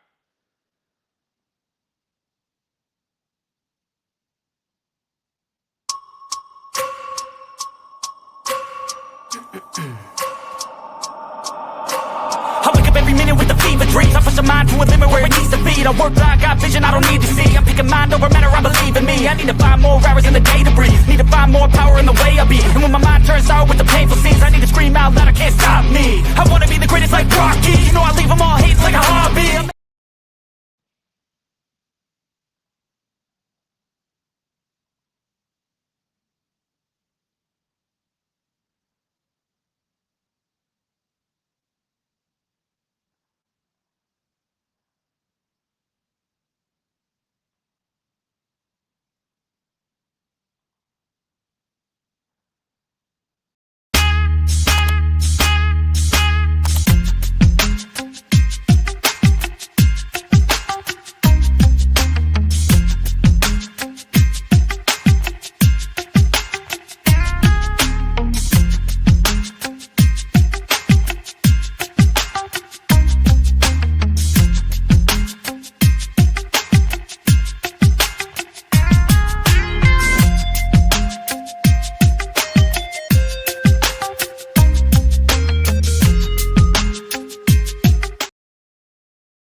I wake up every minute with the fever dreams. I push my mind to a limit where it needs to be. I work blind, got vision I don't need to see. I'm picking mind over matter, I believe in me. I need to find more hours in the day to breathe. Need to find more power in the way I be. And when my mind turns sour with the painful scenes, I need to scream out loud, I can't stop me. I wanna be the greatest like Rocky.